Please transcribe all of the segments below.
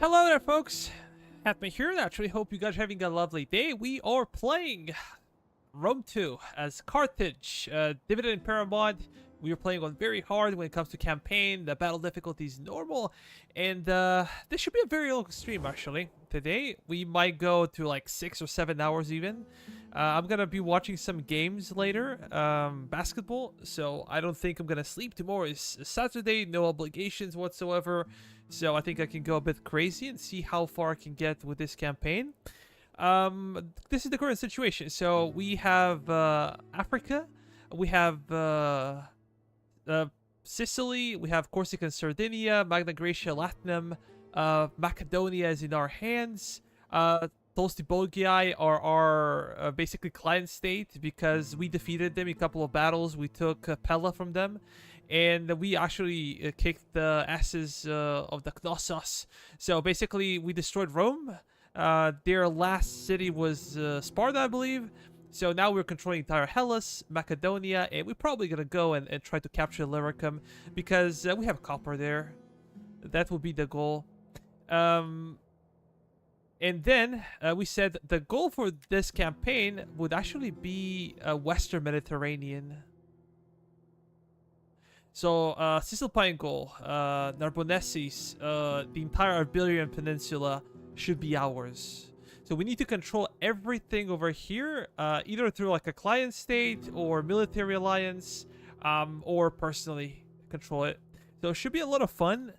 Hello there, folks. Hatman here. Naturally, hope you guys are having a lovely day. We are playing Rome 2 as Carthage, Dividend Impera mod. We are playing on very hard when it comes to campaign. The battle difficulty is normal, and this should be a very long stream actually. Today we might go to like 6 or 7 hours even. I'm gonna be watching some games later, basketball. So I don't think I'm gonna sleep. Tomorrow is Saturday, no obligations whatsoever. So I think I can go a bit crazy and see how far I can get with this campaign. This is the current situation. So we have Africa, we have Sicily, we have Corsica and Sardinia, Magna Graecia, Latinum, Macedonia is in our hands. Tolsti Bogai are our basically client state because we defeated them in a couple of battles. We took Pella from them. And we actually kicked the asses of the Knossos. So basically, we destroyed Rome. Their last city was Sparta, I believe. So now we're controlling entire Hellas, Macedonia, and we're probably going to go and try to capture Illyricum because we have copper there. That will be the goal. And then we said the goal for this campaign would actually be Western Mediterranean. So, Cisalpine goal, Narbonensis, the entire Iberian Peninsula should be ours. So we need to control everything over here, either through like a client state or military alliance, or personally control it. So it should be a lot of fun.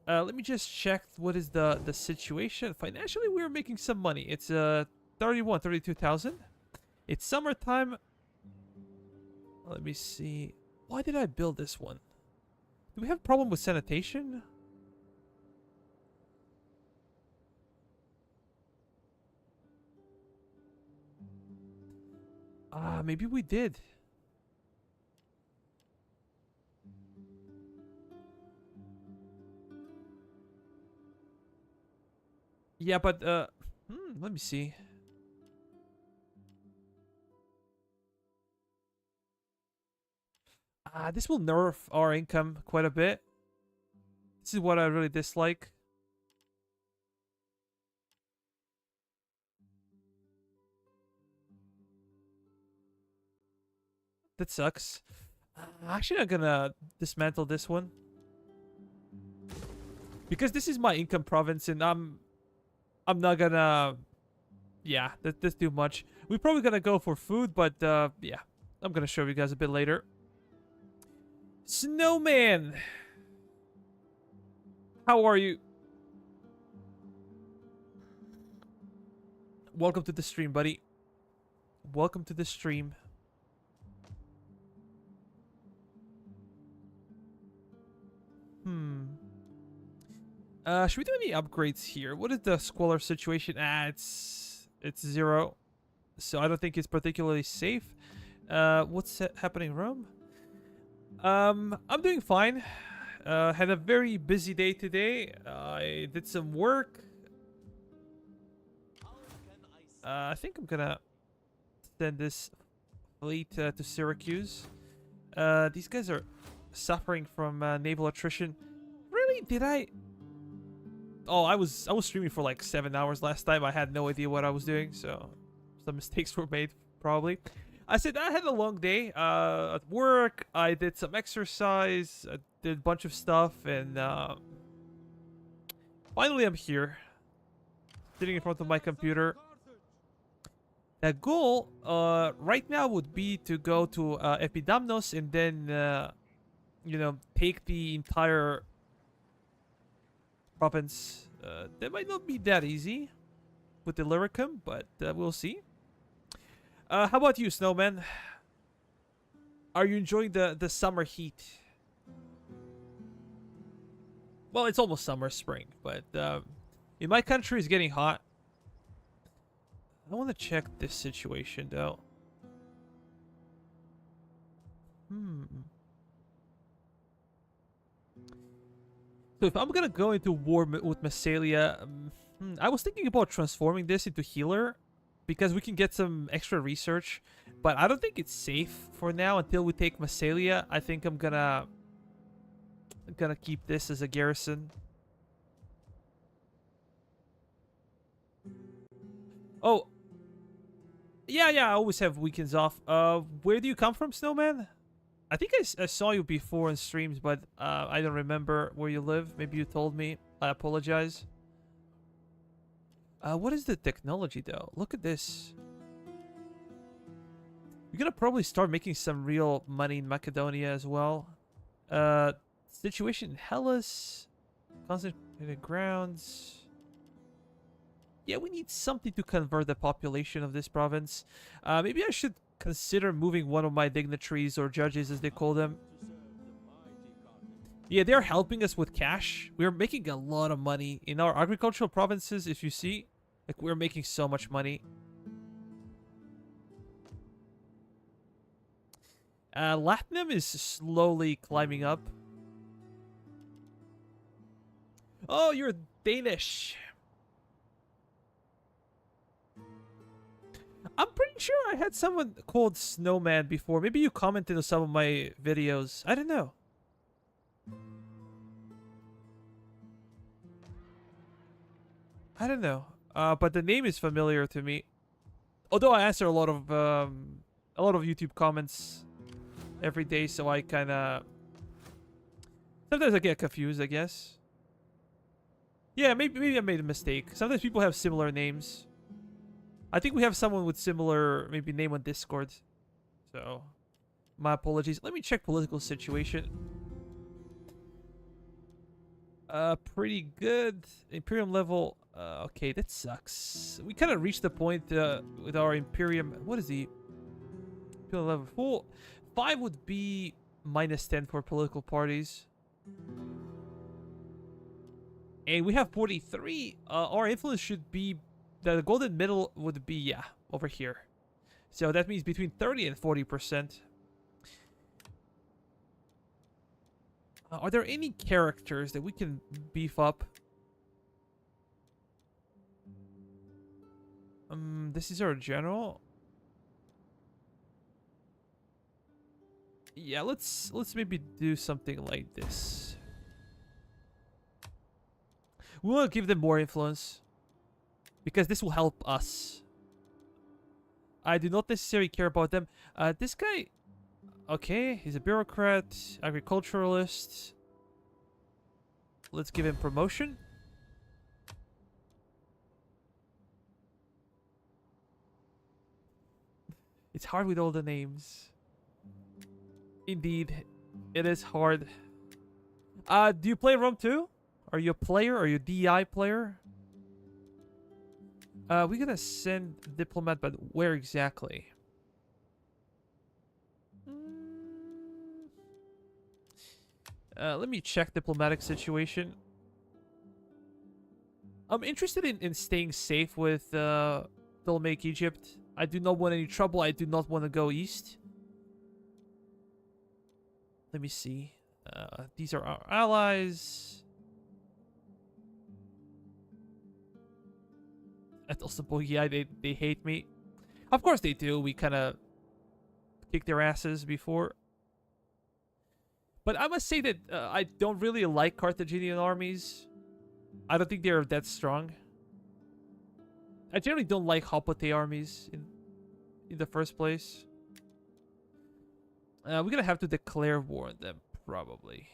Let me just check what is the situation. Financially, we're making some money. It's 32,000. It's summertime. Let me see. Why did I build this one? Do we have a problem with sanitation? Maybe we did. Yeah, but, let me see. This will nerf our income quite a bit. This is what I really dislike. That sucks. Actually, I'm gonna dismantle this one. Because this is my income province and I'm not gonna... Yeah, that's too much. We're probably gonna go for food, but yeah. I'm gonna show you guys a bit later. Snowman! How are you? Welcome to the stream, buddy. Welcome to the stream. Should we do any upgrades here? What is the squalor situation? It's 0. So I don't think it's particularly safe. What's happening in Rome? I'm doing fine. Had a very busy day today. I did some work. I think I'm gonna send this fleet to Syracuse. These guys are suffering from naval attrition. Really? Did I? Oh, I was streaming for like 7 hours last time. I had no idea what I was doing, so some mistakes were made probably. I said I had a long day at work. I did some exercise. I did a bunch of stuff, and finally I'm here, sitting in front of my computer. The goal right now would be to go to Epidamnos and then, you know, take the entire province. That might not be that easy with the Illyricum, but we'll see. How about you, Snowman? Are you enjoying the summer heat? Well, it's almost summer, spring, but in my country it's getting hot. I want to check this situation, though. So if I'm gonna go into war with Massalia, I was thinking about transforming this into healer because we can get some extra research, but I don't think it's safe for now until we take Massalia. I think I'm gonna keep this as a garrison. Oh, yeah, I always have weekends off. Where do you come from, Snowman? I think I saw you before in streams, but I don't remember where you live. Maybe you told me. I apologize. What is the technology, though? Look at this. We're gonna probably start making some real money in Macedonia as well. Situation in Hellas. Concentrated grounds. Yeah, we need something to convert the population of this province. Maybe I should consider moving one of my dignitaries or judges, as they call them. Yeah, they're helping us with cash. We're making a lot of money in our agricultural provinces. If you see, like, we're making so much money. Latinum is slowly climbing up. Oh, you're Danish. I'm pretty sure I had someone called Snowman before. Maybe you commented on some of my videos. I don't know. But the name is familiar to me. Although I answer a lot of YouTube comments every day, so I kind of sometimes I get confused, I guess. Yeah, maybe I made a mistake. Sometimes people have similar names. I think we have someone with similar maybe name on Discord. So, my apologies. Let me check political situation. Pretty good. Imperium level. Okay, that sucks. We kind of reached the point with our Imperium. What is the Imperium level? 4. 5 would be -10 for political parties. And we have 43. Our influence should be... The golden middle would be, yeah, over here. So that means between 30 and 40%. Are there any characters that we can beef up? This is our general. Yeah, let's maybe do something like this. We'll give them more influence, because this will help us. I do not necessarily care about them. This guy, okay, he's a bureaucrat, agriculturalist. Let's give him promotion. It's hard with all the names. Indeed, it is hard. Do you play Rome 2? Are you a player? Are you a D.E.I player? We're gonna send diplomat, but where exactly? Let me check diplomatic situation. I'm interested in staying safe with Ptolemaic Egypt. I do not want any trouble. I do not want to go east. Let me see. These are our allies. At also yeah, they hate me. Of course they do. We kind of kicked their asses before. But I must say that I don't really like Carthaginian armies. I don't think they're that strong. I generally don't like Hoplite armies in the first place. We're gonna have to declare war on them, probably.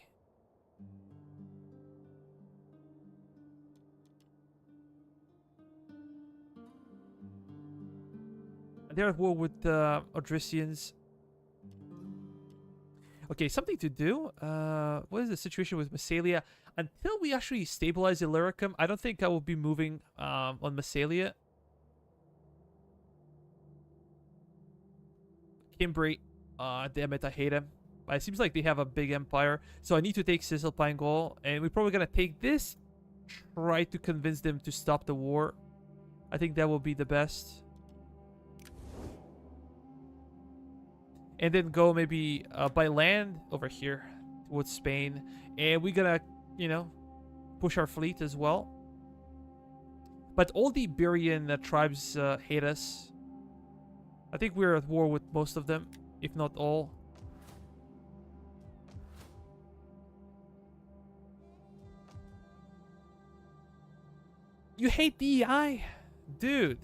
They're at war with Odrysians. Okay, something to do. What is the situation with Massalia? Until we actually stabilize Illyricum, I don't think I will be moving on Massalia. Cimbri. Damn it, I hate him. But it seems like they have a big empire. So I need to take Cisalpine Gaul. And we're probably going to take this. Try to convince them to stop the war. I think that will be the best. And then go maybe by land over here towards Spain. And we're gonna, you know, push our fleet as well. But all the Iberian tribes hate us. I think we're at war with most of them, if not all. You hate D.E.I? Dude.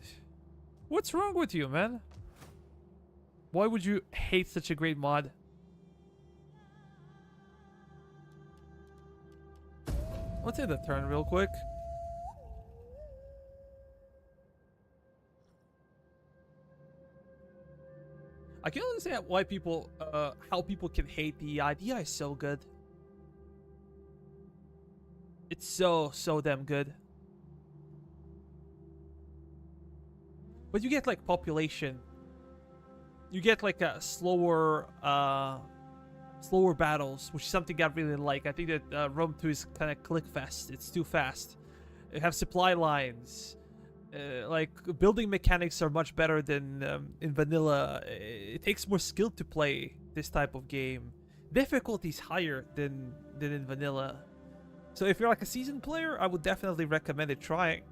What's wrong with you, man? Why would you hate such a great mod? Let's hit the turn real quick. I can't understand why people, how people can hate D.E.I. D.E.I. is so good. It's so damn good. But you get like population. You get like a slower battles, which is something I really like. I think that Rome 2 is kind of click fest. It's too fast. You have supply lines. Like building mechanics are much better than in vanilla. It takes more skill to play this type of game. Difficulty is higher than in vanilla. So if you're like a seasoned player, I would definitely recommend it trying.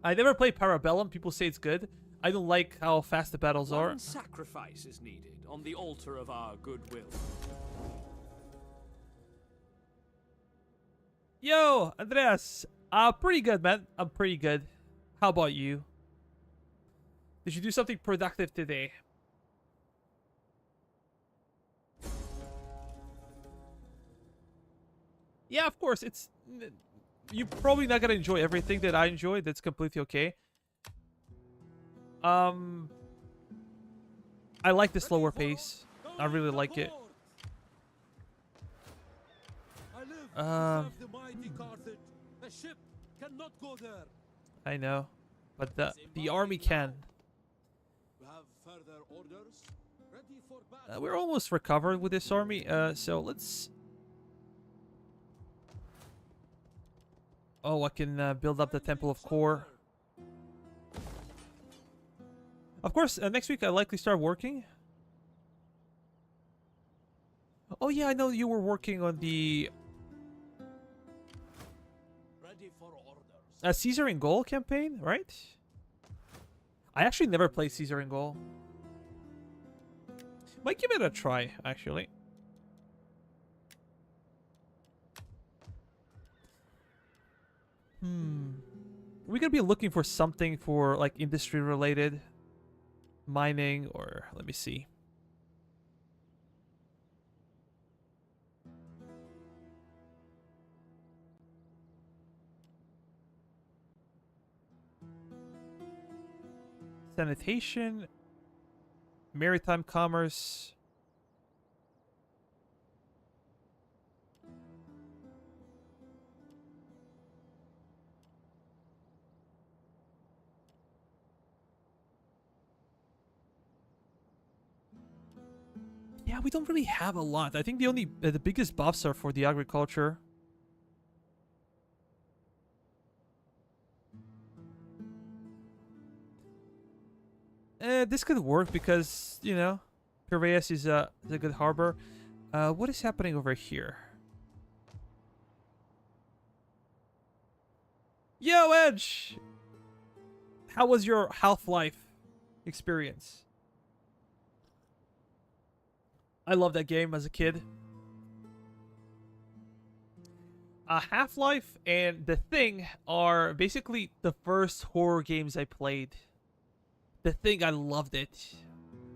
I never played Parabellum. People say it's good. I don't like how fast the battles are. One sacrifice is needed on the altar of our goodwill. Yo, Andreas. Pretty good, man. I'm pretty good. How about you? Did you do something productive today? Yeah, of course. It's... You're probably not gonna enjoy everything that I enjoy. That's completely okay. I like the slower pace. I really like it. I know, but the army can. We're almost recovered with this army. So let's. Oh, I can build up the Temple of Core. Of course, next week I'll likely start working. Oh yeah, I know you were working on the Caesar in Gaul campaign, right? I actually never played Caesar in Gaul. Might give it a try, actually. We're gonna be looking for something for like industry related. Mining, or let me see. Sanitation, maritime commerce. Yeah, we don't really have a lot. I think the biggest buffs are for the agriculture. This could work because, you know, Piraeus is a good harbor. What is happening over here? Yo, Edge! How was your Half-Life experience? I loved that game as a kid. Half-Life and The Thing are basically the first horror games I played. The Thing, I loved it.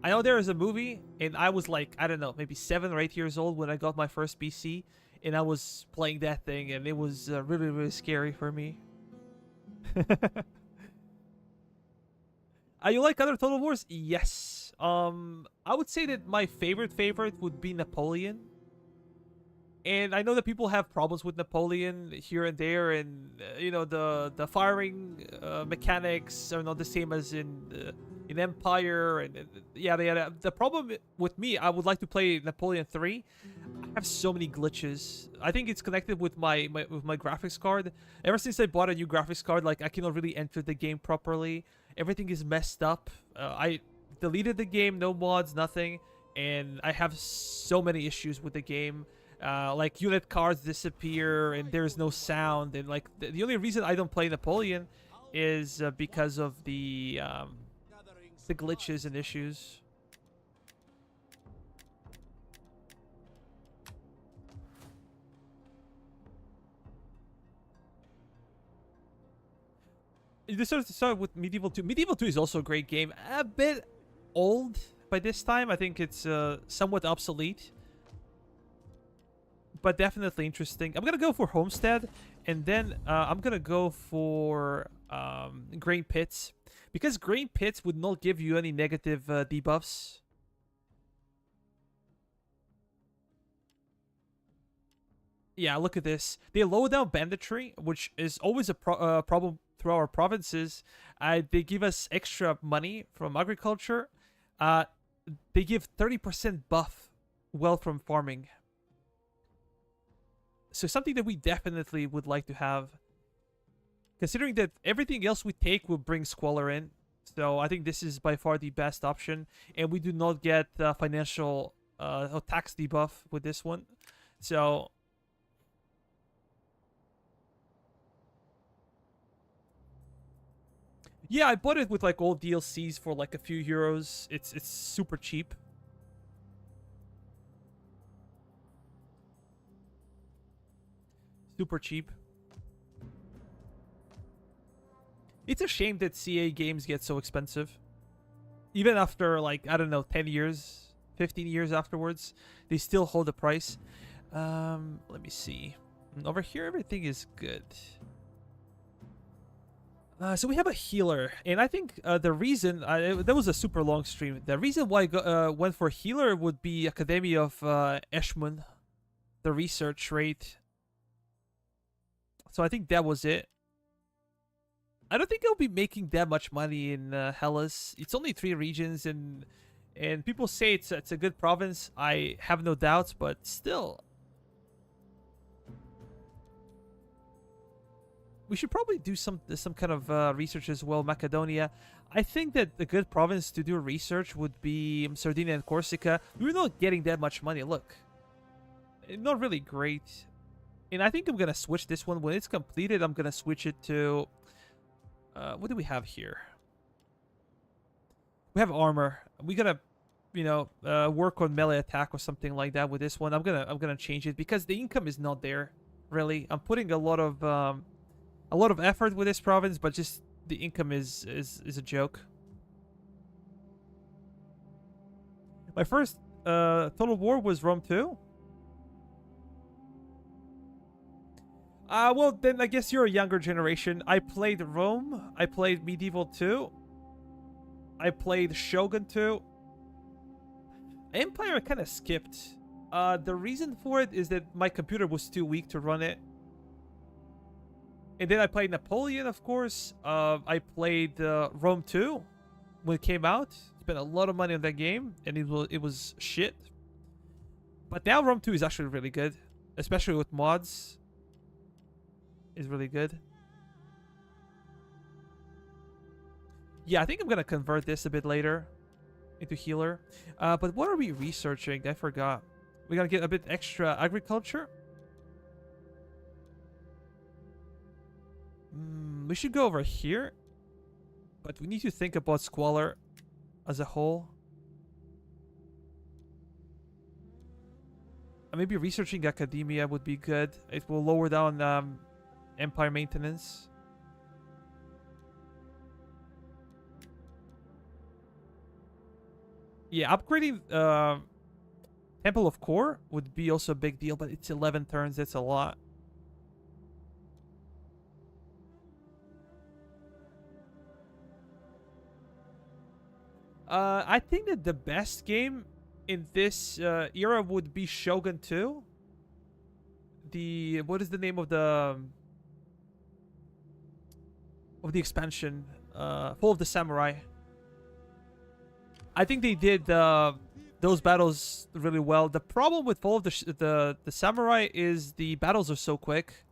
I know there is a movie, and I was like, I don't know, maybe 7 or 8 years old when I got my first PC, and I was playing that thing, and it was really, really scary for me. You like other Total Wars? Yes. I would say that my favorite would be Napoleon. And I know that people have problems with Napoleon here and there, and you know, the firing mechanics are not the same as in Empire, and yeah. The problem with me, I would like to play Napoleon 3. I have so many glitches. I think it's connected with my graphics card. Ever since I bought a new graphics card, like I cannot really enter the game properly. Everything is messed up. I deleted the game, no mods, nothing, and I have so many issues with the game. Like unit cards disappear, and there's no sound, and like the only reason I don't play Napoleon is because of the glitches and issues. you decided to start with Medieval 2. Medieval 2 is also a great game. A bit old by this time. I think it's somewhat obsolete. But definitely interesting. I'm going to go for Homestead. And then I'm going to go for Grain Pits. Because Grain Pits would not give you any negative debuffs. Yeah, look at this. They lower down banditry, which is always a problem through our provinces. They give us extra money from agriculture. They give 30% buff wealth from farming. So something that we definitely would like to have. Considering that everything else we take will bring Squalor in. So I think this is by far the best option. And we do not get financial or tax debuff with this one. So... yeah, I bought it with like all DLCs for like a few euros. It's super cheap. Super cheap. It's a shame that CA games get so expensive. Even after like, I don't know, 10 years, 15 years afterwards, they still hold the price. Let me see. Over here, everything is good. So we have a healer, and I think the reason that was a super long stream. The reason why I went for healer would be Academy of Eshmun, the research rate. So I think that was it. I don't think I'll be making that much money in Hellas. It's only 3 regions, and people say it's a good province. I have no doubts, but still. We should probably do some kind of research as well. Macedonia. I think that the good province to do research would be Sardinia and Corsica. We're not getting that much money. Look. Not really great. And I think I'm going to switch this one. When it's completed, I'm going to switch it to... what do we have here? We have armor. We got to, you know, work on melee attack or something like that with this one. I'm gonna change it because the income is not there, really. I'm putting a lot of effort with this province, but just the income is a joke. My first Total War was Rome 2. Well, then I guess you're a younger generation. I played Rome. I played Medieval 2. I played Shogun 2. Empire I kind of skipped. The reason for it is that my computer was too weak to run it. And then I played Napoleon, of course. I played Rome 2 when it came out. Spent a lot of money on that game, and it was shit. But now Rome 2 is actually really good, especially with mods. Is really good. Yeah, I think I'm gonna convert this a bit later into healer. But what are we researching? I forgot. We gotta get a bit extra agriculture. We should go over here. But we need to think about Squalor as a whole. Maybe researching Academia would be good. It will lower down Empire maintenance. Yeah, upgrading Temple of Core would be also a big deal, but it's 11 turns. That's a lot. I think that the best game in this era would be Shogun 2. What is the name of the expansion? Fall of the Samurai. I think they did those battles really well. The problem with Fall of the Samurai is the battles are so quick.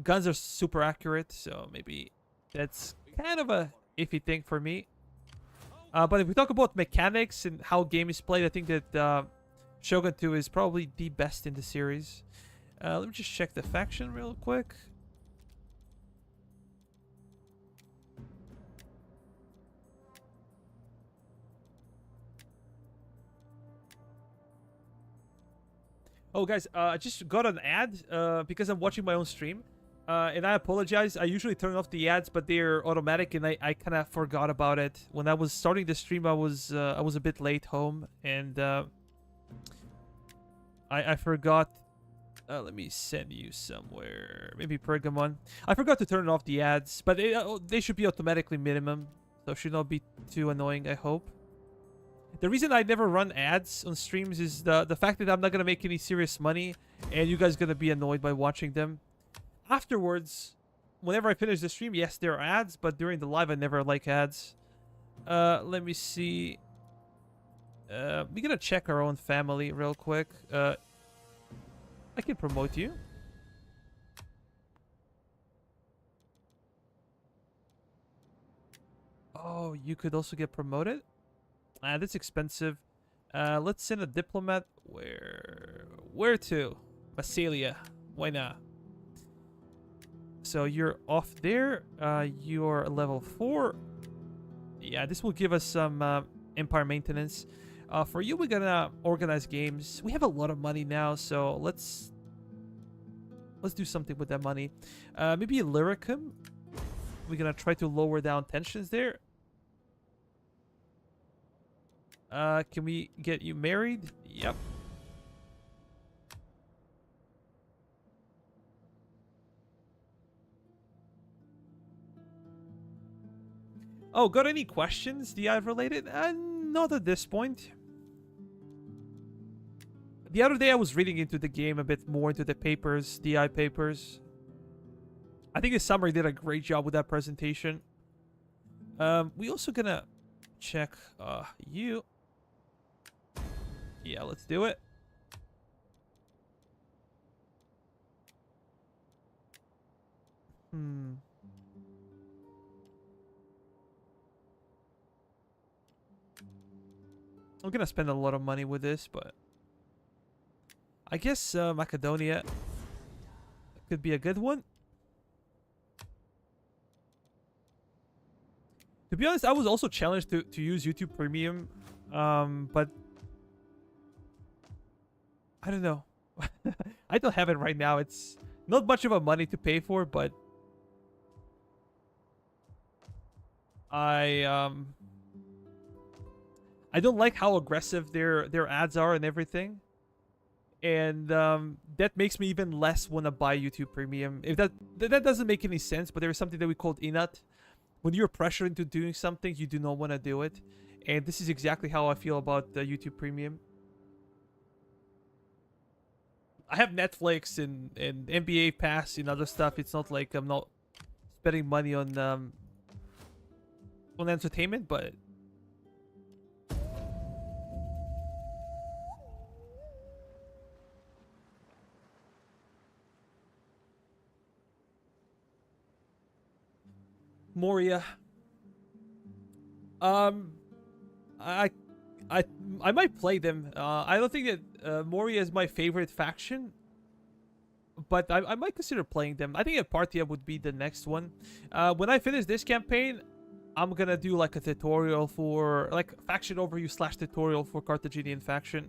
Guns are super accurate, so maybe that's kind of a iffy thing for me. But if we talk about mechanics and how game is played, I think that Shogun 2 is probably the best in the series. Let me just check the faction real quick. Oh, guys, I just got an ad because I'm watching my own stream. And I apologize. I usually turn off the ads, but they're automatic, and I kind of forgot about it. When I was starting the stream, I was a bit late home, and I forgot. Let me send you somewhere. Maybe Pergamon. I forgot to turn off the ads, but they should be automatically minimum, so should not be too annoying, I hope. The reason I never run ads on streams is the fact that I'm not gonna make any serious money, and you guys gonna be annoyed by watching them. Afterwards, whenever I finish the stream, yes, there are ads, but during the live, I never like ads. Let me see. We're gonna check our own family real quick. I can promote you. Oh, you could also get promoted? That's expensive. Let's send a diplomat. Where to? Massalia. Why not? So you're off there. You're level 4. Yeah, this will give us some empire maintenance. For you, we're gonna organize games. We have a lot of money now, so let's do something with that money. Maybe Illyricum. We're gonna try to lower down tensions there. Can we get you married? Yep. Oh, got any questions D.E.I related? Not at this point. The other day I was reading into the game a bit more, into the papers, D.E.I papers. I think the summary did a great job with that presentation. We also gonna check you. Yeah, let's do it. I'm gonna spend a lot of money with this, but I guess Macedonia could be a good one. To be honest, I was also challenged to use YouTube Premium, but I don't know. I don't have it right now. It's not much of a money to pay for, but I don't like how aggressive their ads are and everything. And that makes me even less want to buy YouTube Premium. If that doesn't make any sense, but there's something that we call inut. When you're pressured into doing something, you do not want to do it. And this is exactly how I feel about the YouTube Premium. I have Netflix and NBA Pass and other stuff. It's not like I'm not spending money on entertainment, but Moria. I might play them. I don't think that Moria is my favorite faction, but I might consider playing them. I think Apartia would be the next one. When I finish this campaign, I'm gonna do like a tutorial for like faction overview / tutorial for Carthaginian faction.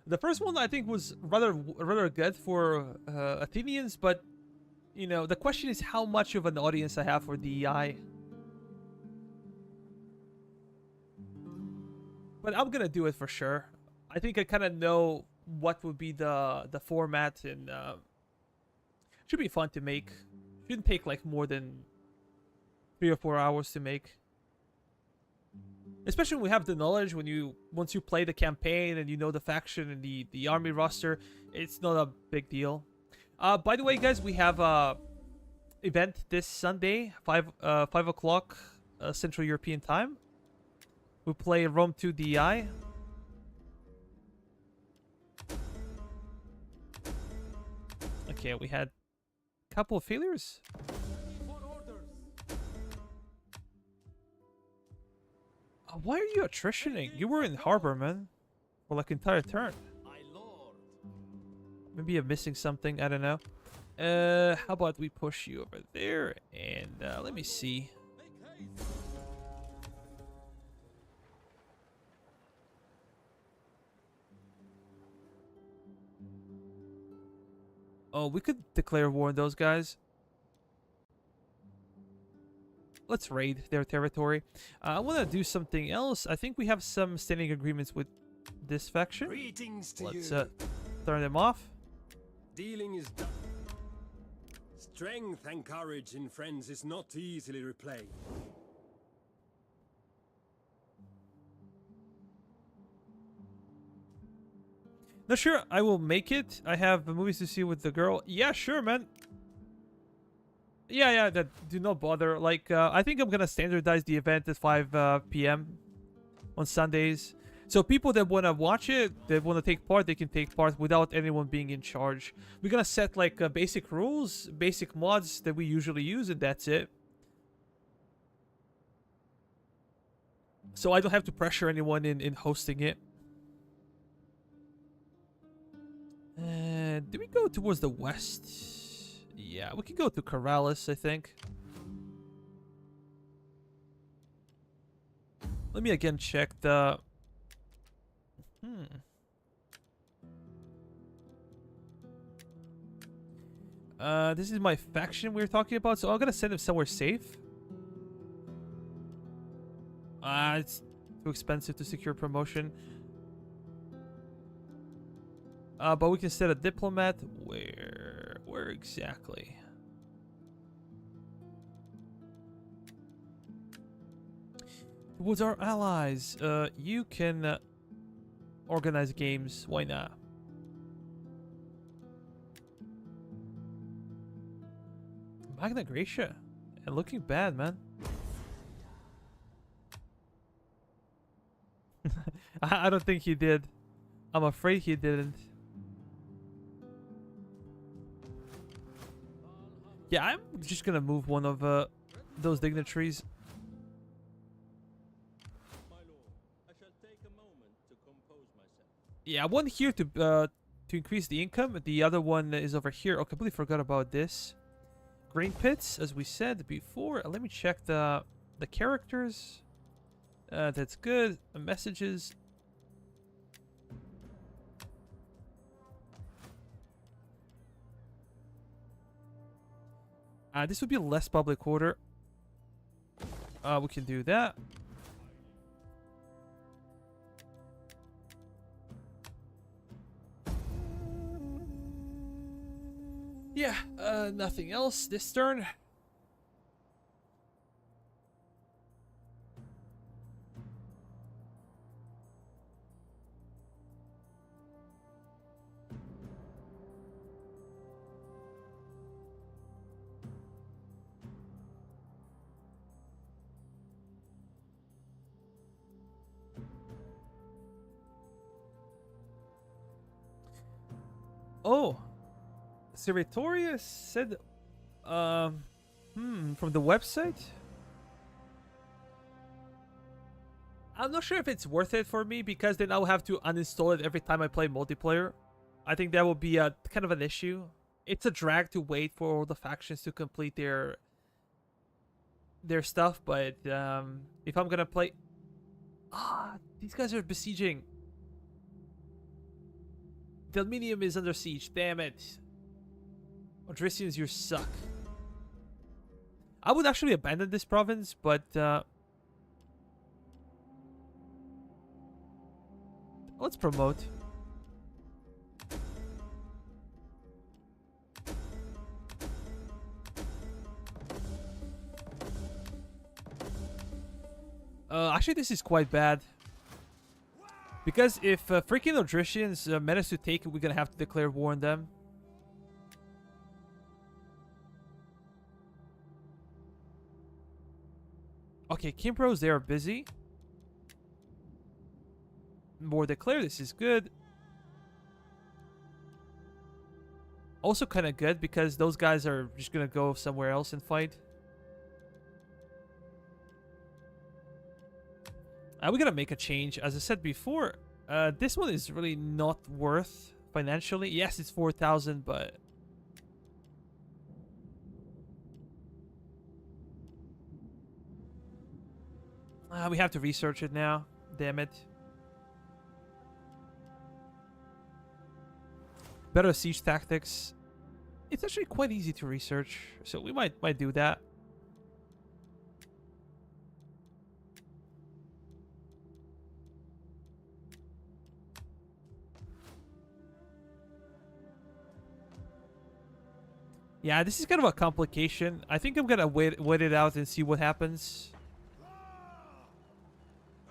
The first one I think was rather good for Athenians, but you know, the question is how much of an audience I have for D.E.I. But I'm gonna do it for sure. I think I kind of know what would be the format, and should be fun to make. Shouldn't take like more than 3 or 4 hours to make. Especially when we have the knowledge, once you play the campaign and you know the faction and the army roster, it's not a big deal. By the way, guys, we have a event this Sunday, 5 o'clock Central European time. We play Rome 2 D.E.I. Okay, we had a couple of failures. Why are you attritioning? You were in harbor, man, for like entire turn. Maybe I'm missing something. I don't know. How about we push you over there and let me see. Oh, we could declare war on those guys. Let's raid their territory. I want to do something else. I think we have some standing agreements with this faction. Greetings to Let's you. turn them off. Dealing is done. Strength and courage in friends is not easily replayed. Not sure I will make it. I have movies to see with the girl. Yeah, sure, man. Yeah, that do not bother. Like, I think I'm gonna standardize the event at 5 p.m. on Sundays. So people that want to watch it, that want to take part, they can take part without anyone being in charge. We're gonna set like basic rules, basic mods that we usually use, and that's it. So I don't have to pressure anyone in hosting it. Do we go towards the west? Yeah, we can go to Corrales, I think. Let me again check the... This is my faction we were talking about, so I'm gonna send him somewhere safe. It's too expensive to secure promotion. But we can set a diplomat. Where exactly? Towards our allies. You can organize games. Why not? Magna Graecia. And looking bad, man. I don't think he did. I'm afraid he didn't. Yeah, I'm just gonna move one of those dignitaries. My lord, I shall take a moment to compose myself. Yeah, one here to increase the income. The other one is over here. Oh, completely forgot about this. Grain pits, as we said before. Let me check the characters. That's good. Messages. This would be less public order. We can do that. Yeah, nothing else this turn. Oh, Serratorius said, from the website? I'm not sure if it's worth it for me because then I'll have to uninstall it every time I play multiplayer. I think that will be a kind of an issue. It's a drag to wait for all the factions to complete their stuff, but if I'm gonna play... these guys are besieging. Delminium is under siege. Damn it. Odrysians, you suck. I would actually abandon this province, but... let's promote. Actually, this is quite bad. Because if freaking Odrysians manage to take it, we're gonna have to declare war on them. Okay, Kimbros, they are busy. More declare, this is good. Also kind of good because those guys are just gonna go somewhere else and fight. We're gonna make a change. As I said before, this one is really not worth financially. Yes, it's 4,000, but... we have to research it now. Damn it. Better siege tactics. It's actually quite easy to research, so we might do that. Yeah, this is kind of a complication. I think I'm gonna wait it out and see what happens.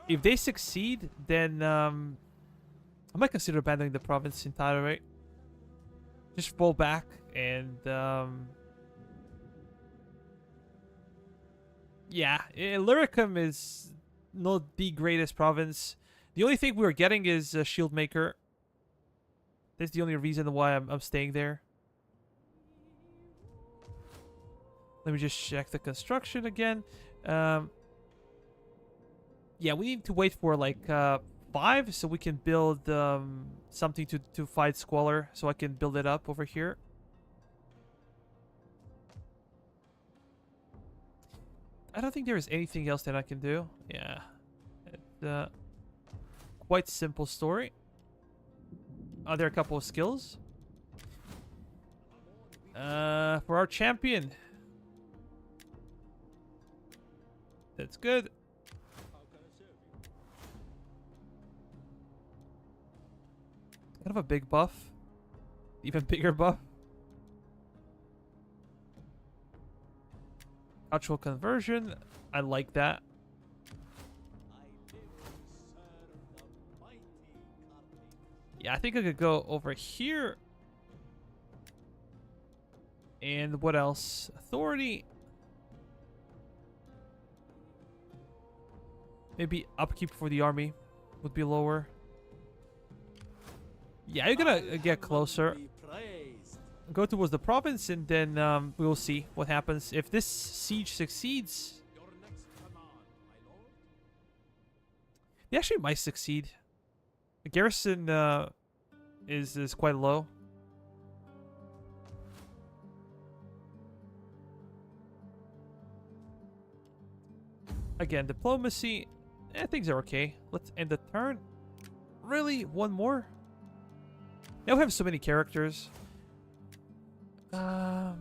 If they succeed, then I might consider abandoning the province entirely. Just fall back and yeah, Illyricum is not the greatest province. The only thing we're getting is a shield maker. That's the only reason why I'm staying there. Let me just check the construction again. Yeah, we need to wait for like 5 so we can build something to fight Squalor, so I can build it up over here. I don't think there is anything else that I can do. Yeah, it's quite simple story. Are there a couple of skills? For our champion. That's good. How can I serve you? Kind of a big buff. Even bigger buff. Cultural conversion. I like that. Yeah, I think I could go over here. And what else? Authority. Maybe upkeep for the army would be lower. Yeah, you're gonna get closer. Go towards the province, and then we will see what happens. If this siege succeeds, they actually might succeed. The garrison is quite low. Again, diplomacy. Things are okay. Let's end the turn. Really? One more? Now we have so many characters. Yeah.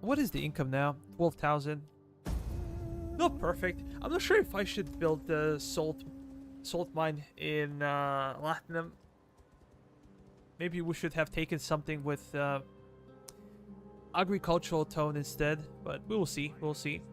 What is the income now? 12,000. Not perfect. I'm not sure if I should build the salt mine in Latinum. Maybe we should have taken something with agricultural tone instead, but we will see. We'll see.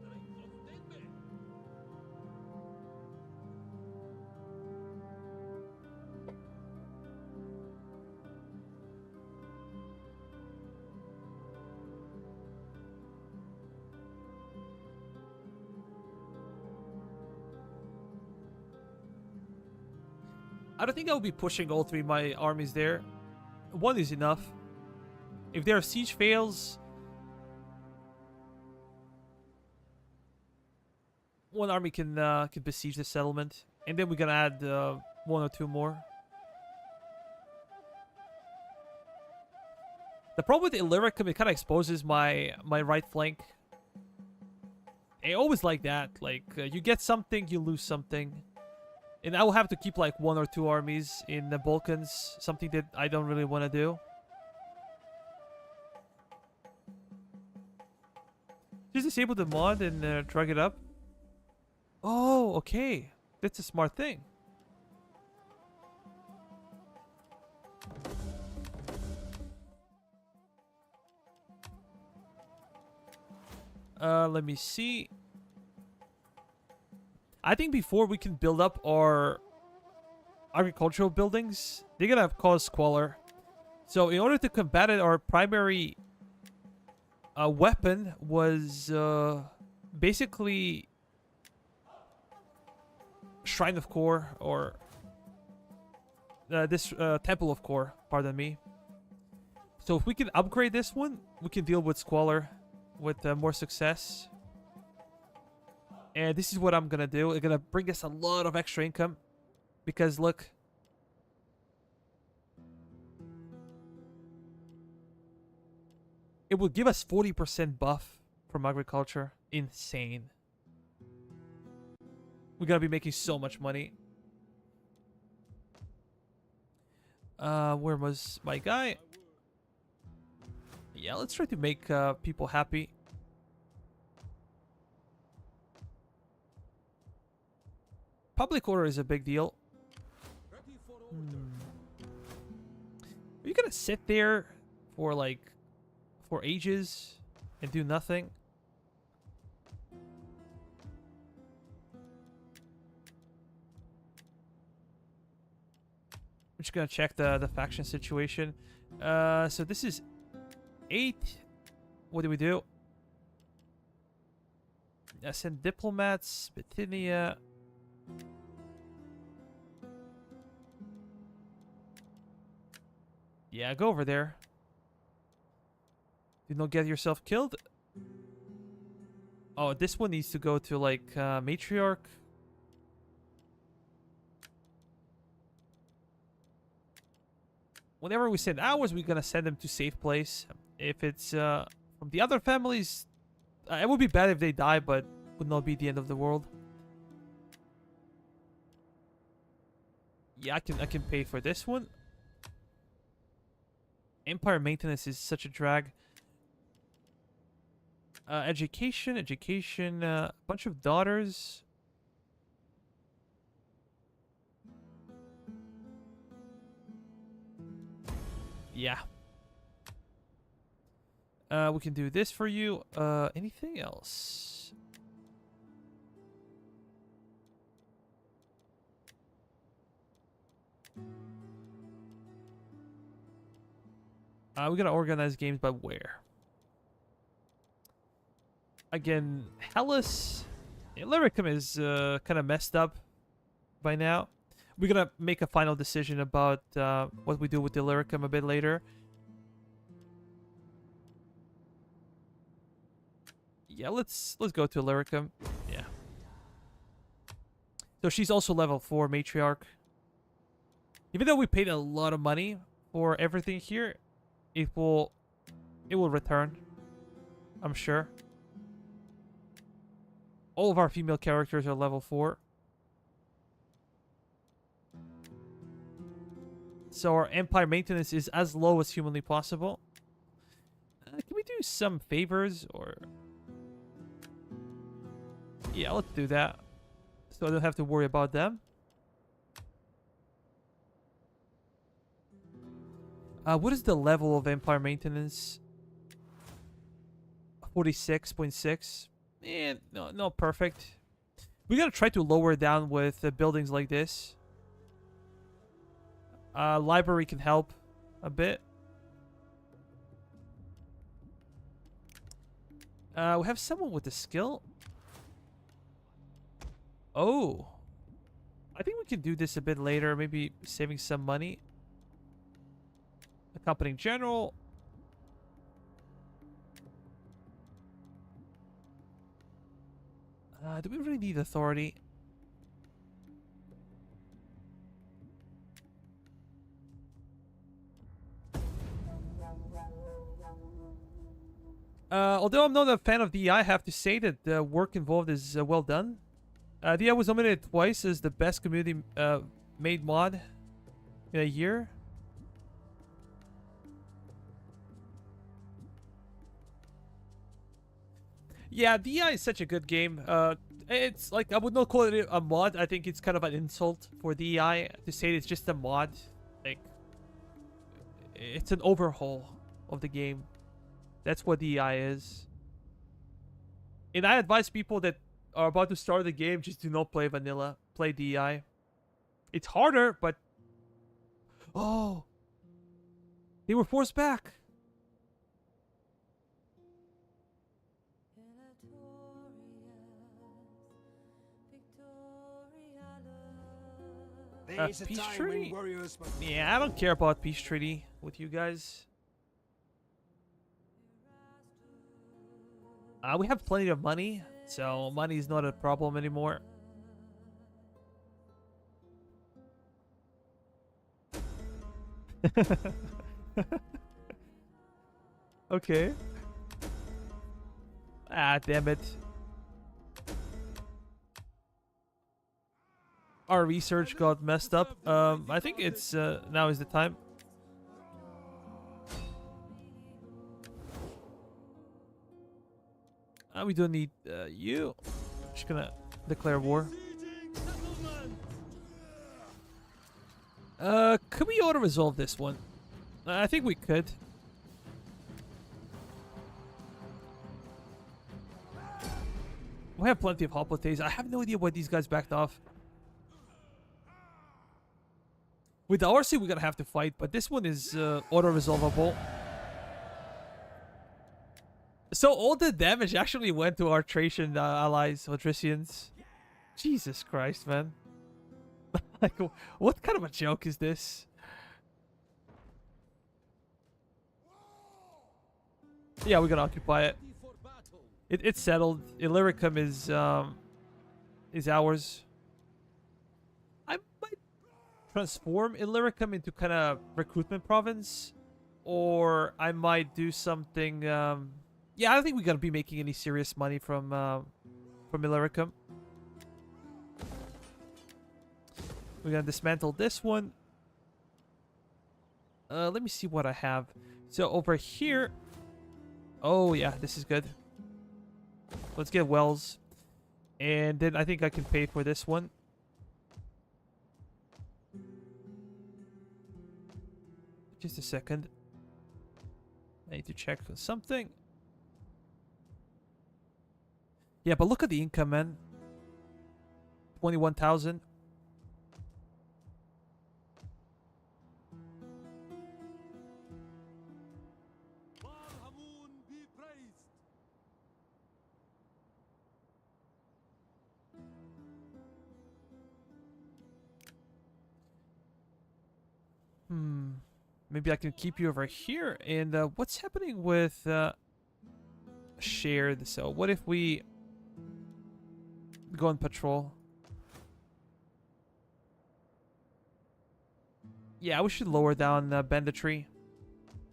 I don't think I'll be pushing all 3 of my armies there. 1 is enough. If their siege fails, 1 army can besiege the settlement, and then we're gonna add 1 or 2 more. The problem with Illyricum, it kind of exposes my right flank. I always like that. Like you get something, you lose something. And I will have to keep like 1 or 2 armies in the Balkans, something that I don't really want to do. Just disable the mod and drag it up. Oh, okay. That's a smart thing. Let me see. I think before we can build up our agricultural buildings, they're gonna cause squalor. So in order to combat it, our primary weapon was basically Shrine of Core, or this Temple of Core, pardon me. So if we can upgrade this one, we can deal with squalor with more success. And this is what I'm gonna do. It's gonna bring us a lot of extra income. Because look. It would give us 40% buff from agriculture. Insane. We're gonna be making so much money. Where was my guy? Yeah, let's try to make people happy. Public order is a big deal. Are you gonna sit there for like for ages and do nothing? I'm just gonna check the faction situation. So this is 8. What do we do? Send diplomats, Bithynia. Yeah, go over there. Do not get yourself killed. Oh, this one needs to go to like matriarch. Whenever we send ours, we're gonna send them to safe place. If it's from the other families, it would be bad if they die, but would not be the end of the world. Yeah, I can pay for this one. Empire maintenance is such a drag. Education, bunch of daughters. Yeah. We can do this for you. Anything else? We're gonna organize games, but where? Again, Hellas. Illyricum is kind of messed up by now. We're gonna make a final decision about what we do with Illyricum a bit later. Yeah, let's go to Illyricum. Yeah. So she's also level 4 matriarch. Even though we paid a lot of money for everything here, it will return, I'm sure. All of our female characters are level 4. So our empire maintenance is as low as humanly possible. Can we do some favors or... Yeah, let's do that. So I don't have to worry about them. What is the level of empire maintenance? 46.6. No, not perfect. We gotta try to lower it down with buildings like this. Library can help a bit. We have someone with the skill. Oh. I think we can do this a bit later. Maybe saving some money. Accompanying general. Do we really need authority? Although I'm not a fan of D.E.I, I have to say that the work involved is well done. D.E.I was nominated twice as the best community made mod in a year. Yeah, D.E.I is such a good game. It's like, I would not call it a mod. I think it's kind of an insult for D.E.I to say it's just a mod. Like, it's an overhaul of the game. That's what D.E.I is. And I advise people that are about to start the game, just do not play vanilla. Play D.E.I. It's harder, but... Oh! They were forced back! Peace treaty? Yeah, I don't care about peace treaty with you guys. We have plenty of money, so money is not a problem anymore. Okay. Ah, damn it. Our research got messed up. I think it's now is the time. We don't need you. Just gonna declare war. Could we auto-resolve this one? I think we could. We have plenty of hoplites. I have no idea why these guys backed off. With the RC, we're gonna have to fight, but this one is auto-resolvable. So all the damage actually went to our Thracian allies, Odrysians. Jesus Christ, man. Like, what kind of a joke is this? Yeah, we're gonna occupy it. It's settled. Illyricum is ours. I might transform Illyricum into kind of recruitment province, or I might do something. Yeah, I don't think we're gonna be making any serious money from Illyricum. We're gonna dismantle this one. Let me see what I have. So over here. Oh yeah, this is good. Let's get wells. And then I think I can pay for this one. Just a second. I need to check something. Yeah, but look at the income, man. 21,000. Maybe I can keep you over here. And what's happening with shared? So what if we go on patrol? Yeah, we should lower down banditry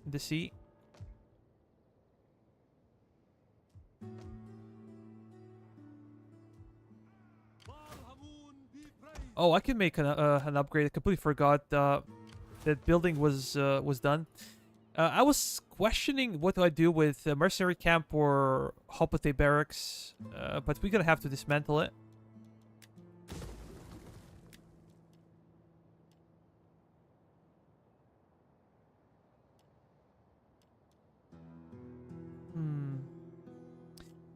in the sea. Oh, I can make an upgrade. I completely forgot that building was done. I was questioning what do I do with mercenary camp or hoplite barracks, but we're gonna have to dismantle it.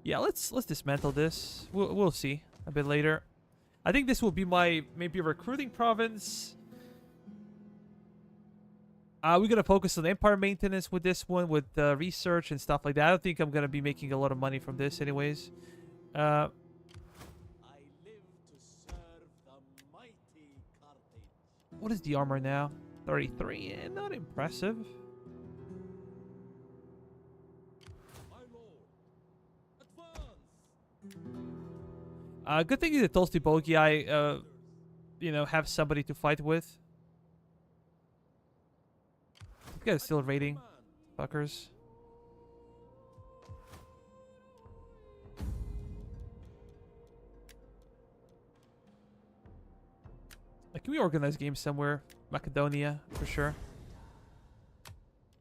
Yeah, let's dismantle this. We'll see a bit later. I think this will be my maybe recruiting province. We're gonna focus on empire maintenance with this one, with research and stuff like that. I don't think I'm gonna be making a lot of money from this, anyways. I live to serve the mighty Carthage. What is the armor now? 33. Not impressive. My lord, advance. Good thing that Toasty Bogey I, you know, have somebody to fight with. You guys still raiding, fuckers. Like, can we organize games somewhere? Macedonia, for sure.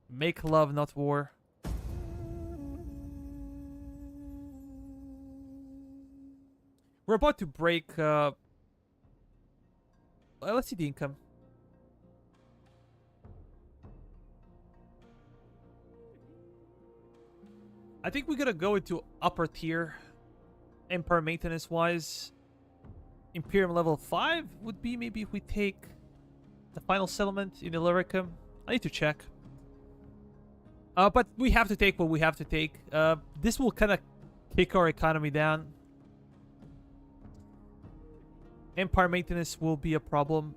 Make love, not war. We're about to break. Let's see the income. I think we're gonna go into upper tier, empire maintenance wise. Imperium level 5 would be maybe if we take the final settlement in Illyricum. I need to check. But we have to take what we have to take. This will kind of kick our economy down. Empire maintenance will be a problem.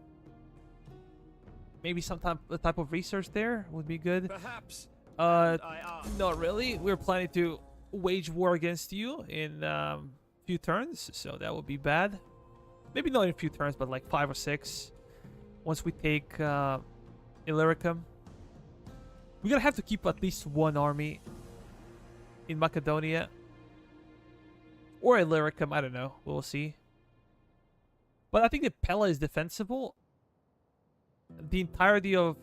Maybe some type of research there would be good. Perhaps. Not really. We're planning to wage war against you in few turns, so that would be bad. Maybe not in a few turns, but like 5 or 6. Once we take Illyricum. We're gonna have to keep at least one army in Macedonia. Or Illyricum, I don't know. We'll see. But I think the Pella is defensible. The entirety of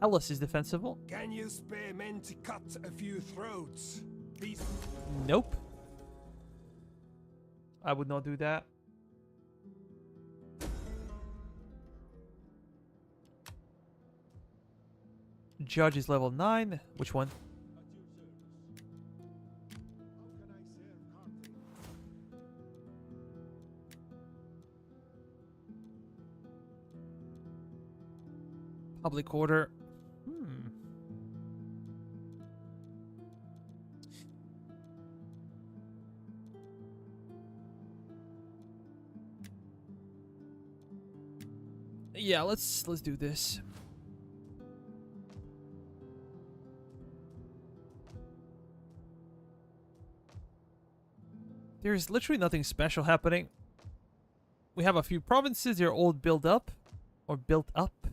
Hellas is defensible. Can you spare men to cut a few throats? These Nope. I would not do that. Judge is level 9. Which one? At your service. How can I serve Carthage? Public order. Yeah, let's do this. There's literally nothing special happening. We have a few provinces. They're all built up. Or built up.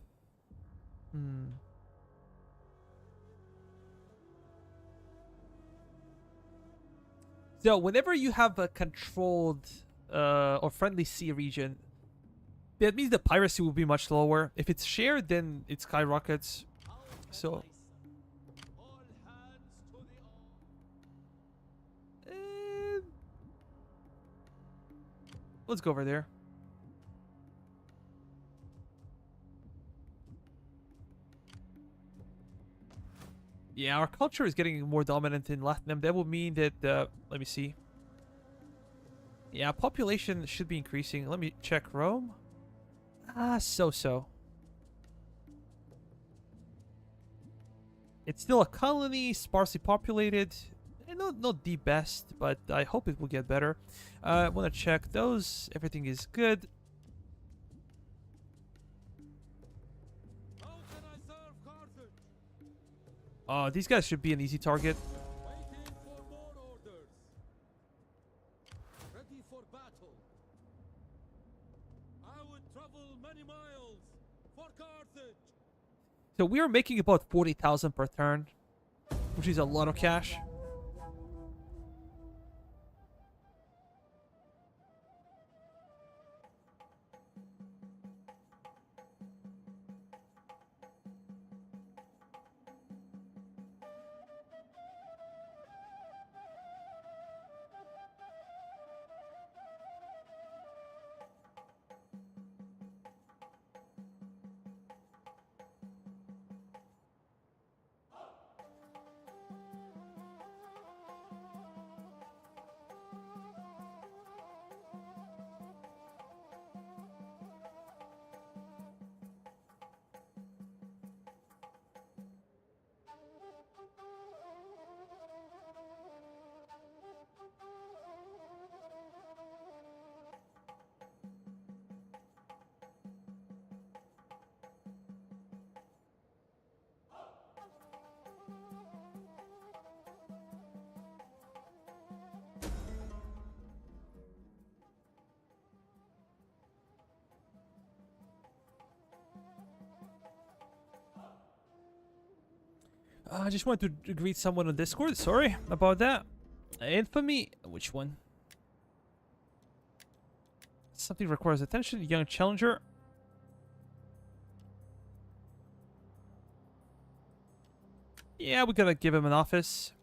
So, whenever you have a controlled or friendly sea region, that means the piracy will be much lower. If it's shared, then it skyrockets. So... All hands to the oar. let's go over there. Yeah, our culture is getting more dominant in Latinum. That would mean that, let me see. Yeah, population should be increasing. Let me check Rome. So-so. It's still a colony, sparsely populated. And not the best, but I hope it will get better. I want to check those. Everything is good. How can I serve Carthage? These guys should be an easy target. Waiting for more orders. Ready for battle. I would travel many miles for Carthage. So we are making about 40,000 per turn, which is a lot of cash. I just wanted to greet someone on Discord. Sorry about that. Infamy. Which one? Something requires attention. Young challenger. Yeah, we gotta give him an office.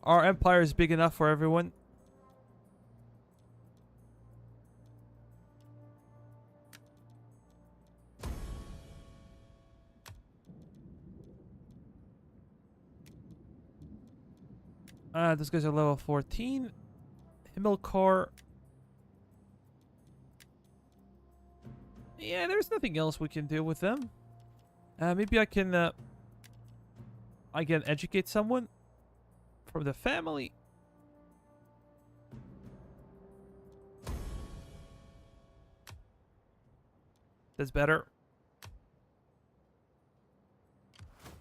Our empire is big enough for everyone. Those guys are level 14. Himmelkar. Yeah, there's nothing else we can do with them. Maybe I can educate someone from the family. That's better.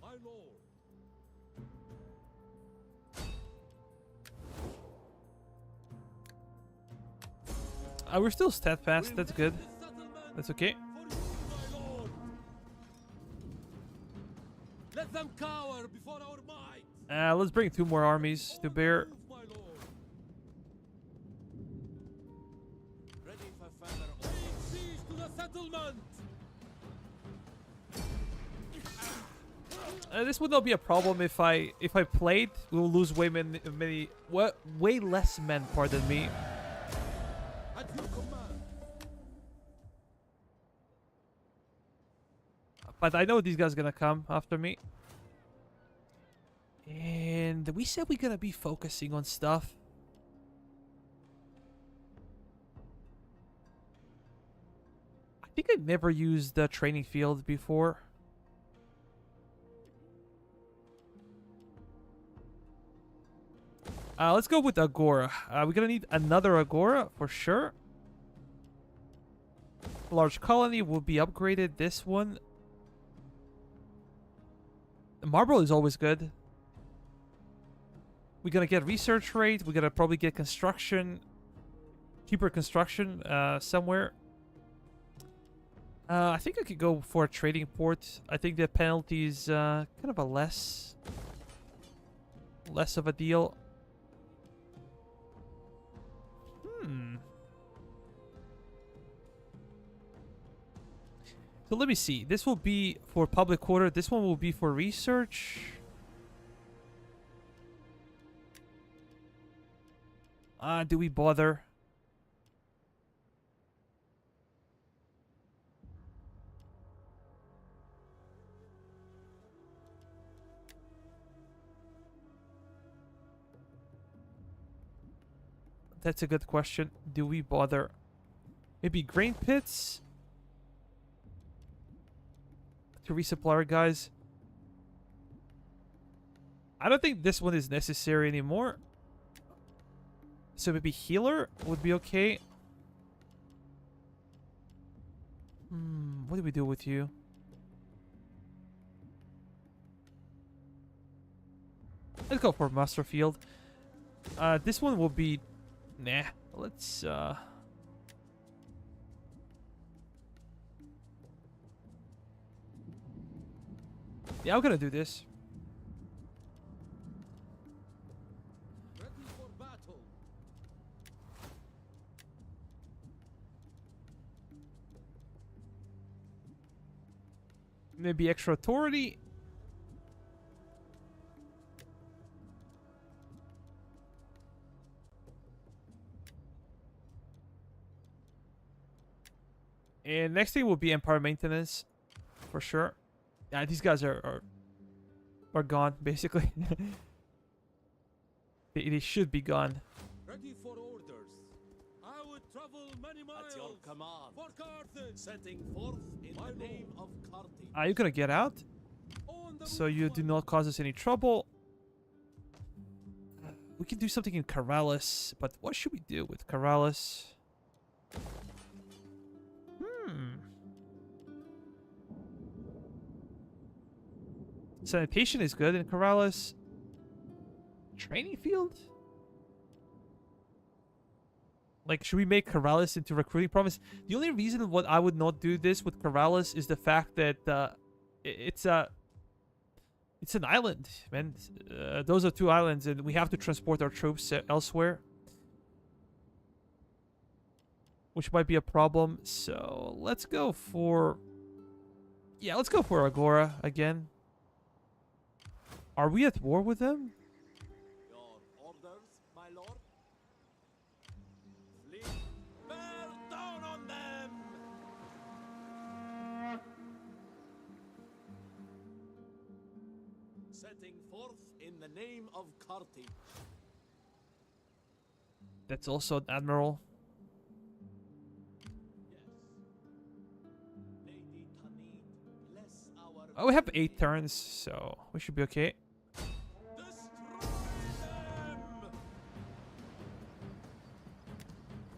My lord. We're still steadfast. That's good. This settlement That's okay. for you, my lord. Let them cower before our might. Let's bring 2 more armies to bear. Move, my lord. settlement. This would not be a problem if I played. We will lose way less men. Pardon me. At your command. But I know these guys are gonna come after me. And we said we're gonna be focusing on stuff. I think I never used the training field before. Let's go with Agora. We're gonna need another Agora for sure. Large colony will be upgraded. This one. The marble is always good. We're gonna get research rate. We're gonna probably get construction. Cheaper construction somewhere. I think I could go for a trading port. I think the penalty is kind of a less of a deal. So let me see. This will be for public quarter. This one will be for research. Do we bother? That's a good question. Do we bother? Maybe grain pits? To resupply our guys. I don't think this one is necessary anymore. So maybe healer would be okay. What do we do with you? Let's go for master field. This one will be... Nah. Let's... Yeah, I'm gonna do this. Ready for battle. Maybe extra authority. And next thing will be Empire maintenance, for sure. Yeah, these guys are gone basically. they should be gone. Ready for orders. I would travel many miles. At your command. For Carthage. Setting forth in My the name lord. of Carthage. Are you gonna get out? On the So move, you do my not cause us any trouble. We can do something in Corrales, but what should we do with Corrales? Sanitation is good in Corrales. Training field? Like, should we make Corrales into recruiting province? The only reason what I would not do this with Corrales is the fact that it's an island, man. Those are two islands, and we have to transport our troops elsewhere, which might be a problem. So let's go for... Yeah, let's go for Agora again. Are we at war with them? Your orders, my lord. Fleet, bear down on them. Setting forth in the name of Carthage. That's also an admiral. Lady Tanit, bless our... Oh, we have 8 turns, so we should be okay. Destroy them!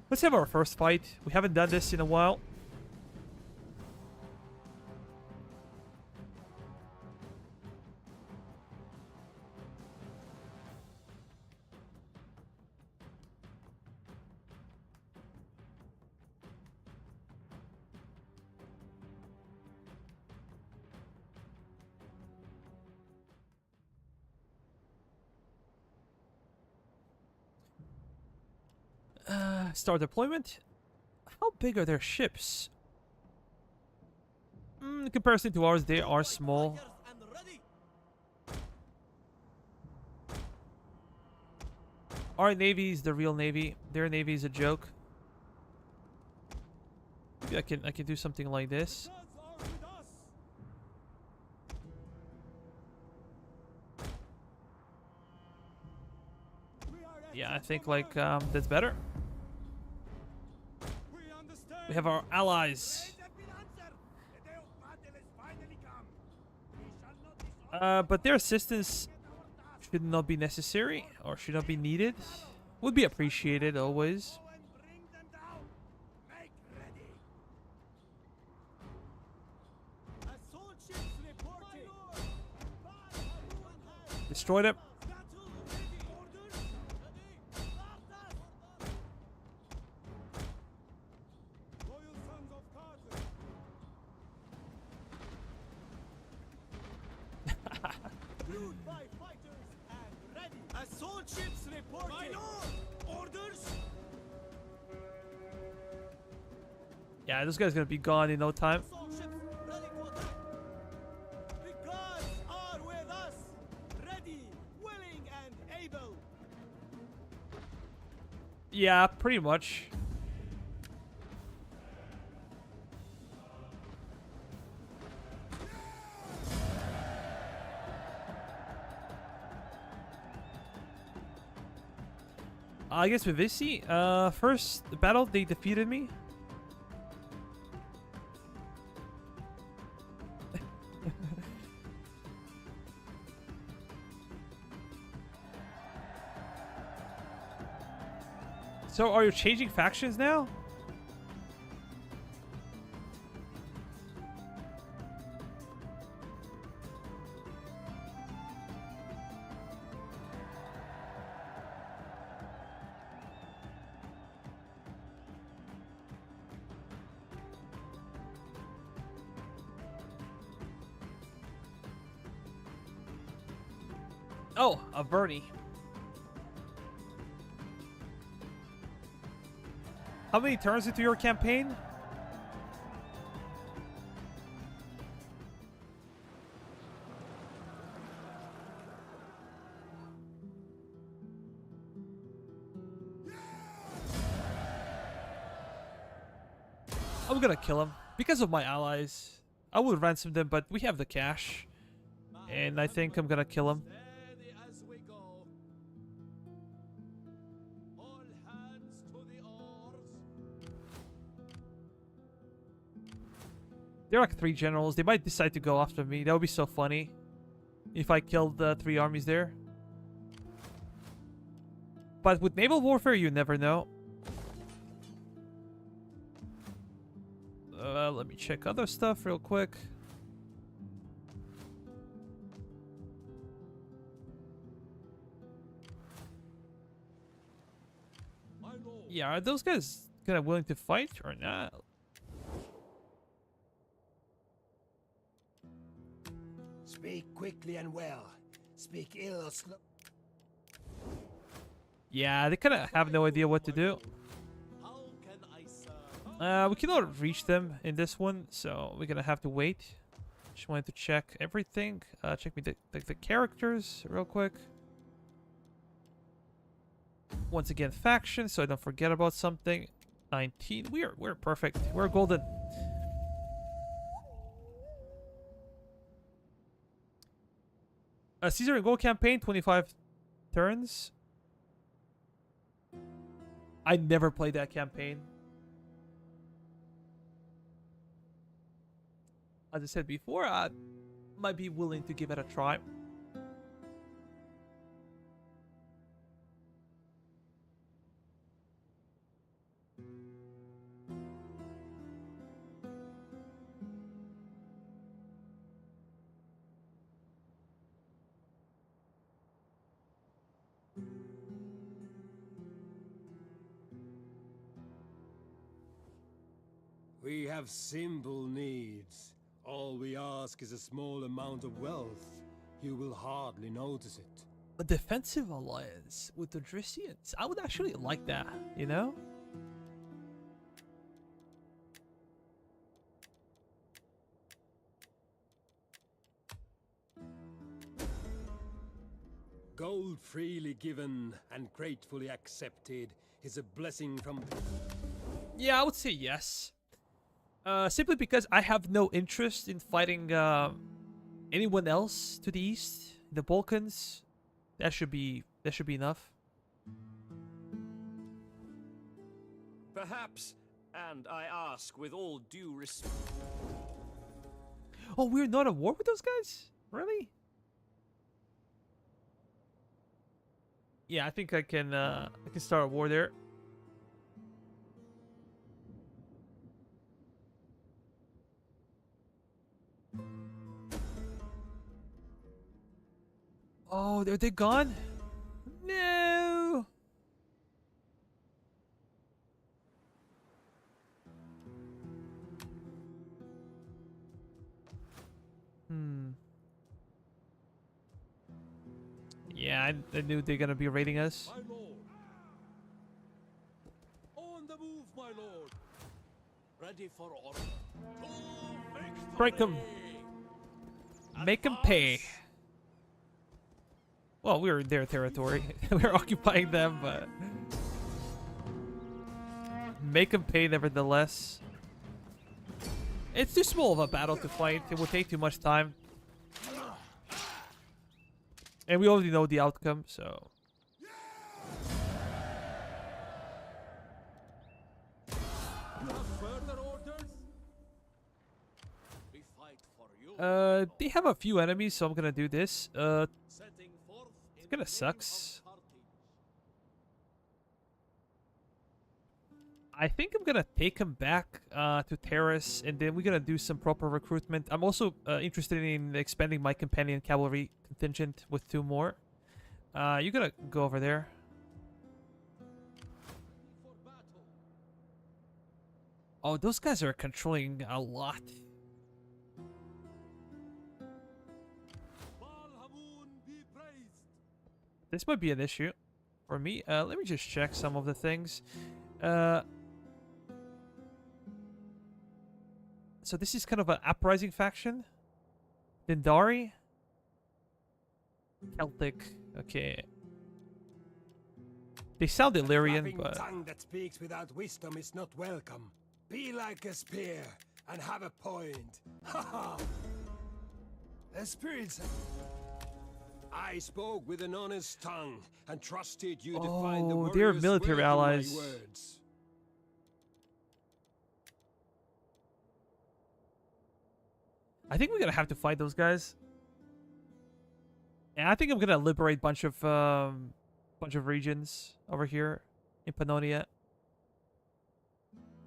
Let's have our first fight. We haven't done this in a while. Start deployment. How big are their ships? In comparison to ours, they are small. Our navy is the real navy. Their navy is a joke. Maybe I can do something like this. Yeah, I think like that's better. We have our allies. But their assistance should not be necessary or should not be needed. Would be appreciated always. Destroy them. Yeah, this guy's gonna be gone in no time. Yeah, pretty much. I guess with Visi, first battle they defeated me. So, are you changing factions now? Oh, a Bernie. How many turns into your campaign? I'm gonna kill him because of my allies. I would ransom them, but we have the cash, and I think I'm gonna kill him. There are like 3 generals. They might decide to go after me. That would be so funny if I killed the 3 armies there. But with naval warfare, you never know. Let me check other stuff real quick. Yeah, are those guys kind of willing to fight or not? Speak quickly and well. Speak ill or slow. Yeah, they kind of have no idea what to do. We cannot reach them in this one, so we're gonna have to wait. Just wanted to check everything. Check me the characters real quick. Once again, faction, so I don't forget about something. 19. We're perfect. We're golden. Caesar and Gold campaign, 25 turns. I never played that campaign. As I said before, I might be willing to give it a try. We have simple needs. All we ask is a small amount of wealth. You will hardly notice it. A defensive alliance with the Drisians. I would actually like that, you know? Gold freely given and gratefully accepted is a blessing from... Yeah, I would say yes. Simply because I have no interest in fighting anyone else to the east. The Balkans. That should be enough. Perhaps, and I ask with all due respect. Oh, we're not at war with those guys? Really? Yeah, I think I can start a war there. Oh, they're gone? No. Yeah, I knew they're gonna be raiding us. My lord. On the move, my lord. Ready for order. To victory. Break 'em. Make 'em pay. Advance. Well, we're in their territory. We're occupying them, but make them pay nevertheless. It's too small of a battle to fight. It will take too much time. And we already know the outcome, so... You have further orders? We fight for you. They have a few enemies, so I'm gonna do this. Setting forth in It kinda the name sucks. of Carthage. I think I'm gonna take him back to Terrace, and then we're gonna do some proper recruitment. I'm also interested in expanding my companion cavalry contingent with 2 more. You're gonna go over there. For battle. Oh, those guys are controlling a lot. Balhamun be praised. This might be an issue for me. Let me just check some of the things. So this is kind of an uprising faction. Dindari. Celtic. Okay. They sound Illyrian, Flapping but... tongue that speaks without wisdom is not welcome. Be like a spear and have a point. Ha ha! The spirits... I spoke with an honest tongue and trusted you to find the Oh, they're warriors military worthy my allies. words. I think we're gonna have to fight those guys. And I think I'm gonna liberate bunch of regions over here in Pannonia.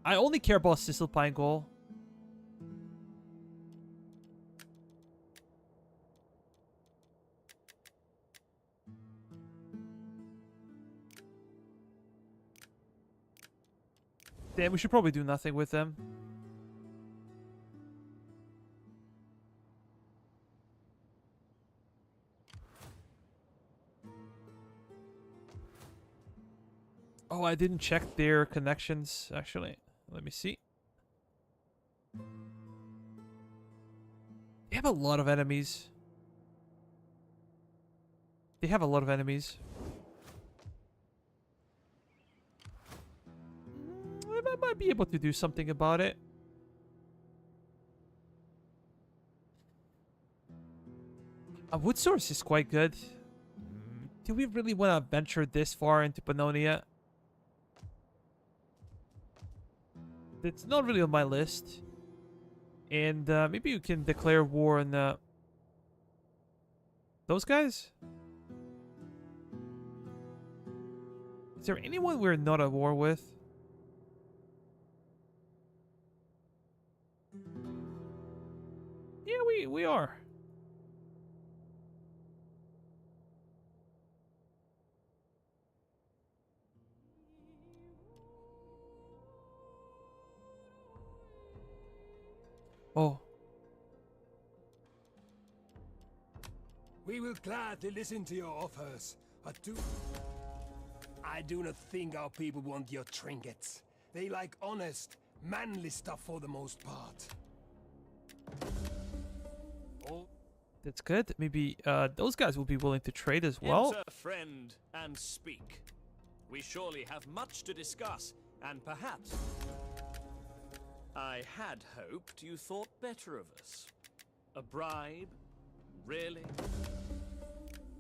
I only care about Cisalpine Gaul. Damn, we should probably do nothing with them. Oh, I didn't check their connections, actually. Let me see. They have a lot of enemies. They have a lot of enemies. I might be able to do something about it. A wood source is quite good. Do we really want to venture this far into Pannonia? It's not really on my list. And maybe you can declare war on those guys? Is there anyone we're not at war with? Yeah, we are. Oh. We will gladly listen to your offers, but I do not think our people want your trinkets. They like honest, manly stuff for the most part. Oh. That's good. Maybe those guys will be willing to trade as well. Enter, friend, and speak. We surely have much to discuss, and perhaps I had hoped you thought better of us. A bribe? Really?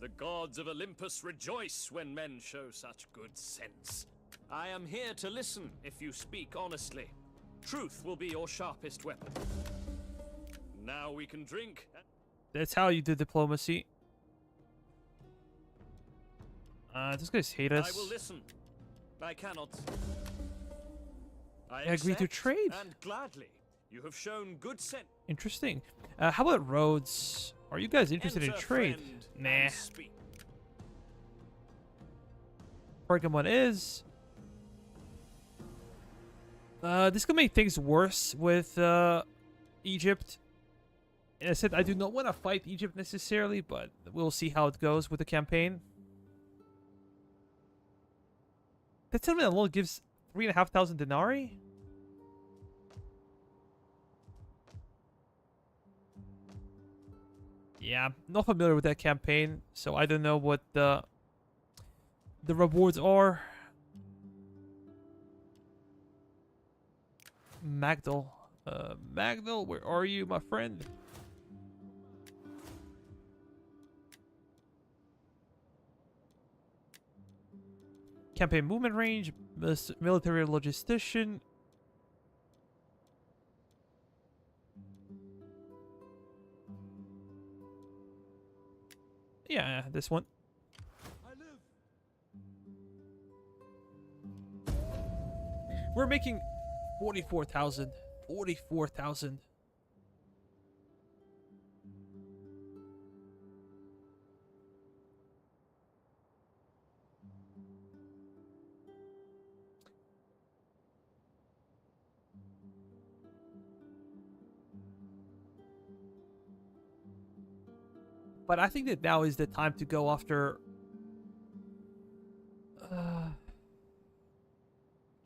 The gods of Olympus rejoice when men show such good sense. I am here to listen if you speak honestly. Truth will be your sharpest weapon. Now we can drink. That's how you do diplomacy. Those guys hate us. I will listen. I cannot. I agree to accept, trade. and gladly. You have shown good sense. Interesting. How about roads? Are you guys interested in Enter, trade? friend, Nah. and speak. Pergamon is. This could make things worse with Egypt. And I said I do not want to fight Egypt necessarily, but we'll see how it goes with the campaign. That settlement alone gives 3,500 denarii? Yeah, I'm not familiar with that campaign, so I don't know what the rewards are. Magdal. Magdal, where are you, my friend? Campaign movement range, military logistician. Yeah, this one. I live. We're making 44,000. 44,000. But I think that now is the time to go after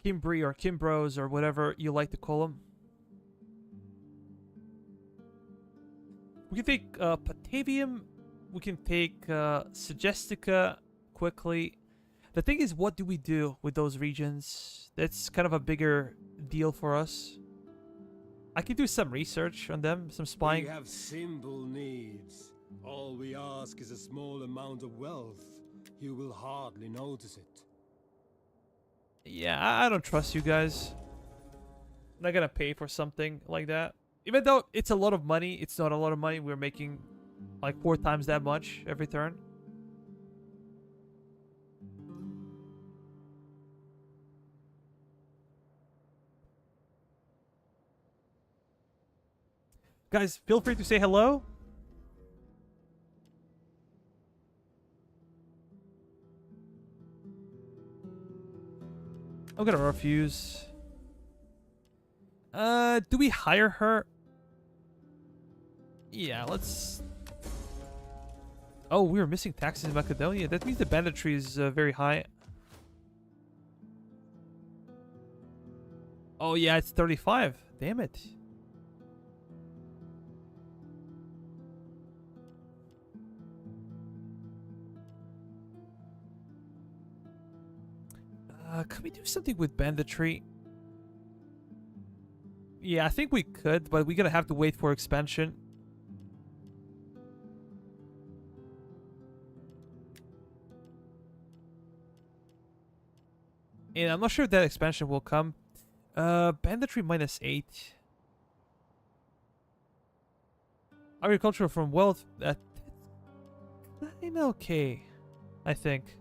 Kimbri or Kimbros or whatever you like to call them. We can take Patavium. We can take Segestica quickly. The thing is, what do we do with those regions? That's kind of a bigger deal for us. I can do some research on them, some spying. We have simple needs. All we ask is a small amount of wealth. You will hardly notice it. Yeah, I don't trust you guys. I'm not gonna pay for something like that. Even though it's a lot of money, it's not a lot of money. We're making like 4 times that much every turn. Guys, feel free to say hello. I'm gonna refuse. Do we hire her? Yeah, let's... Oh, we were missing taxes in Macedonia. That means the banditry is very high. Oh yeah, it's 35. Damn it. Could we do something with banditry? Yeah, I think we could, but we're gonna have to wait for expansion. And I'm not sure if that expansion will come. Banditry -8. Agriculture from wealth. That's kind of okay, I think.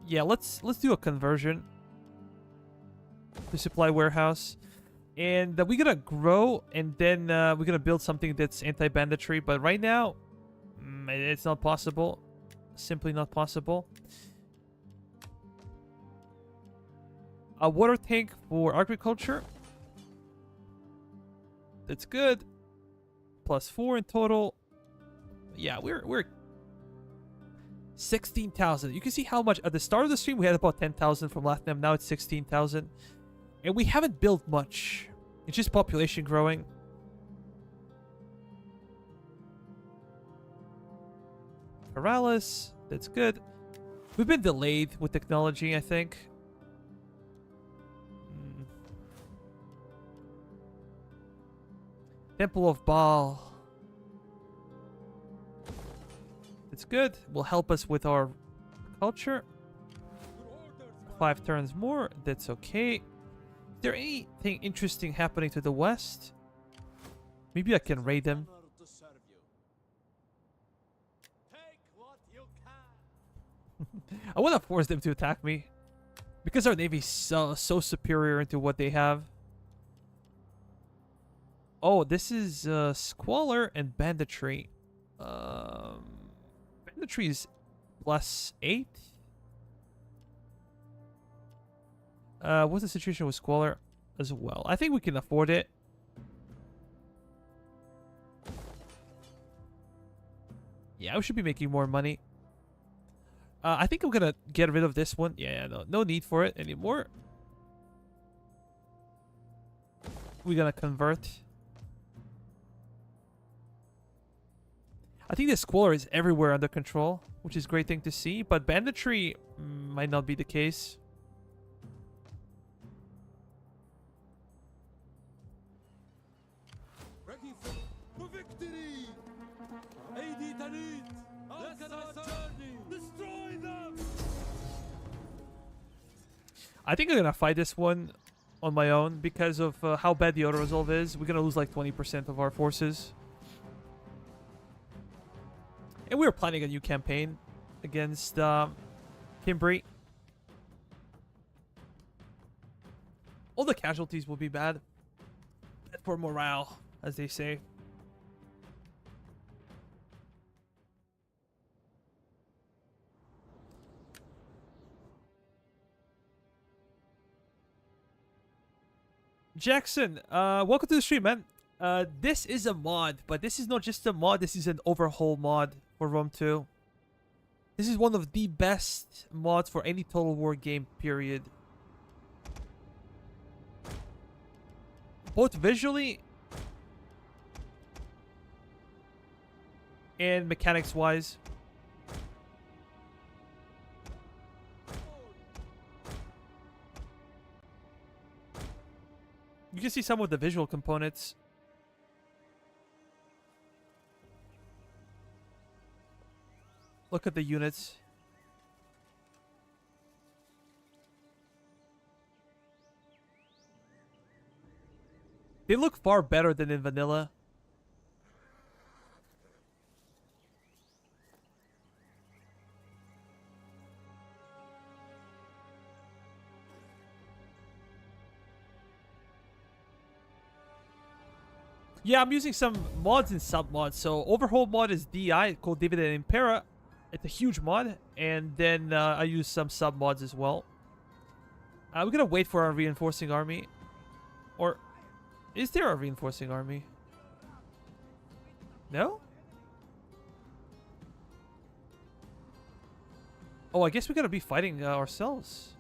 Yeah, let's do a conversion to supply warehouse, and we're gonna grow, and then we're gonna build something that's anti-banditry. But right now, it's not possible. Simply not possible. A water tank for agriculture. That's good. +4 in total. Yeah, we're 16,000. You can see how much at the start of the stream we had about 10,000 from Latinum. Now it's 16,000, and we haven't built much. It's just population growing. Paralis, that's good. We've been delayed with technology, I think. Temple of Baal. It's good. Will help us with our culture. 5 turns more. That's okay. Is there anything interesting happening to the west? Maybe I can raid them. I want to force them to attack me. Because our navy's so superior into what they have. Oh, this is Squalor and Banditry. Banditry is +8. What's the situation with Squalor as well? I think we can afford it. Yeah, we should be making more money. I think I'm gonna get rid of this one. Yeah, no need for it anymore. We're gonna convert. I think the Squalor is everywhere under control, which is a great thing to see. But Banditry might not be the case. Ready for victory! Aidi Tanit! Let us journey! Destroy them! I think I'm gonna fight this one on my own because of how bad the auto resolve is. We're gonna lose like 20% of our forces. And we were planning a new campaign against Kimbri. All the casualties will be bad. For morale, as they say. Jackson, welcome to the stream, man. This is a mod, but this is not just a mod. This is an overhaul mod for Rome 2. This is one of the best mods for any Total War game, period. Both visually and mechanics-wise. You can see some of the visual components. Look at the units. They look far better than in vanilla. Yeah, I'm using some mods and sub-mods. So overhaul mod is D.E.I, called David and Impera. It's a huge mod. And then I use some sub-mods as well. We're gonna wait for our reinforcing army. Or is there a reinforcing army? No? Oh, I guess we gotta be fighting ourselves.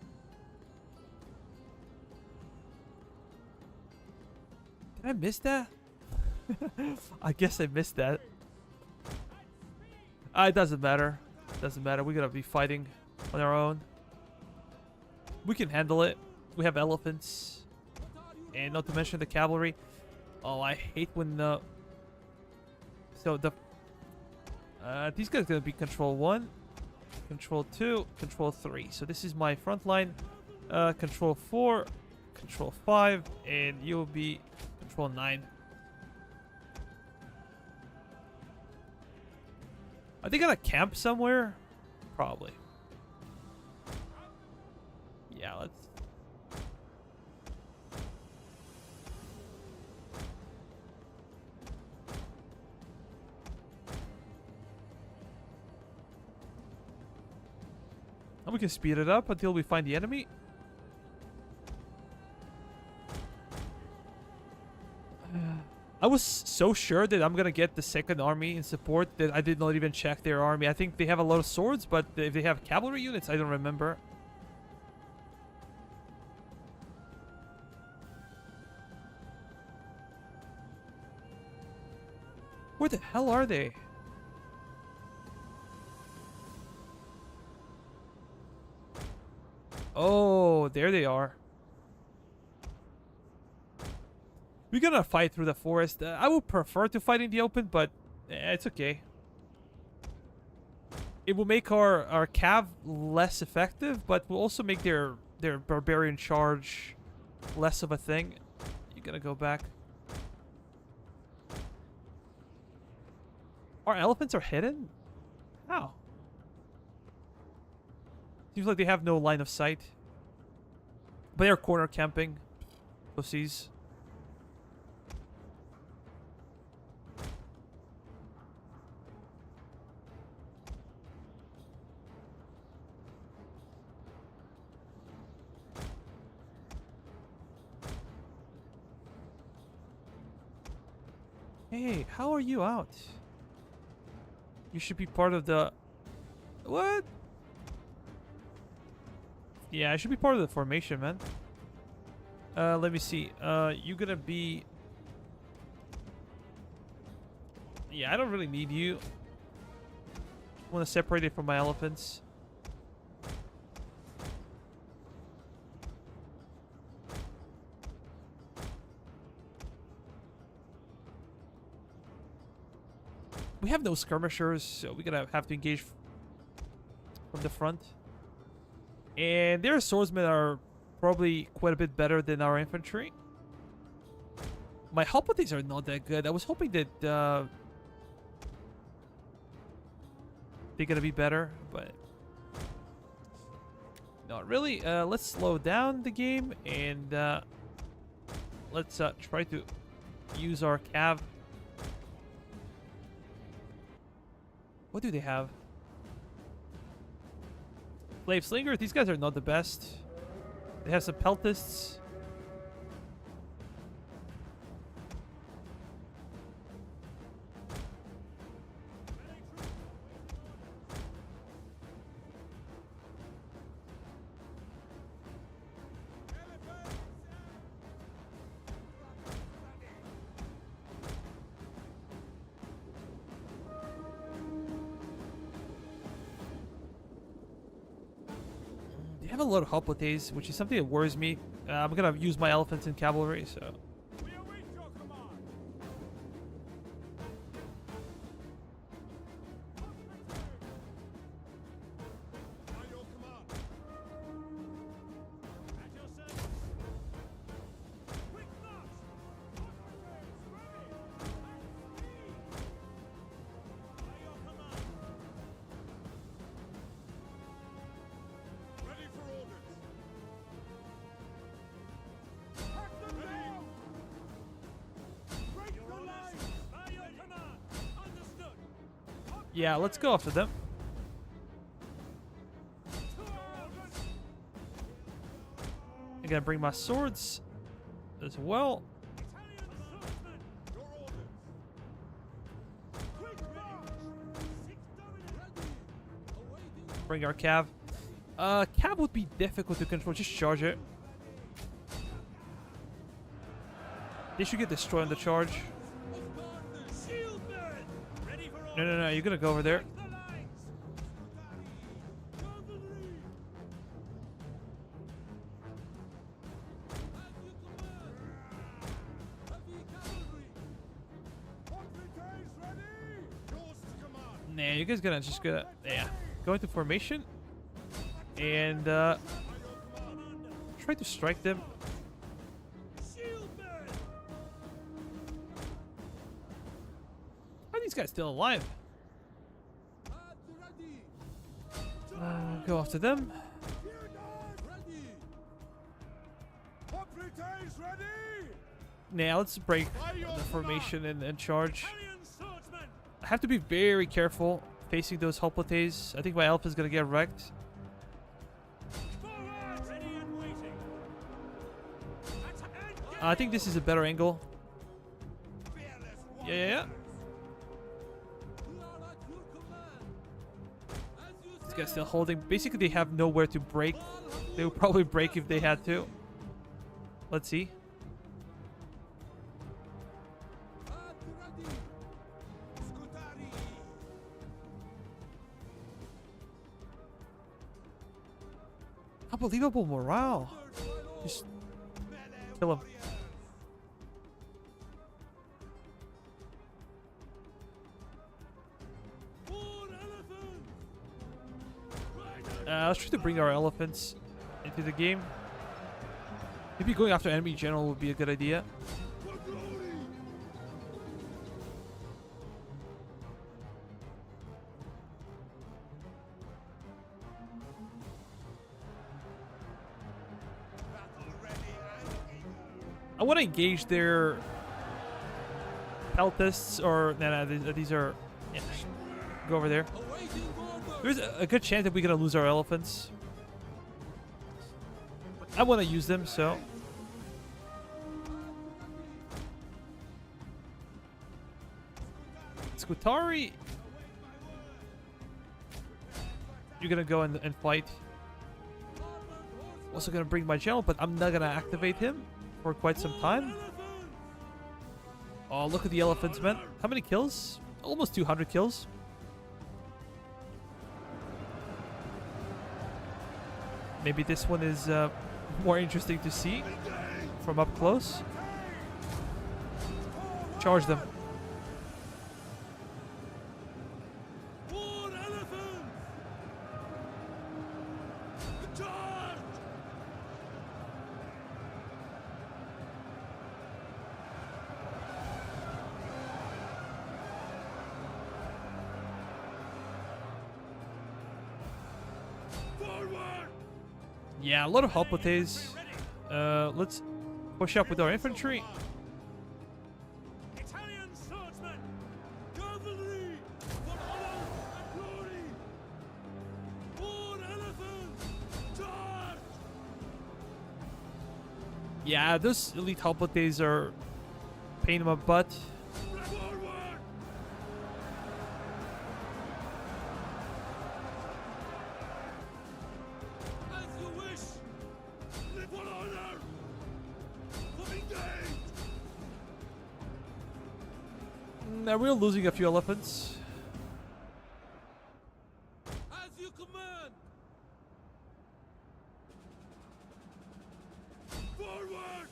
Did I miss that? I guess I missed that. It doesn't matter. Doesn't matter. We're gonna be fighting on our own. We can handle it. We have elephants. And not to mention the cavalry. Oh, I hate when the... So the... these guys are gonna be control 1, control 2, control 3. So this is my front line. Control 4, control 5, and you'll be control 9. Are they gonna camp somewhere? Probably. Yeah, let's... And we can speed it up until we find the enemy. I was so sure that I'm gonna get the second army in support that I did not even check their army. I think they have a lot of swords, but if they have cavalry units, I don't remember. Where the hell are they? Oh, there they are. We're gonna fight through the forest. I would prefer to fight in the open, but it's okay. It will make our cav less effective, but will also make their barbarian charge less of a thing. You're gonna go back. Our elephants are hidden? How? Seems like they have no line of sight. But they're corner camping. Pussies. Hey, how are you out? You should be part of the... What? Yeah, I should be part of the formation, man. Let me see. You're gonna be... Yeah, I don't really need you. I want to separate it from my elephants. We have no skirmishers, so we're gonna have to engage from the front. And their swordsmen are probably quite a bit better than our infantry. My hoplites are not that good. I was hoping that they're gonna be better, but not really. Let's slow down the game and let's try to use our cav. What do they have? Slave slingers? These guys are not the best. They have some peltists. They have a lot of hoplites, which is something that worries me. I'm gonna use my elephants and cavalry, so... We await your command. By your command. At your service. Quick march. By your command. Ready for orders. Hack them down. Break the line. By your command. Understood. Yeah, let's go after them. I'm gonna bring my swords as well. Italian swordsmen. Your orders. Quick march. Six dominant. Ready. Awaiting. Bring our cav. Cav would be difficult to control. Just charge it. They should get destroyed on the charge. Shield men. Ready for orders. No. You're gonna go over there. The lines. Cavalry. As you command. Heavy cavalry. Infantry ready. Yours to command. Nah, you guys gonna just gonna go into formation and By your command. try to strike them. Shield men. How are these guys still alive? At ready. Go after them. Here down. Ready. Infantry ready. Now let's break By your the formation and charge. Italian swordsmen. I have to be very careful facing those hoplites. I think my elf is gonna get wrecked. Forward. Ready and waiting. I think this is a better angle. Yeah, yeah, yeah. We are at your command. As you These say, guys still holding. Basically, they have nowhere to break. They would probably break if they had to. Let's see. at ready. Scutari. Unbelievable morale. Orders, my lord. Just Melee kill him. warriors. More elephants. Riders. Let's try to bring our elephants into the game. Maybe going after enemy general would be a good idea. For glory. Battle ready and eager. I want to engage their peltists, or these are. Yeah, go over there. Awaiting orders. There's a good chance that we're gonna lose our elephants. I want to use them, so Scutari, you're gonna go and fight. Also gonna bring my general, but I'm not gonna activate him for quite some time. Oh, look at the elephants, man! How many kills? Almost 200 kills. Maybe this one is more interesting to see from up close. Charge them. More elephants. Charge. Forward. Yeah, a lot of Hoplites. Let's push up with our infantry. Italian swordsmen. Cavalry. For honor and glory. More elephants. Charge. Yeah, those elite Hoplites are pain in my butt. Forward. As you wish. Live for honor. For engage. Now we're losing a few elephants. As you command. Forward.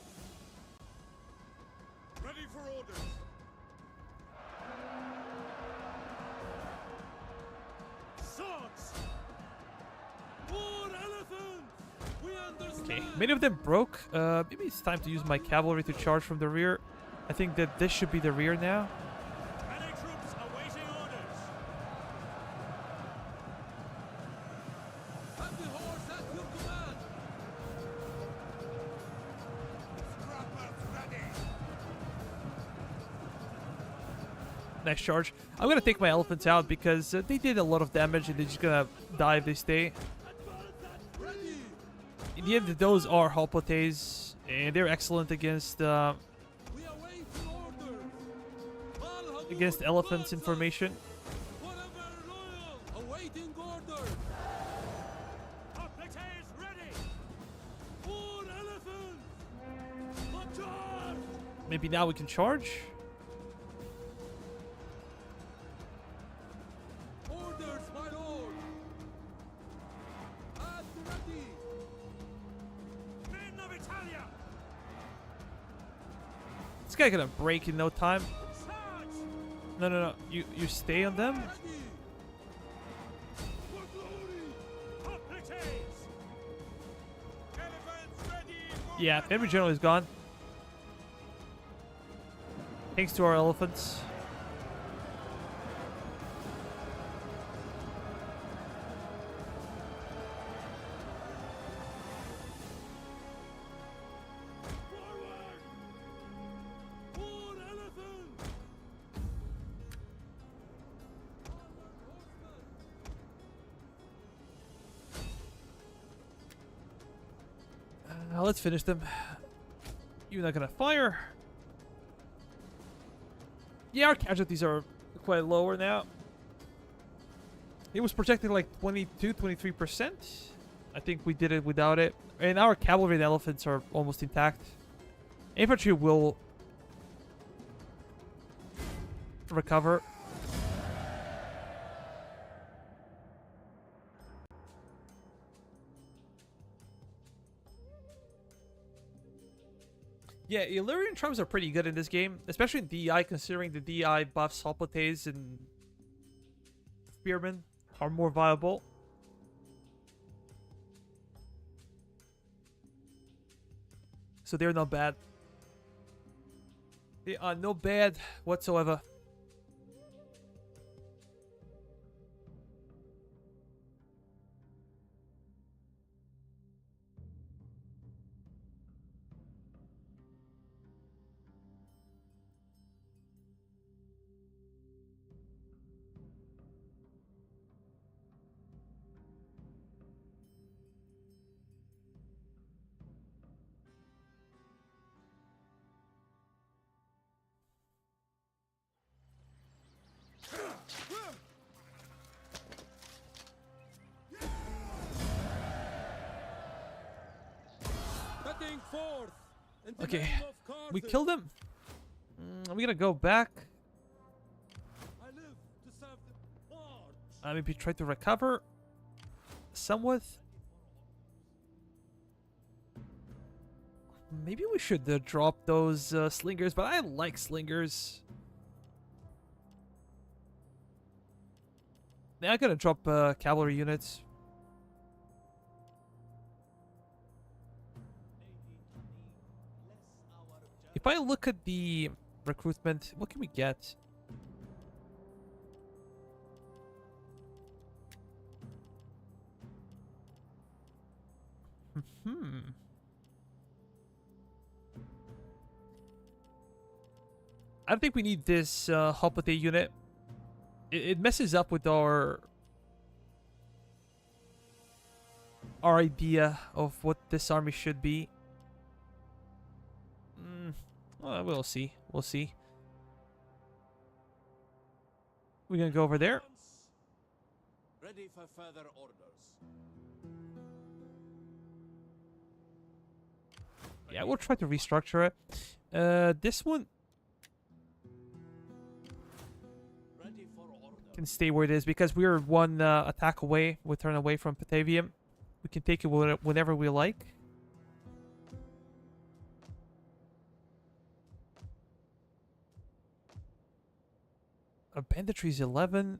Ready for orders. Swords. More elephants. We understand. Okay, many of them broke. Maybe it's time to use my cavalry to charge from the rear. I think that this should be the rear now. Any troops awaiting orders. Have the horse at your command. Scrappers ready. Nice charge. I'm gonna take my elephants out because they did a lot of damage and they're just gonna die if they stay. Ready. In the end, those are Hoplites, and they're excellent against We await orders. Valhalla against elephants in formation. Forever loyal. Awaiting orders. Hoplites ready. More elephants. For charge. Maybe now we can charge. Orders, my lord. At ready. Men of Italia. This guy gonna break in no time. Charge. No. You stay on them. Ready. For glory. Hoplites. Elephants ready. For Yeah, enemy general is gone. Thanks to our elephants. forward. More elephants. Let's finish them. You're not gonna fire. Yeah, our casualties are quite lower now. It was projected like 22, 23%. I think we did it without it. And our cavalry and elephants are almost intact. Infantry will recover. Yeah, Illyrian tribes are pretty good in this game, especially in D.E.I, considering the D.E.I buffs Hoplites and Spearmen are more viable. So they're not bad. They are no bad whatsoever. Cutting forth in the Okay, name of we Carthage. killed him. I'm gonna go back. I live to serve the march. Maybe try to recover somewhat. Maybe we should drop those slingers, but I like slingers. Yeah, I'm gonna drop cavalry units. If I look at the recruitment, what can we get? I don't think we need this Hoplite unit. It messes up with our idea of what this army should be. Well, we'll see. We'll see. We're gonna go over there. Ready for further orders. Yeah, we'll try to restructure it. This one Ready for order. can stay where it is because we're one attack away. We turn away from Batavium. We can take it whenever we like. Banditry is 11.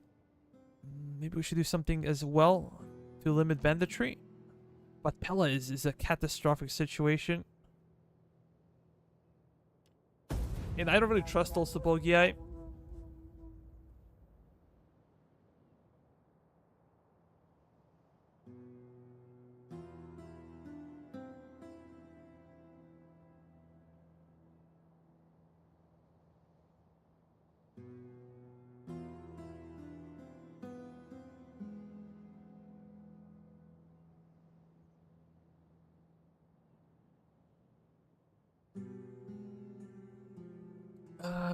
Maybe we should do something as well to limit banditry. But Pella is a catastrophic situation. And I don't really trust also Bogiai.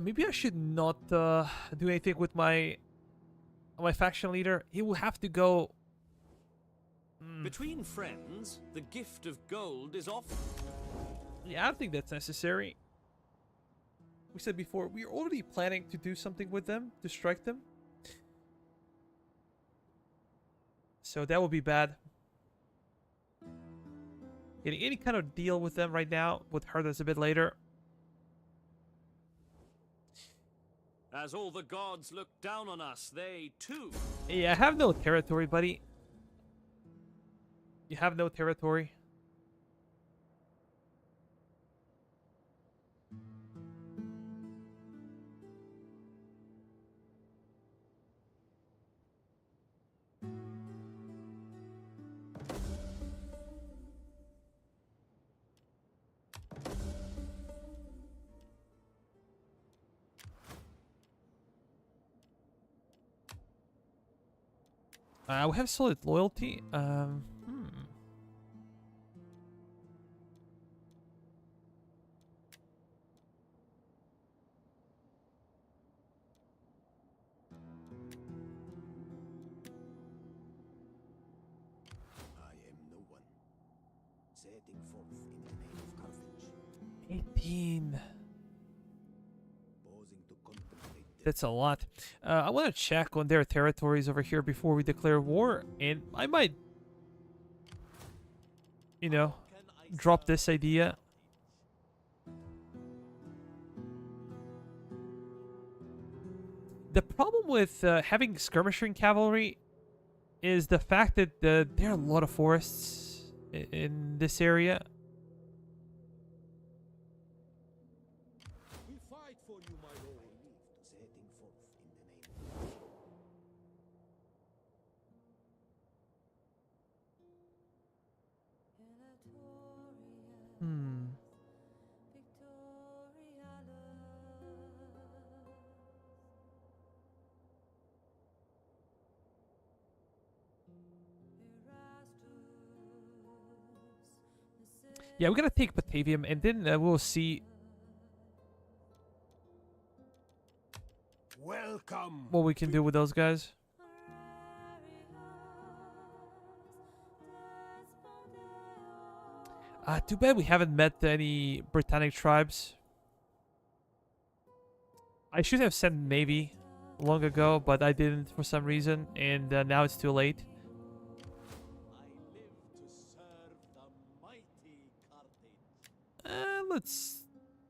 Maybe I should not do anything with my faction leader. He will have to go. Between friends, the gift of gold is often. Yeah, I don't think that's necessary. We said before, we're already planning to do something with them, to strike them. So that would be bad. Getting any kind of deal with them right now would hurt us a bit later. As all the gods look down on us, they too. Yeah, I have no territory, buddy. You have no territory. We have solid loyalty. Setting forth in the name of Carthage. 18. Pausing to contemplate death. That's a lot. I want to check on their territories over here before we declare war, and I might, you know, Can I drop serve this idea. The problem with having skirmishing cavalry is the fact that there are a lot of forests in this area. We fight for you, my lord. Setting forth in the name of Hmm. Yeah, we're gonna take Batavium, and then we'll see Welcome. what we can do with those guys. Too bad we haven't met any Britannic tribes. I should have sent Navy long ago, but I didn't for some reason, and now it's too late. I live to serve the mighty Carthage. Let's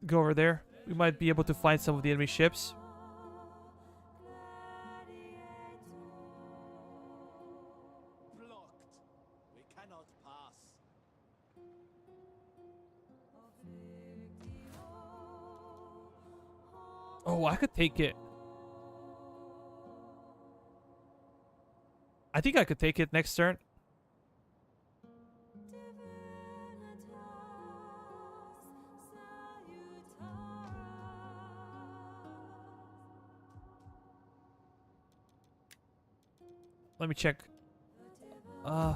go over there. We might be able to find some of the enemy ships. Blocked. We cannot pass. Oh, I could take it. I think I could take it next turn. Let me check.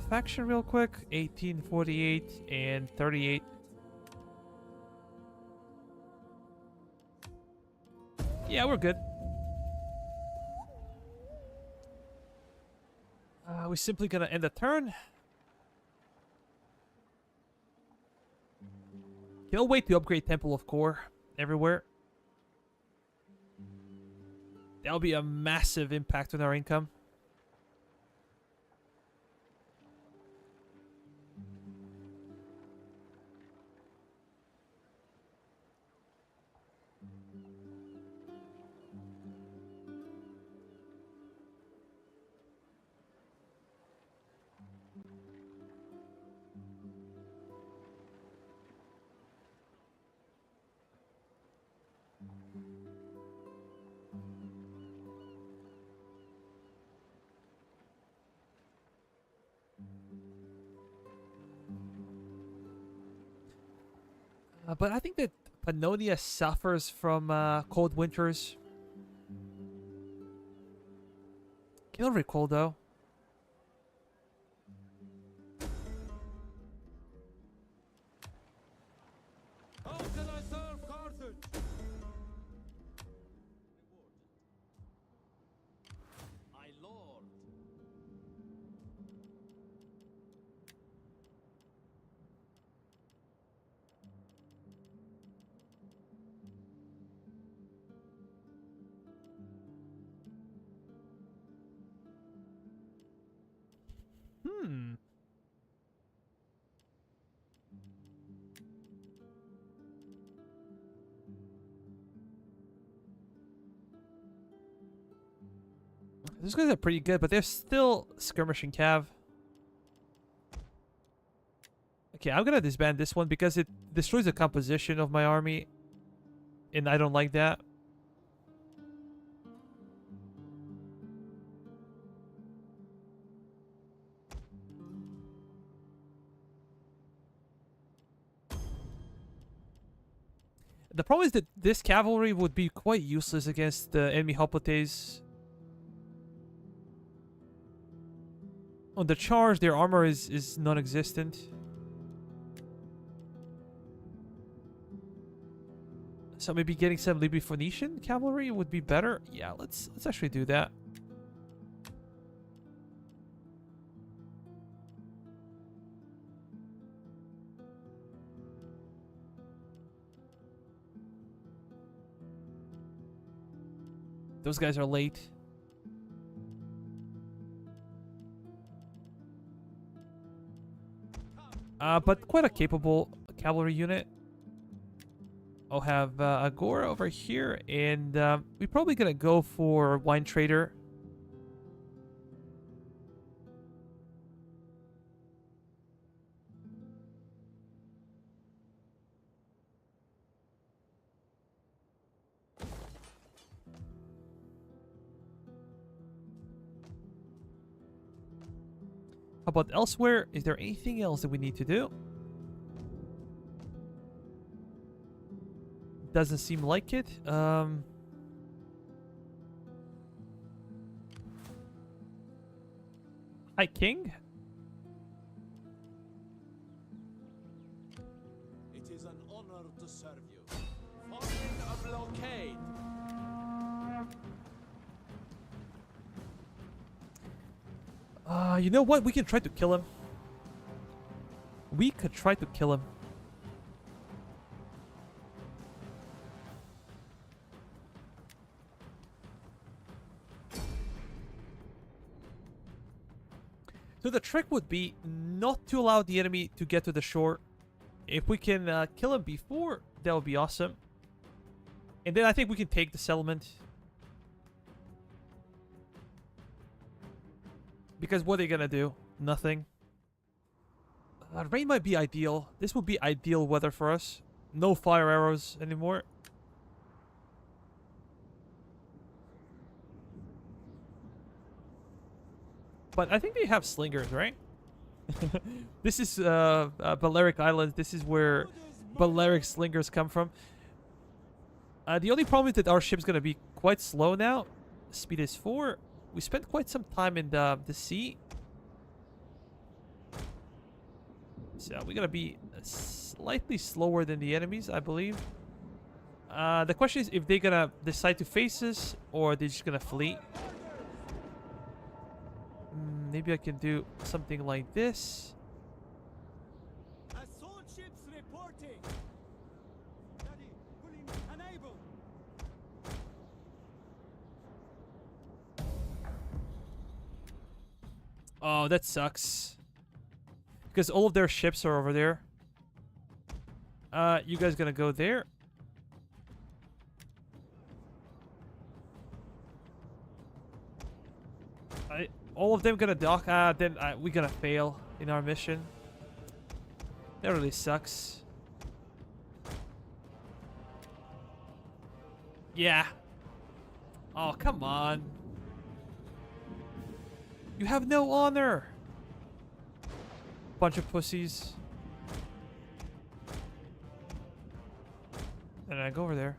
Faction real quick. 1848 and 38. Yeah, we're good. We're simply gonna end the turn. Can't wait to upgrade Temple of Core everywhere. That'll be a massive impact on our income. But I think that Pannonia suffers from cold winters. Can't recall though. How can I serve Carthage? My lord. Hmm. These guys are pretty good, but they're still skirmishing cav. Okay, I'm gonna disband this one because it destroys the composition of my army, and I don't like that. The problem is that this cavalry would be quite useless against the enemy hoplites. On the charge, their armor is non-existent. So maybe getting some Libyan Phoenician cavalry would be better. Yeah, let's actually do that. Those guys are late. But quite a capable cavalry unit. I'll have Agora over here, and we're probably gonna go for Wine Trader. How about elsewhere? Is there anything else that we need to do? Doesn't seem like it. High King? It is an honor to serve you. Forming a blockade. You know what? We can try to kill him. We could try to kill him. So the trick would be not to allow the enemy to get to the shore. If we can kill him before, that would be awesome. And then I think we can take the settlement. Because what are they gonna do? Nothing. Rain might be ideal. This would be ideal weather for us. No fire arrows anymore. But I think they have slingers, right? This is Balearic Islands. This is where Balearic slingers come from. The only problem is that our ship's gonna be quite slow now. Speed is 4. We spent quite some time in the sea. So we're gonna be slightly slower than the enemies, I believe. The question is if they're gonna decide to face us or they're just gonna flee. Maybe I can do something like this. Assault ships reporting. Daddy, pulling unable. Oh, that sucks. Because all of their ships are over there. You guys gonna go there? All of them gonna dock? Then we're gonna fail in our mission. That really sucks. Yeah. Oh, come on. You have no honor. Bunch of pussies. And I go over there.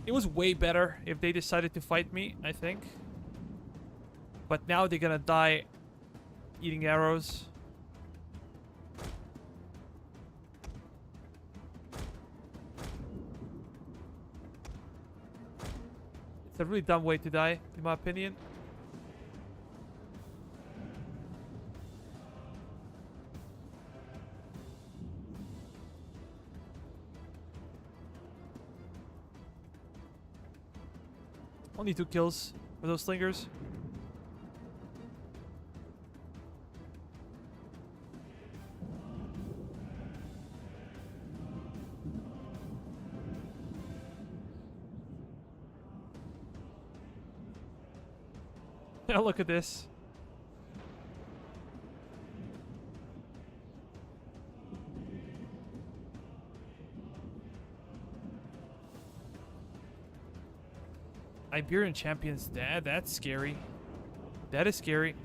It was way better if they decided to fight me, I think. But now they're gonna die eating arrows. It's a really dumb way to die, in my opinion. Only 2 kills for those slingers. Now look at this. Iberian champions, that's scary. That is scary.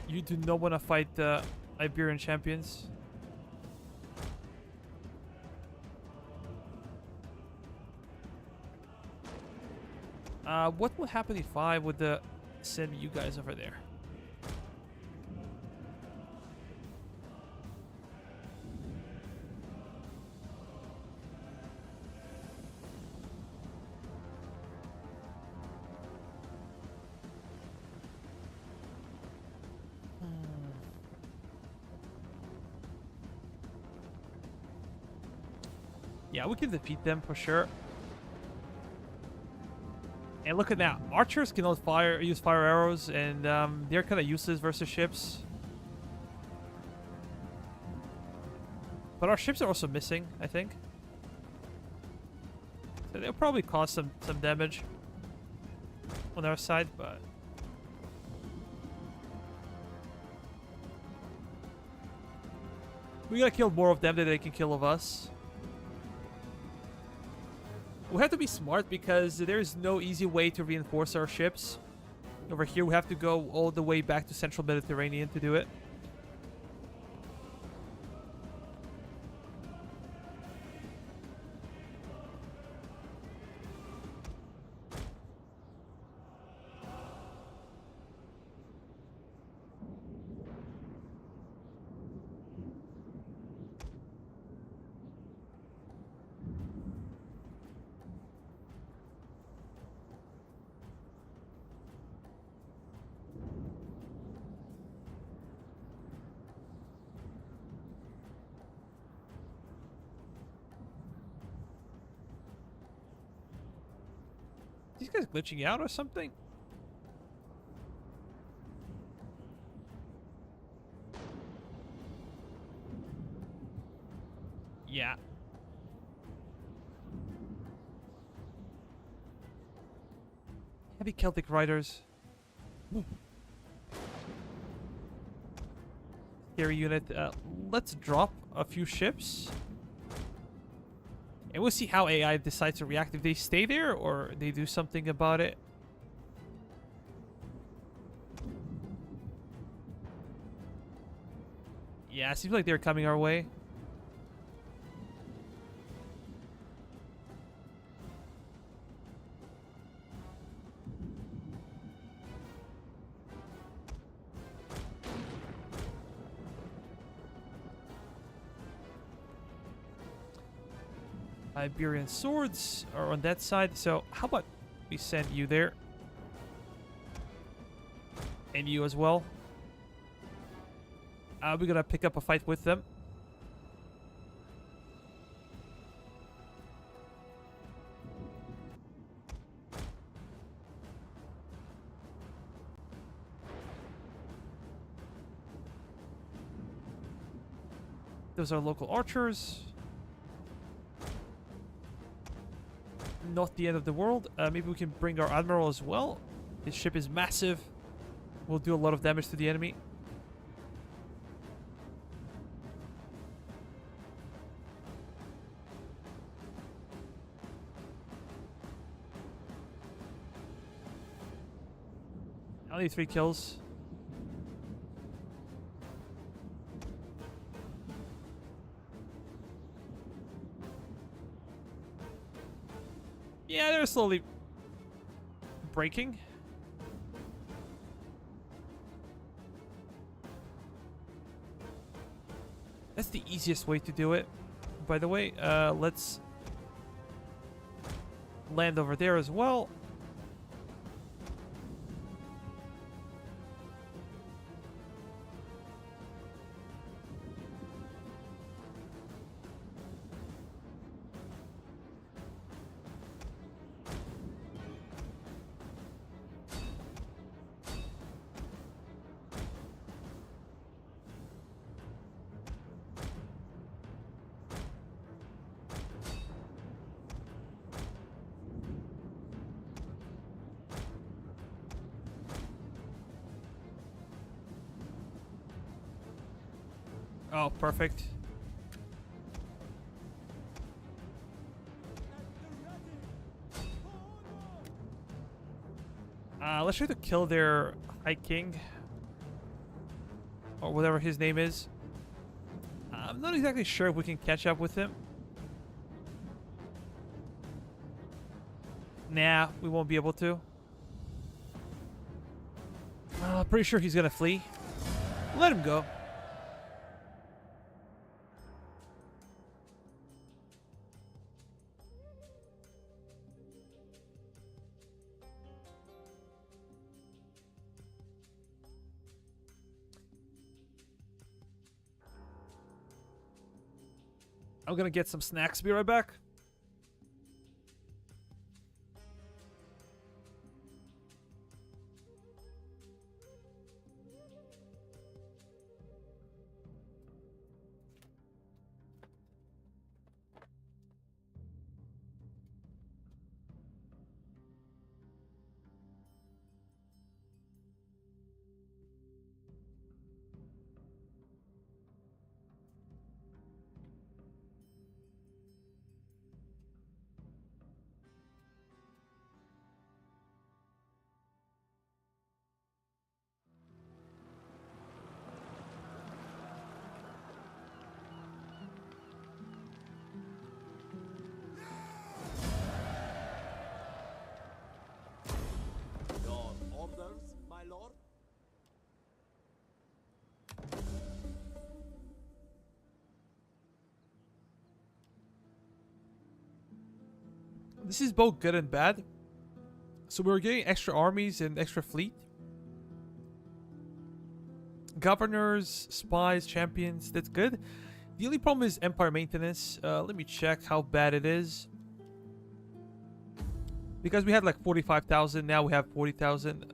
You do not want to fight the Iberian champions. What will happen if I would send you guys over there? Yeah, we can defeat them for sure. And look at that. Archers cannot use fire arrows, and they're kind of useless versus ships. But our ships are also missing, I think. So they'll probably cause some damage on our side, but... we gotta kill more of them than they can kill of us. We have to be smart because there's no easy way to reinforce our ships. Over here, we have to go all the way back to Central Mediterranean to do it. These guys glitching out or something? Yeah. Heavy Celtic riders. Scary unit. Let's drop a few ships. And we'll see how AI decides to react. If they stay there or they do something about it. Yeah, it seems like they're coming our way. Iberian swords are on that side, so how about we send you there? And you as well. We're gonna pick up a fight with them. Those are local archers. Not the end of the world. Maybe we can bring our admiral as well. His ship is massive. Will do a lot of damage to the enemy. Only 3 kills. Yeah, they're slowly breaking. That's the easiest way to do it. By the way, let's land over there as well. Oh, perfect. Let's try to kill their High King. Or whatever his name is. I'm not exactly sure if we can catch up with him. Nah, we won't be able to. Pretty sure he's gonna flee. Let him go. I'm gonna get some snacks. Be right back. This is both good and bad. So we're getting extra armies and extra fleet. Governors, spies, champions. That's good. The only problem is empire maintenance. Let me check how bad it is. Because we had like 45,000, now we have 40,000.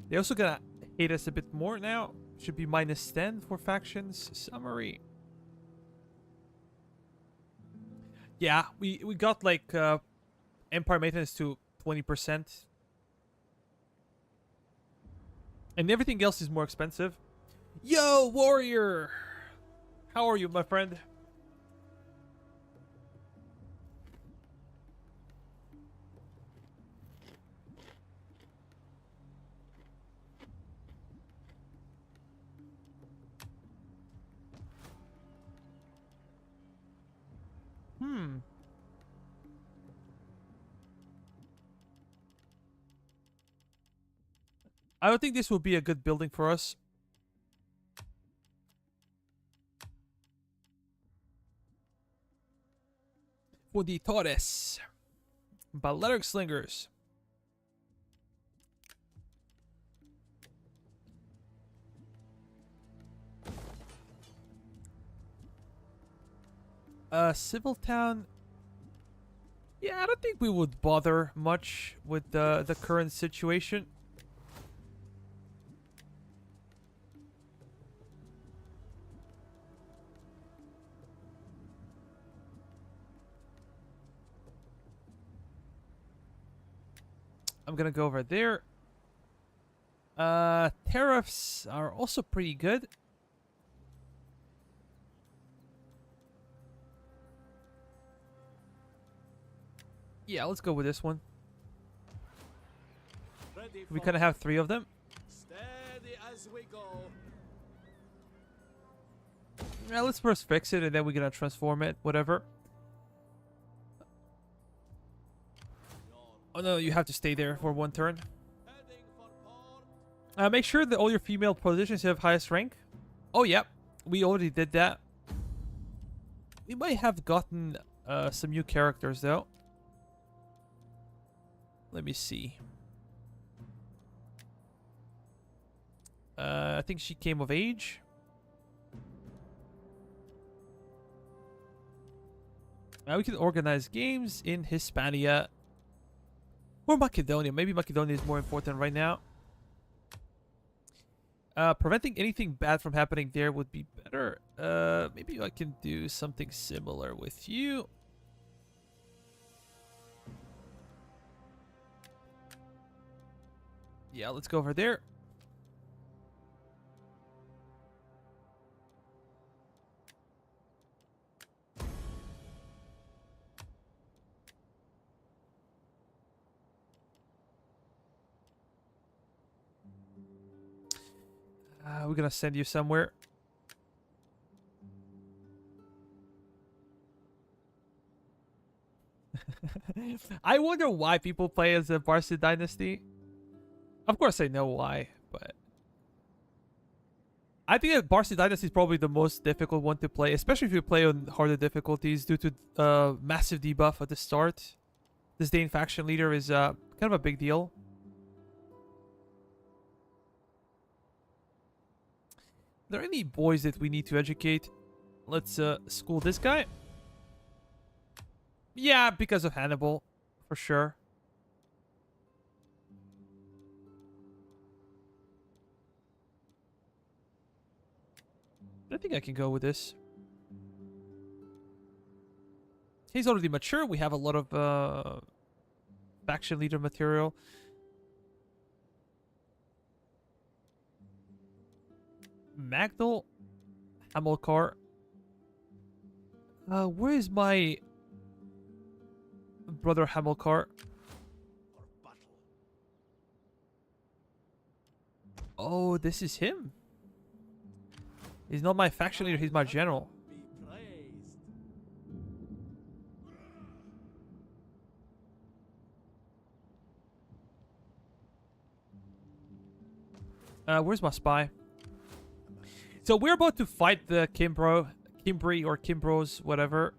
They're also gonna hate us a bit more now. Should be -10 for factions. Summary. Yeah, we got like empire maintenance to 20%. And everything else is more expensive. Yo, warrior! How are you, my friend? I don't think this will be a good building for us. For the Torres. Balearic Slingers. Civil Town. Yeah, I don't think we would bother much with the current situation. I'm gonna go over there. Tariffs are also pretty good. Yeah, let's go with this one. Ready We for kind of have 3 of them. steady as we go. Yeah, let's first fix it and then we're gonna transform it, whatever. Oh no, you have to stay there for 1 turn. Heading for port. Make sure that all your female positions have highest rank. Oh, yeah. We already did that. We might have gotten some new characters, though. Let me see. I think she came of age. We can organize games in Hispania. Or Macedonia. Maybe Macedonia is more important right now. Preventing anything bad from happening there would be better. Maybe I can do something similar with you. Yeah, let's go over there. We're gonna send you somewhere. I wonder why people play as a Barca Dynasty. Of course I know why, but I think that Barca Dynasty is probably the most difficult one to play, especially if you play on harder difficulties due to massive debuff at the start. Disdain faction leader is kind of a big deal. Are there any boys that we need to educate? Let's school this guy. Yeah, because of Hannibal, for sure. I think I can go with this. He's already mature. We have a lot of faction leader material. Magdal, Hamilcar. Where is my brother Hamilcar? For battle. Oh, this is him. He's not my faction leader, he's my general. Be praised. Where's my spy? So we're about to fight the Kimbri or Kimbros, whatever.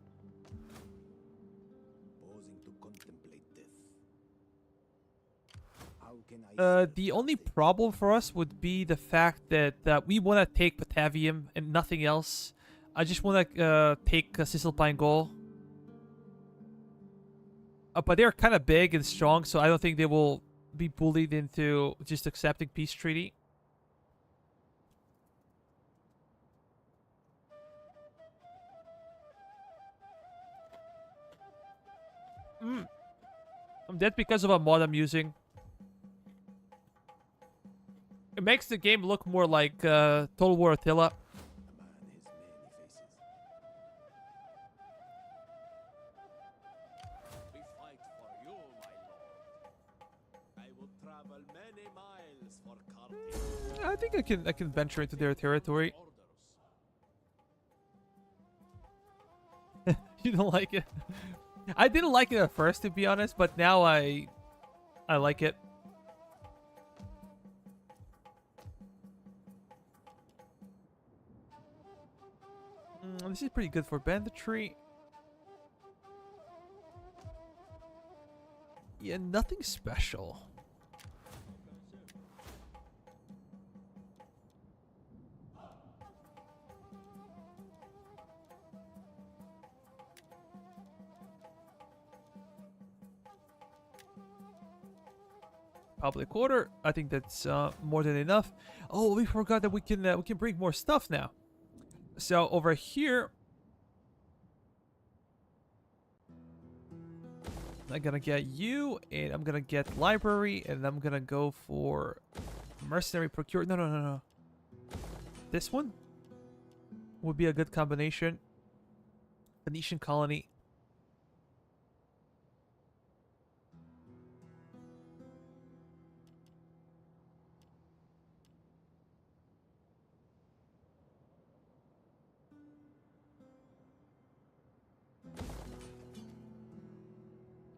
myself The only nothing. problem for us would be the fact that we want to take Batavium and nothing else. I just want to take Cisalpine Goal. But they're kind of big and strong, so I don't think they will be bullied into just accepting peace treaty. That's because of a mod I'm using. It makes the game look more like Total War Attila. A man has many faces. We fight for you, my lord. I will travel many miles for Carthage. I think I can venture into their territory. Orders. You don't like it? I didn't like it at first, to be honest, but now I like it. This is pretty good for banditry. Yeah, nothing special. Public order. I think that's more than enough. Oh, we forgot that we can bring more stuff now. So over here, I'm gonna get you, and I'm gonna get library, and I'm gonna go for mercenary procure. No. This one would be a good combination. Phoenician colony.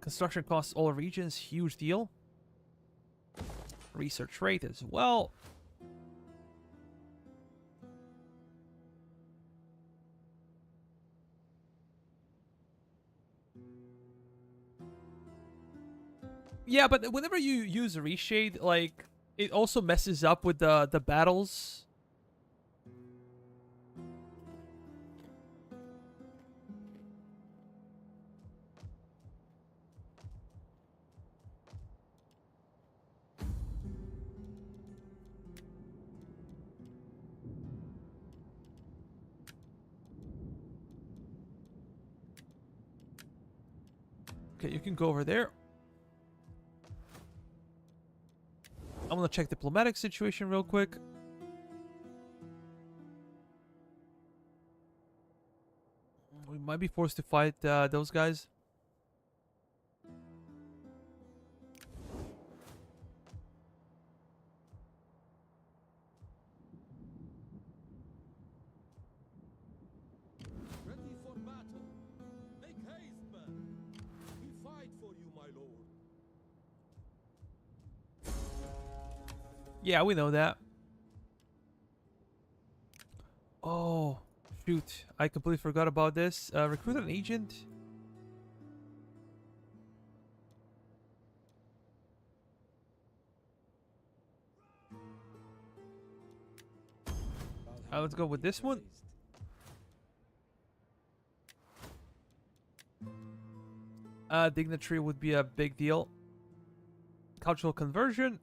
Construction costs all regions, huge deal. Research rate as well. Yeah, but whenever you use reshade, like, it also messes up with the battles. Okay, you can go over there. I'm gonna check diplomatic situation real quick. We might be forced to fight those guys. Ready for battle. Make haste, men. We fight for you, my lord. Yeah, we know that. Oh, shoot. I completely forgot about this. Recruit an agent. Let's go with this one. Dignitary would be a big deal. Cultural conversion.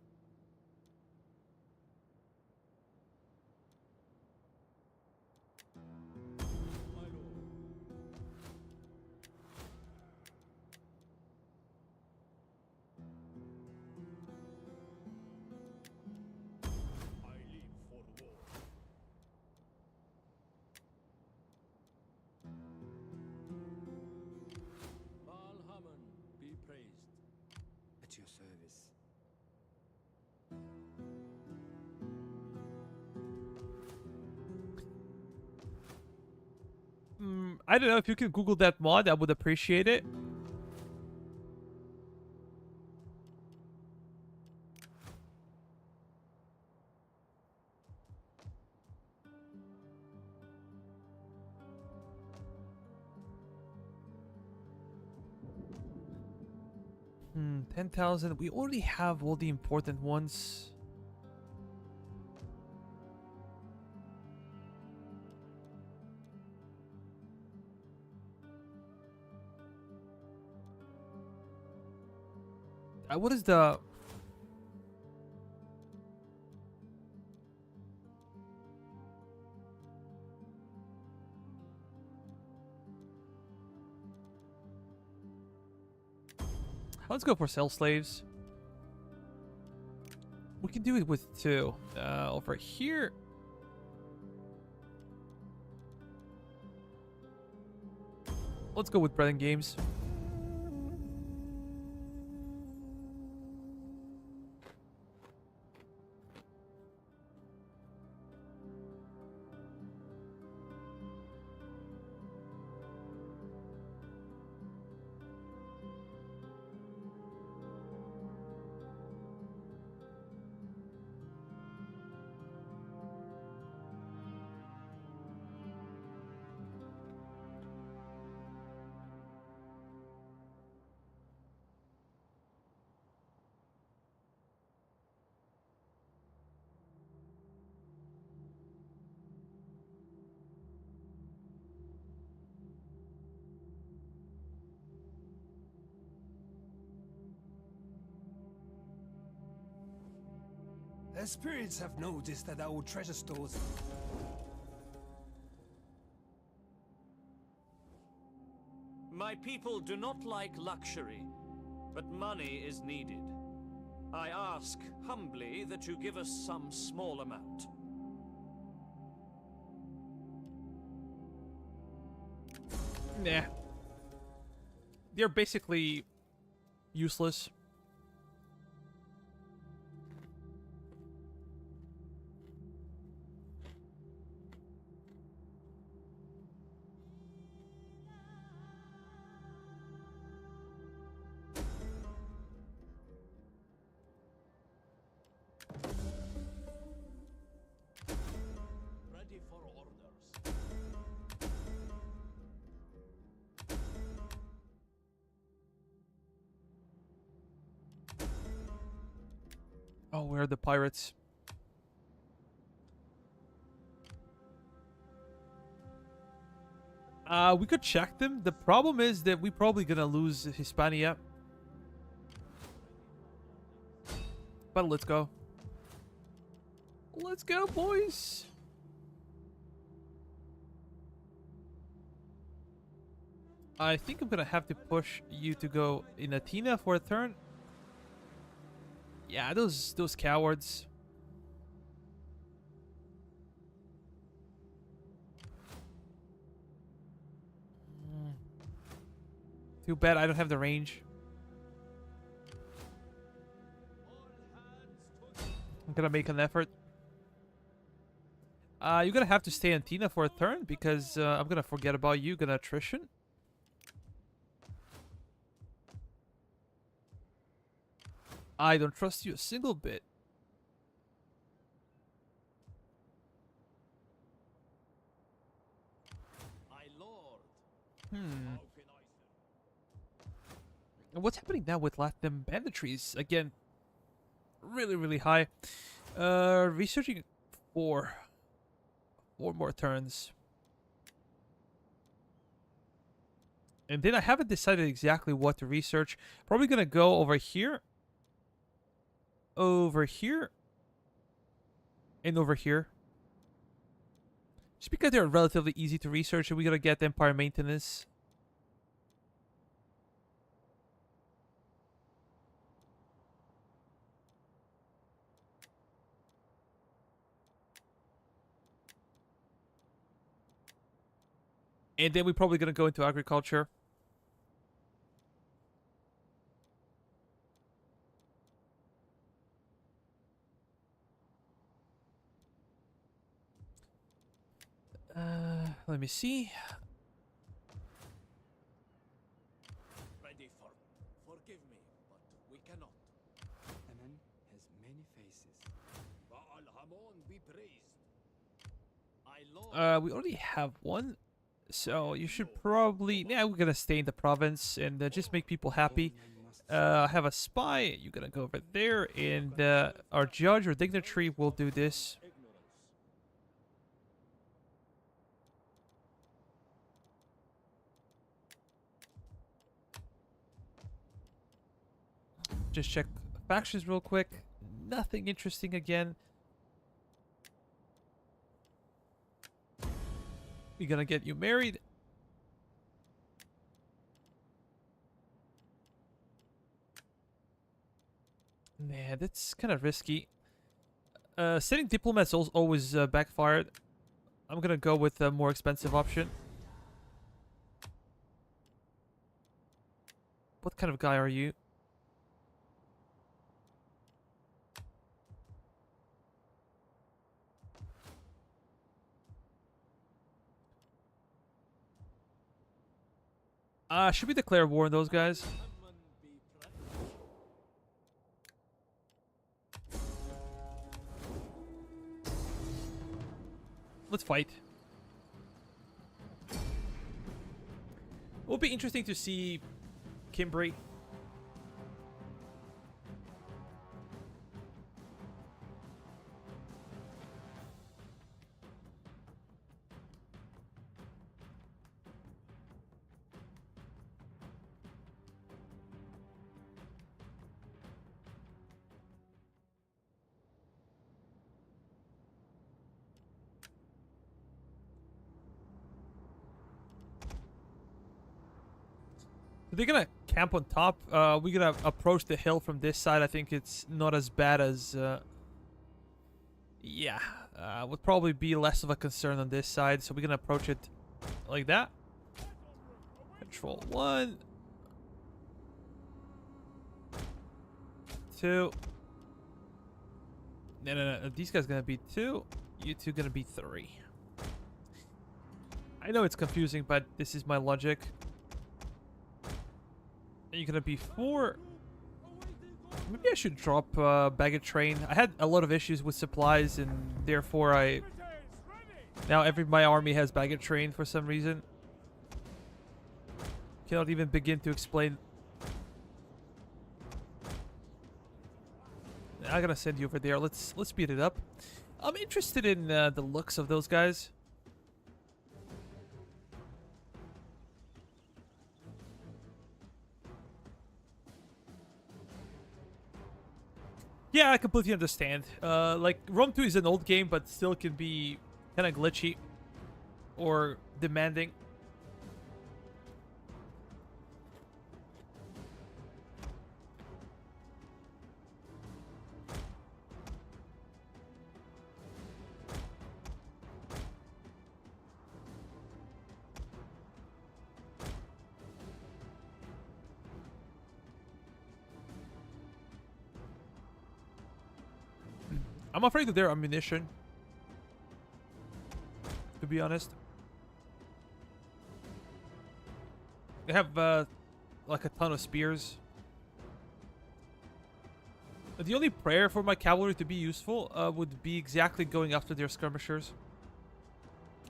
My lord. I leave for war. Valhamon be praised. At your service. I don't know if you can Google that mod. I would appreciate it. 10,000. We already have all the important ones. What is the... Let's go for cell slaves. We can do it with 2. Over here. Let's go with bread and games. The spirits have noticed that our treasure stores... My people do not like luxury, but money is needed. I ask humbly that you give us some small amount. Nah. They're basically useless. Ready for orders. Oh, where are the pirates? We could check them. The problem is that we're probably gonna lose Hispania. But let's go. Let's go, boys. I think I'm gonna have to push you to go in Athena for a turn. Yeah, those cowards. Too bad I don't have the range. I'm gonna make an effort. You're gonna have to stay in Tina for a turn because I'm gonna forget about you. Gonna attrition. I don't trust you a single bit. My lord. Hmm. How can I And what's happening now with Latin banditries? Again, really, really high. Researching 4 more turns. And then I haven't decided exactly what to research. Probably gonna go over here. Over here. And over here. Just because they're relatively easy to research and we gotta get Empire Maintenance. And then we're probably gonna go into agriculture. Let me see. ready for? Forgive me, but we cannot. Heaven has many faces. Baal Hamon be praised. My lord. We already have one. So you should probably... Yeah, we're gonna stay in the province and just make people happy. I have a spy. You're gonna go over there, and our judge or dignitary will do this. Just check factions real quick. Nothing interesting again. We're gonna get you married. Nah, that's kind of risky. Sending diplomats always backfired. I'm gonna go with a more expensive option. What kind of guy are you? Should we declare war on those guys? Someone be present. Let's fight. It will be interesting to see Kimbri. They're gonna camp on top. We're gonna approach the hill from this side. I think it's not as bad as... yeah, would probably be less of a concern on this side. So we're gonna approach it like that. Control 1. 2. No. These guys gonna be 2. You two gonna be 3. I know it's confusing, but this is my logic. You're gonna be 4. Maybe I should drop baggage train. I had a lot of issues with supplies, and therefore now my army has baggage train for some reason. Cannot even begin to explain. I'm gonna send you over there. Let's speed it up. I'm interested in the looks of those guys. Yeah, I completely understand. Like, Rome 2 is an old game, but still can be kind of glitchy or demanding. I'm afraid of their ammunition, to be honest. They have like a ton of spears. The only prayer for my cavalry to be useful would be exactly going after their skirmishers.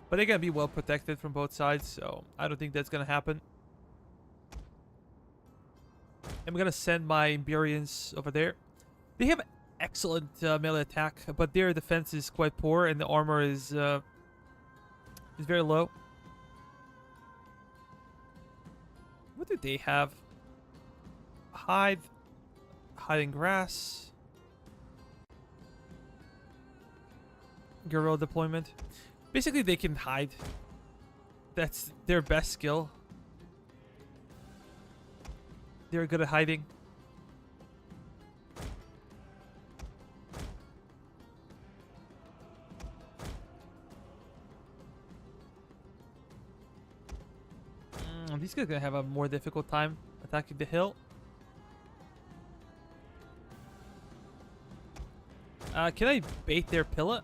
But they're gonna be well protected from both sides, so I don't think that's gonna happen. I'm gonna send my Iberians over there. They have excellent melee attack, but their defense is quite poor, and the armor is very low. What do they have? Hiding grass, guerrilla deployment. Basically, they can hide. That's their best skill. They're good at hiding. These guys are gonna have a more difficult time attacking the hill. Can I bait their pillar?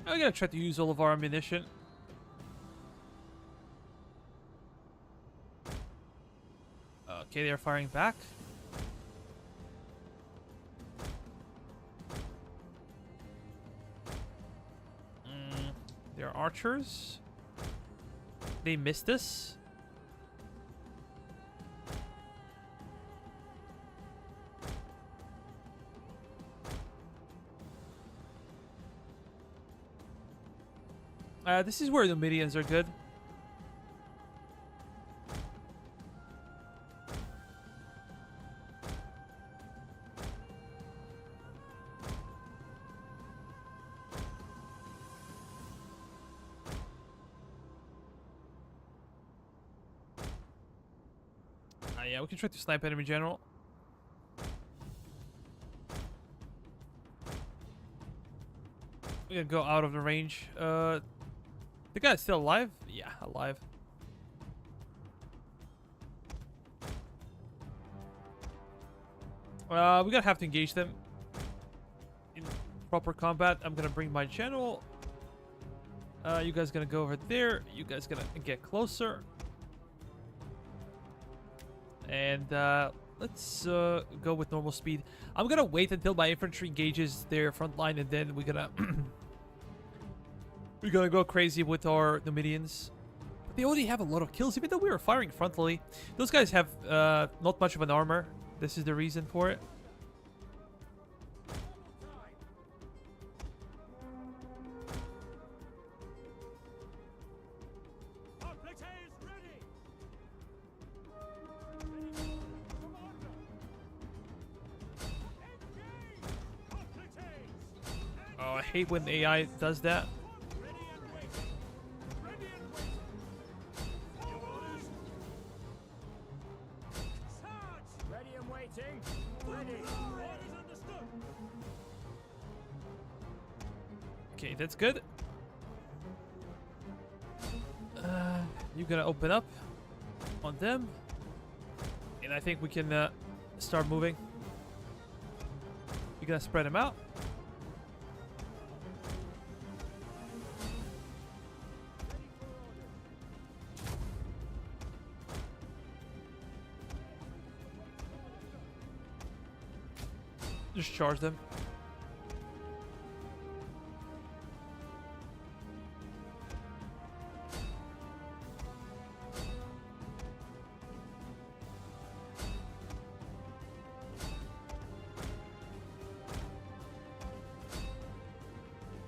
I'm gonna try to use all of our ammunition. Okay, they're firing back. archers. They missed us. This is where the Numidians are good. Yeah, we can try to snipe enemy general. We can go out of the range. The guy's still alive? Yeah, alive. We're gonna have to engage them in proper combat. I'm gonna bring my general. You guys gonna go over there. You guys gonna get closer. And let's go with normal speed. I'm gonna wait until my infantry engages their front line, and then we're gonna we're gonna go crazy with our Numidians. But they already have a lot of kills, even though we were firing frontally. Those guys have not much of an armor. This is the reason for it. Oh, I hate when AI does that. Okay, that's good. You're gonna open up on them, and I think we can start moving. You're gonna spread them out. Just charge them.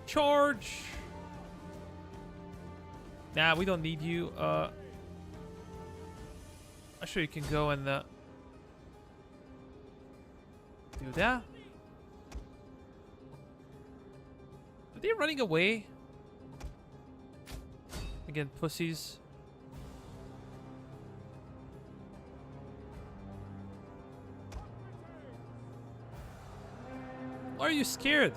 Charge! Nah, we don't need you. I'm sure you can go and do that. Are they running away? Again, pussies. Why are you scared?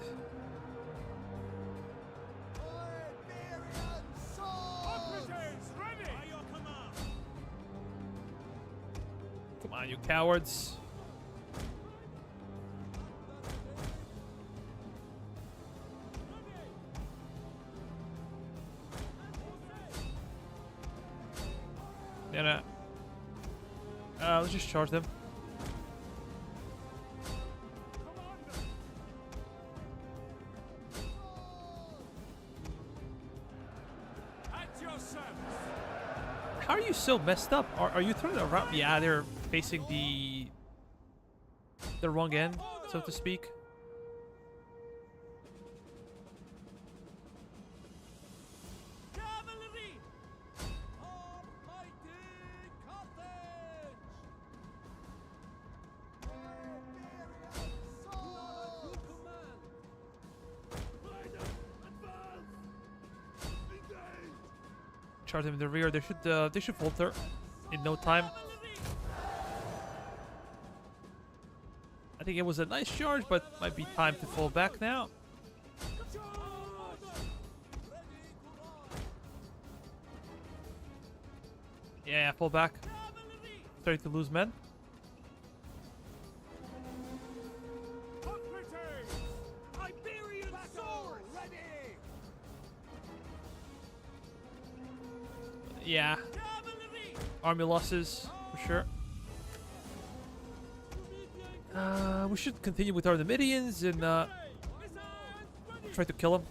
Come on, you cowards. Yeah, let's just charge them. How are you so messed up? Are you turning around? Yeah, they're facing the wrong end, so to speak. Cavalry! Almighty Carthage! Charge them in the rear. They should falter in no time. I think it was a nice charge, but might be time to fall back now. Yeah, fall back. Starting to lose men. Yeah. Army losses, for sure. We should continue with our Numidians and try to kill them.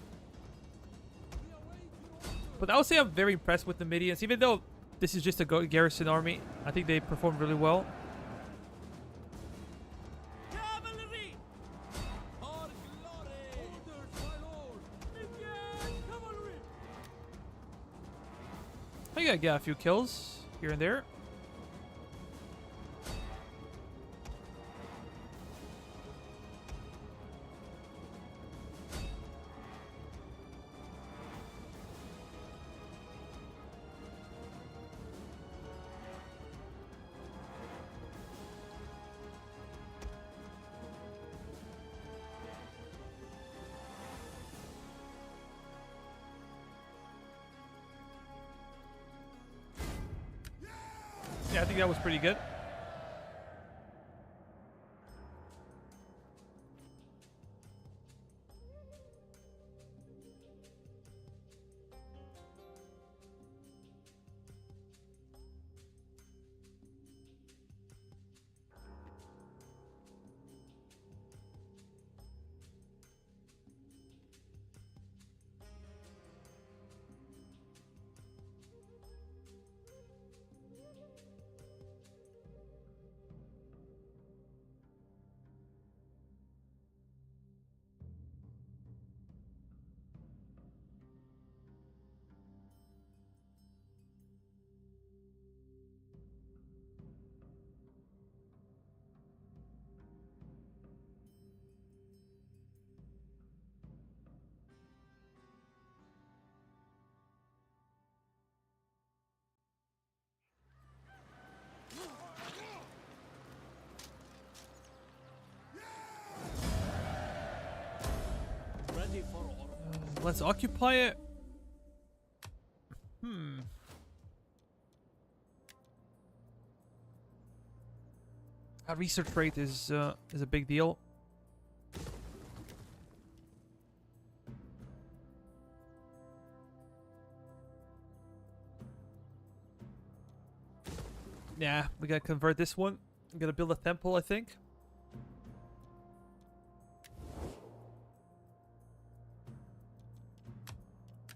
But I would say I'm very impressed with the Midians, even though this is just a garrison army. I think they performed really well. Cavalry! For glory! Orders, my lord! Indian cavalry! I think I got a few kills here and there. Yeah, I think that was pretty good. Ready for order. Let's occupy it. Our research rate is a big deal. Yeah, we gotta convert this one. I'm gonna build a temple, I think.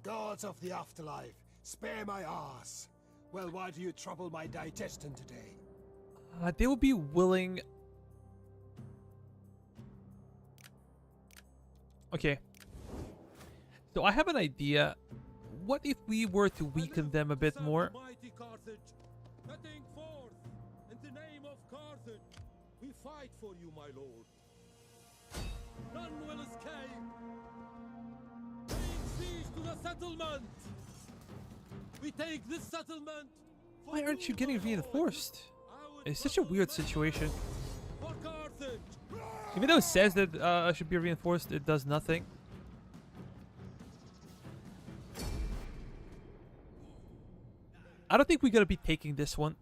Gods of the afterlife, spare my ass. Well, why do you trouble my digestion today? They will be willing. Okay. So I have an idea. What if we were to weaken them a bit more? Mighty Carthage, heading forth in the name of Carthage. We fight for you, my lord. None will escape. Laying siege to the settlement. We take this settlement. Why aren't you getting reinforced? It's such a weird situation. For Carthage. Even though it says that I should be reinforced, it does nothing. I don't think we're gonna be taking this one.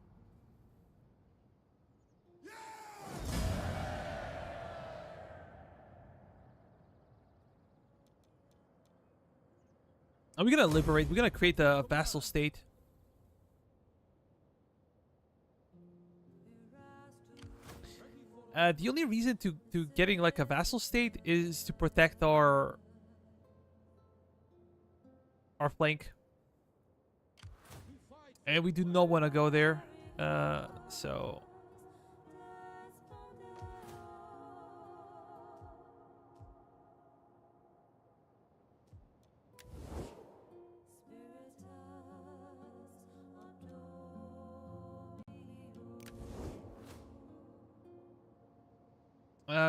Are we gonna liberate? We're gonna create a vassal state. The only reason to getting like a vassal state is to protect our flank. And we do not want to go there. So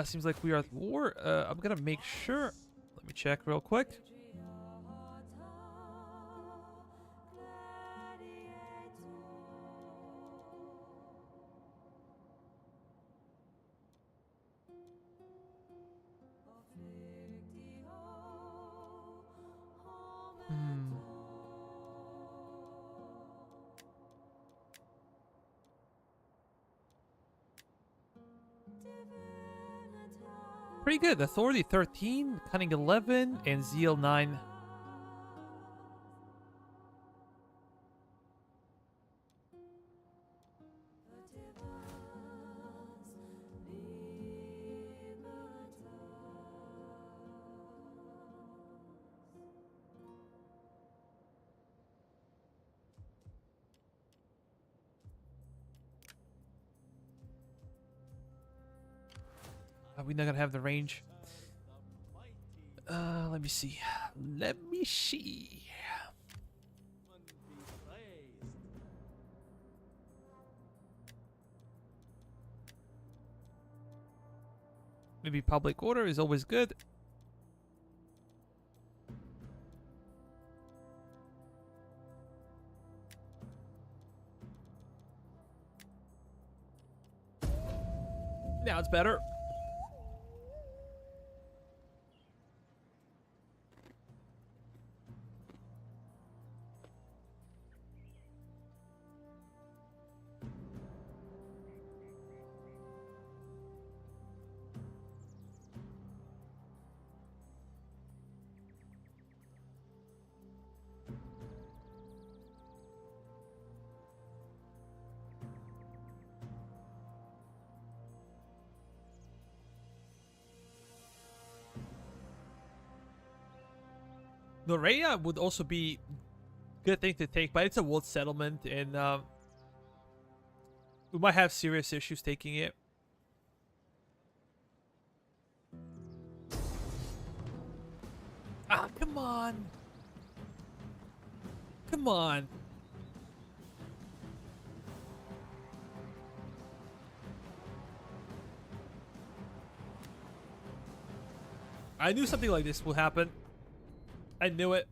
seems like we are at war. I'm gonna make sure. Let me check real quick. Pretty good. Authority 13, Cunning 11, and Zeal 9. We're not gonna have the range. Let me see. Let me see. Maybe public order is always good. Now it's better. Norea would also be good thing to take, but it's a world settlement, and we might have serious issues taking it. Ah, come on. Come on. I knew something like this would happen. I knew it.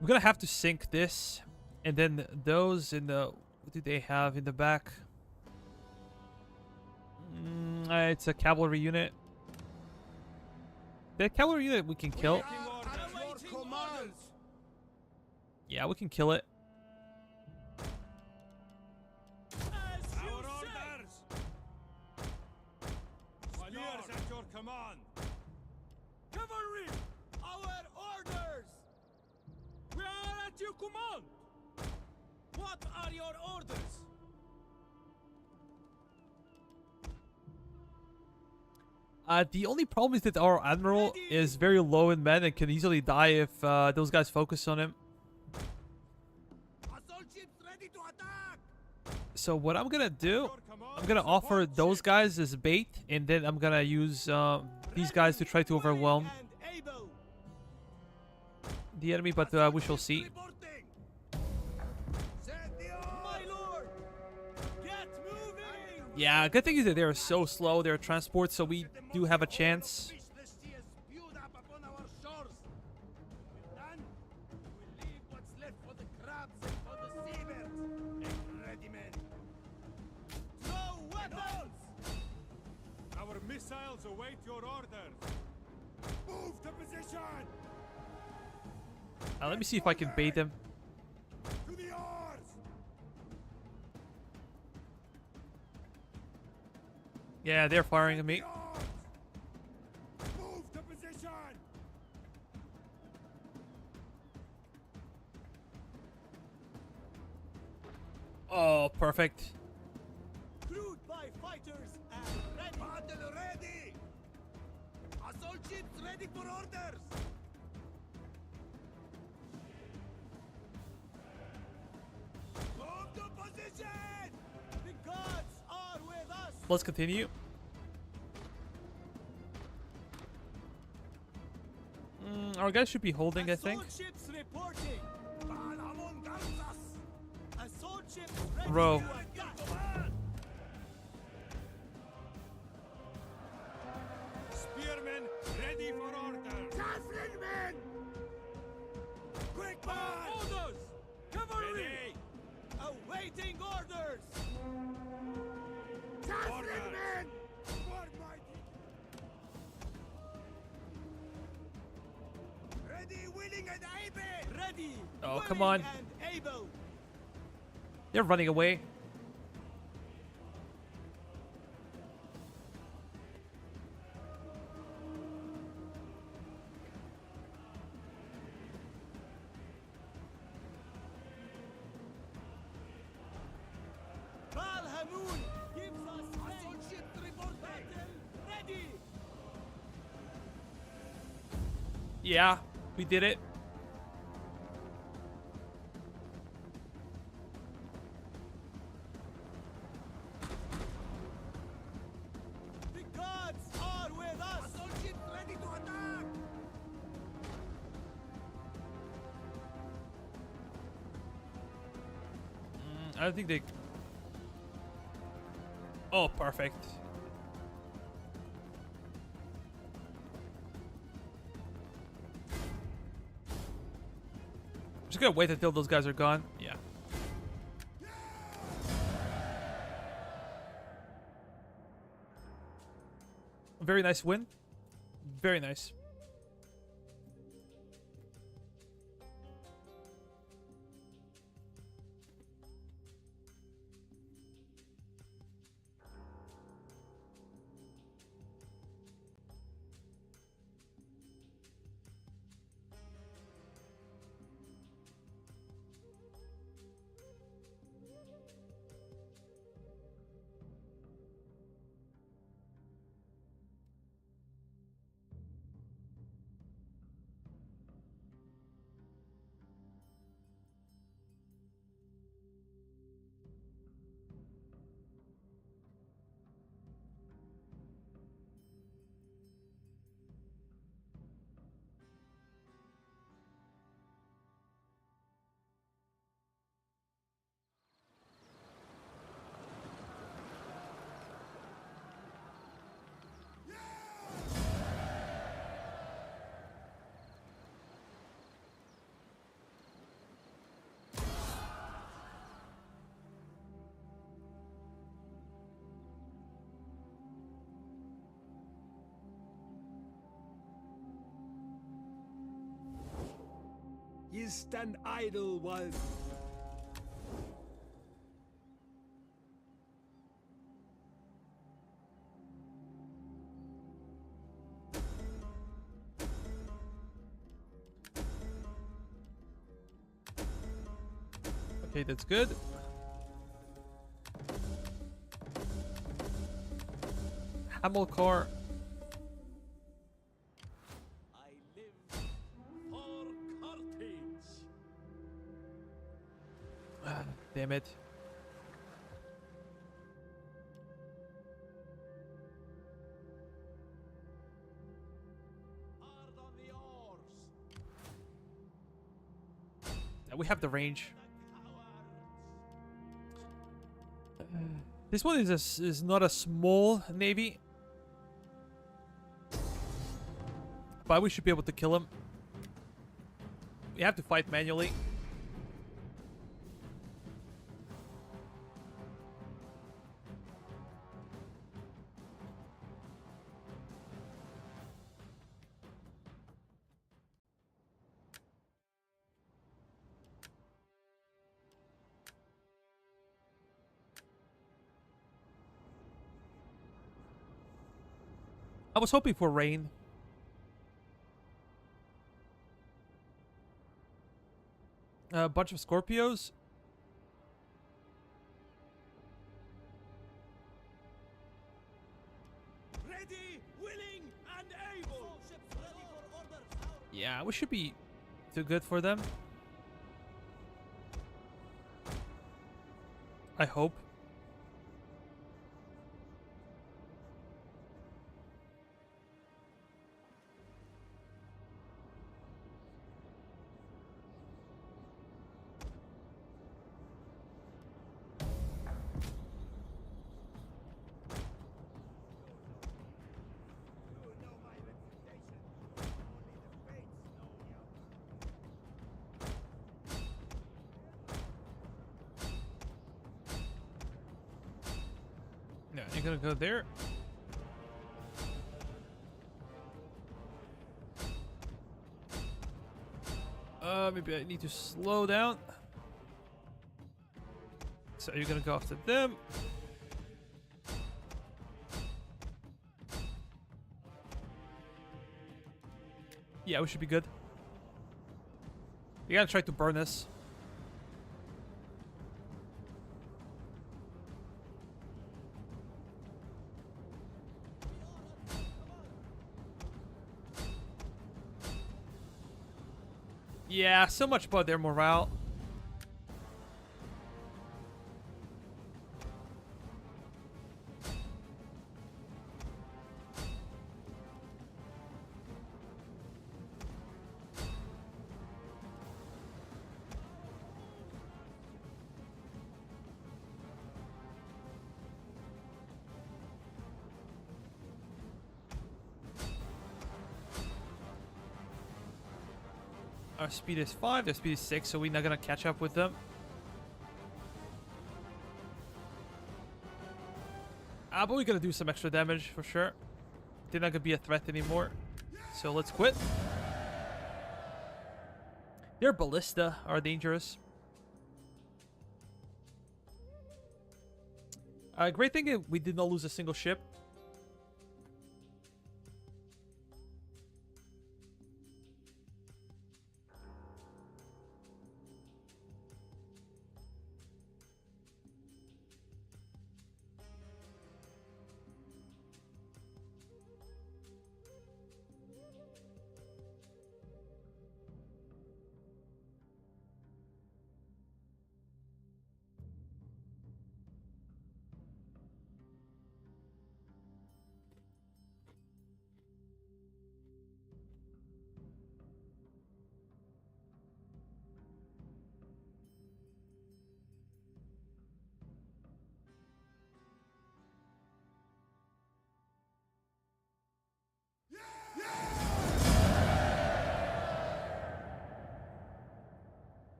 We're gonna have to sync this, and then those in the... What do they have in the back? It's a cavalry unit. The cavalry unit we can kill. Yeah, we can kill it. Cavalry! Our orders! We are at your command! What are your orders? The only problem is that our admiral is very low in men and can easily die if those guys focus on him. Assault ships ready to attack! So what I'm gonna do, I'm gonna offer those guys as bait, and then I'm gonna use these guys to try to overwhelm the enemy, but we shall see. My lord! Get moving! Yeah, good thing is that they're so slow, their transport, so we do have a chance. Our missiles await your orders. Move to position. Let me see if I can bait them. To the oars. Yeah, they're firing at me. Move to position. Oh, perfect. Crewed by fighters and ready. Battle ready. Assault ships ready for orders. Move to position. The gods are with us. Let's continue. Our guys should be holding, I think. Assault ships reporting. Assault ships ready Bro. to attack. Spearmen ready for orders. Infantrymen Quick, man! Orders! Cavalry! Awaiting orders! Orders! Men! For mighty! Ready, willing, and able! Ready! Oh, come willing, on. And able! They're running away. Balhamun gives us assault ship report battle ready! Yeah, we did it. The gods are with us! Assault ship ready to attack! I don't think they... Oh, perfect. Just gonna wait until those guys are gone. Yeah. Very nice win. Very nice. Ye stand idle while... Okay, that's good. Hamilcar. I live for Carthage. Damn it. Hard on the oars. We have the range. Cowards. This one is not a small navy, but we should be able to kill him. We have to fight manually. I was hoping for rain. A bunch of Scorpios. Ready, willing, and able! All ships ready for orders! Yeah, we should be too good for them. I hope. You know my reputation. Only the fates know you. You're gonna go there. Maybe I need to slow down. So you're gonna go after them. Yeah, we should be good. You gotta try to burn us. Yeah, so much about their morale. Our speed is 5, their speed is 6, so we're not gonna catch up with them. But we're gonna do some extra damage for sure. They're not gonna be a threat anymore. So let's quit. Their ballista are dangerous. Great thing we did not lose a single ship.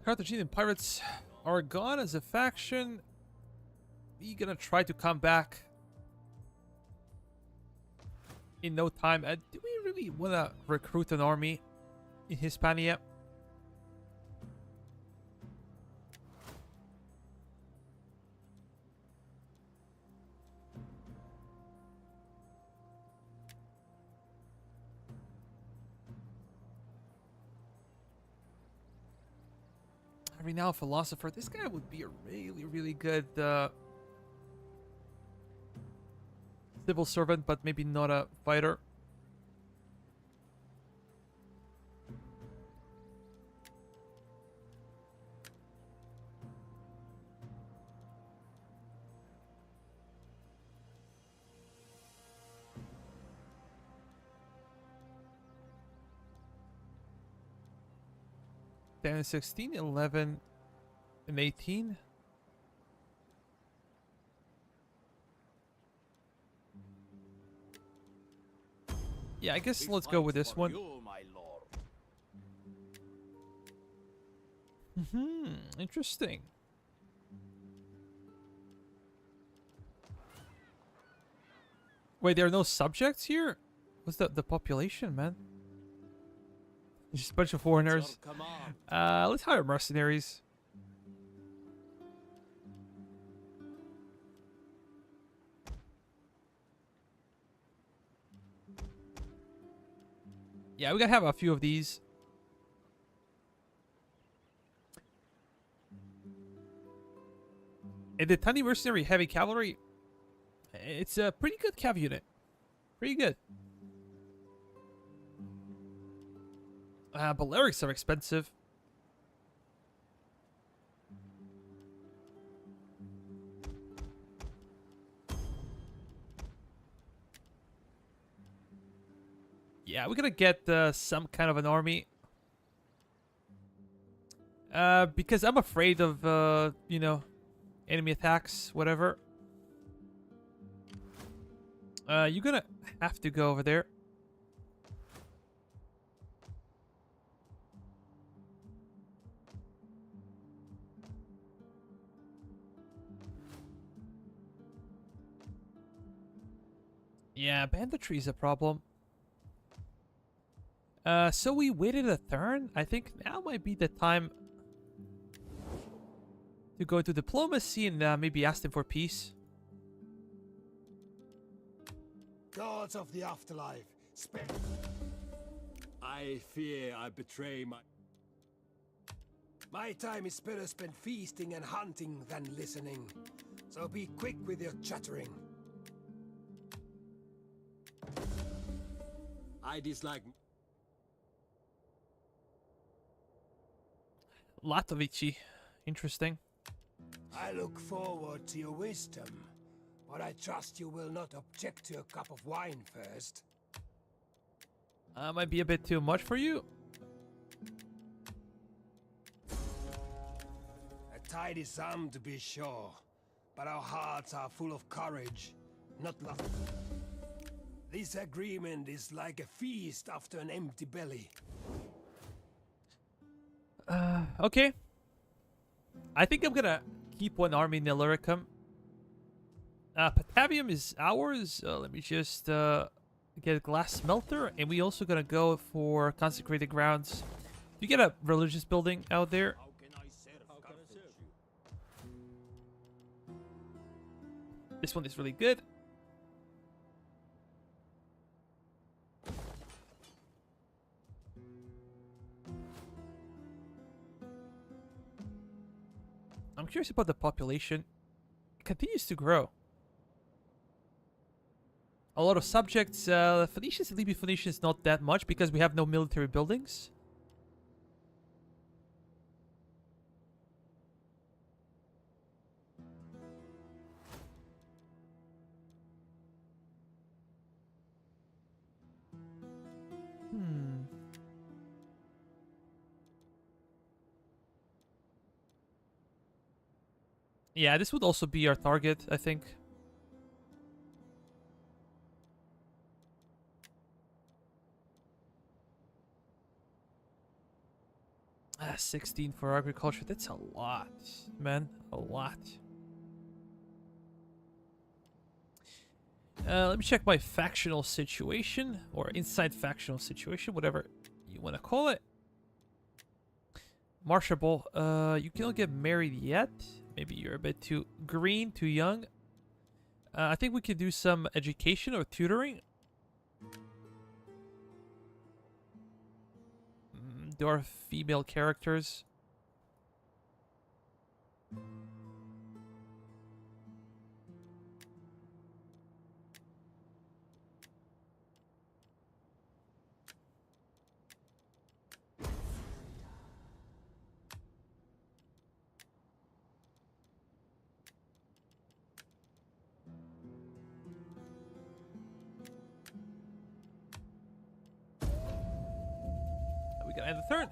Carthaginian pirates are gone as a faction. We're gonna try to come back in no time. Do we really want to recruit an army in Hispania? Renowned philosopher. This guy would be a really, really good civil servant, but maybe not a fighter. Then in 16, 11, and 18. Yeah, I guess let's go with this one. Interesting. Wait, there are no subjects here? What's the population, man? Just a bunch of foreigners. Let's hire mercenaries. Yeah, we gotta have a few of these. And the tiny mercenary heavy cavalry, it's a pretty good cav unit. Pretty good. Balearics are expensive. Yeah, we're gonna get some kind of an army. Because I'm afraid of, you know, enemy attacks, whatever. You're gonna have to go over there. Yeah, banditry is a problem. So we waited a turn. I think now might be the time to go to diplomacy and maybe ask them for peace. Gods of the afterlife, I fear I betray my... My time is better spent feasting and hunting than listening. So be quick with your chattering. I dislike... Latovici. Interesting. I look forward to your wisdom, but I trust you will not object to a cup of wine first. Might be a bit too much for you. A tidy sum, to be sure, but our hearts are full of courage, not love. This agreement is like a feast after an empty belly. Okay. I think I'm gonna keep one army in Illyricum. Patavium is ours. Let me just get a glass smelter, and we also gonna go for consecrated grounds. You get a religious building out there. How can I serve you? This one is really good. I'm curious about the population. It continues to grow. A lot of subjects. Phoenicians and Libyan Phoenicians not that much because we have no military buildings. Yeah, this would also be our target, I think. 16 for agriculture. That's a lot, man. A lot. Let me check my factional situation. Or inside factional situation. Whatever you want to call it. Marshable. You cannot get married yet. Maybe you're a bit too green, too young. I think we could do some education or tutoring. There are female characters. We gotta end the turn.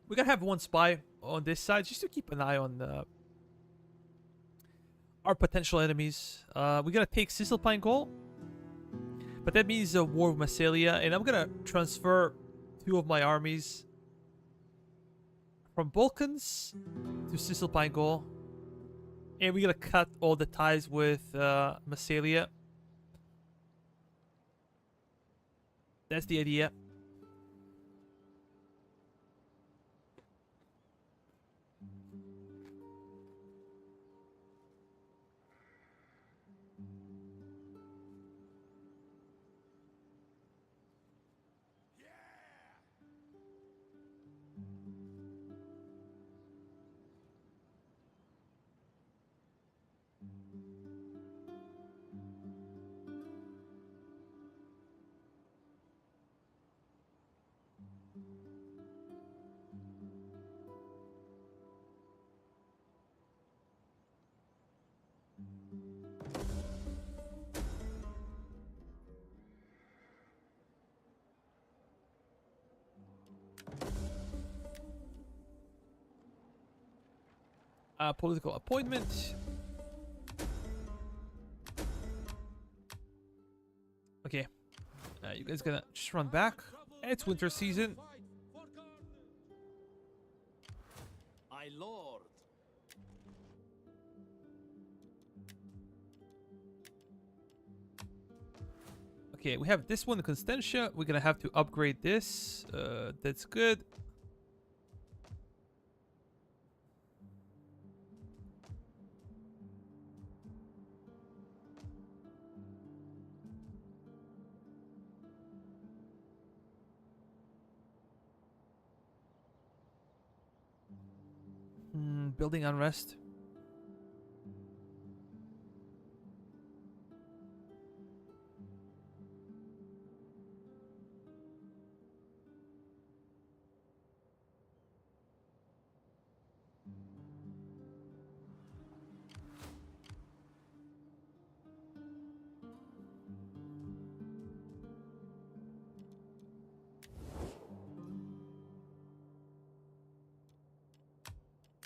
We gotta have one spy on this side just to keep an eye on our potential enemies. We gotta take Cisalpine Gaul, but that means a war with Massalia, and I'm gonna transfer 2 of my armies from Balkans to Cisalpine Gaul, and we gotta cut all the ties with Massalia. That's the idea. Political appointment. Okay. You guys gonna just run back. It's winter season. Aye, Lord. Okay, we have this one, Constantia. We're gonna have to upgrade this. That's good. Building unrest.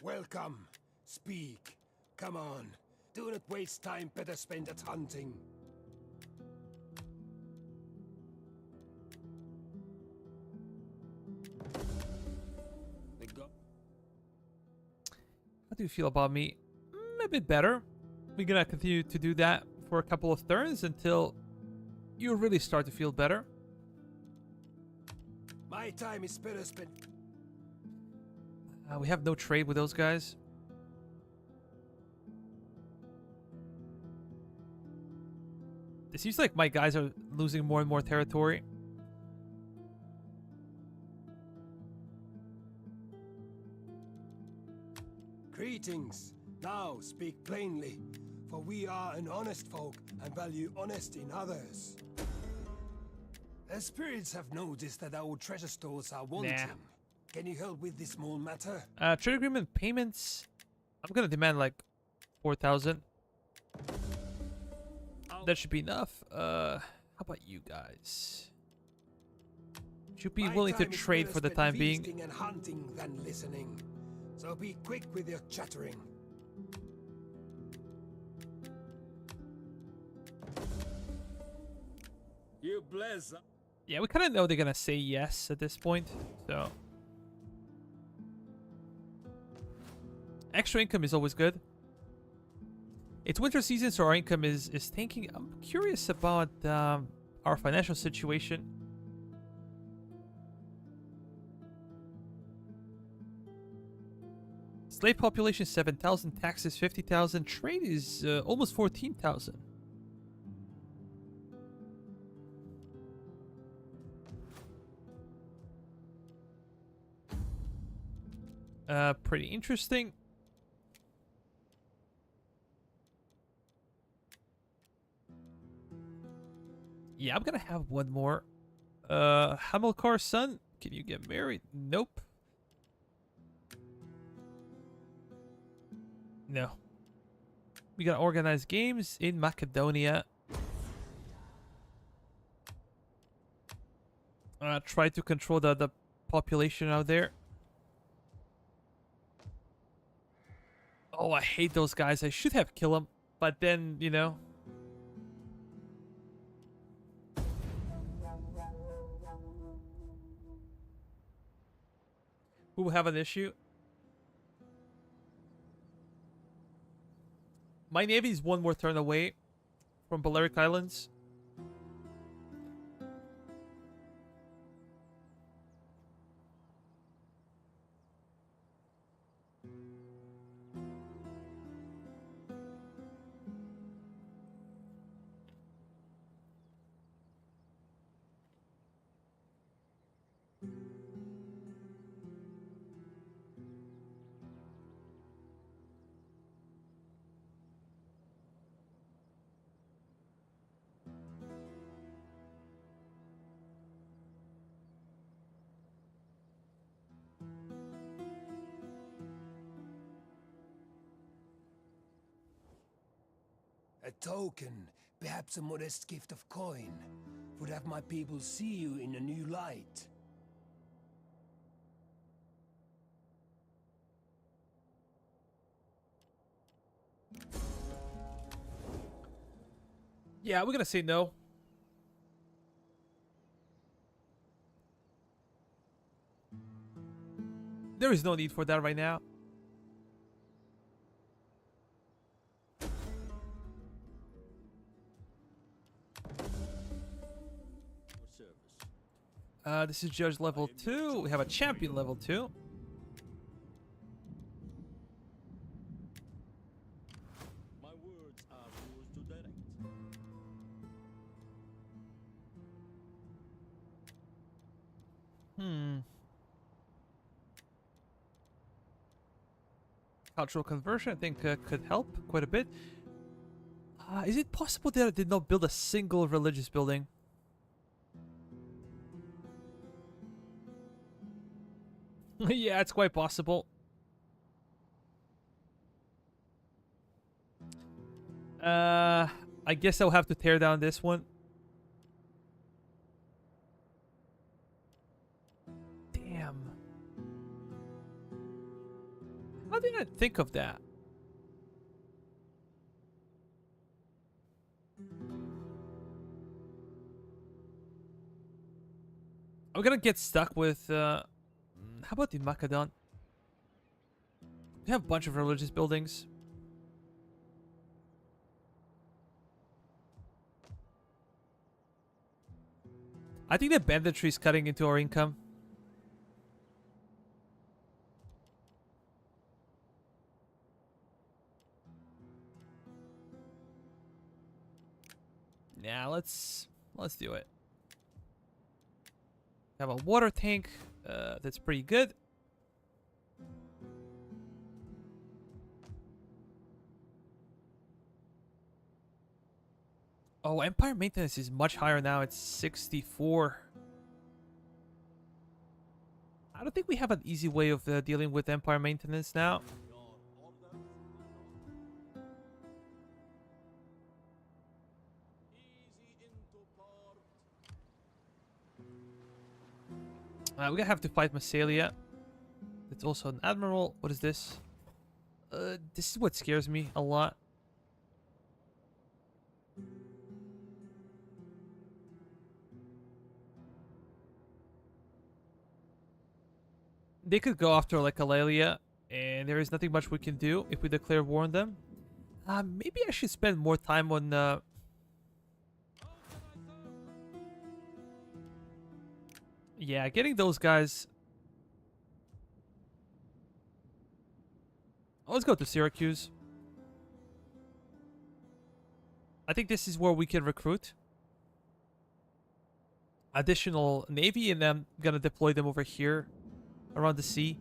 Welcome. Speak. Come on. Do not waste time, better spend it hunting. How do you feel about me? A bit better. We're gonna continue to do that for a couple of turns until you really start to feel better. My time is better spent. We have no trade with those guys. It seems like my guys are losing more and more territory. Greetings. Now speak plainly, for we are an honest folk and value honesty in others. The spirits have noticed that our treasure stores are wanting. Nah. Can you help with this small matter? Trade agreement payments. I'm gonna demand like 4,000. That should be enough. How about you guys? Should be My willing to time is trade better for the spent time being. feasting and hunting than listening. So be quick with your chattering. You bless. Yeah, we kind of know they're gonna say yes at this point. So extra income is always good. It's winter season, so our income is tanking. I'm curious about our financial situation. Slave population 7,000, taxes 50,000, trade is almost 14,000. Pretty interesting. Yeah, I'm gonna have one more. Hamilcar's son, can you get married? Nope. No. We gotta organize games in Macedonia. Try to control the population out there. Oh, I hate those guys. I should have killed them, but then, you know. We will have an issue. My navy is one more turn away from Balearic Islands. A token, perhaps a modest gift of coin, would have my people see you in a new light. Yeah, we're gonna say no. There is no need for that right now. This is Judge level 2. We have a Champion level 2. My words are yours to direct. Cultural conversion, I think, could help quite a bit. Is it possible that I did not build a single religious building? Yeah, it's quite possible. I guess I'll have to tear down this one. Damn. How did I think of that? I'm gonna get stuck with, how about the Macedon? We have a bunch of religious buildings. I think the banditry is cutting into our income. Yeah, let's do it. Have a water tank. That's pretty good. Oh, Empire maintenance is much higher now. It's 64. I don't think we have an easy way of dealing with Empire maintenance now. Your orders? Easy into port. We're gonna have to fight Massalia. It's also an admiral. What is this? This is what scares me a lot. They could go after like Alalia, and there is nothing much we can do if we declare war on them. Maybe I should spend more time on yeah, getting those guys. Oh, let's go to Syracuse. I think this is where we can recruit additional navy, and I'm gonna deploy them over here around the sea.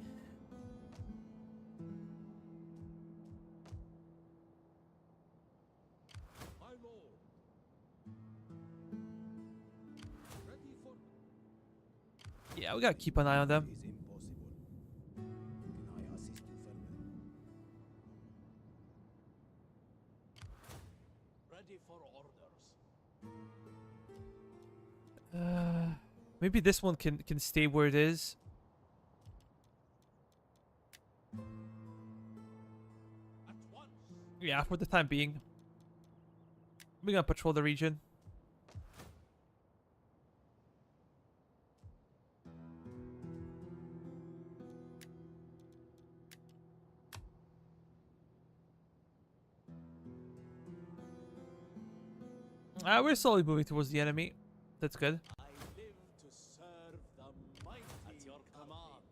My lord. Ready for Yeah, we gotta keep an eye on them. Is impossible. Can I assist you further? ready for orders. Maybe this one can stay where it is. At once. Yeah, for the time being. We're gonna patrol the region. We're slowly moving towards the enemy. That's good. I live to serve the mighty at your command.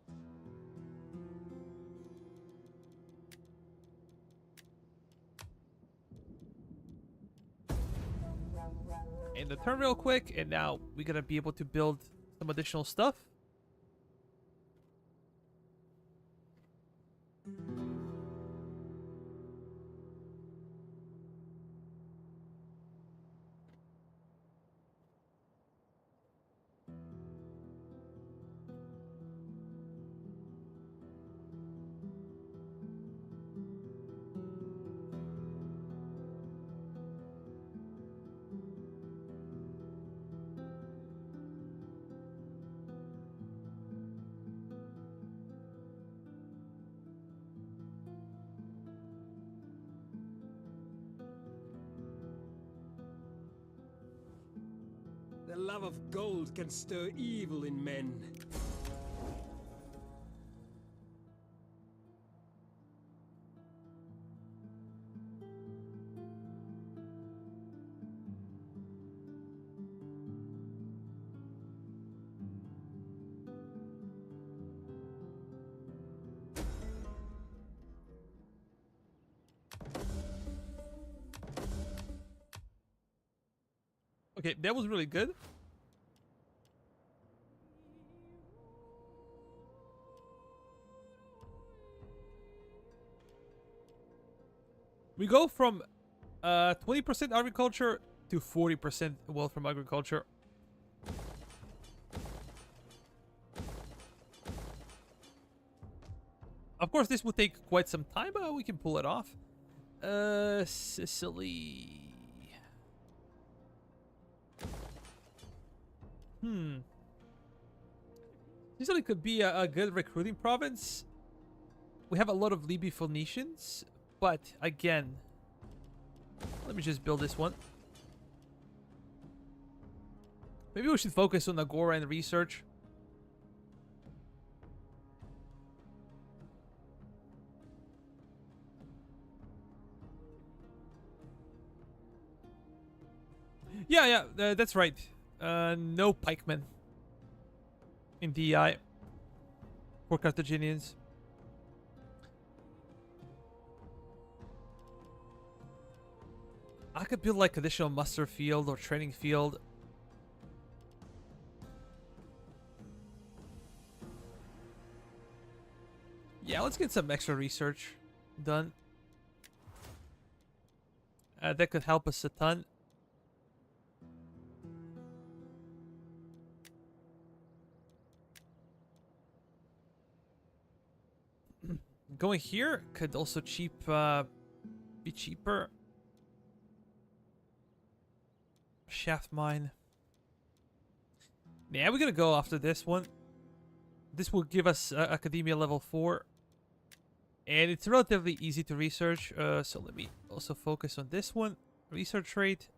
End the turn real quick, and now we're gonna be able to build some additional stuff. The love of gold can stir evil in men. Okay, that was really good. We go from 20% agriculture to 40% wealth from agriculture. Of course, this will take quite some time, but we can pull it off. Sicily. Sicily could be a good recruiting province. We have a lot of Libyan Phoenicians, but again, let me just build this one. Maybe we should focus on Agora and research. Yeah, that's right. No pikemen in D.E.I. for Carthaginians. I could build like additional muster field or training field. Yeah, let's get some extra research done. That could help us a ton. Going here could also be cheaper. Shaft mine. Yeah, we're gonna go after this one. This will give us Academia level 4. And it's relatively easy to research. So let me also focus on this one. Research rate.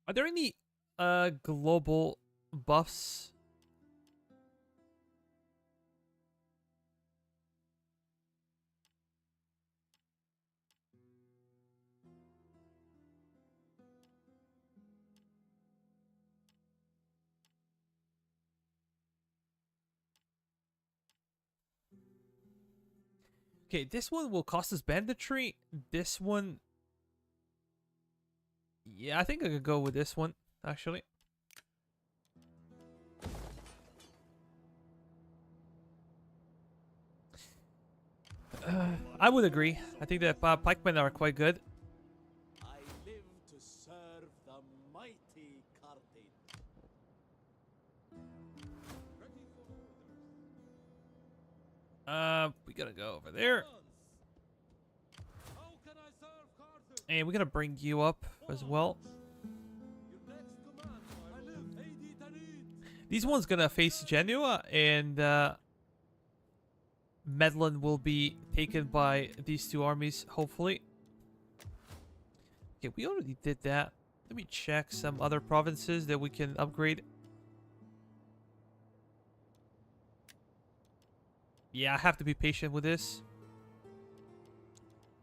Are there any global buffs? Okay, this one will cost us banditry. This one... Yeah, I think I could go with this one, actually. I would agree. I think that pikemen are quite good. I live to serve the mighty Carthage. We gotta go over there. How can I serve Carthage? And we're gonna bring you up as well. Your next command, I live. Aidit Anid. These ones gonna face Genoa, and Medlin will be taken by these two armies, hopefully. Okay, we already did that. Let me check some other provinces that we can upgrade. Yeah, I have to be patient with this.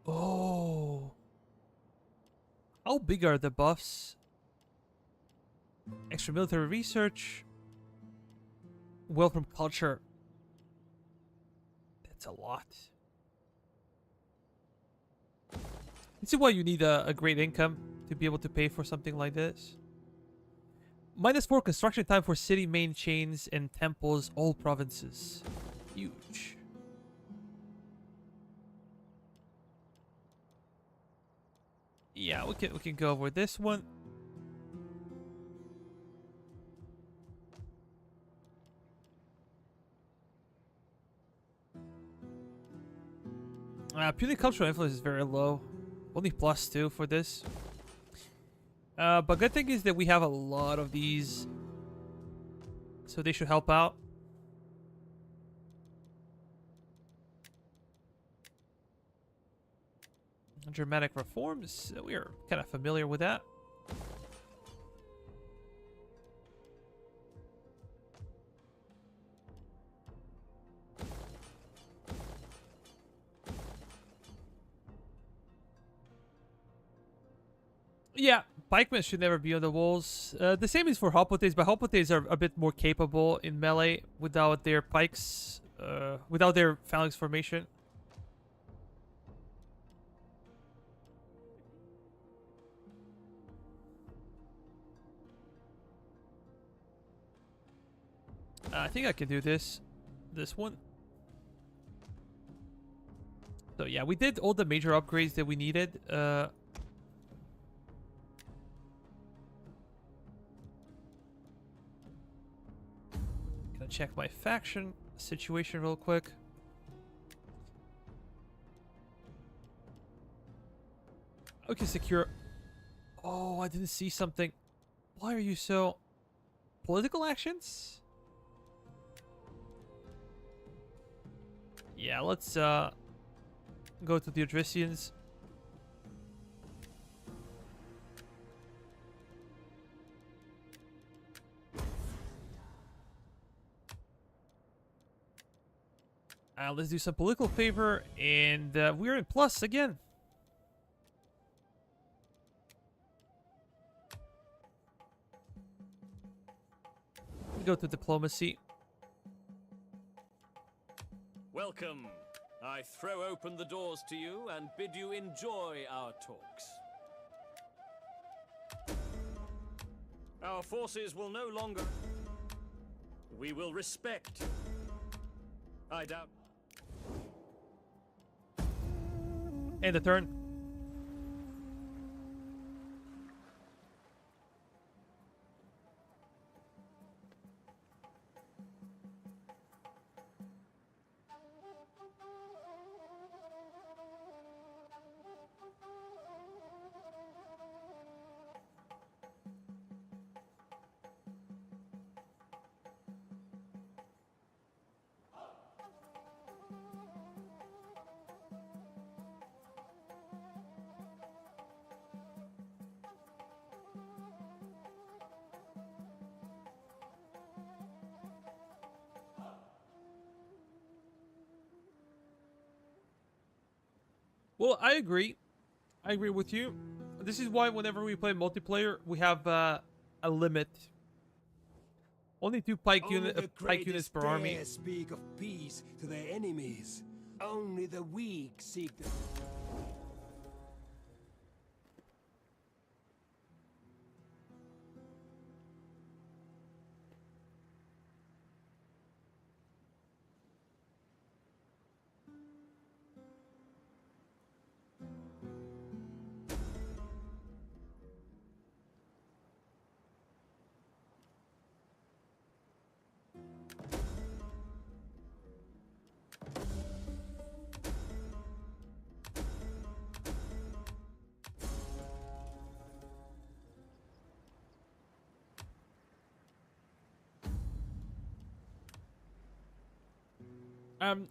Oh. How big are the buffs? Extra military research. Wealth from culture. That's a lot. This is why you need a great income to be able to pay for something like this. -4 construction time for city main chains and temples, all provinces. Huge. Yeah, we can go over this one. Purely cultural influence is very low. Only +2 for this. But good thing is that we have a lot of these. So they should help out. Dramatic reforms. We're kind of familiar with that. Yeah, pikemen should never be on the walls. The same is for hoplites, but hoplites are a bit more capable in melee without their pikes, without their phalanx formation. I think I can do this one. So yeah, we did all the major upgrades that we needed. Gonna check my faction situation real quick. Okay, secure. Oh, I didn't see something. Why are you so... Political actions? Yeah, let's go to the Odrysians. Let's do some political favor, and we're in plus again. Go to diplomacy. Welcome. I throw open the doors to you and bid you enjoy our talks. Our forces will no longer... We will respect. I doubt... End the turn. Well, I agree. I agree with you. This is why whenever we play multiplayer, we have a limit. Only 2 pike units per army. Dare speak of peace to their enemies. Only the weak seek the...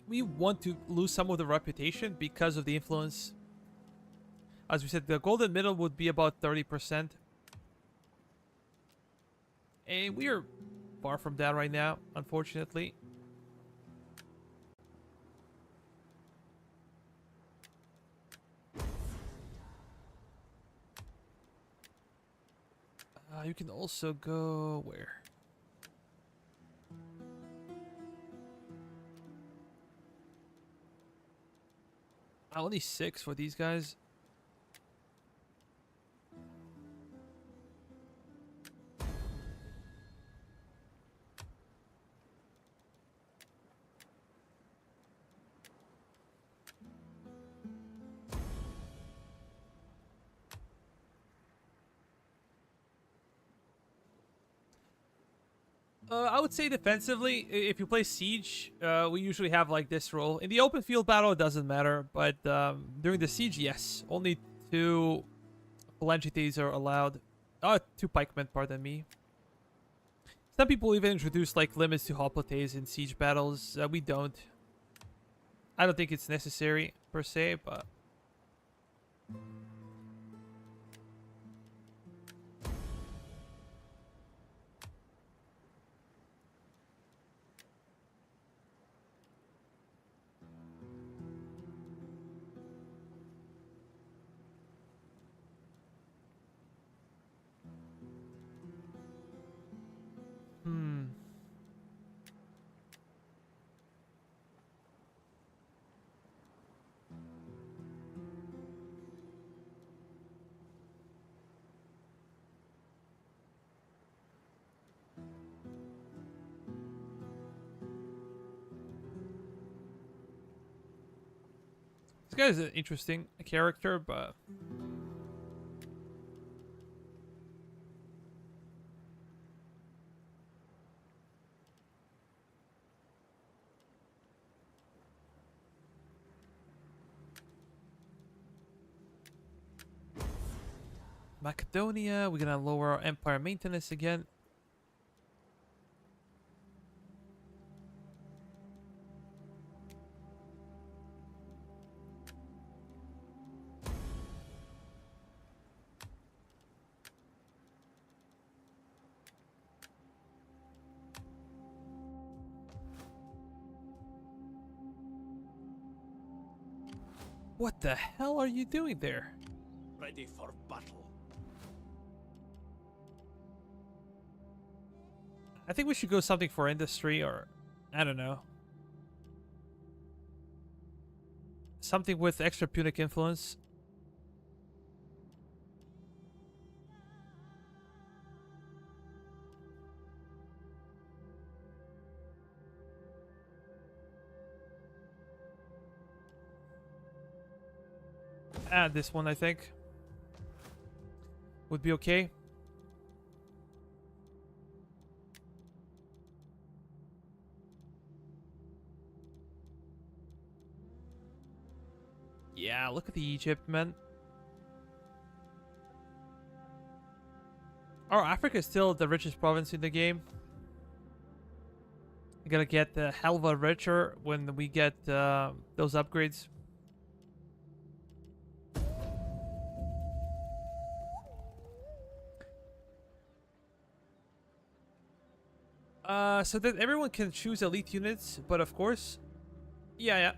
We want to lose some of the reputation because of the influence. As we said, the golden middle would be about 30%. And we are far from that right now, unfortunately. You can also go where? Only 6 for these guys. I would say defensively, if you play Siege, we usually have like this role. In the open field battle, it doesn't matter, but during the Siege, yes. Only 2 Phalangites are allowed. 2 pikemen, pardon me. Some people even introduce like limits to hoplites in Siege battles. We don't. I don't think it's necessary, per se, but... guy's an interesting character, but Macedonia, we're gonna lower our empire maintenance again. What the hell are you doing there? Ready for battle. I think we should go something for industry, or I don't know. Something with extra Punic influence. This one I think would be okay. Yeah, look at the Egypt, man. Oh, Africa is still the richest province in the game. We're gonna get the hell of a richer when we get those upgrades. So that everyone can choose elite units, but of course, yeah.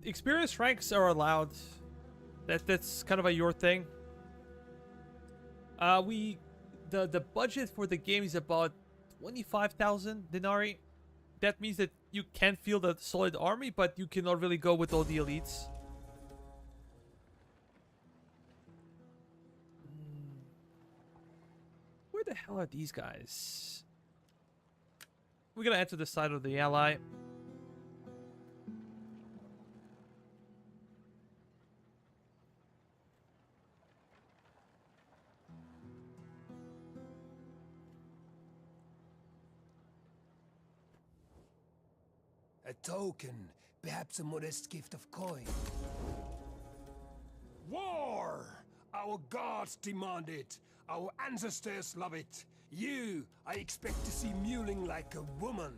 Experience ranks are allowed. That's kind of a your thing. The budget for the game is about 25,000 denarii. That means that you can field a solid army, but you cannot really go with all the elites. Where the hell are these guys? We're gonna enter the side of the ally. A token, perhaps a modest gift of coin. War! Our gods demand it. Our ancestors love it. You, I expect to see mewling like a woman.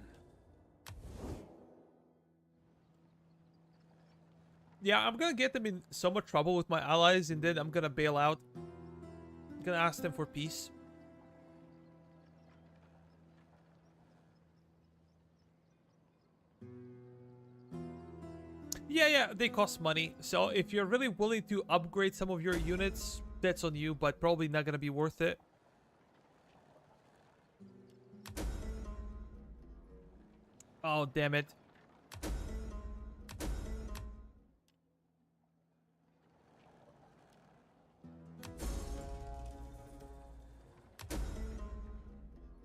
Yeah, I'm gonna get them in so much trouble with my allies, and then I'm gonna bail out. I'm gonna ask them for peace. Yeah, they cost money. So if you're really willing to upgrade some of your units, that's on you, but probably not gonna be worth it. Oh, damn it.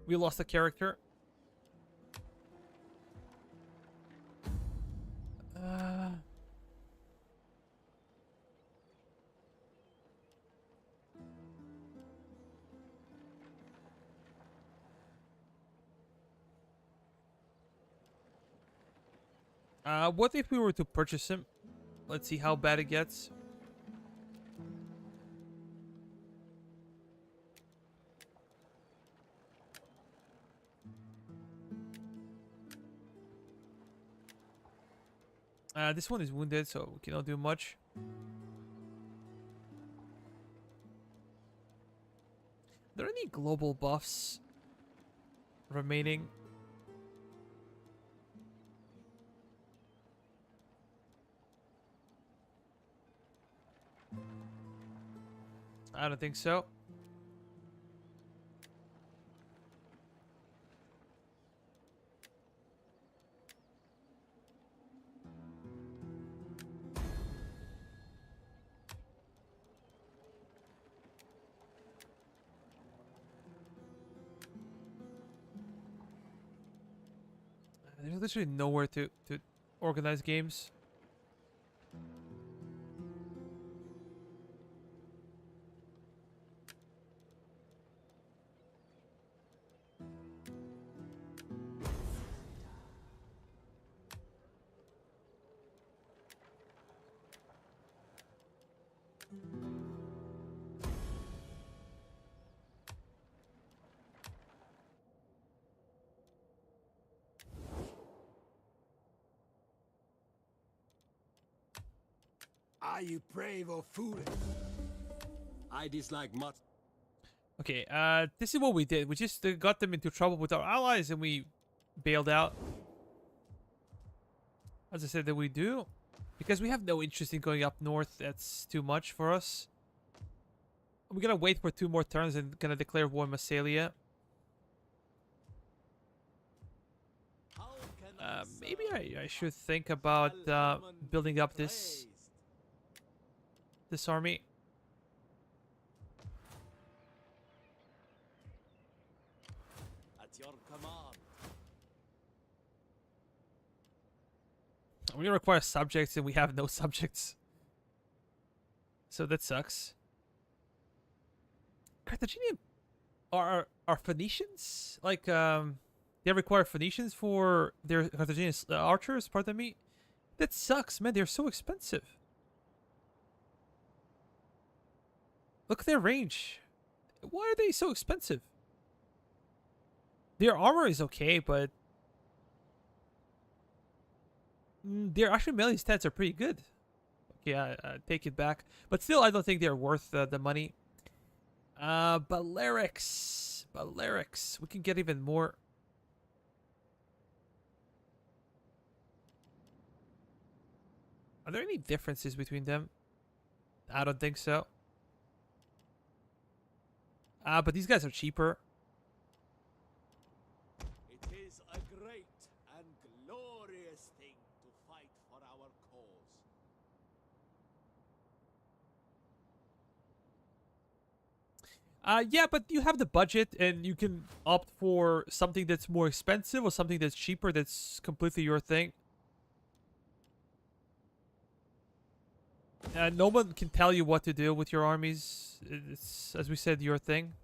We lost a character. What if we were to purchase him? Let's see how bad it gets. This one is wounded, so we cannot do much. Are there any global buffs remaining? I don't think so. There's literally nowhere to organize games. Are you brave or foolish? I dislike much. Okay, this is what we did. We just got them into trouble with our allies and we bailed out. As I said that we do. Because we have no interest in going up north. That's too much for us. We're gonna wait for 2 more turns and gonna declare war on Massalia. Maybe I should think about building up this army. At your command. We're gonna require subjects and we have no subjects. So that sucks. Carthaginian are Phoenicians? Like they require Phoenicians for their Carthaginian archers, pardon me. That sucks, man. They're so expensive. Look at their range. Why are they so expensive? Their armor is okay, but their actually melee stats are pretty good. Yeah, take it back. But still, I don't think they're worth the money. Balearics. We can get even more. Are there any differences between them? I don't think so. But these guys are cheaper. It is a great and glorious thing to fight for our cause. Yeah, but you have the budget and you can opt for something that's more expensive or something that's cheaper that's completely your thing. No one can tell you what to do with your armies. It's, as we said, your thing.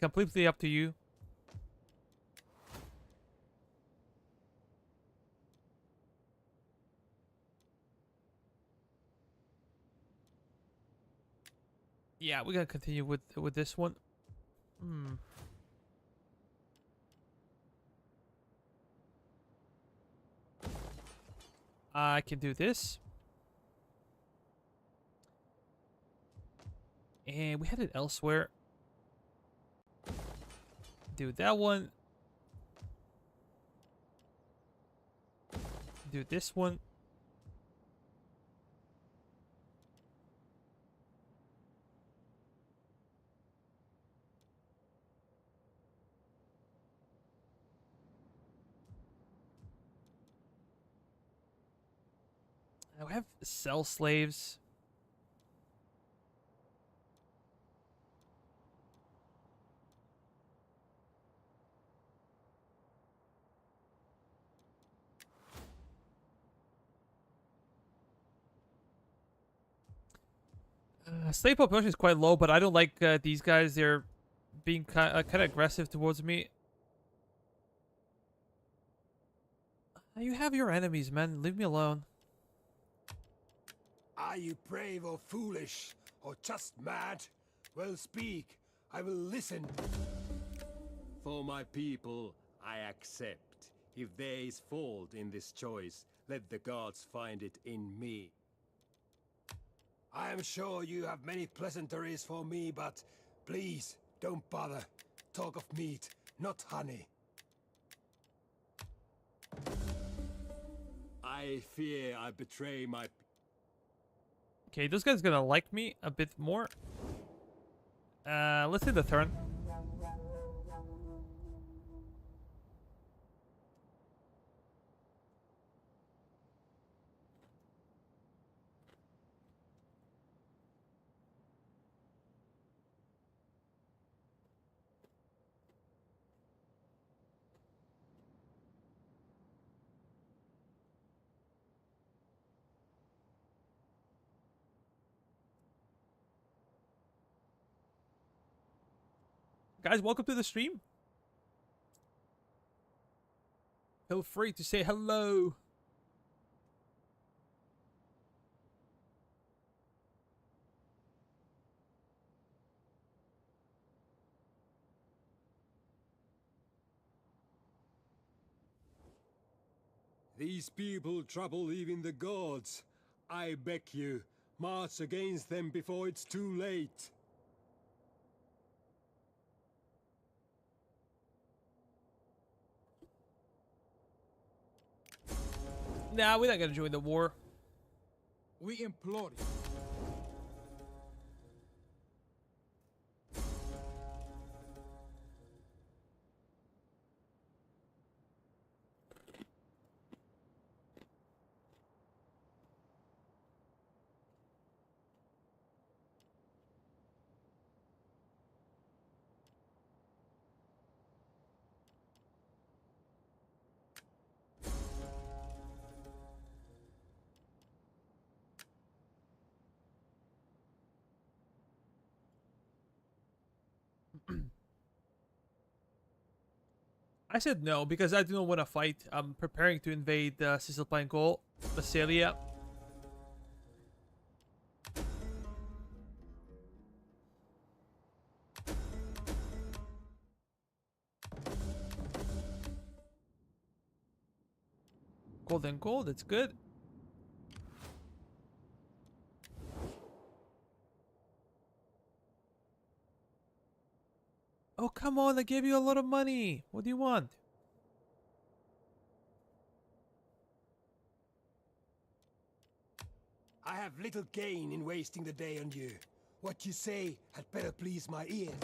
Completely up to you. Yeah, we're gonna continue with this one. I can do this. And we had it elsewhere. Do that one. Do this one. We have cell slaves. Slave population is quite low, but I don't like these guys. They're being kind of aggressive towards me. You have your enemies, man. Leave me alone. Are you brave or foolish, or just mad? Well, speak. I will listen. For my people, I accept. If there is fault in this choice, let the gods find it in me. I am sure you have many pleasantries for me, but please, don't bother. Talk of meat, not honey. I fear I betray my... Okay, this guy's gonna like me a bit more. Let's hit the turn. Guys, welcome to the stream. Feel free to say hello. These people trouble even the gods. I beg you, march against them before it's too late. Nah, we're not gonna join the war. We implore you. I said no because I do not want to fight. I'm preparing to invade Cisalpine Gaul, Massalia. Golden gold, that's good. Oh, come on, I gave you a lot of money. What do you want? I have little gain in wasting the day on you. What you say had better please my ears.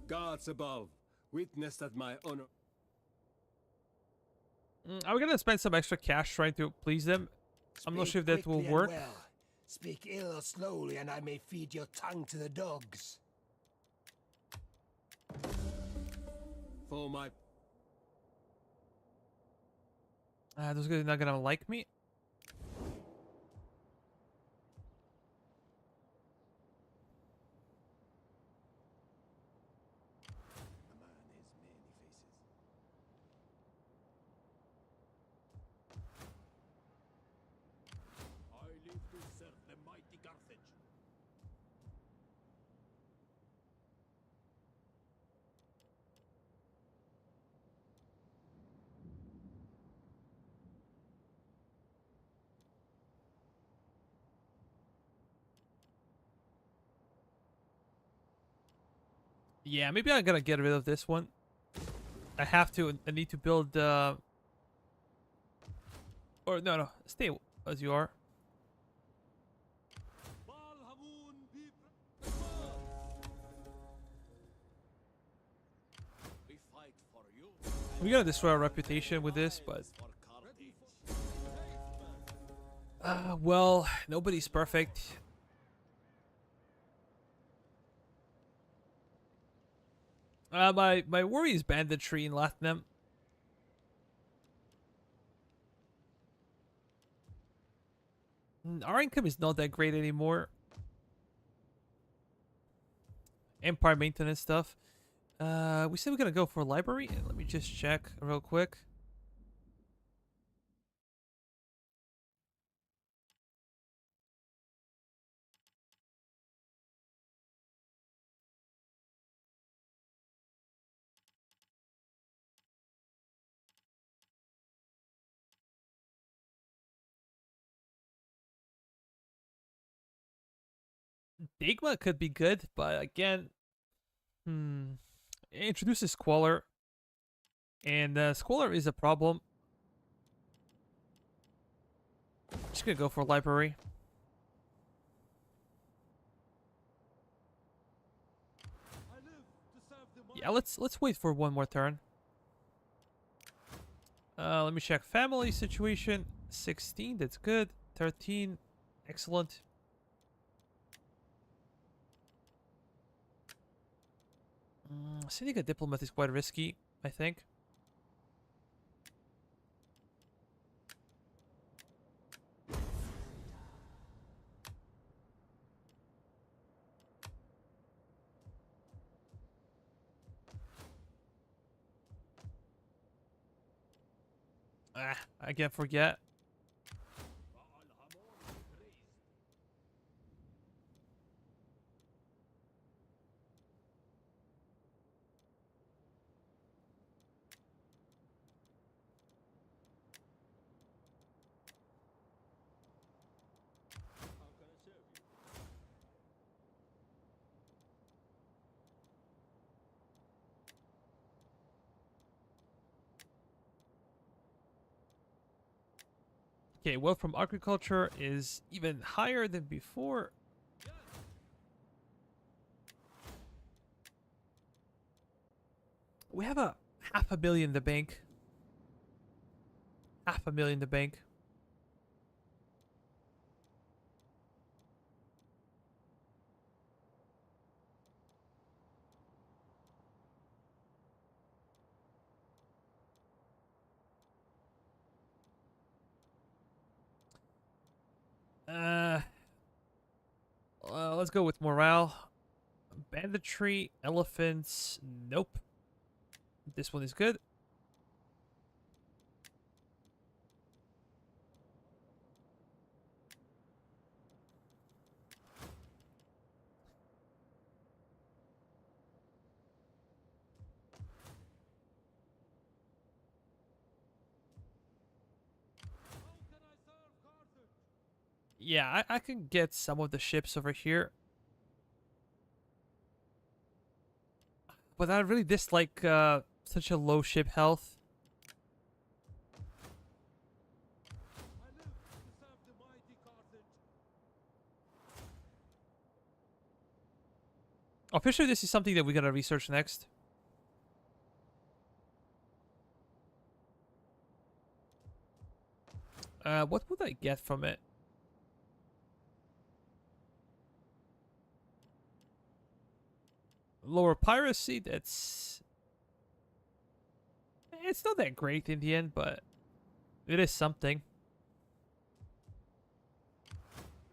Gods above, witness that my honor... Are we gonna spend some extra cash trying to please them? I'm not sure if that will quickly and work. well. Speak ill or slowly, and I may feed your tongue to the dogs. For my... Those guys are not gonna like me. A man has many faces. I live to serve the mighty Carthage. Yeah, maybe I'm gonna get rid of this one. I have to. I need to build. Or no, stay as you are. We fight for you. We're gonna destroy our reputation with this, but For Carthage. well, nobody's perfect. My worry is banditry in Latinum. Our income is not that great anymore. Empire maintenance stuff. We said we're gonna go for library. Let me just check real quick. Digma could be good, but again, it introduces Squalor, and Squalor is a problem. Just gonna go for library. Yeah, let's wait for one more turn. Let me check family situation. 16, that's good. 13, excellent. Sending a diplomat is quite risky, I think. I can't forget. Okay, wealth from agriculture is even higher than before. We have a $500,000 in the bank. $500,000 in the bank. Let's go with morale. Banditry, elephants, nope. This one is good. Yeah, I can get some of the ships over here. But I really dislike such a low ship health. I live to serve the mighty Carthage. Officially, this is something that we gotta research next. What would I get from it? Lower piracy, it's not that great in the end, but it is something.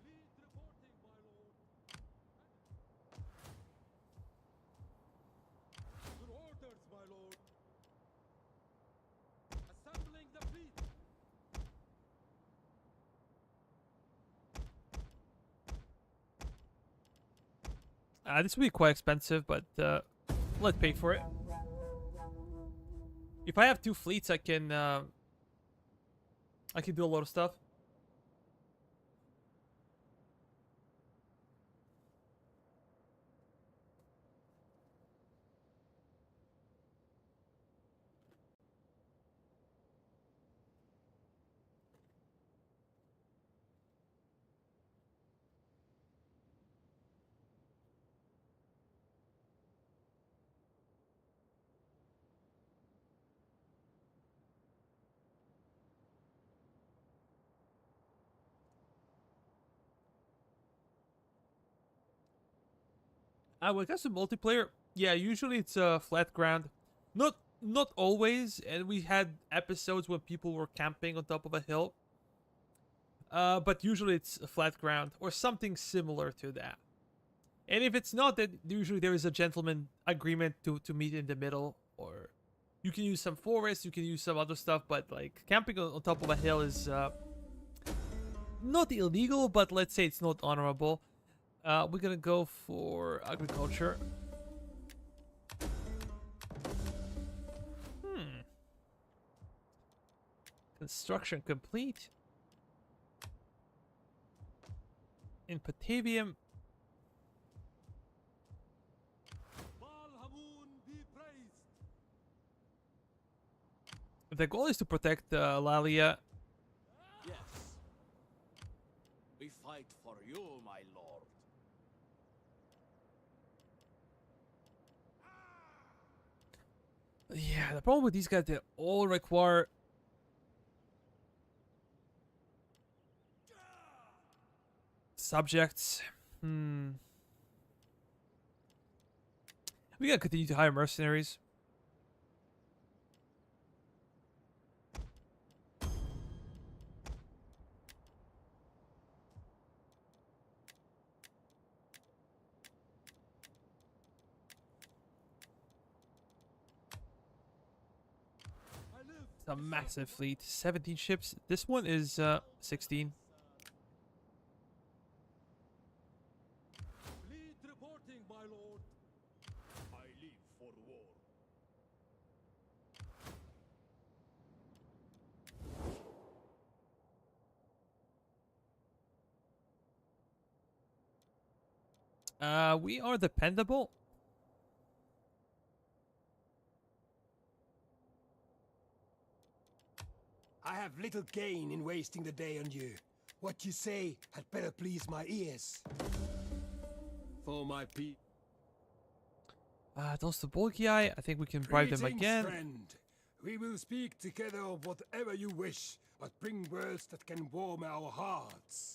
Fleet reporting, my lord. Your orders, my lord. Assembling the fleet. This will be quite expensive, but let's pay for it. If I have 2 fleets, I can do a lot of stuff. When it comes to multiplayer, yeah, usually it's flat ground. Not always, and we had episodes where people were camping on top of a hill. But usually it's a flat ground or something similar to that. And if it's not, then usually there is a gentleman agreement to meet in the middle, or you can use some forest, you can use some other stuff, but like camping on top of a hill is not illegal, but let's say it's not honorable. We're gonna go for agriculture. Construction complete. In Patavium. Baal Hamun be praised. The goal is to protect Lalia. Yes. We fight for you, my lord. Yeah, the problem with these guys, they all require subjects. We gotta continue to hire mercenaries. I live a massive fleet. 17 ships. This one is 16. Fleet reporting, my lord. I live for war. We are dependable. I have little gain in wasting the day on you. What you say had better please my ears. For my Those the Bolgiai. I think we can bribe them Greetings, again. friend. We will speak together of whatever you wish, but bring words that can warm our hearts.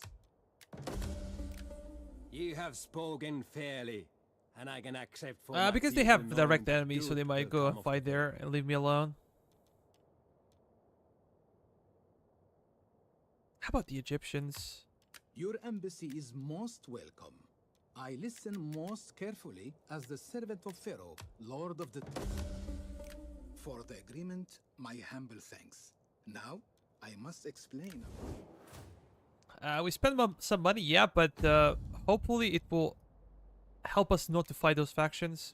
You have spoken fairly, and I can accept for my Because they people have direct knowing enemies, so good they might will go come and of fight the there and leave me alone. How about the Egyptians? Your embassy is most welcome. I listen most carefully as the servant of Pharaoh, Lord of the... For the agreement, my humble thanks. Now, I must explain. We spend some money, yeah, but hopefully it will help us notify those factions.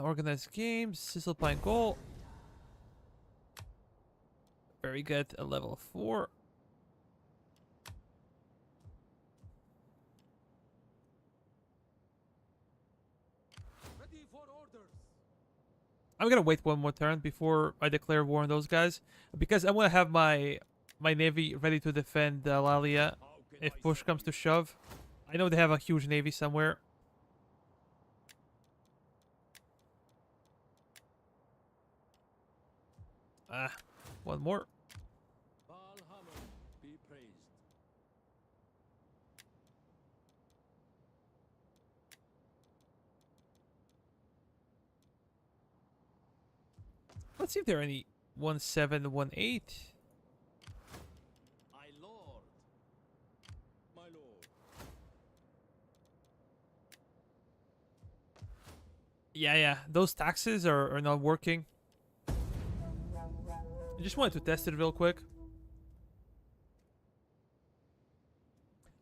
Organized games, Sizzle Pine Goal. Very good, a level 4. ready for orders. I'm gonna wait one more turn before I declare war on those guys, because I want to have my navy ready to defend Lalia How can if I push serve comes to you? shove. I know they have a huge navy somewhere. One more. Valhammer, be praised. Let's see if there are any 1718. My lord. My lord. Yeah, those taxes are not working. I just wanted to test it real quick.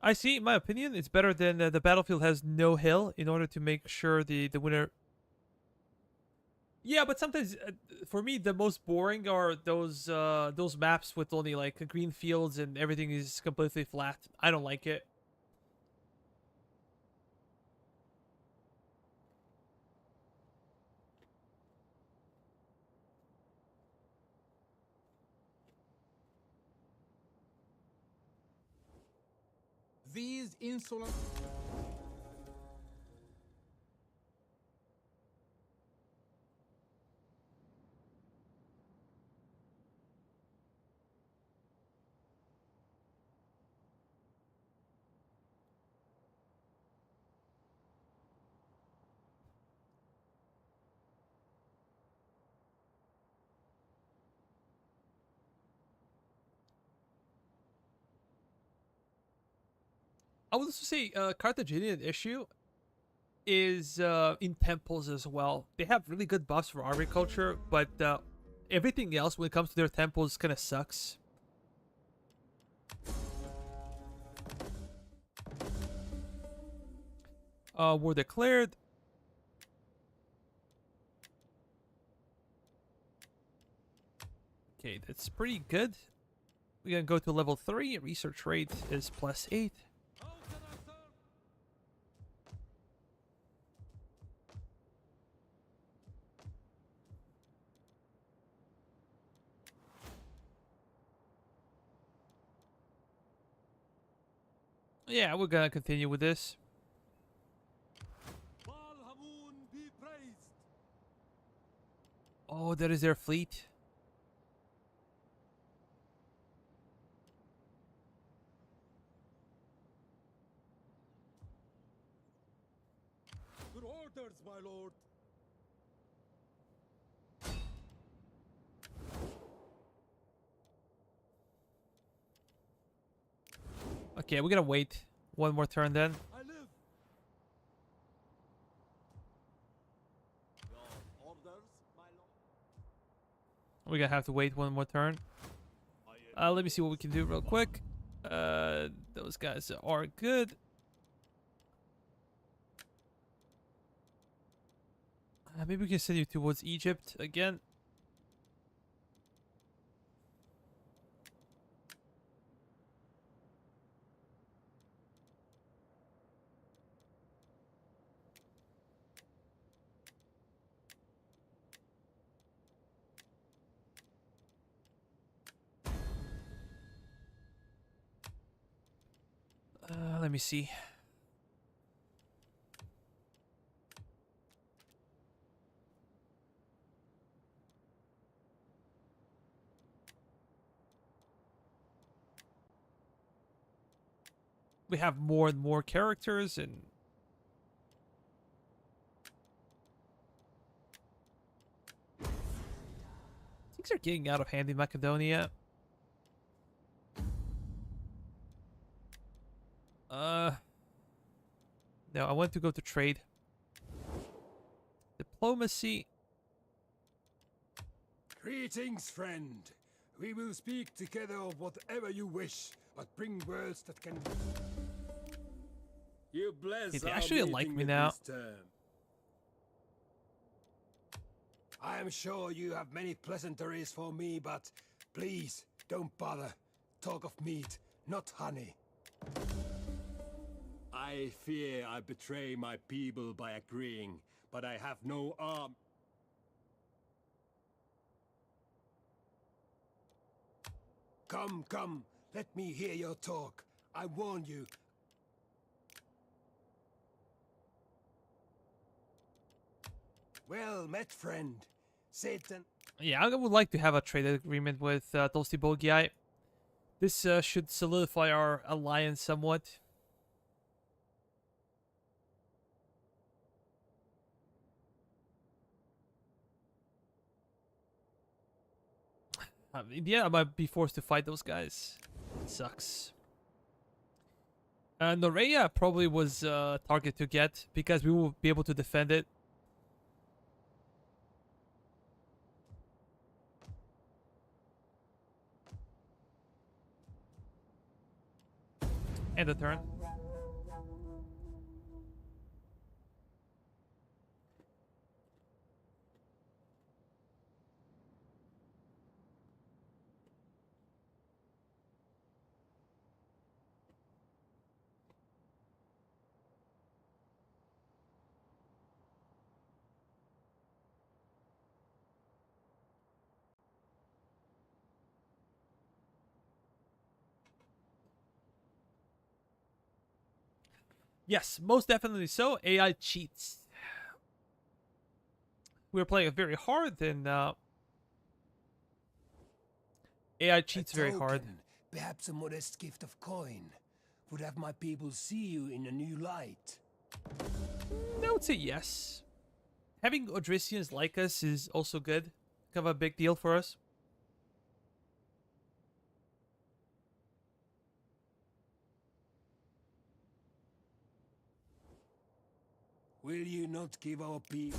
I see, in my opinion, it's better than the battlefield has no hill in order to make sure the winner... Yeah, but sometimes, for me, the most boring are those maps with only, like, green fields and everything is completely flat. I don't like it. These insolent... I would also say Carthaginian issue is in temples as well. They have really good buffs for agriculture, but everything else when it comes to their temples kind of sucks. War declared. Okay, that's pretty good. We're gonna go to level 3. Research rate is +8. How can I serve? Yeah, we're gonna continue with this. Valhamun, be praised. Oh, that is their fleet. Your orders, my lord. Okay, we're gonna wait one more turn then. I live. Your orders, my lord. We're gonna have to wait one more turn. Let me see what we can do real quick. Those guys are good. Maybe we can send you towards Egypt again. Let me see. We have more and more characters, and things are getting out of hand in Macedonia. No, I want to go to trade. Diplomacy. Greetings, friend. We will speak together of whatever you wish, but bring words that can... You bless Hey, they our actually like meeting me at now. this term. I am sure you have many pleasantries for me, but please, don't bother. Talk of meat, not honey. I fear I betray my people by agreeing, but I have no arm. Come, come, let me hear your talk. I warn you. Well met, friend. Satan. Yeah, I would like to have a trade agreement with Tosti Bogiai. This should solidify our alliance somewhat. Yeah, I might be forced to fight those guys. It sucks. Norea probably was a target to get because we will be able to defend it. End the turn. Yes, most definitely so. AI cheats. We're playing it very hard, and AI cheats very hard. Token, perhaps a modest gift of coin, would have my people see you in a new light. I would say yes. Having Odrysians like us is also good. Kind of a big deal for us. Will you not give our people...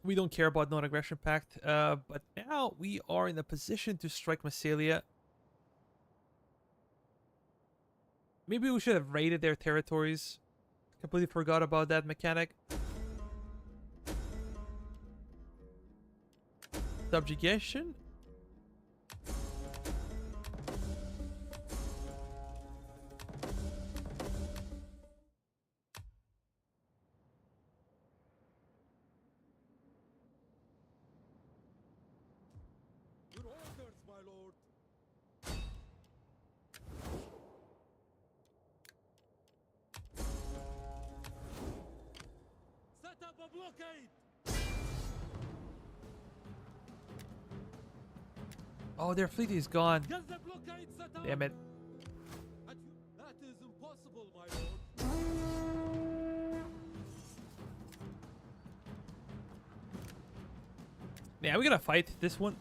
We don't care about non-aggression pact, but now we are in a position to strike Massalia. Maybe we should have raided their territories. Completely forgot about that mechanic. Subjugation? Your orders, my lord. Set up a blockade. Oh, their fleet is gone. Get the blockade set up. Damn it. That is impossible, my lord. Yeah, we're gonna fight this one.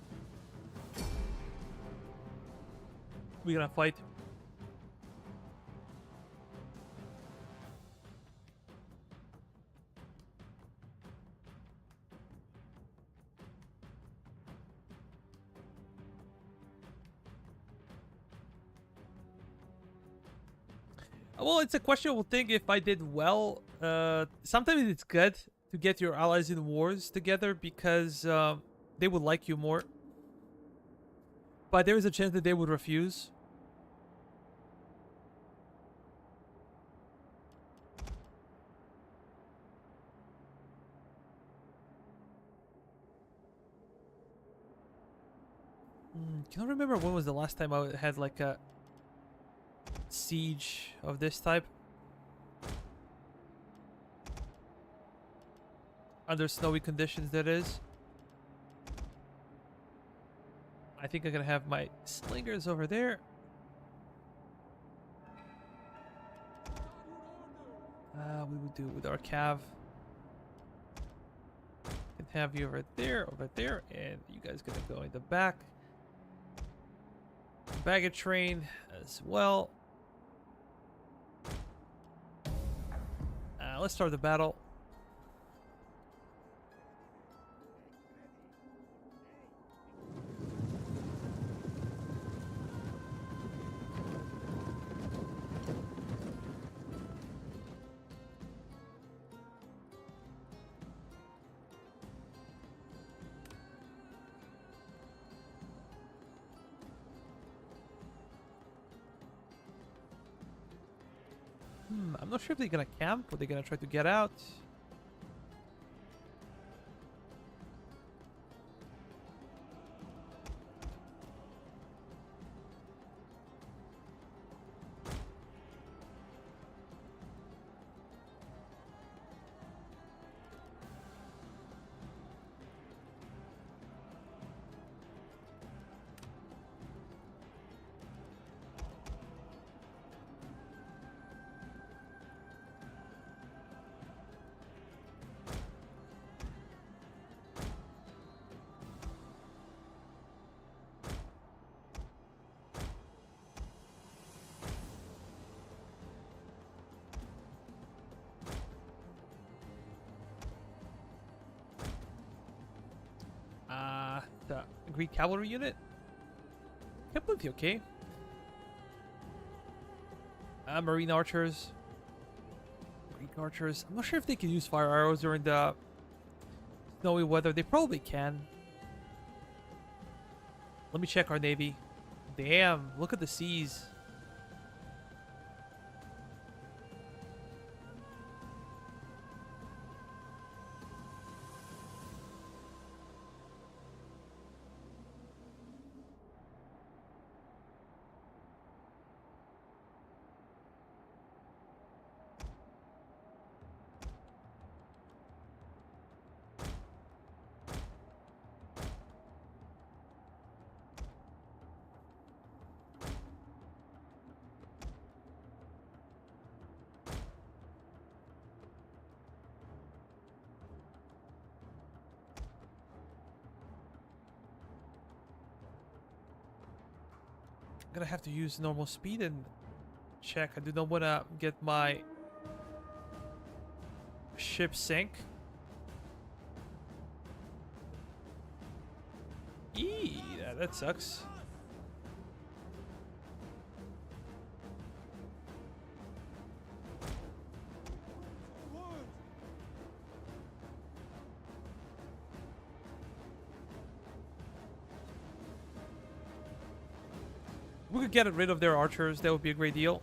We're gonna fight. Well, it's a questionable thing if I did well. Sometimes it's good to get your allies in wars together because they would like you more. But there is a chance that they would refuse. Can I remember when was the last time I had like a siege of this type? Under snowy conditions, that is. I think I'm gonna have my slingers over there. We would do it with our cav. Can have you over there, and you guys gonna go in the back. Baggage train as well. Let's start the battle. I'm not sure if they're gonna camp or they're gonna try to get out. The Greek cavalry unit. Completely okay. Marine archers. Greek archers. I'm not sure if they can use fire arrows during the snowy weather. They probably can. Let me check our navy. Damn, look at the seas. I'm gonna have to use normal speed and check. I do not want to get my ship sink. Yeah, that sucks. We could get rid of their archers. That would be a great deal.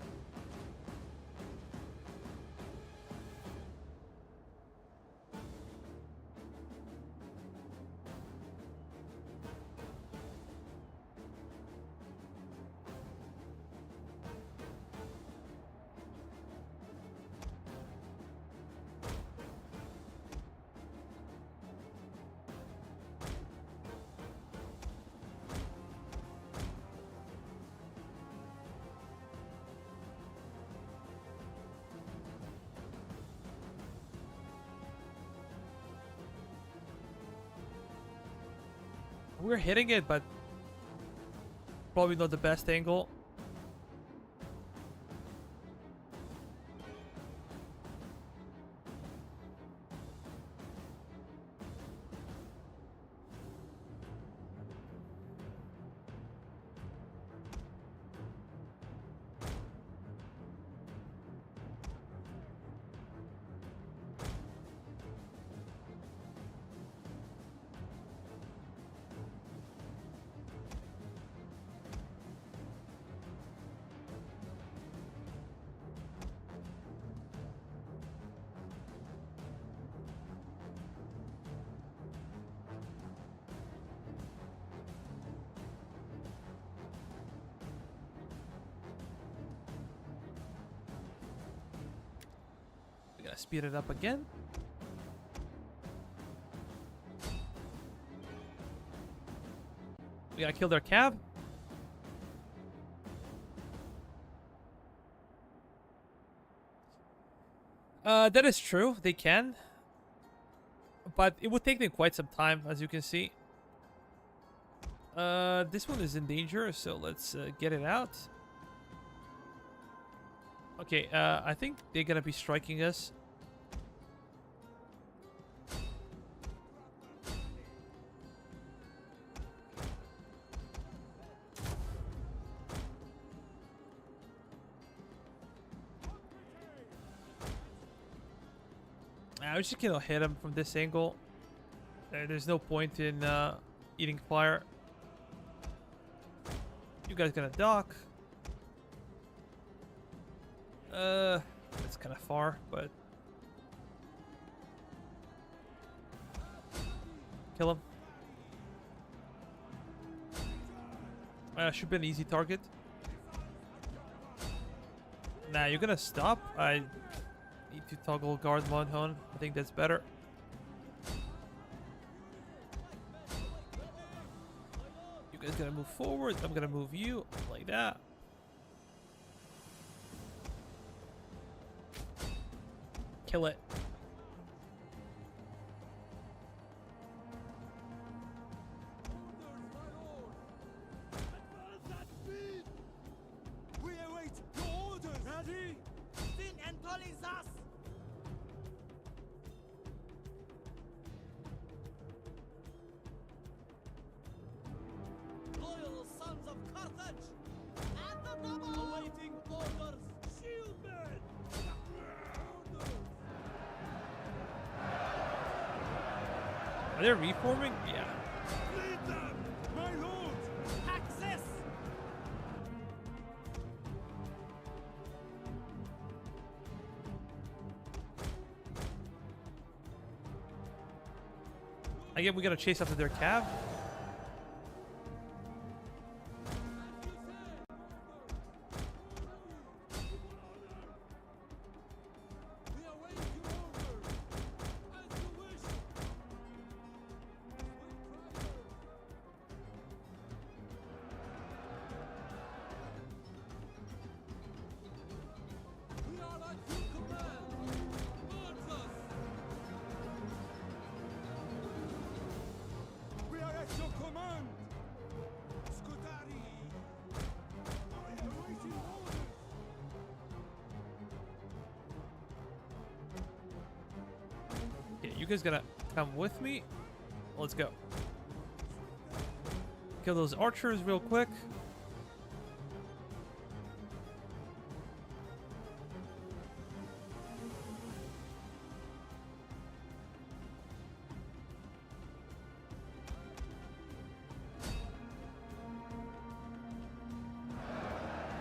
We're hitting it, but probably not the best angle. Gotta speed it up again. We gotta kill their cab. That is true. They can. But it would take them quite some time, as you can see. This one is in danger, so let's get it out. Okay, I think they're gonna be striking us. I was just gonna hit him from this angle. There's no point in eating fire. You guys gonna dock? It's kind of far, but kill him. Should be an easy target. Nah, you're gonna stop. I need to toggle guard mode on. I think that's better. You guys gonna move forward. I'm gonna move you like that. Kill it. We await your orders. Ready? Fin and us. Loyal sons of Carthage. At the double. Awaiting orders. Shieldmen. Are they reforming? Yeah. Lead them, my lord. Access. Again, we gotta chase after their cab. We await your orders. As you wish. We are at your command. March us. We are at your command. Scutari. I am waiting orders. Okay, you guys gotta come with me. Let's go. Kill those archers real quick.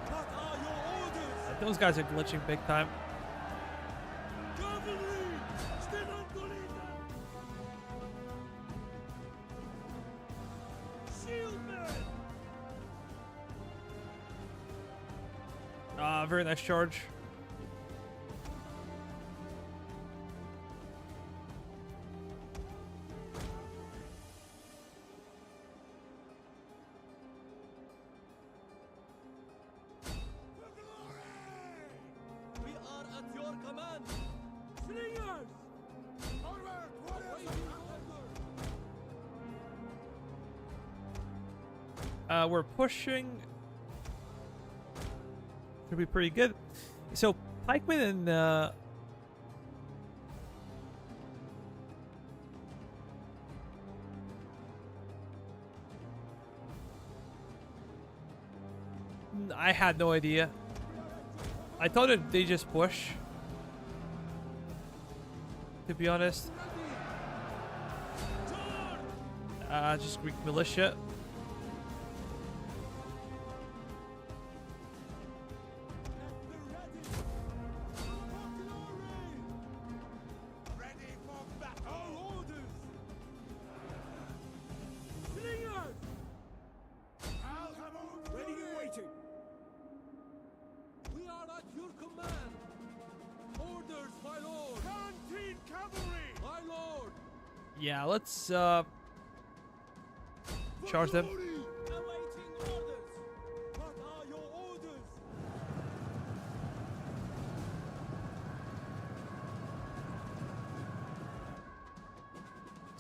What are your orders? Those guys are glitching big time. Cavalry! Stand on to lead them! Shieldmen! Very nice charge. We are at your command! Slingers! Forward! Awaiting order! We're pushing. Should be pretty good. So pikemen and I had no idea. I thought they just push. To be honest. Just Greek militia. Ready for battle! Our orders! Slingers! I'll have orders! Ready and waiting! We are at your command! Orders, my lord! Yeah, let's charge them. Awaiting orders. What are your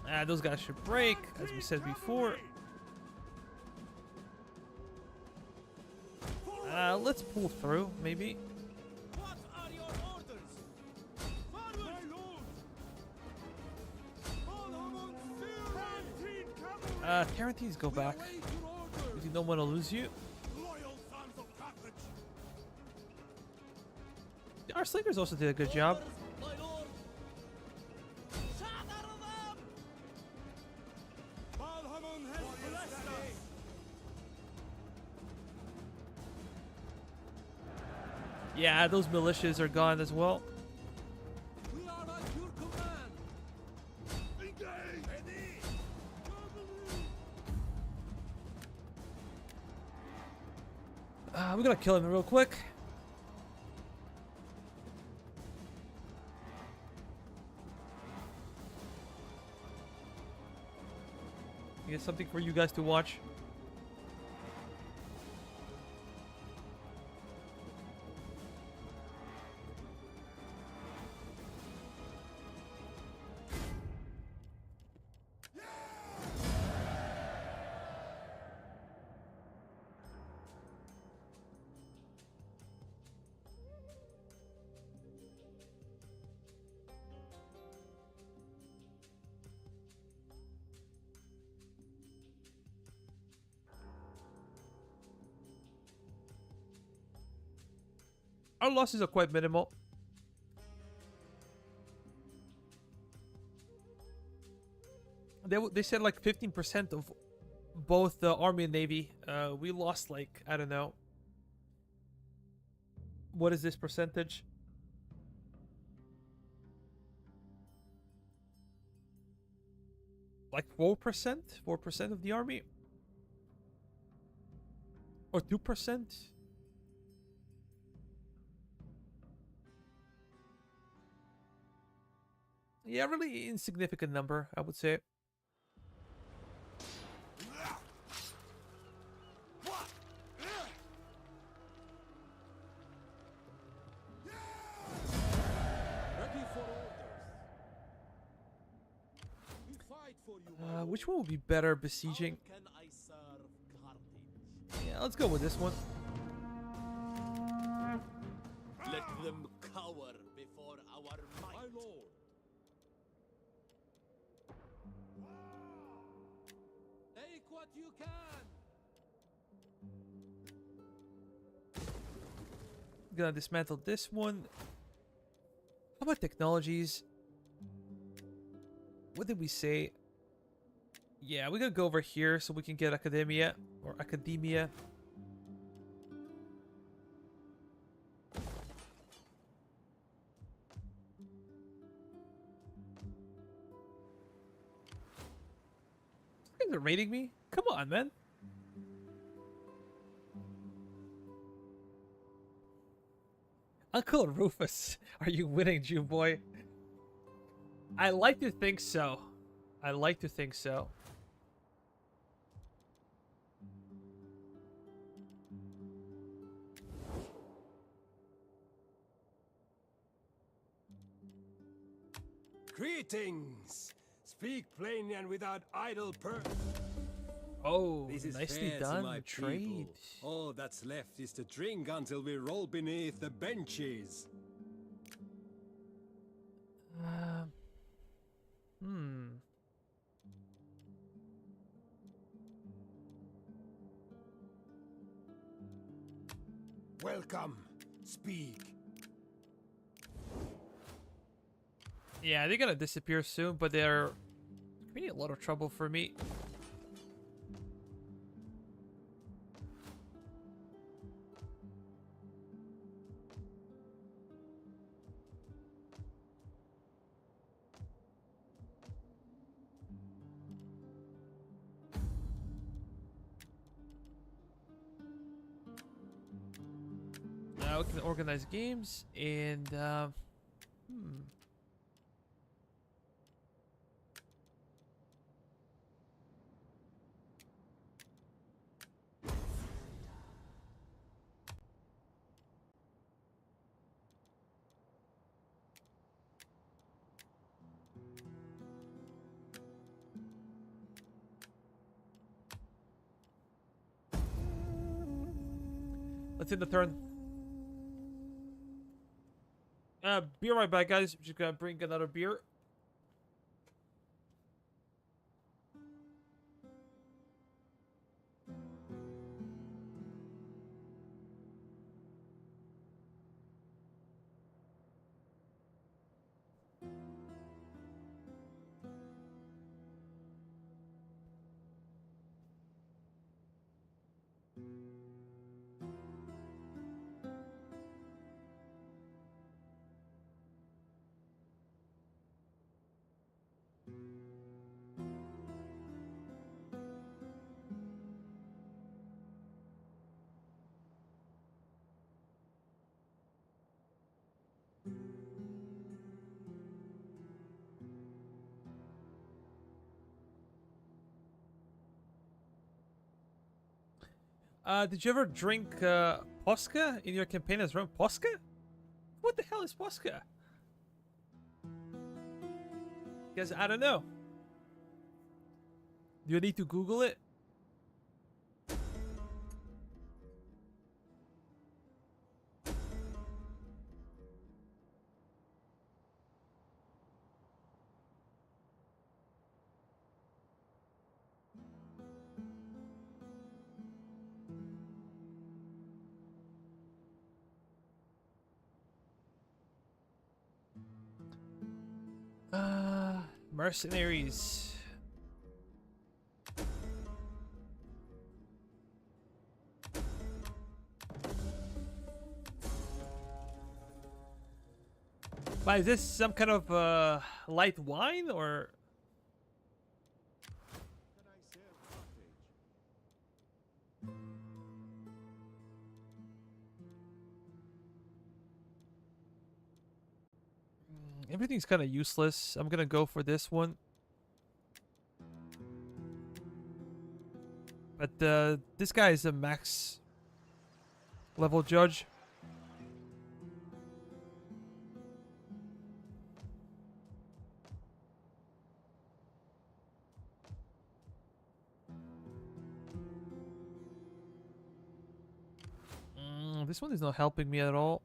orders? Those guys should break, as we said before. Let's pull through, maybe. What are your orders? Forward! My lord! Tarantees, go back. Await your orders! We don't want to lose you. Loyal sons of Carthage. Our slingers also did a good job. My lord! Shatter them! Balhamon has blessed us! Yeah, those militias are gone as well. We are at your command! Engage. Ready. We're gonna kill him real quick. Here's something for you guys to watch. Our losses are quite minimal. They said like 15% of both the army and navy. We lost like, I don't know. What is this percentage? Like 4%? 4% of the army? Or 2%? Yeah, really insignificant number, I would say. Ready for orders. We fight for you, my lord. Which one would be better besieging? How can I serve Carthage? Yeah, let's go with this one. Let them cower before our might. My lord. Take what you can. Gonna dismantle this one. How about technologies? What did we say? Yeah, we're gonna go over here so we can get academia or academia. You guys are raiding me? Come on, man. Uncle Rufus, are you winning, Jew boy? I like to think so. I like to think so. Greetings! Speak plainly and without idle Oh, This is nicely fair to done. my Trade. people. All that's left is to drink until we roll beneath the benches. Hmm. Welcome. Speak. Yeah, they're gonna disappear soon, but they're creating a lot of trouble for me. Now we can organize games and Let's end the turn. Be right back, guys. I'm just gonna bring another beer. Did you ever drink Posca in your campaign as Rome? Posca? What the hell is Posca? Guys, I don't know. Do you need to Google it? Mercenaries. Why, is this some kind of light wine or? Can I serve Carthage? Everything's kind of useless. I'm gonna go for this one. But this guy is a max level judge. This one is not helping me at all.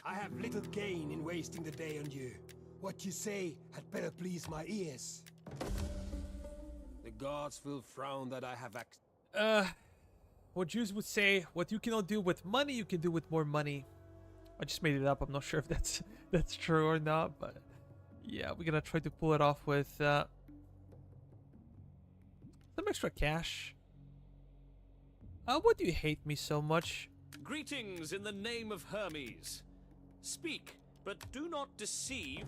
I have little gain in wasting the day on you. What you say had better please my ears. The gods will frown that I have What Jews would say, what you cannot do with money, you can do with more money. I just made it up. I'm not sure if that's true or not, but yeah, we're gonna try to pull it off with some extra cash. Why do you hate me so much? Greetings in the name of Hermes. Speak, but do not deceive.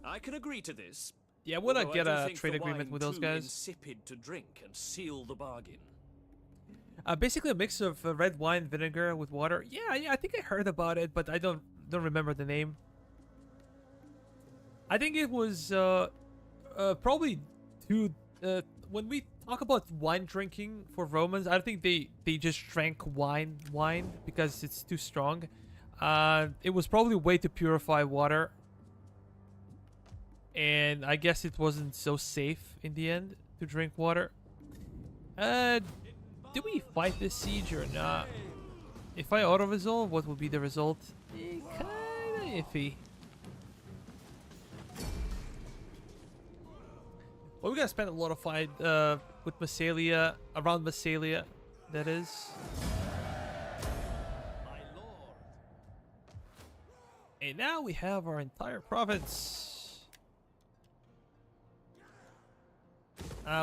I can agree to this. Yeah, I wanna although I get do a think trade the agreement wine with those too guys. insipid to drink and seal the bargain. Basically a mix of red wine, vinegar with water. Yeah, I think I heard about it, but I don't remember the name. I think it was probably too. When we talk about wine drinking for Romans, I don't think they just drank wine because it's too strong. It was probably a way to purify water, and I guess it wasn't so safe in the end to drink water. Do we fight this siege or not? If I auto-resolve, what will be the result? Kinda iffy. Well, we're gonna spend a lot of fight with Massalia, around Massalia, that is. My lord. And now we have our entire province.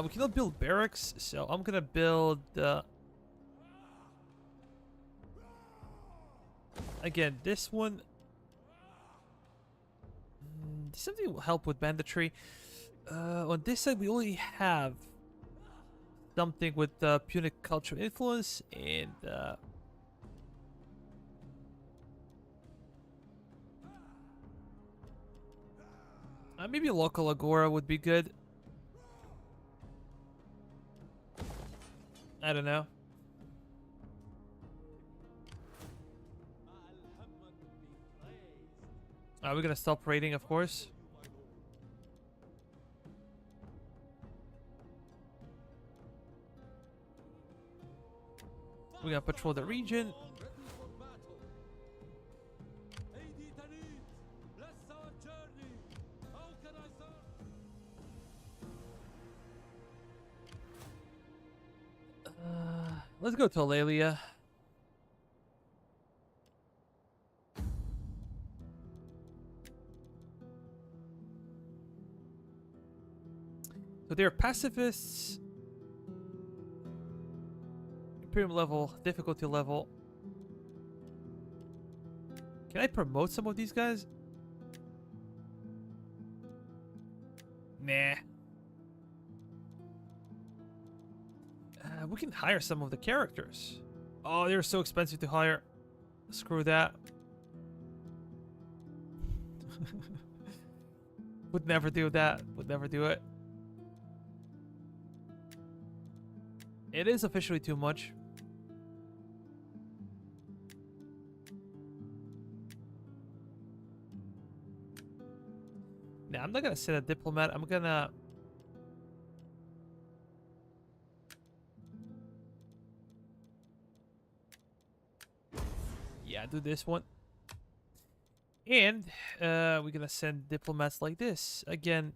We cannot build barracks, so I'm gonna build again this one. Something will help with banditry. On this side, we only have something with Punic cultural influence and maybe a local agora would be good. I don't know. We're gonna stop raiding, of course. We're gonna patrol the region. Ready for battle. Aid Tanit, bless our journey. How can I serve? Let's go to Alalia. So they're pacifists. Imperium level, difficulty level. Can I promote some of these guys? Nah. We can hire some of the characters. Oh, they're so expensive to hire. Screw that. Would never do that. Would never do it. It is officially too much. Nah, I'm not gonna send a diplomat. I'm gonna... Yeah, do this one. And we're gonna send diplomats like this. Again.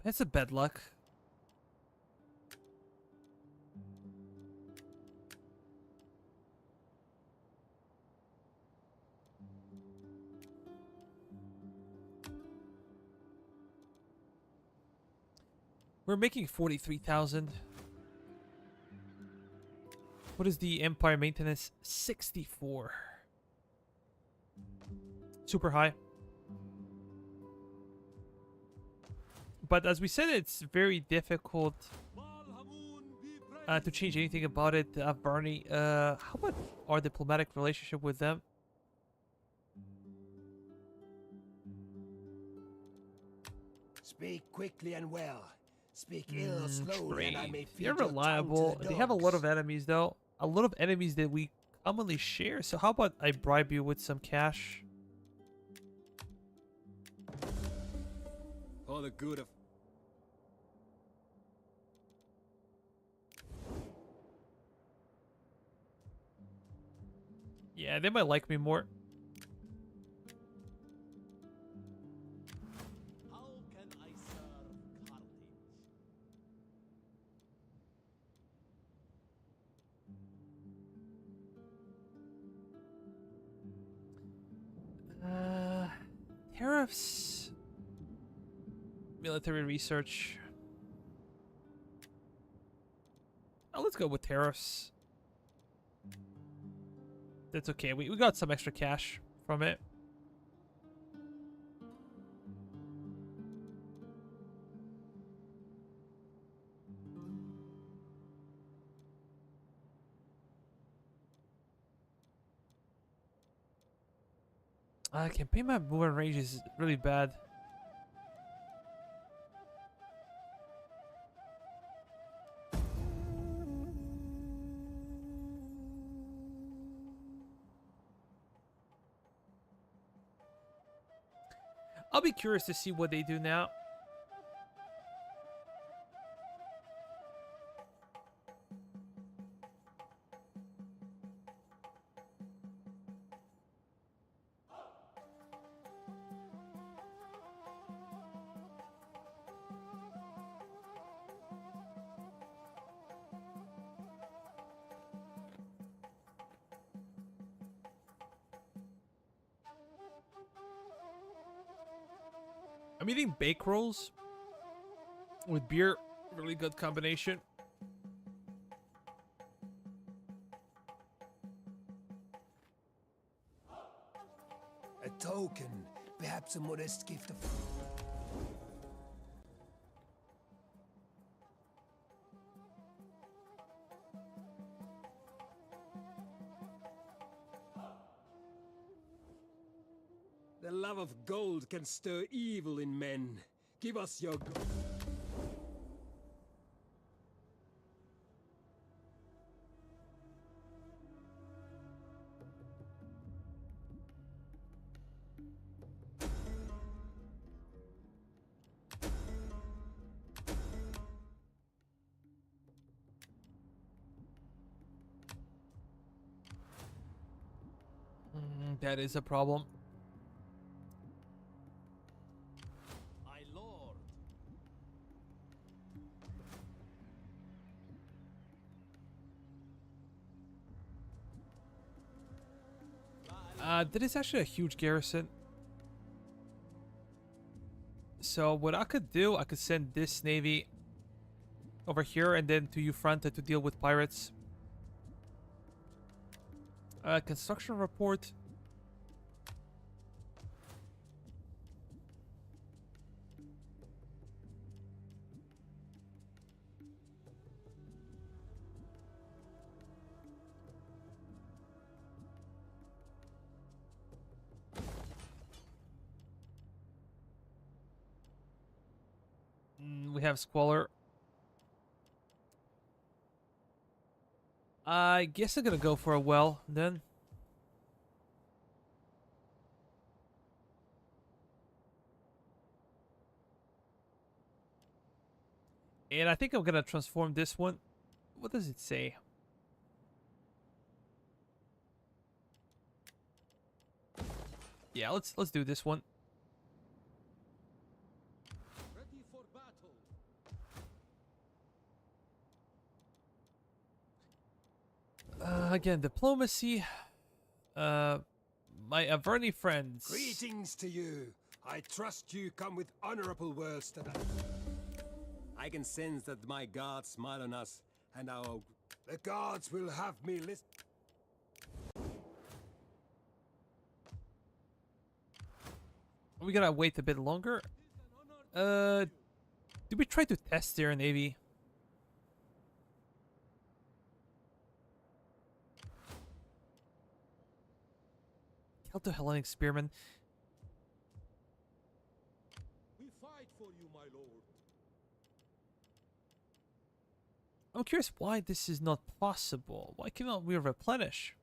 That's a bad luck. We're making 43,000. What is the Empire maintenance? 64. Super high. But as we said, it's very difficult to change anything about it. Barney, how about our diplomatic relationship with them? Speak quickly and well. Speak ill or slowly, and I may feed They're your tongue to reliable. the They have a lot dogs. of enemies, though. A lot of enemies that we commonly share. So how about I bribe you with some cash? For the good of... Yeah, they might like me more. How can I serve Carthage? Tariffs. Military research. Oh, let's go with tariffs. That's okay. We got some extra cash from it. Campaign map movement range is really bad. I'll be curious to see what they do now. I'm eating bake rolls with beer. Really good combination. A token, perhaps a modest gift of... The love of gold can stir evil in men. Give us your gold. That is a problem. My lord. That is actually a huge garrison. So what I could do, I could send this navy over here and then to Ufranta to deal with pirates. Construction report. We have Squalor. I guess I'm gonna go for a well then. And I think I'm gonna transform this one. What does it say? Yeah, let's do this one. Ready for battle. Again, diplomacy. My Averni friends. Greetings to you. I trust you come with honorable words to that. I can sense that my gods smile on us, and our... The gods will have me list. We gotta wait a bit longer. Did we try to test their navy? Celto-Hellenic spearmen. We fight for you, my lord. I'm curious why this is not possible. Why cannot we replenish?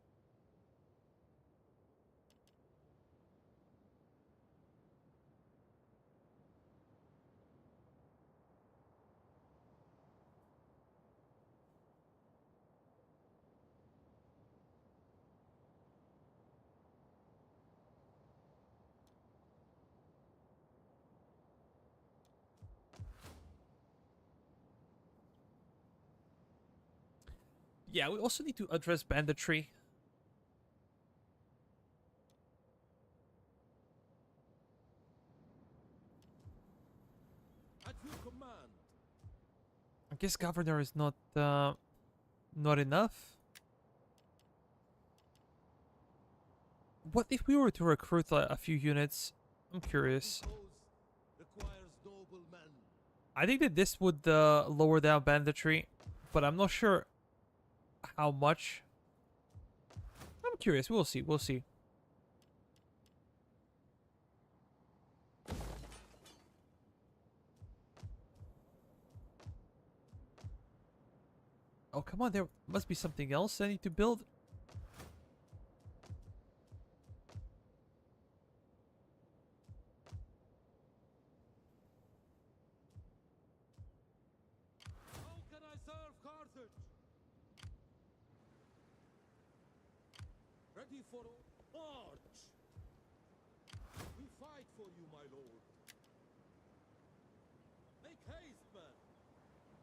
Yeah, we also need to address banditry. At your command. I guess governor is not enough. What if we were to recruit a few units? I'm curious. Cause requires noble men. I think that this would lower down banditry, but I'm not sure how much. I'm curious. We'll see. We'll see. Oh, come on. There must be something else I need to build. How can I serve Carthage? Ready for march. We fight for you, my lord. Make haste, men.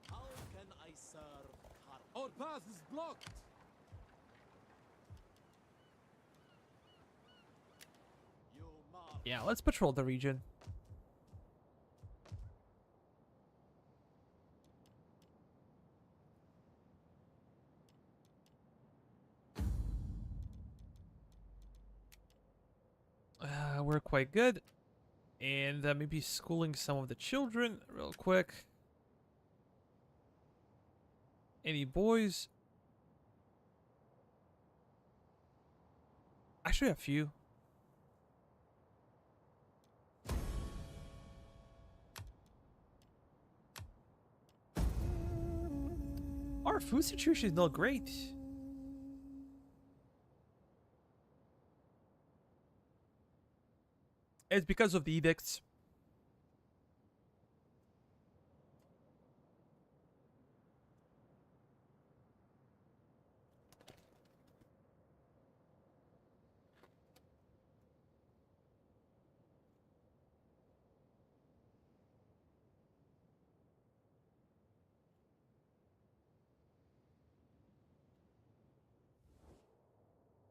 How can I serve Carthage? Our path is blocked. You march. Yeah, let's patrol the region. We're quite good. And maybe schooling some of the children real quick. Any boys? Actually, a few. Our food situation is not great. It's because of the edicts.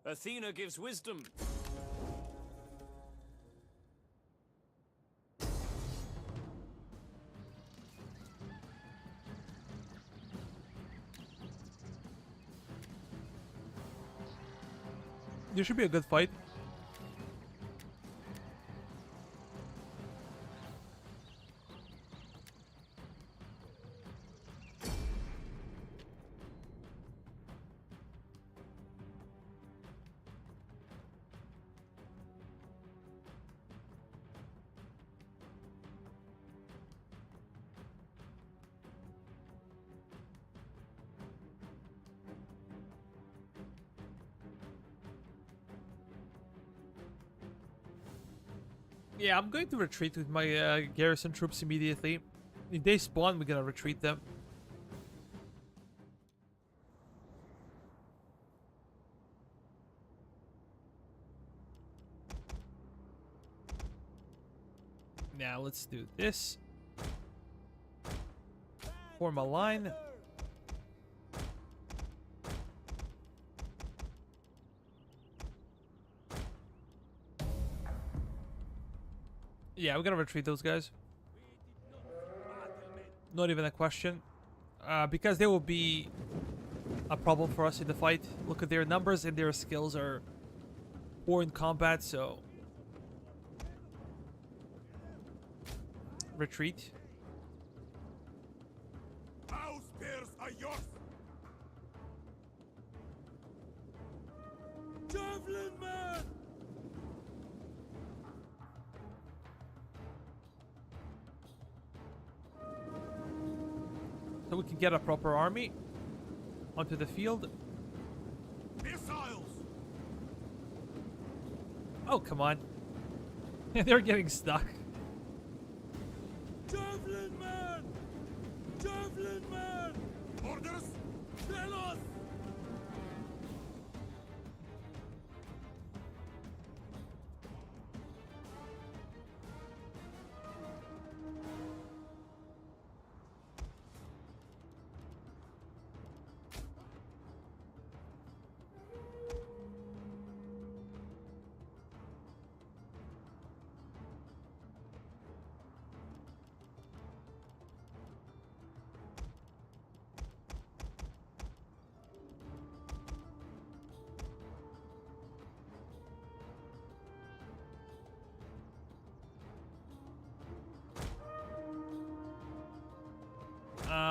Athena gives wisdom. There should be a good fight. Yeah, I'm going to retreat with my garrison troops immediately. If they spawn, we're gonna retreat them. Now let's do this. Form a line. Yeah, we're gonna retreat those guys. Not even a question. Because they will be a problem for us in the fight. Look at their numbers and their skills are poor in combat, so... Retreat. Our spears are yours! Javelin man! So we can get a proper army onto the field. Missiles! Oh, come on. They're getting stuck. Javelin man! Javelin man! Orders? Tell us!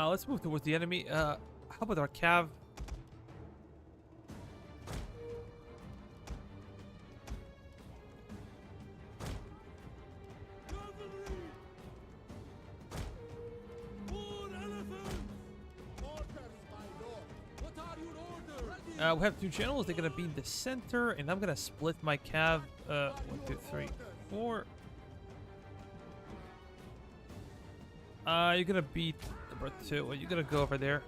Let's move towards the enemy. How about our cav? Cavalry! More elephants! Orders, my lord! What are your orders? We have two generals. They're gonna be in the center, and I'm gonna split my cav. 1, 2, 3, 4. You're gonna beat number 2. You're gonna go over there.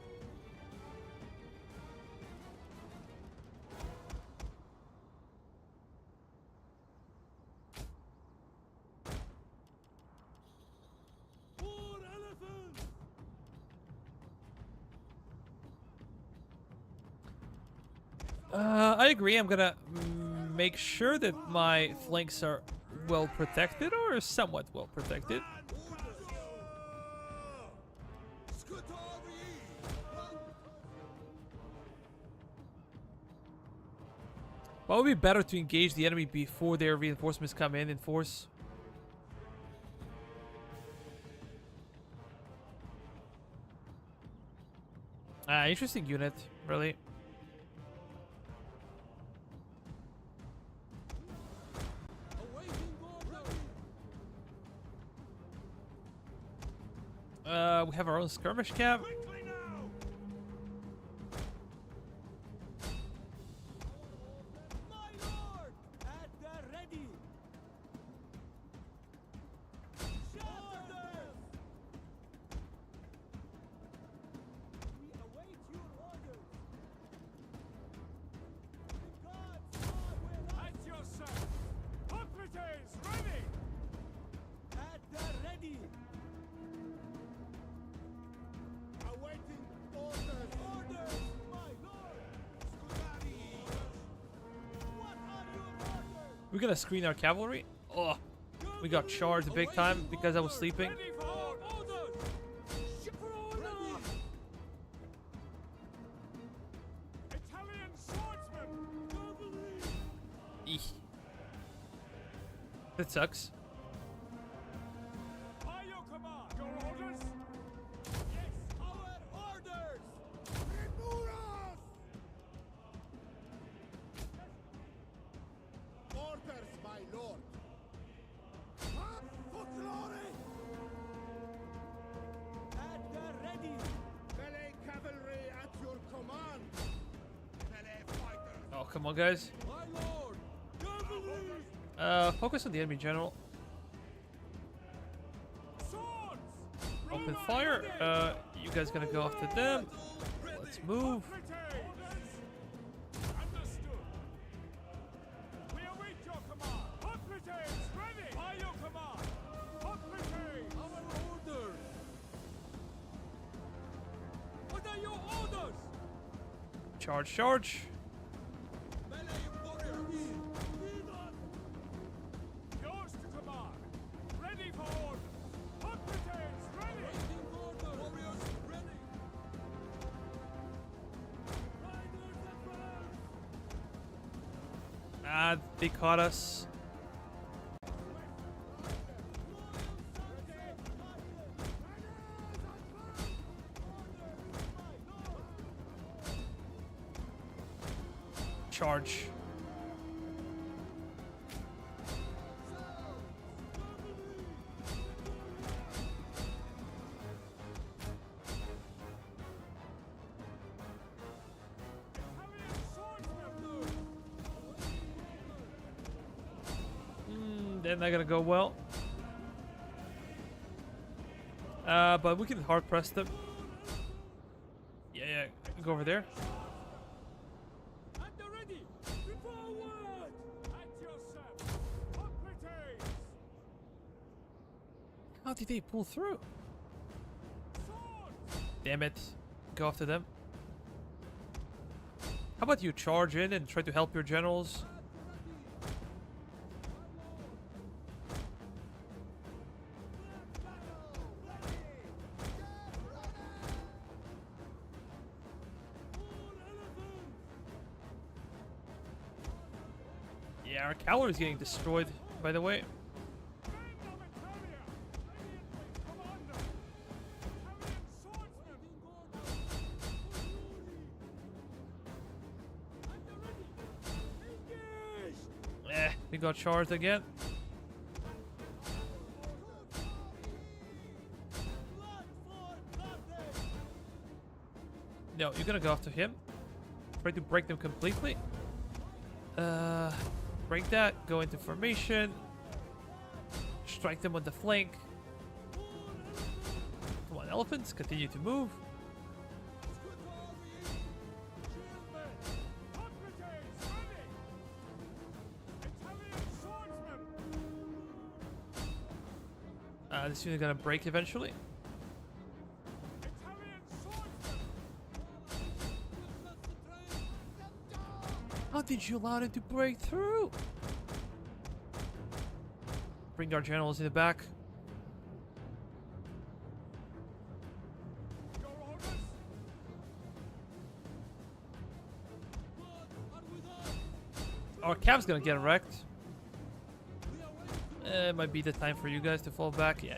More elephants! I agree. I'm gonna make sure that my flanks are well protected, or somewhat well protected. But it would be better to engage the enemy before their reinforcements come in force. Interesting unit, really. We have our own skirmish cav. We're gonna screen our cavalry. Oh, we got charged big time because I was sleeping. Ready for orders! For order! Italian swordsmen! Cavalry! Eek. That sucks. By your command! Your orders? Yes, our orders! Triburas! Orders, my lord! Up for glory! At the ready! Melee cavalry at your command! Melee fighters! Oh, come on, guys. My lord! Cavalry! Focus on the enemy general. Swords! Open fire. You guys gonna go after them. Let's move. Understood. We await your command. Hoplites, ready! By your command. Hoplites! Our orders. What are your orders? Charge, charge. Melee warriors. Yours to command. Ready for order. Hoplites, ready! Waiting order. Warriors, ready! Riders advance! Ah, they caught us. Charge. They're not gonna go well. But we can hard press them. Yeah, go over there. At the ready! Forward! At yourself! Hoplites! How did they pull through? Swords! Damn it. Go after them. How about you charge in and try to help your generals? Yeah, our cavalry's getting destroyed, by the way. We got charged again. No, you're gonna go after him. Try to break them completely. Break that. Go into formation. Strike them on the flank. Come on, elephants. Continue to move. This unit gonna break eventually. How did you allow them to break through? Bring our generals in the back. Our cap's gonna get wrecked. It might be the time for you guys to fall back. Yeah.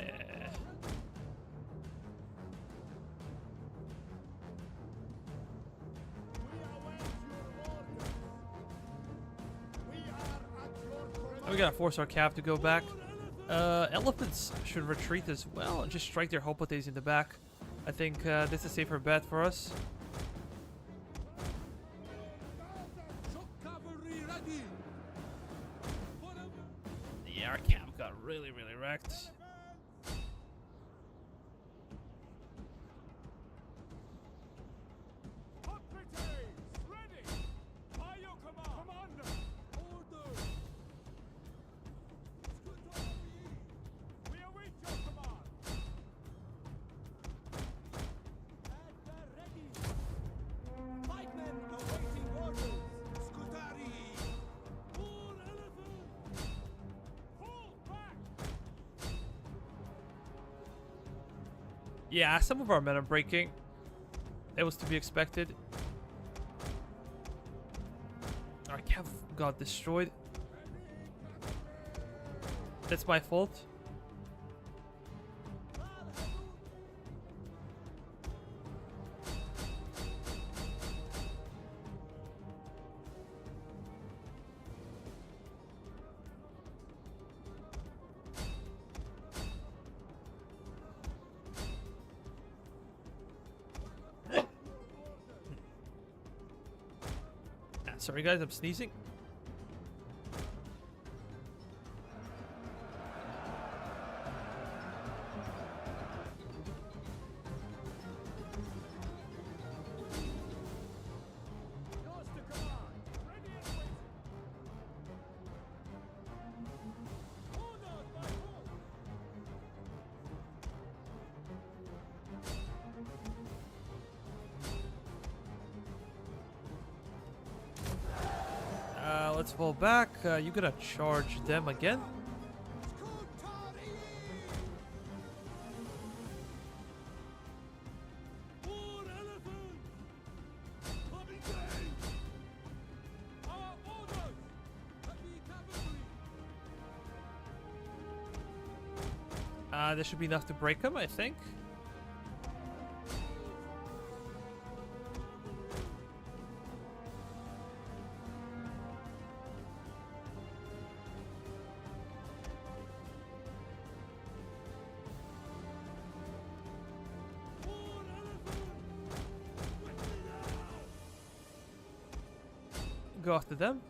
We gotta force our cap to go back. Elephants should retreat as well and just strike their hoplites in the back. I think this is a safer bet for us. Yeah, our cap got really wrecked. Yeah, some of our men are breaking. It was to be expected. Our cav got destroyed. That's my fault. Sorry guys, I'm sneezing. Let's fall back. You gonna charge them again? There should be enough to break them, I think. Go after them.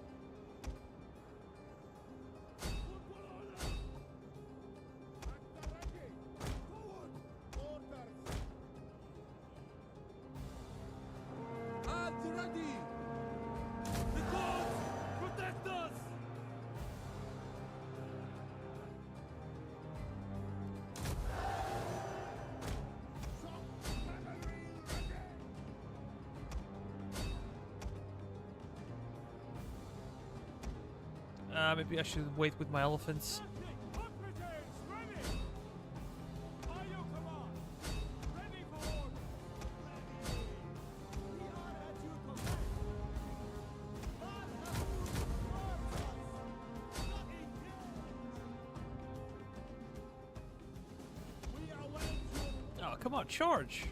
Maybe I should wait with my elephants. Oh, come on, charge!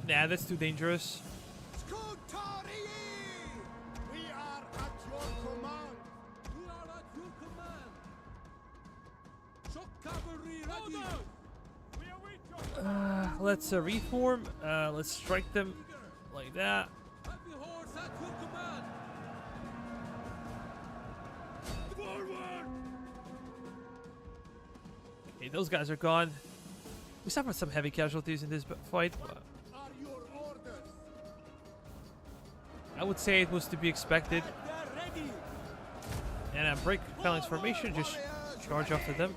Nah, that's too dangerous. We are at your command. We are at your command. Shock cavalry ready. We await your Let's reform. Let's strike them like that. heavy horse at your command. Forward. Okay, those guys are gone. We suffered some heavy casualties in this fight. But Are your orders? I would say it was to be expected. They're ready. And break phalanx formation, just charge after them.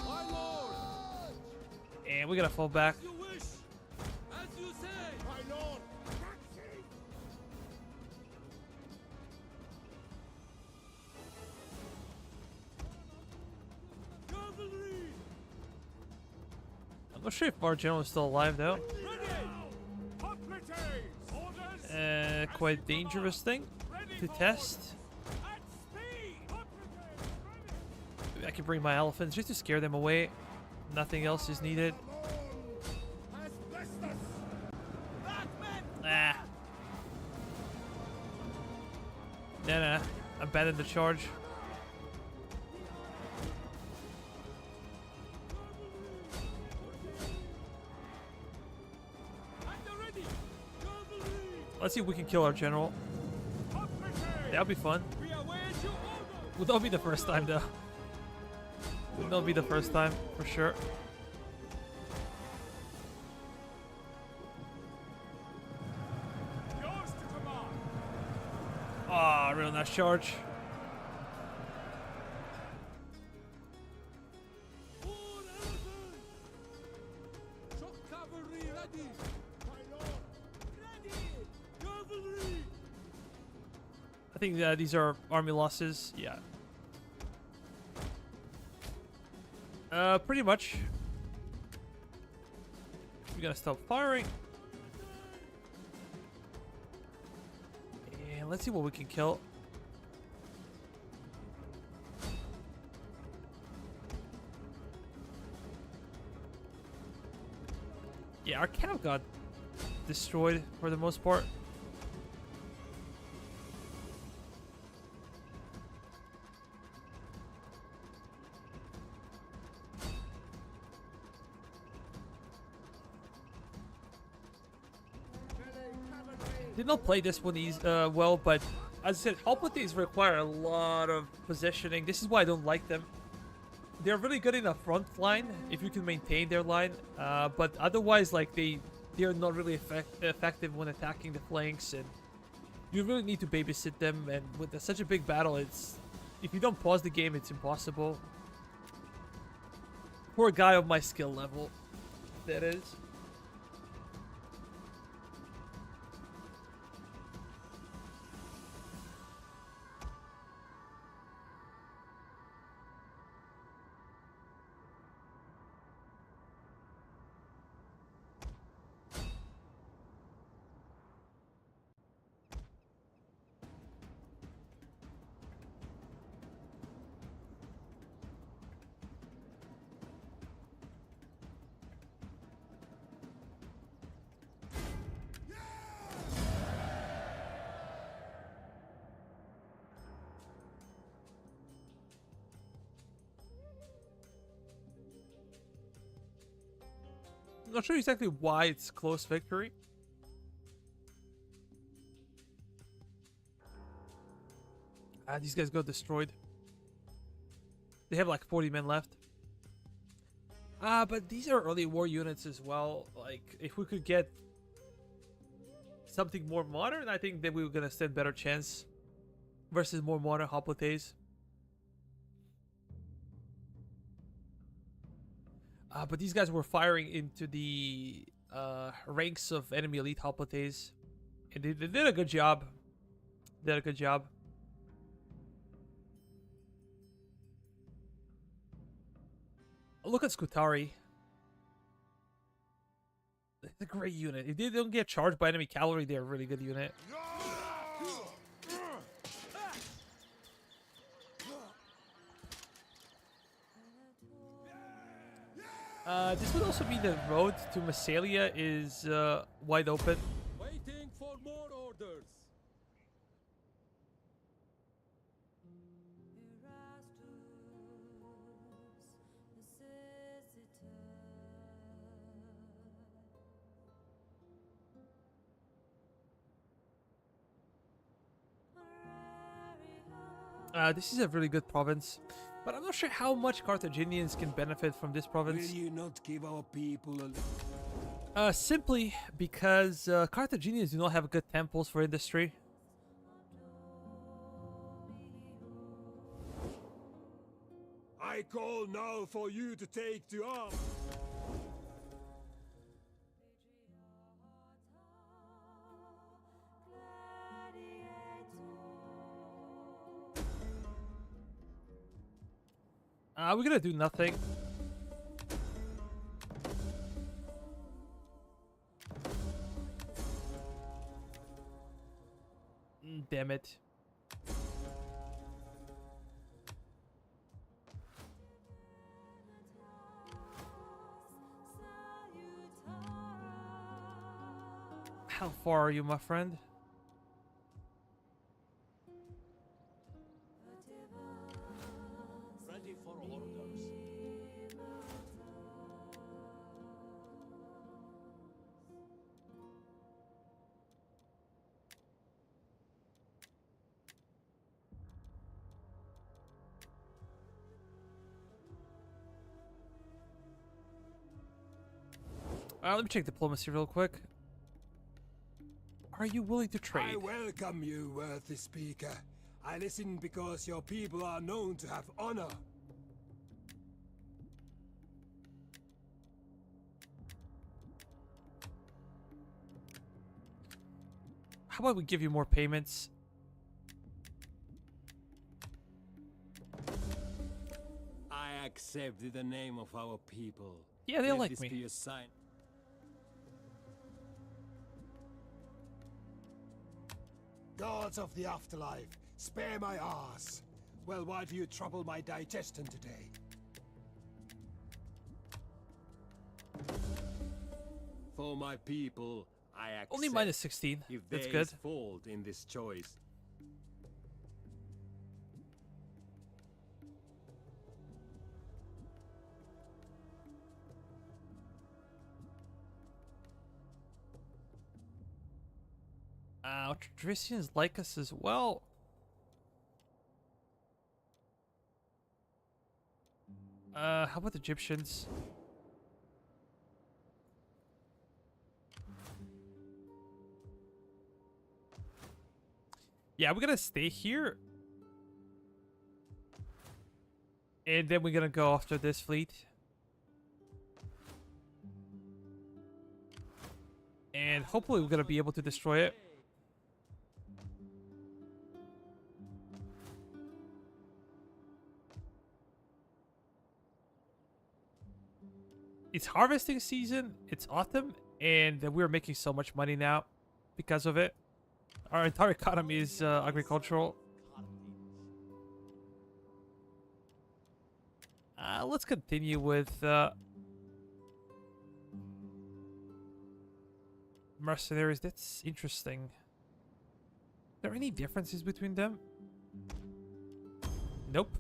My lord. And we're gonna fall back. As you wish. As you say. My lord. Cavalry. I'm not sure if our general is still alive though. Quite dangerous thing to test. Maybe I can bring my elephants just to scare them away. Nothing else is needed. Nah. Nah. Abandon the charge. Let's see if we can kill our general. That'll be fun. Would not be the first time though. Would not be the first time for sure. Ah, real nice charge. I think these are army losses. Yeah. Pretty much. We're gonna stop firing. And let's see what we can kill. Yeah, our camp got destroyed for the most part. Did not play this one well, but as I said, Hoplites require a lot of positioning. This is why I don't like them. They're really good in the front line if you can maintain their line, but otherwise, like they're not really effective when attacking the flanks, and you really need to babysit them. And with such a big battle, it's if you don't pause the game, it's impossible. For a guy of my skill level, that is. I'm not sure exactly why it's close victory. These guys got destroyed. They have like 40 men left. But these are early war units as well. Like, if we could get something more modern, I think that we were gonna stand better chance versus more modern Hoplites. But these guys were firing into the ranks of enemy elite Hoplites. And they did a good job. Did a good job. Look at Scutari. It's a great unit. If they don't get charged by enemy cavalry, they're a really good unit. This would also mean the road to Massalia is wide open. Waiting for more orders. This is a really good province, but I'm not sure how much Carthaginians can benefit from this province. Will you not give our people a... Simply because Carthaginians do not have good temples for industry. I call now for you to take to arms. We're gonna do nothing. Damn it. How far are you, my friend? Ready for orders. Let me check diplomacy real quick. Are you willing to trade? I welcome you, worthy speaker. I listen because your people are known to have honor. How about we give you more payments? accept in the name of our people. Yeah, they Let like this me. be a sign. Gods of the afterlife, spare my ass. Well, why do you trouble my digestion today? For my people, I accept. Only minus 16. If That's there good. is fault in this choice, Traditions like us as well. How about Egyptians? Yeah, we're gonna stay here. And then we're gonna go after this fleet. And hopefully we're gonna be able to destroy it. It's harvesting season, it's autumn, and we're making so much money now because of it. Our entire economy is agricultural. Let's continue with mercenaries. That's interesting. Are there any differences between them? Nope.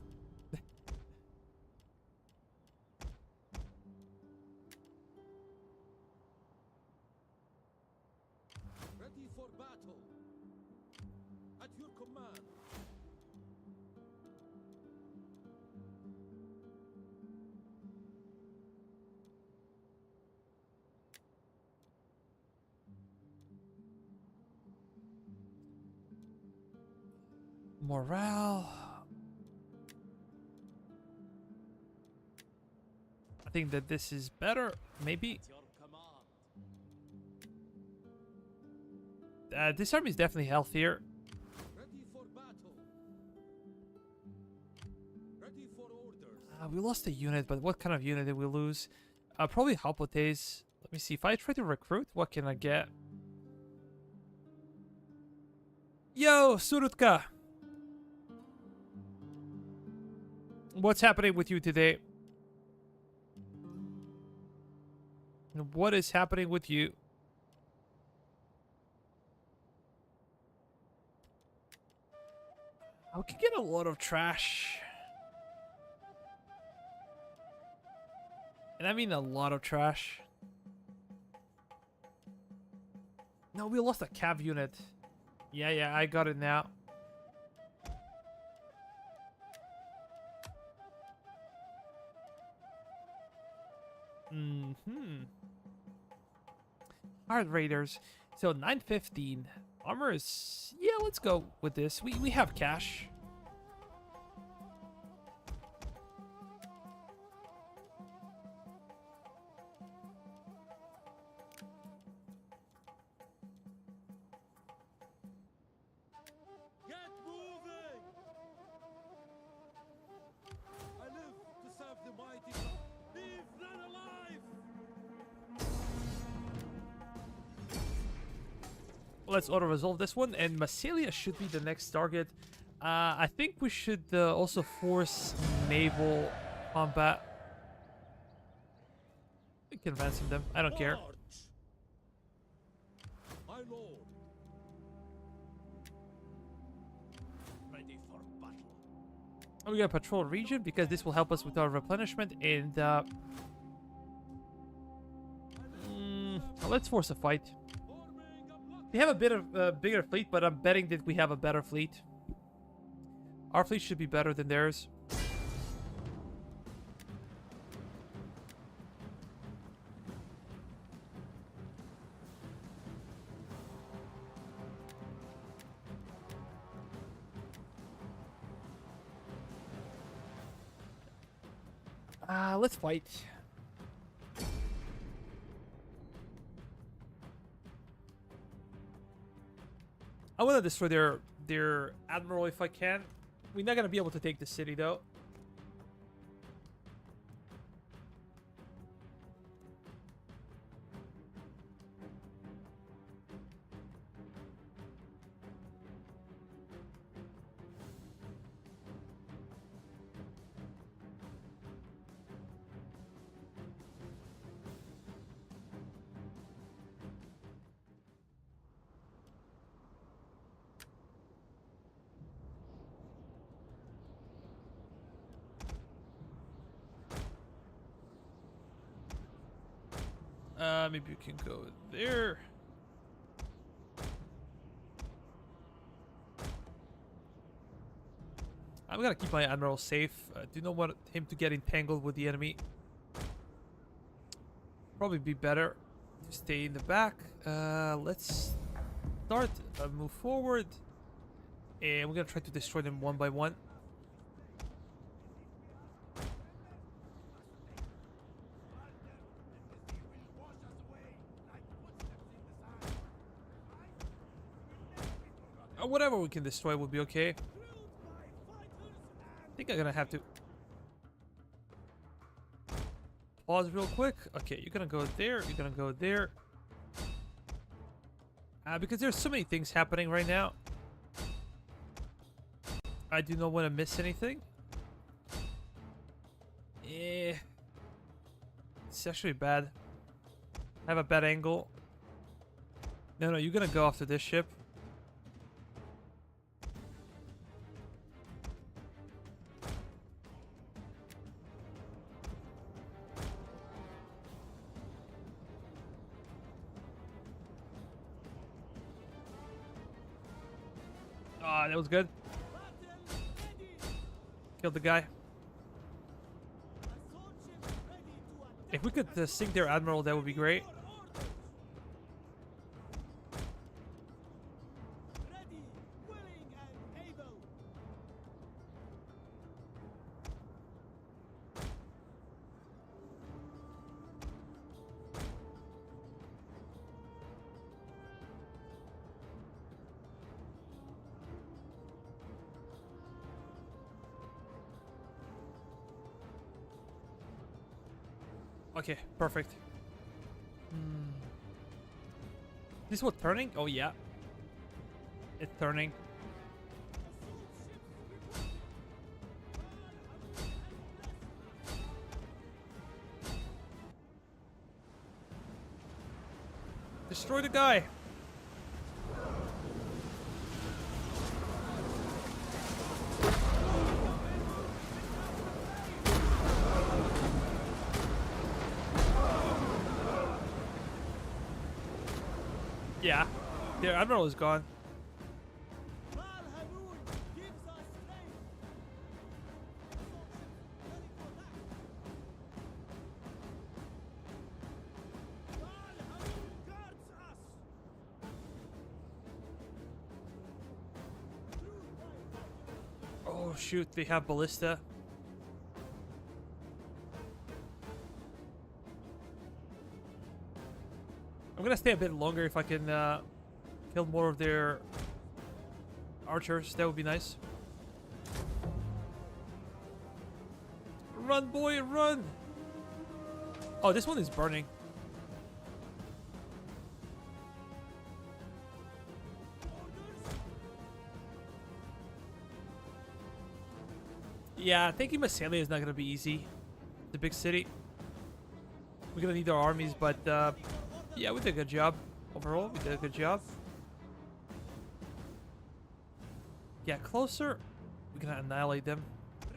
Ready for battle. At your command. Morale. I think that this is better, maybe. At your command. This army is definitely healthier. Ready for battle. Ready for orders. We lost a unit, but what kind of unit did we lose? Probably Hapotes. Let me see. If I try to recruit, what can I get? Yo, Surutka! What's happening with you today? What is happening with you? We can get a lot of trash. And I mean a lot of trash. No, we lost a cav unit. Yeah, I got it now. Hard Raiders. So 915. Armor is... Yeah, let's go with this. We have cash. Get moving! I live to serve the mighty God. Leave none alive! Let's auto-resolve this one. And Massalia should be the next target. I think we should also force naval combat. We can ransom them. I don't care. March! My lord. Ready for battle. We got patrol region because this will help us with our replenishment. And let's force a fight. They have a bit of bigger fleet, but I'm betting that we have a better fleet. Our fleet should be better than theirs. Let's fight. I want to destroy their admiral if I can. We're not gonna be able to take the city though. Maybe you can go there. I'm gonna keep my admiral safe. Do not want him to get entangled with the enemy. Probably be better to stay in the back. Let's start. Move forward. And we're gonna try to destroy them one by one. Whatever we can destroy will be okay. I think I'm gonna have to pause real quick. Okay, you're gonna go there. You're gonna go there. Because there's so many things happening right now. I do not want to miss anything. It's actually bad. I have a bad angle. No, you're gonna go after this ship. Ah, that was good. Killed the guy. If we could sink their admiral, that would be great. Okay, perfect. This what, turning? Oh yeah. It's turning. Destroy the guy. Yeah, their admiral is gone. Oh shoot, they have ballista. I'm gonna stay a bit longer if I can kill more of their archers. That would be nice. Run, boy, run! Oh, this one is burning. Yeah, taking Massalia is not gonna be easy. The big city. We're gonna need our armies, but yeah, we did a good job. Overall, we did a good job. Get closer. We're gonna annihilate them.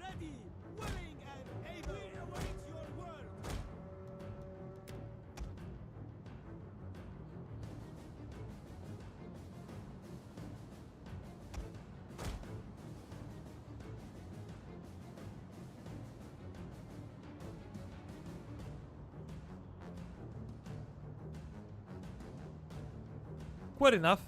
Ready, willing, and able. We await your word. Quite enough.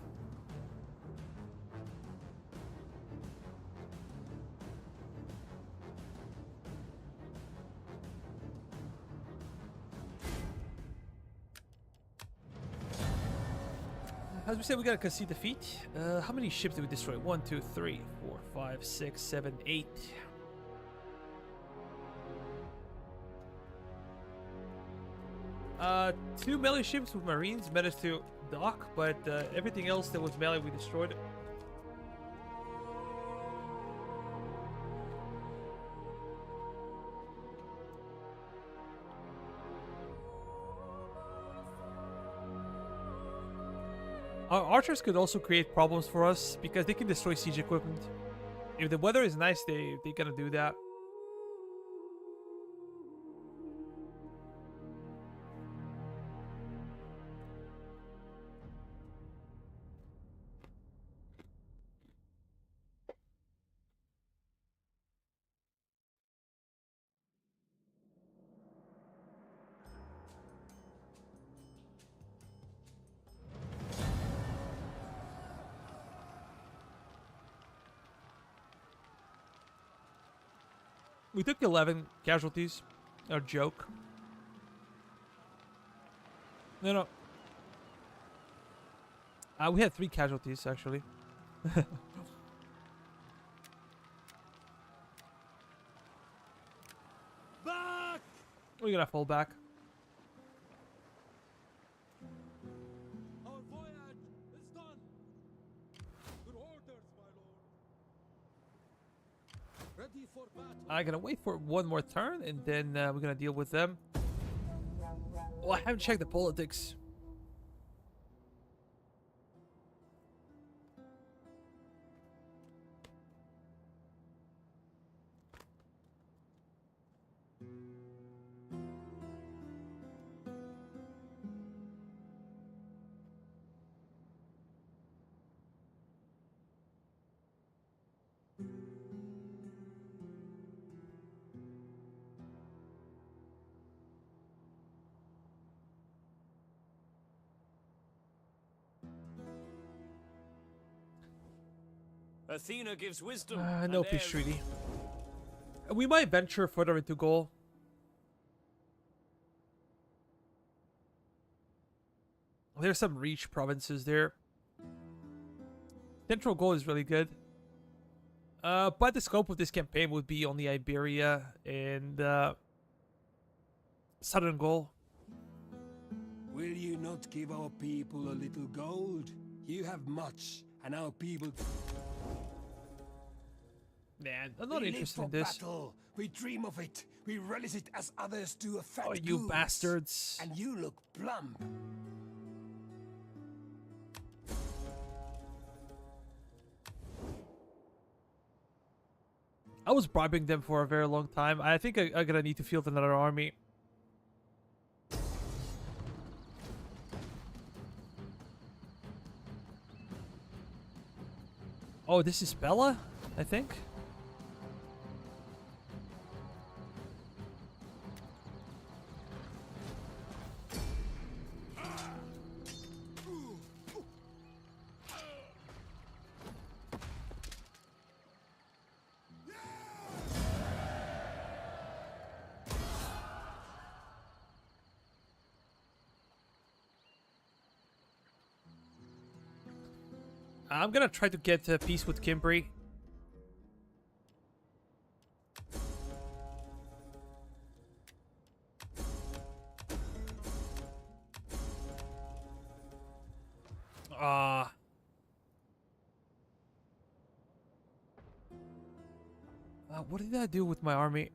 As we said, we gotta concede defeat. How many ships did we destroy? 1, 2, 3, 4, 5, 6, 7, 8. Two melee ships with marines managed to dock, but everything else that was melee we destroyed. Our archers could also create problems for us because they can destroy siege equipment. If the weather is nice, they gonna do that. We took 11 casualties. A joke. No. We had 3 casualties, actually. Back! We're gonna fall back. Our voyage is done. Good orders, my lord. Ready for battle. I'm gonna wait for one more turn, and then we're gonna deal with them. Oh, I haven't checked the politics. Athena gives wisdom. No and peace air- treaty. We might venture further into goal. There's some reach provinces there. Central goal is really good. But the scope of this campaign would be only Iberia and Southern goal. Will you not give our people a little gold? You have much, and our people... Man, I'm not we live interested for in this. battle. We dream of it. We relish it as others do a fat Oh, you goose. bastards. And you look plump. I was bribing them for a very long time. I think I'm gonna need to field another army. Oh, this is Bella, I think. I'm gonna try to get peace with Kimbri. What did I do with my army?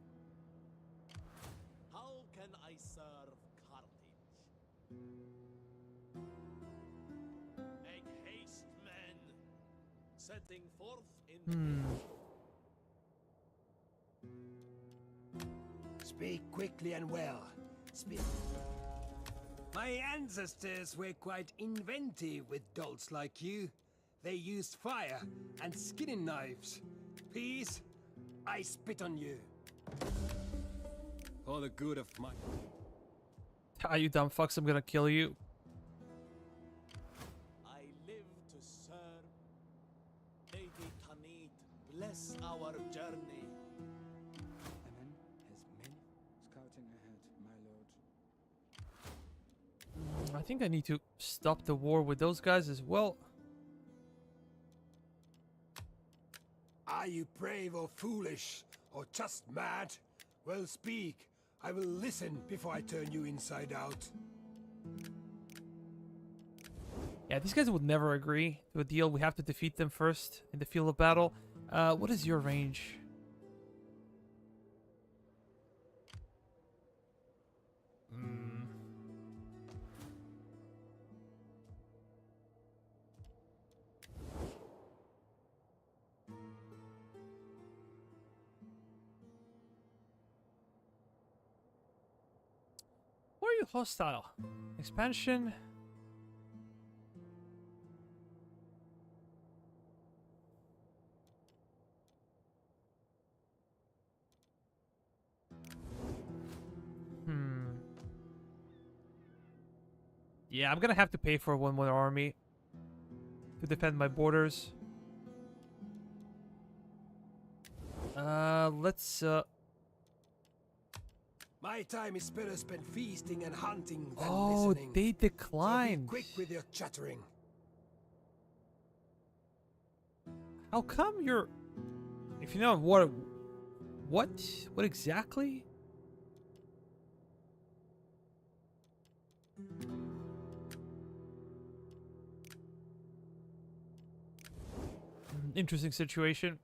How can I serve Carthage? Make haste, men. Setting forth in Speak quickly and well. Speak. My ancestors were quite inventive with dolts like you. They used fire and skinning knives. Peace, I spit on you. For the good of my... Ah, you dumb fucks, I'm gonna kill you. I live to serve. Lady Tanit, bless our journey. CEMN has many scouting ahead, my lord. I think I need to stop the war with those guys as well. Are you brave or foolish, or just mad? Well, speak. I will listen before I turn you inside out. Yeah, these guys would never agree to a deal. We have to defeat them first in the field of battle. What is your range? Why are you hostile? Expansion? Yeah, I'm gonna have to pay for one more army to defend my borders. My time is better spent feasting and hunting than Oh, listening. they So be declined. quick with your chattering. How come you're... If you know what... What? What exactly? Interesting situation.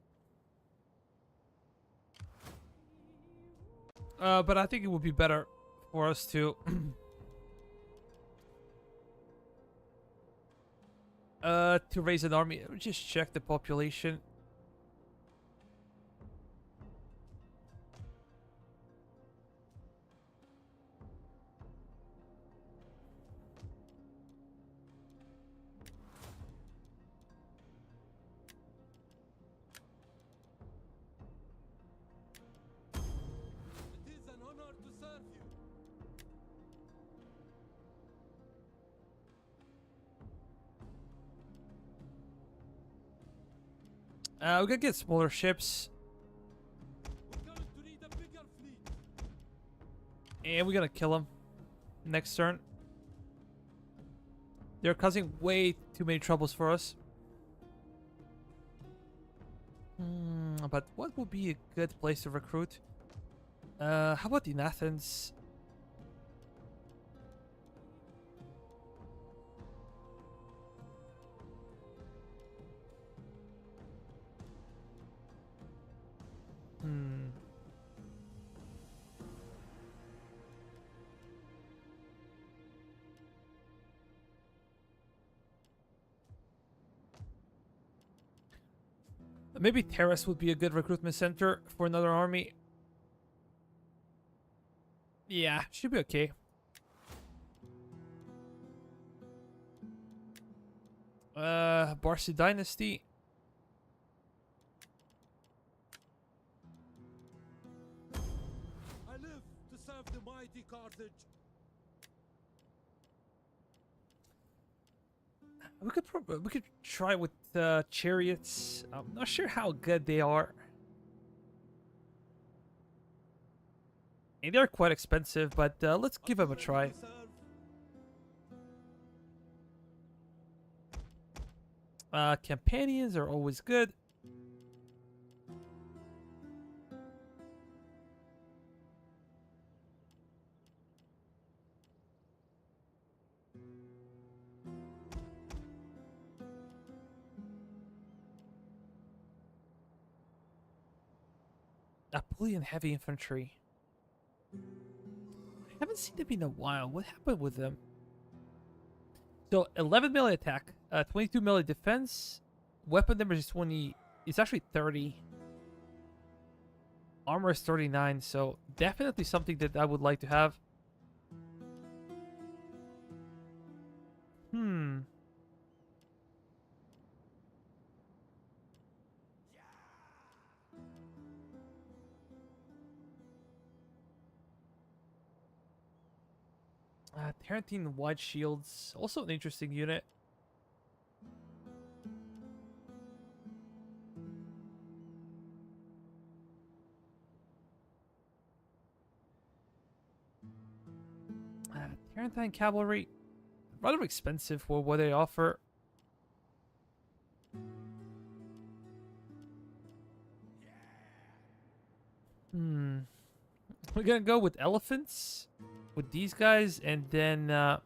But I think it would be better for us to... to raise an army. Let me just check the population. It is an honor to serve you. We're gonna get smaller ships. We're going to need a bigger fleet. And we're gonna kill them next turn. They're causing way too many troubles for us. But what would be a good place to recruit? How about in Athens? Hmm. Maybe Terrace would be a good recruitment center for another army. Yeah, should be okay. Barsi Dynasty. I live to serve the mighty Carthage. We could try with chariots. I'm not sure how good they are. And they're quite expensive, but let's give them a try. To serve. Companions are always good. Apulian heavy infantry. I haven't seen them in a while. What happened with them? So 11 melee attack, 22 melee defense, weapon damage is 20. It's actually 30. Armor is 39. So definitely something that I would like to have. Tarantine wide shields, also an interesting unit. Tarantine cavalry, rather expensive for what they offer. We're gonna go with elephants with these guys, and then a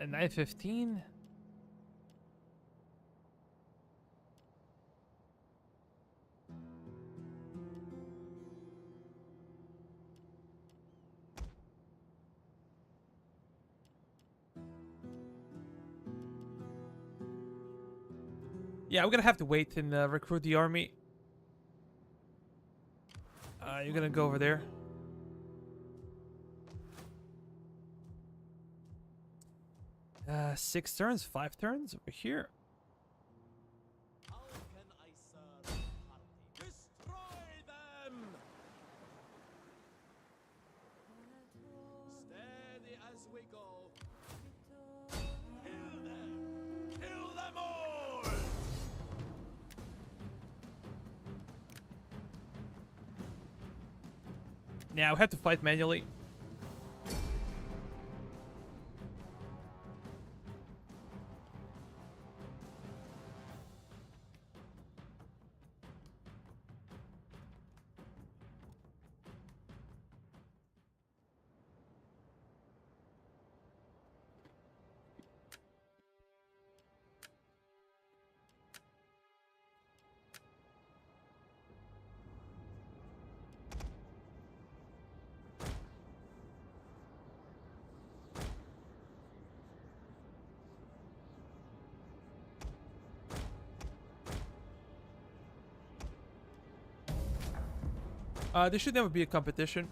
915. Yeah, we're gonna have to wait and recruit the army. You're gonna go over there. 6 turns, 5 turns over here. How can I serve Carthage? Destroy them! Steady as we go. Kill them! Kill them all! Now we have to fight manually. There should never be a competition.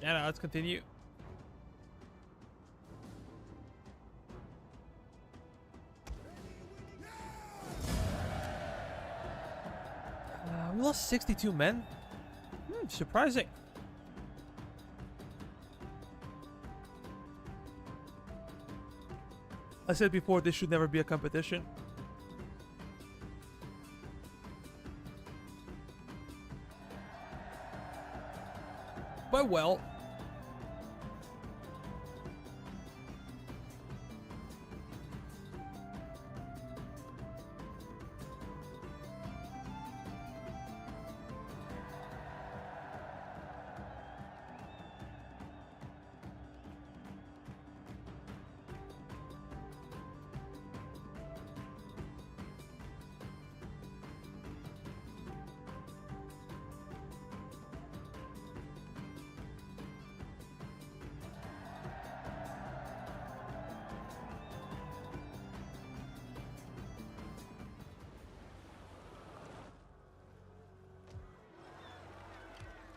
Yeah, no, let's continue. We lost 62 men. Surprising. I said before, this should never be a competition. But well.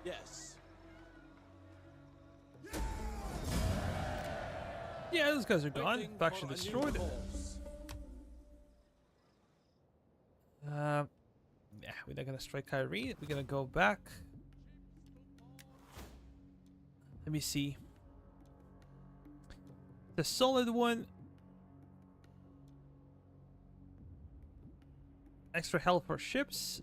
Yes. Yeah, those guys are gone. Waiting Faction for a new destroyed. course. Yeah, we're not gonna strike Kyrie. We're gonna go back. Let me see. The solid one. Extra health for ships.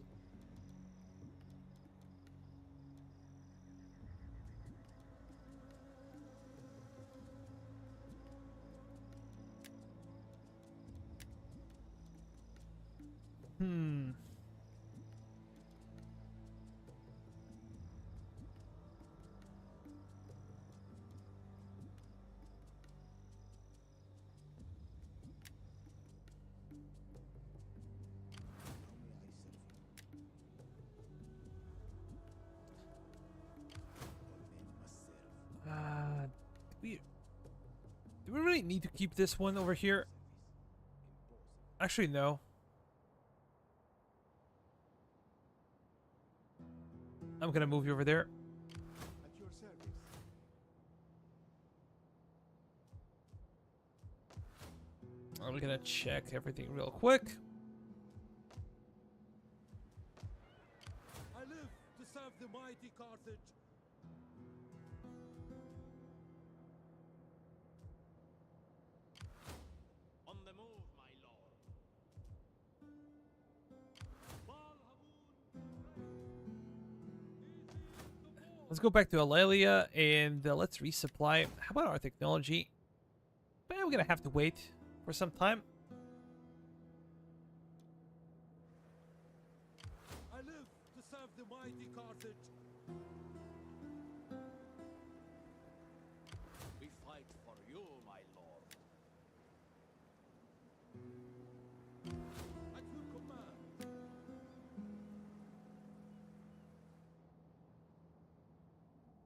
Do we really need to keep this one over here? Actually, no. I'm gonna move you over there. At your service. I'm gonna check everything real quick. I live to serve the mighty Carthage. On the move, my lord. Let's go back to Alalia and let's resupply. How about our technology? But we're gonna have to wait for some time. serve the mighty Carthage. We fight for you, my lord. At your command.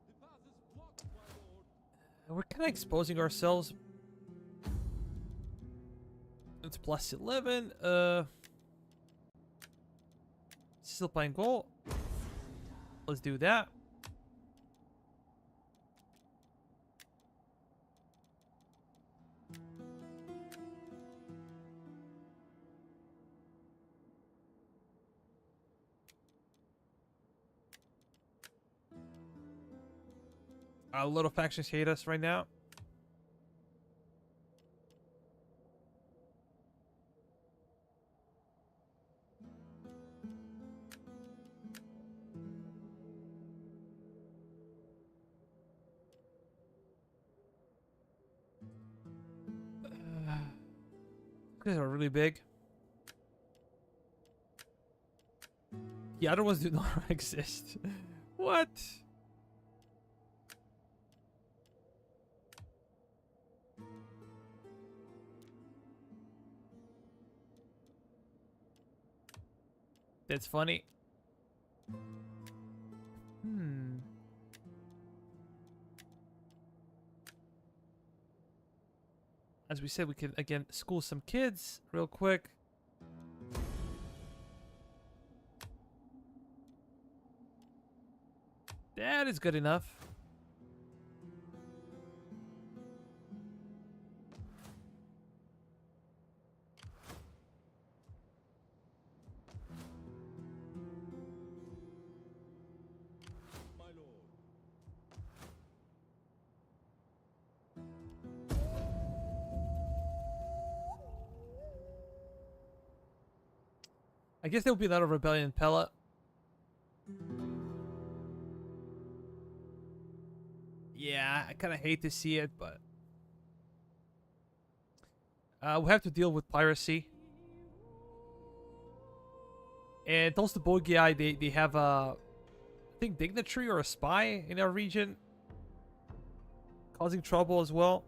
The path is blocked, my lord. We're kind of exposing ourselves. It's plus 11. Still playing goal. Let's do that. A lot of factions hate us right now. These guys are really big. The other ones do not exist. What? That's funny. As we said, we can again school some kids real quick. That is good enough. My lord. I guess there will be another rebellion in Pella. Yeah, I kind of hate to see it, but we have to deal with piracy. And those the Bogi, they have a, I think, dignitary or a spy in our region, causing trouble as well.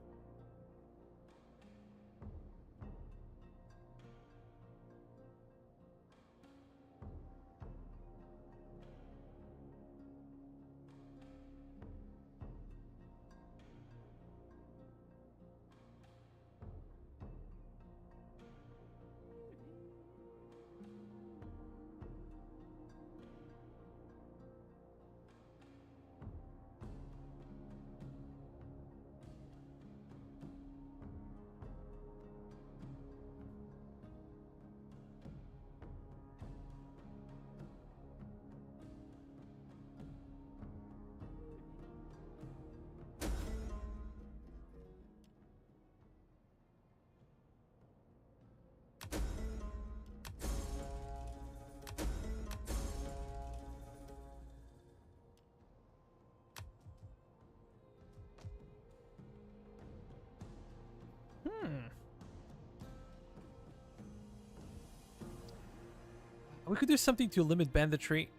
We could do something to limit banditry.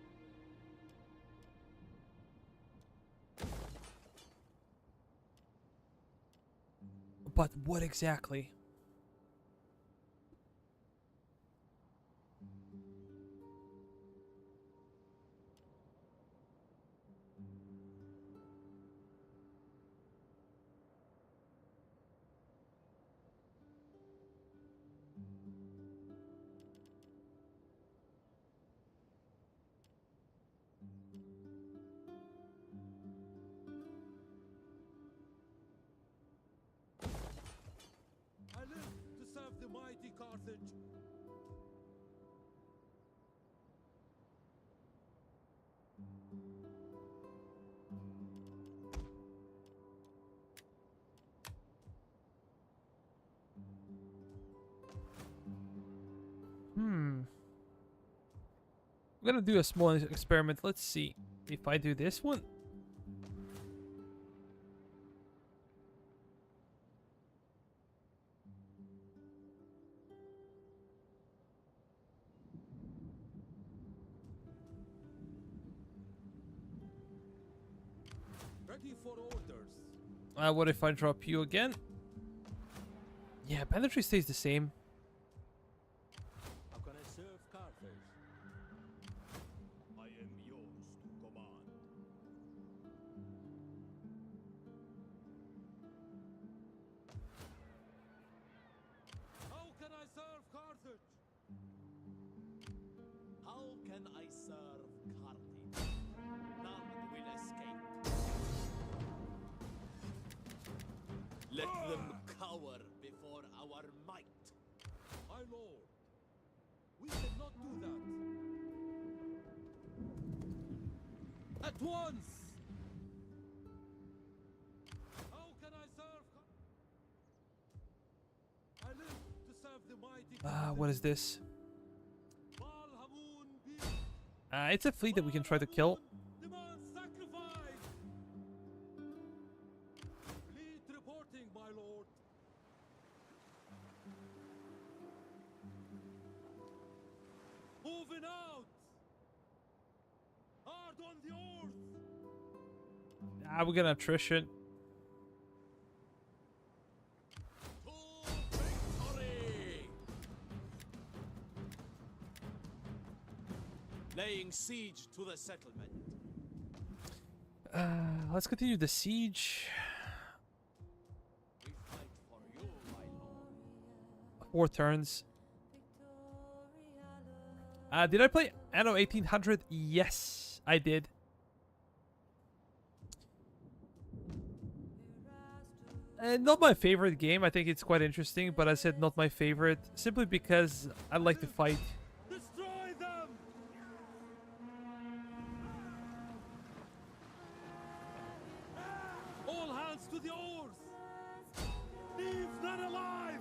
But what exactly? I live to serve the mighty Carthage. I'm gonna do a small experiment. Let's see if I do this one. Ready for orders. What if I drop you again? Yeah, banditry stays the same. How can I serve Carthage? I am yours to command. How can I serve Carthage? How can I serve Carthage? None will escape. Let them cower before our might. My lord, we cannot do that. At once! How can I serve? I live to serve the mighty. What is this? Balhamun be It's a fleet that we can try to kill. demand sacrifice. Fleet reporting, my lord. Moving out. Hard on the oars. We're gonna attrition. To victory! Laying siege to the settlement. Let's continue the siege. We fight for you, my lord. 4 turns. Did I play Anno 1800? Yes, I did. Not my favorite game. I think it's quite interesting, but I said not my favorite simply because I like to fight. Destroy them. All hands to the oars. Leave none alive.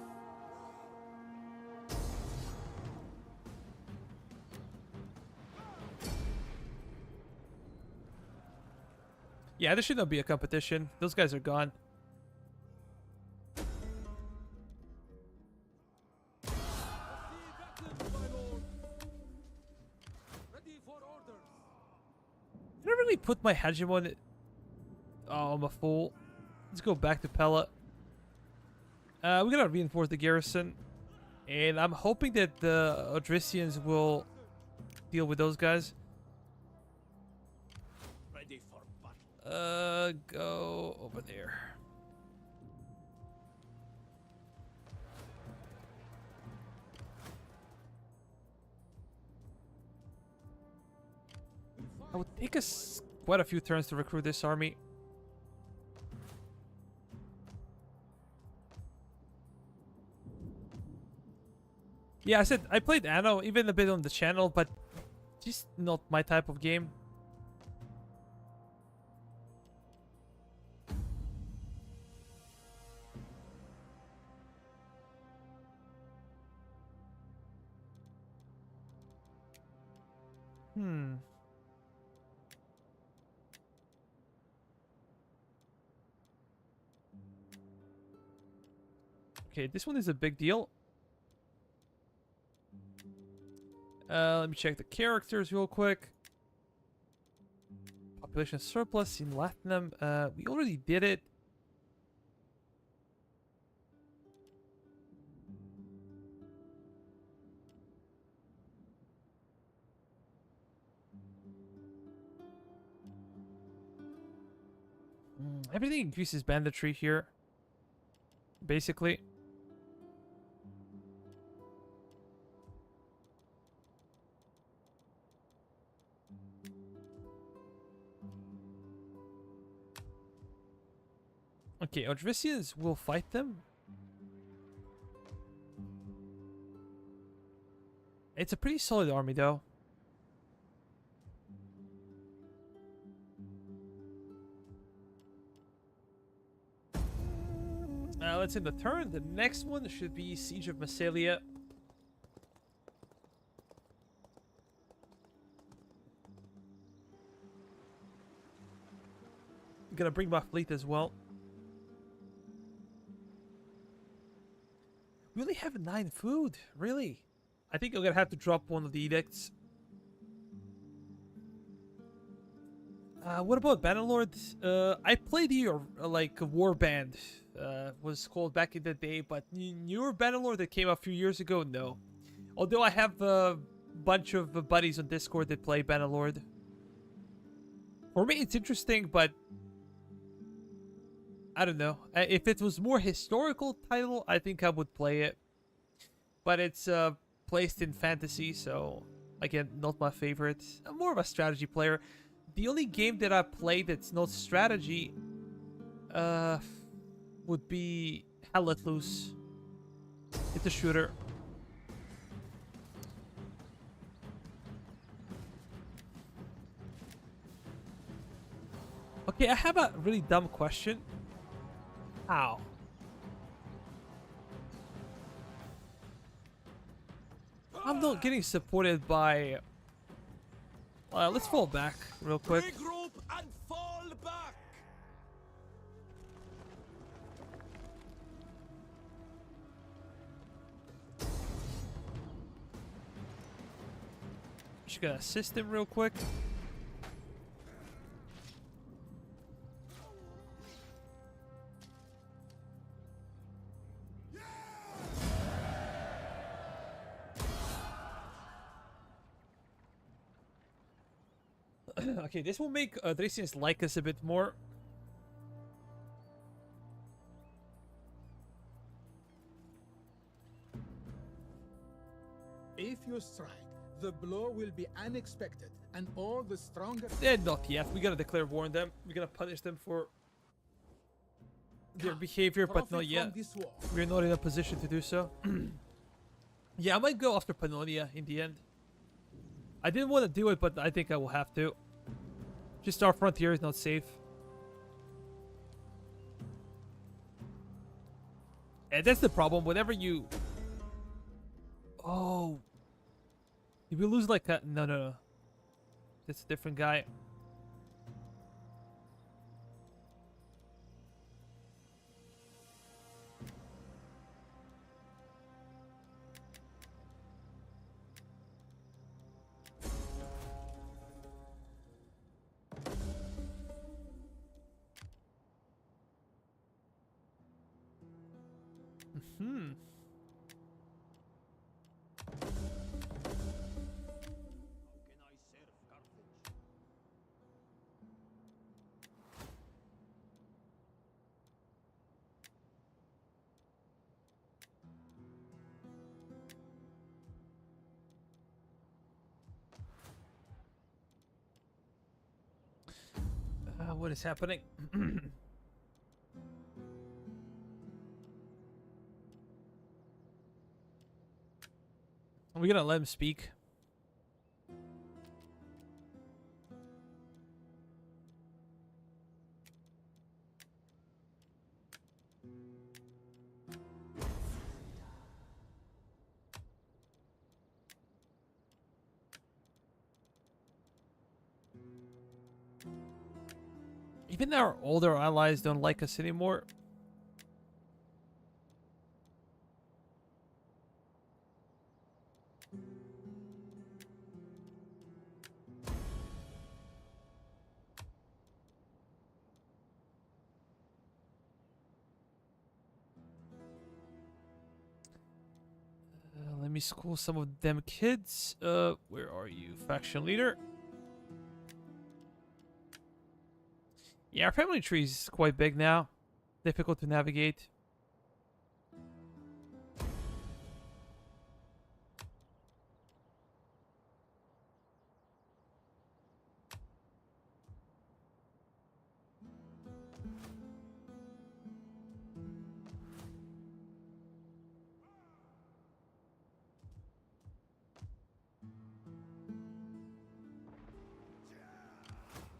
Yeah, there should not be a competition. Those guys are gone. See veterans, my lord. Ready for orders. Did I really put my hegemon? Oh, I'm a fool. Let's go back to Pella. We're gonna reinforce the garrison, and I'm hoping that the Odrysians will deal with those guys. Ready for battle. Go over there. It would take us quite a few turns to recruit this army. Yeah, I said I played Anno even a bit on the channel, but just not my type of game. Okay, this one is a big deal. Let me check the characters real quick. Population surplus in Latinum. We already did it. Everything increases banditry here. Basically. Okay, Odrysians will fight them. It's a pretty solid army, though. Let's end the turn. The next one should be Siege of Massalia. I'm gonna bring my fleet as well. We only have 9 food, really. I think I'm gonna have to drop one of the edicts. What about Bannerlord? I played the like Warband. Was called back in the day, but newer Bannerlord that came out a few years ago, no. Although I have a bunch of buddies on Discord that play Bannerlord. For me, it's interesting, but I don't know. If it was more historical title, I think I would play it. But it's placed in fantasy, so again, not my favorite. I'm more of a strategy player. The only game that I play that's not strategy would be Hell Let Loose. It's a shooter. Okay, I have a really dumb question. How? I'm not getting supported by... let's fall back real quick. Regroup and fall back. Just gonna assist him real quick. Okay, this will make Dracians like us a bit more. If you strike, the blow will be unexpected, and all the stronger... Not yet. We gotta declare war on them. We're gonna punish them for their behavior, but not yet. We're not in a position to do so. Yeah, I might go after Pannonia in the end. I didn't want to do it, but I think I will have to. Just our frontier is not safe. And that's the problem. Whenever you... Oh. Did we lose like a... No. That's a different guy. Hmm. What is happening? Are we gonna let him speak? Even our older allies don't like us anymore. Let me school some of them kids. Where are you, faction leader? Yeah, our family tree is quite big now. Difficult to navigate.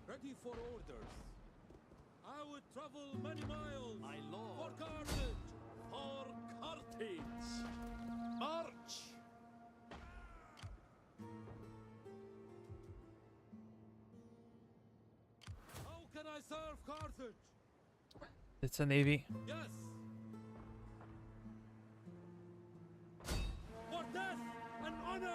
Ready for orders. I would travel many miles. My lord. For Carthage. For Carthage. March. How can I serve Carthage? It's a navy. Yes. For death and honor.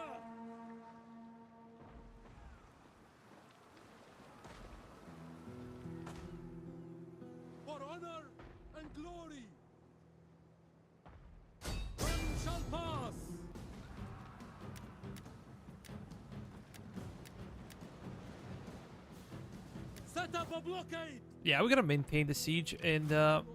honor and glory. None shall pass. Set up a blockade. Yeah, we gotta maintain the siege and Attack!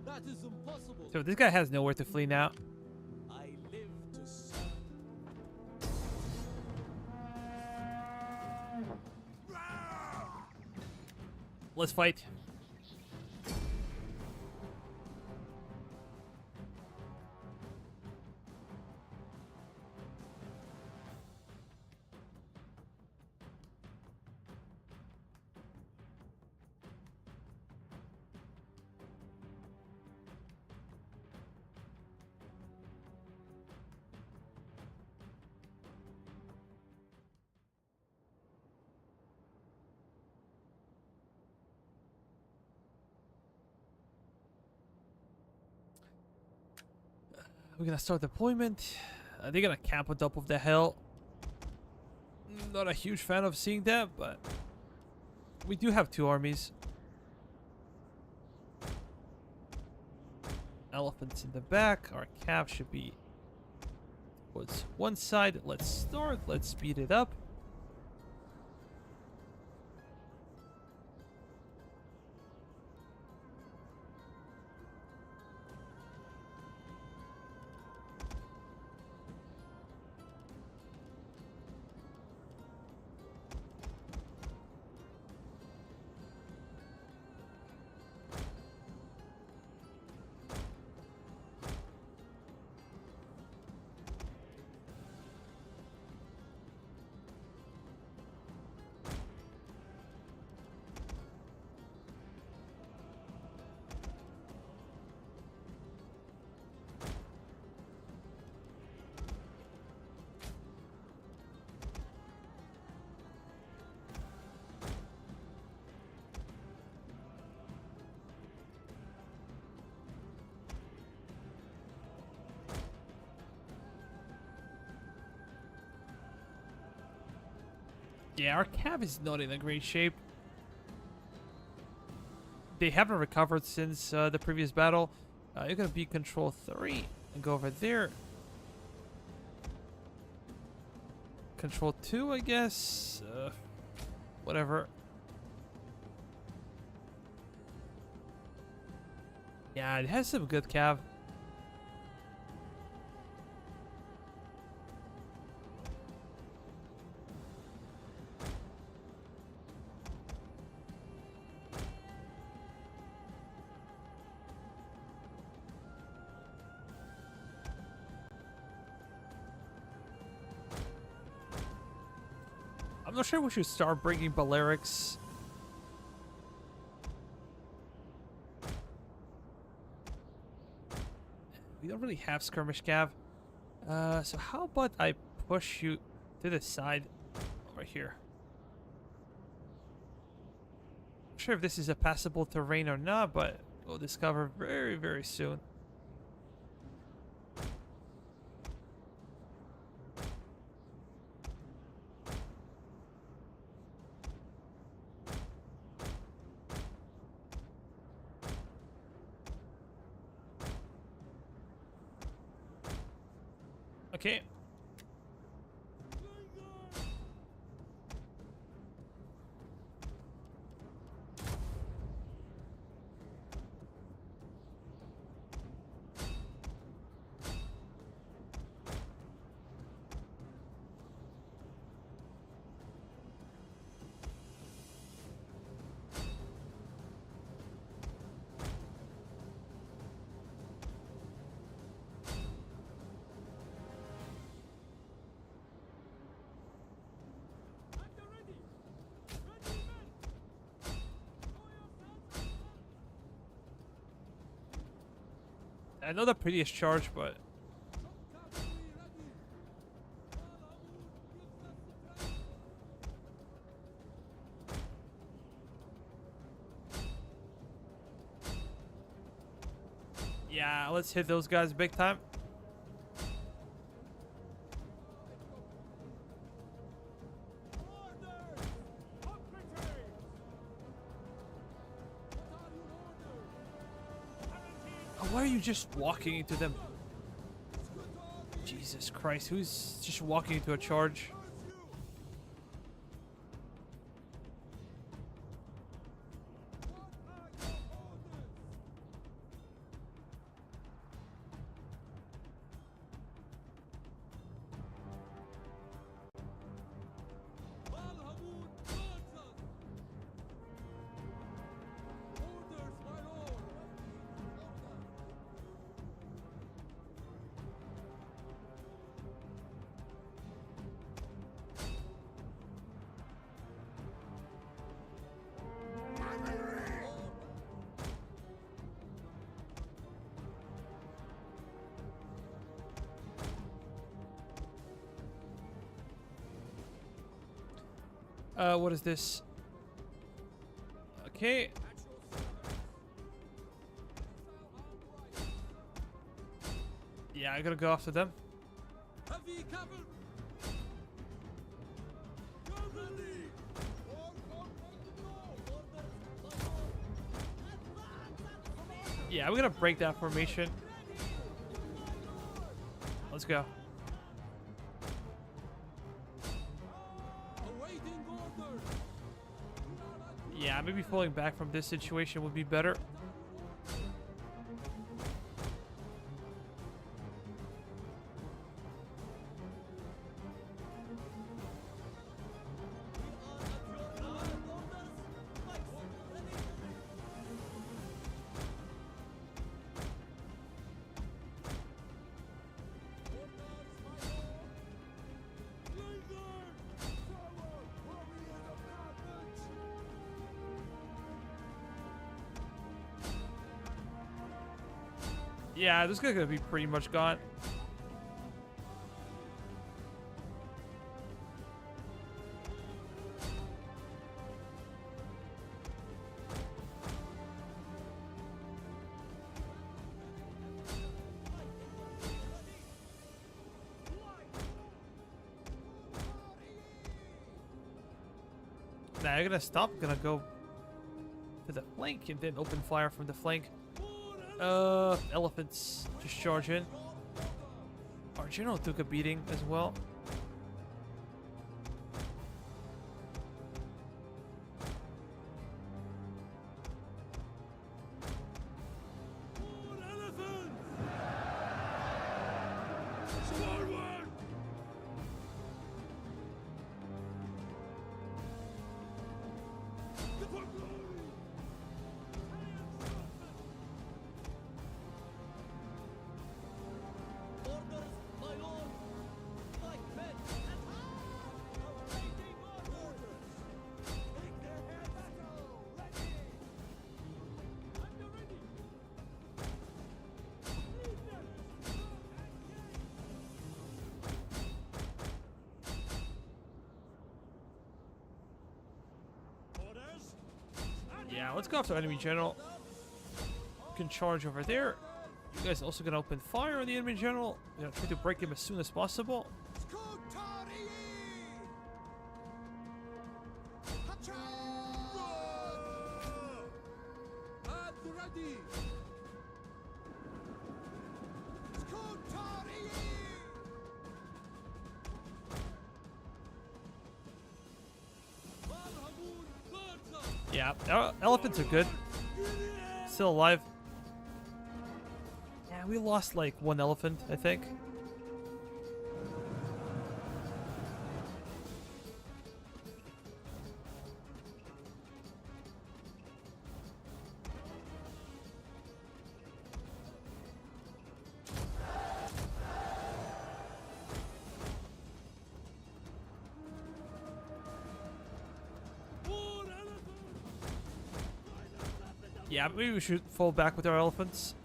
That is impossible. so this guy has nowhere to flee now. I live to serve. Let's fight. We're gonna start deployment. They're gonna camp on top of the hill. Not a huge fan of seeing that, but we do have 2 armies. Elephants in the back. Our cav should be towards one side. Let's start. Let's speed it up. Yeah, our cav is not in a great shape. They haven't recovered since the previous battle. You're gonna be control 3 and go over there. Control 2, I guess. Whatever. Yeah, it has some good cav. I'm not sure we should start bringing Balearics. We don't really have skirmish cav. So how about I push you to the side over here? Not sure if this is a passable terrain or not, but we'll discover very, very soon. Okay. I know the prettiest charge, but yeah, let's hit those guys big time. who's just walking into them? Jesus Christ, who's just walking into a charge? What is this? Okay. Yeah, I gotta go after them. Heavy cavalry. Cavalry. Yeah, we're gonna break that formation. Let's go. Awaiting orders. Yeah, maybe falling back from this situation would be better. Yeah, this guy's gonna be pretty much gone. Nah, I'm gonna stop. Gonna go to the flank and then open fire from the flank. Elephants just charge in. Our general took a beating as well. Yeah, let's go after enemy general. You can charge over there. You guys are also gonna open fire on the enemy general. We're gonna try to break him as soon as possible. Yeah, elephants are good. Still alive. Yeah, we lost like one elephant, I think. Yeah, maybe we should fall back with our elephants.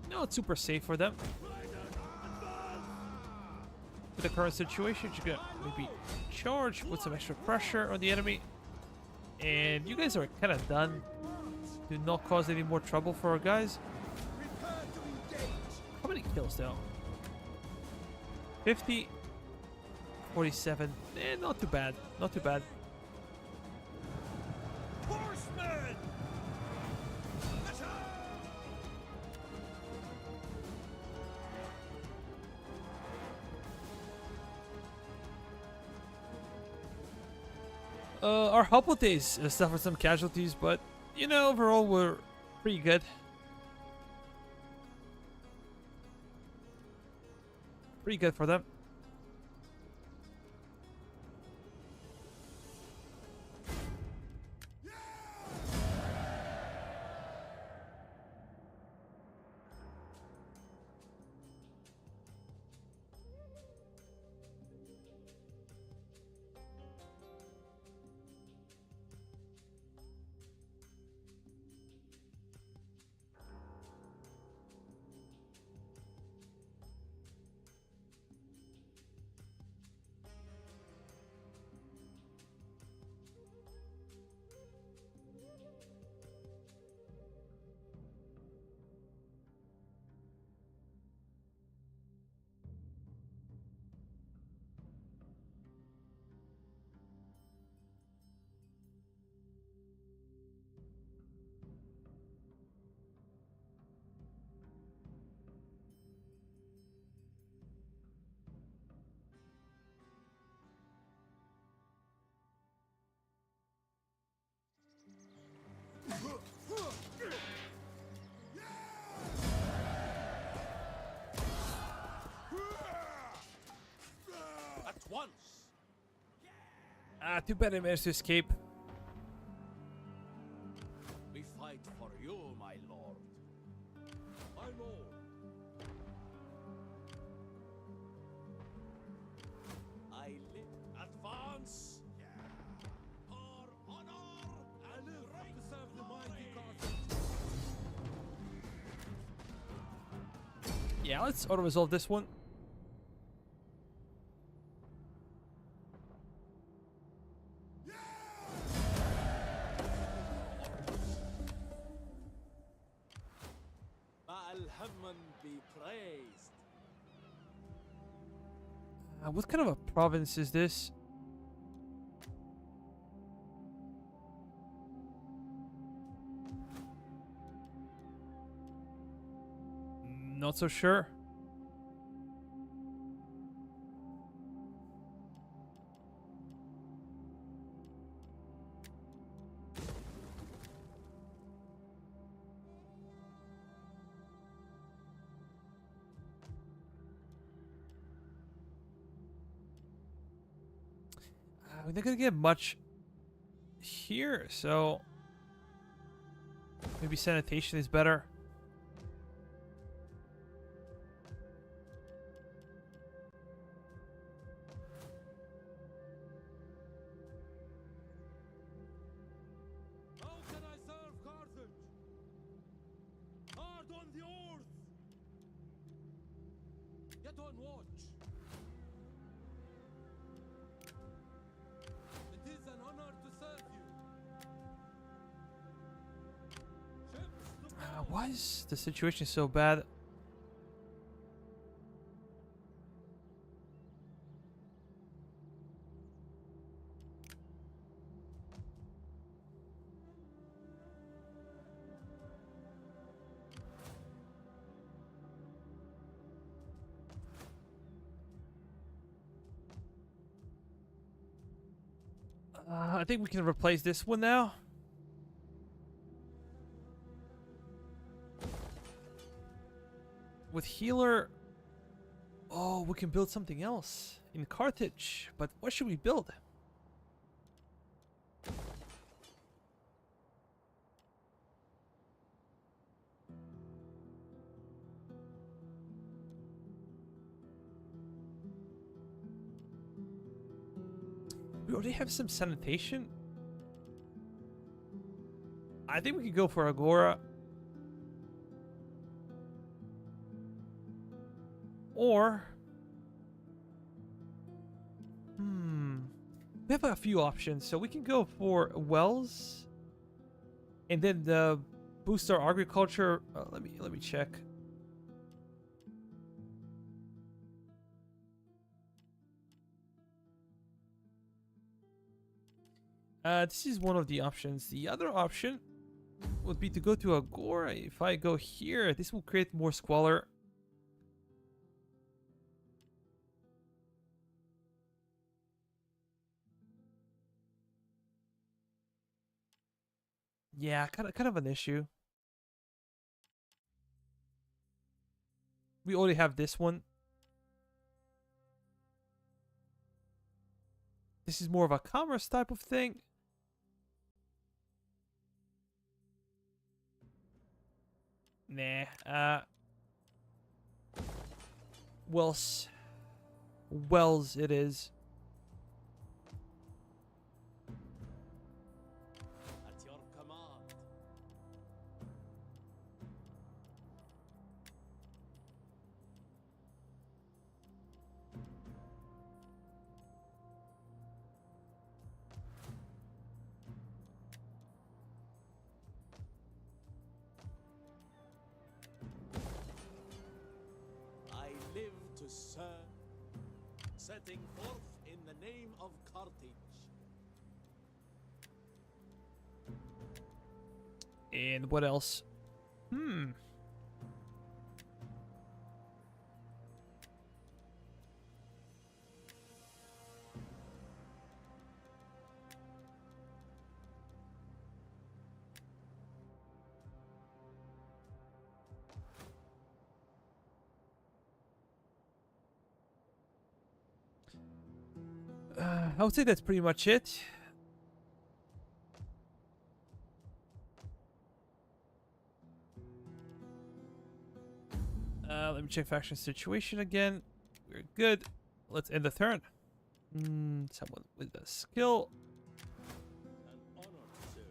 No, it's super safe for them. With the current situation, you can maybe charge with some extra pressure on the enemy. And you guys are kind of done. Do not cause any more trouble for our guys. How many kills though? 50, 47. Not too bad. Not too bad. Our Hubble days suffered some casualties, but you know, overall we're pretty good. Pretty good for them. At once. Ah, too bad I managed to escape. We fight for you, my lord. My lord. I live. Advance. For honor I and live great to serve the mighty glory. Carthage. Yeah, let's auto-resolve this one. Ma'al-Hamman be praised. What kind of a province is this? Not so sure. We're not gonna get much here, so maybe sanitation is better. How can I serve Carthage? Hard on the oars! Get on watch. It is an honor to serve you. Ships to port. Why is the situation so bad? I think we can replace this one now. With healer. Oh, we can build something else in Carthage. But what should we build? We already have some sanitation. I think we could go for Agora. Or... we have a few options. So we can go for wells. And then the boost our agriculture. Let me check. This is one of the options. The other option would be to go to Agora. If I go here, this will create more squalor. Yeah, kind of an issue. We already have this one. This is more of a commerce type of thing. Nah. Wells it is. At your command. I live to serve, setting forth in the name of Carthage. And what else? I would say that's pretty much it. Let me check faction situation again. We're good. Let's end the turn. Someone with a skill. An honor to serve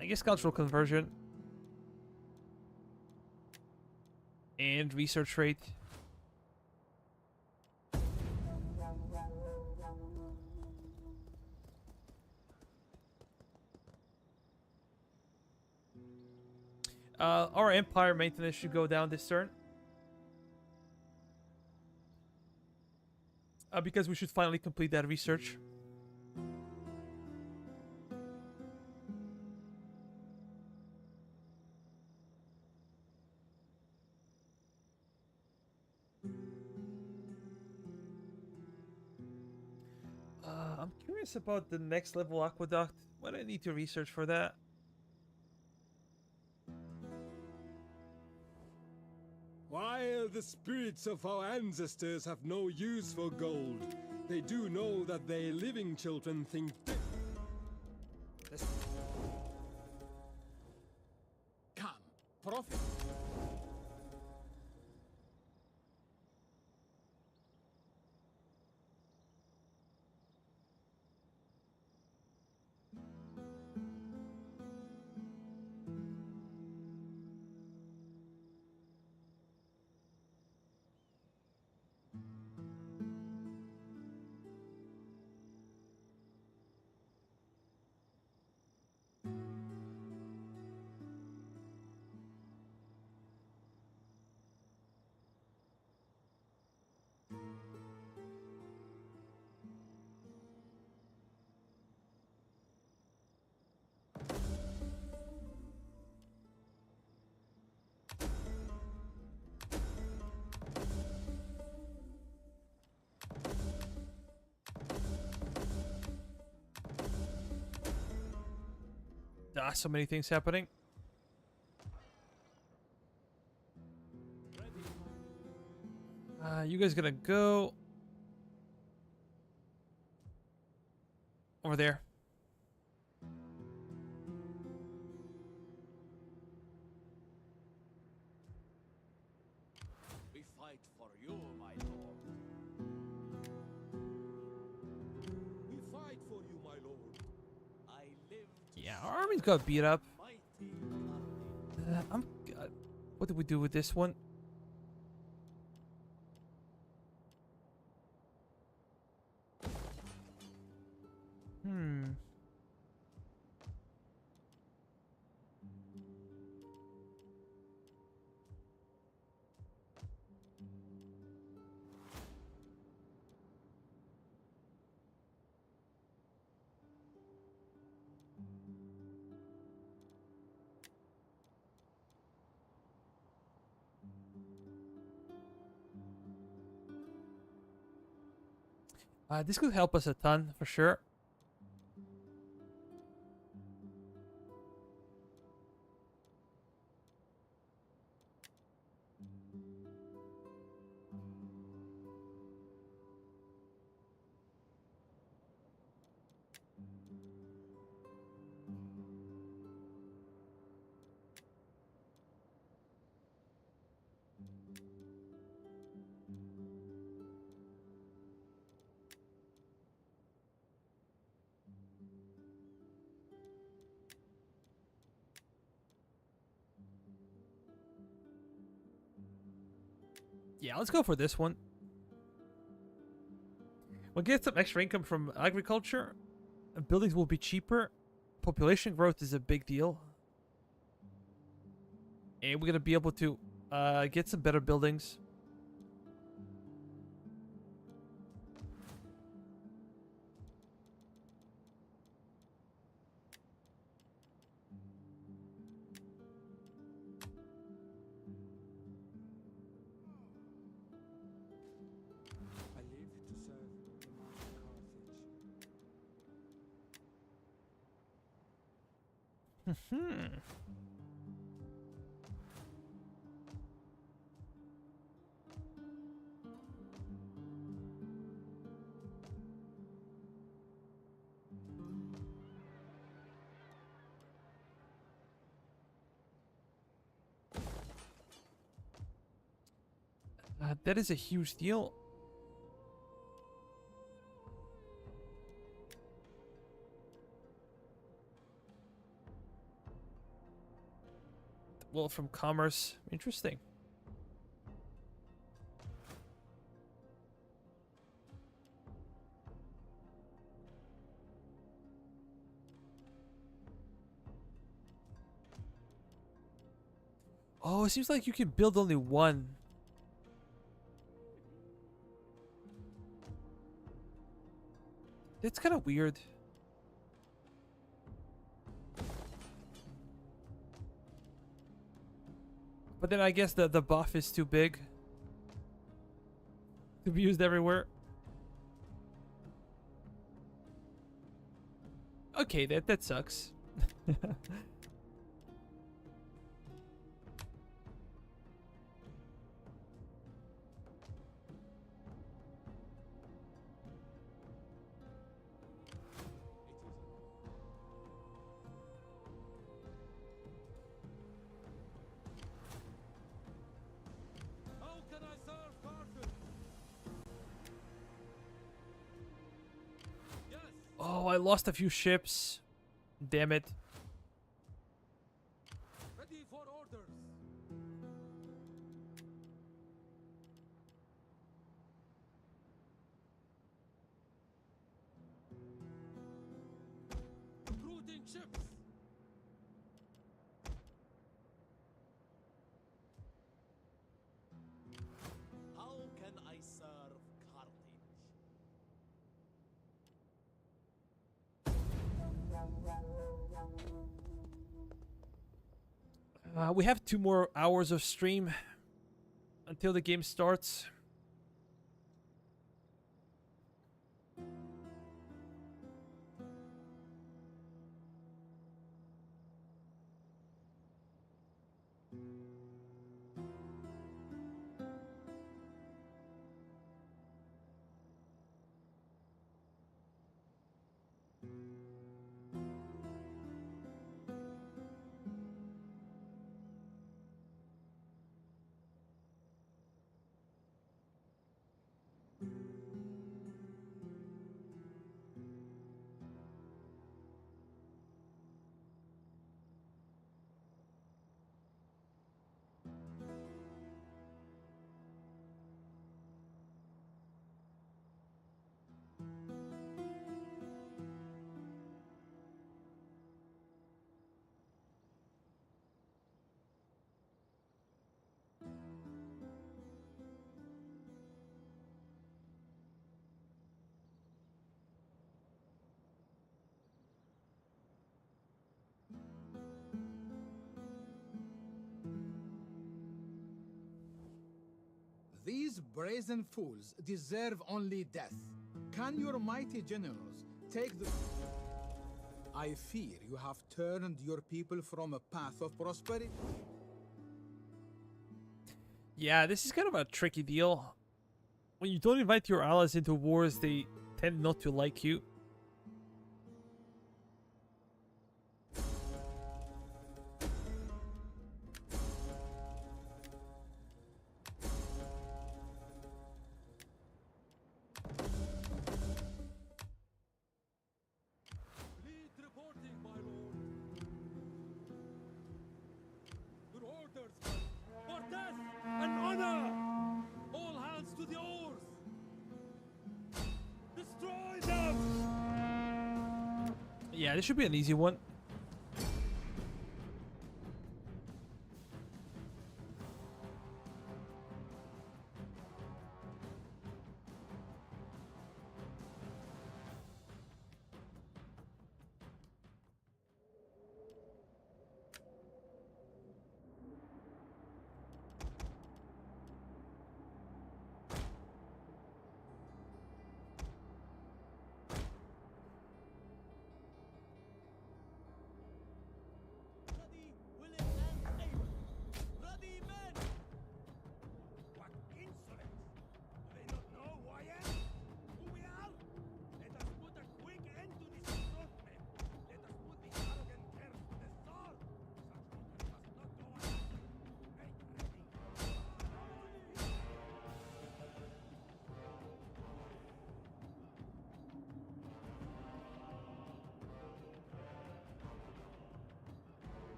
you. I guess cultural conversion. And research rate. Our empire maintenance should go down this turn. Because we should finally complete that research. I'm curious about the next level aqueduct. What do I need to research for that? While the spirits of our ancestors have no use for gold, they do know that their living children think Come, profit. So many things happening. You guys gonna go over there. We fight for you, my lord. We fight for you, my lord. I live to Yeah, our army's got beat up. mighty Carthage. What did we do with this one? This could help us a ton for sure. Yeah, let's go for this one. We'll get some extra income from agriculture. Buildings will be cheaper. Population growth is a big deal. And we're going to be able to get some better buildings. I live to serve the mighty Carthage. That is a huge deal. Well, from commerce. Interesting. Oh, it seems like you can build only one. It's kind of weird. But then I guess the buff is too big to be used everywhere. Okay, that sucks. How can I serve Carthage? Yes. Oh, I lost a few ships. Damn it. Ready for orders. Recruiting ships. How can I serve Carthage? We have 2 more hours of stream until the game starts. These brazen fools deserve only death. Can your mighty generals take the... I fear you have turned your people from a path of prosperity. Yeah, this is kind of a tricky deal. When you don't invite your allies into wars, they tend not to like you. Fleet reporting, my lord. Your orders for death and honor. All hands to the oars. Destroy them. Yeah, this should be an easy one. Ready, willing, and able. Ready, men. What insolence! Do they not know who I am? Who we are? Let us put a quick end to this assaultment. Let us put the arrogant curse to the sword. Such people must not go unanswered. Make ready. Are with us.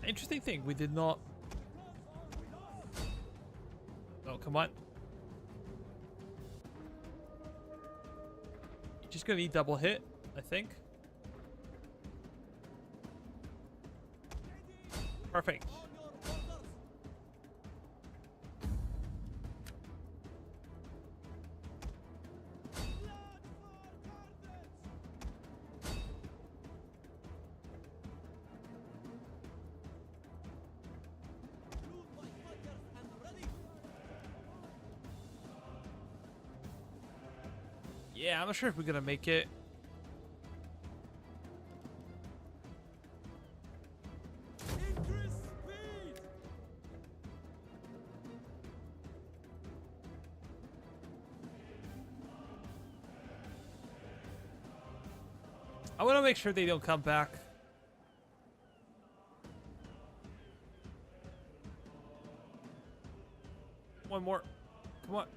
Interesting thing, we did not... Oh, come on. You're just gonna need double hit, I think. Perfect. Yeah, I'm not sure if we're gonna make it. Increase speed. I want to make sure they don't come back. One more. Come on.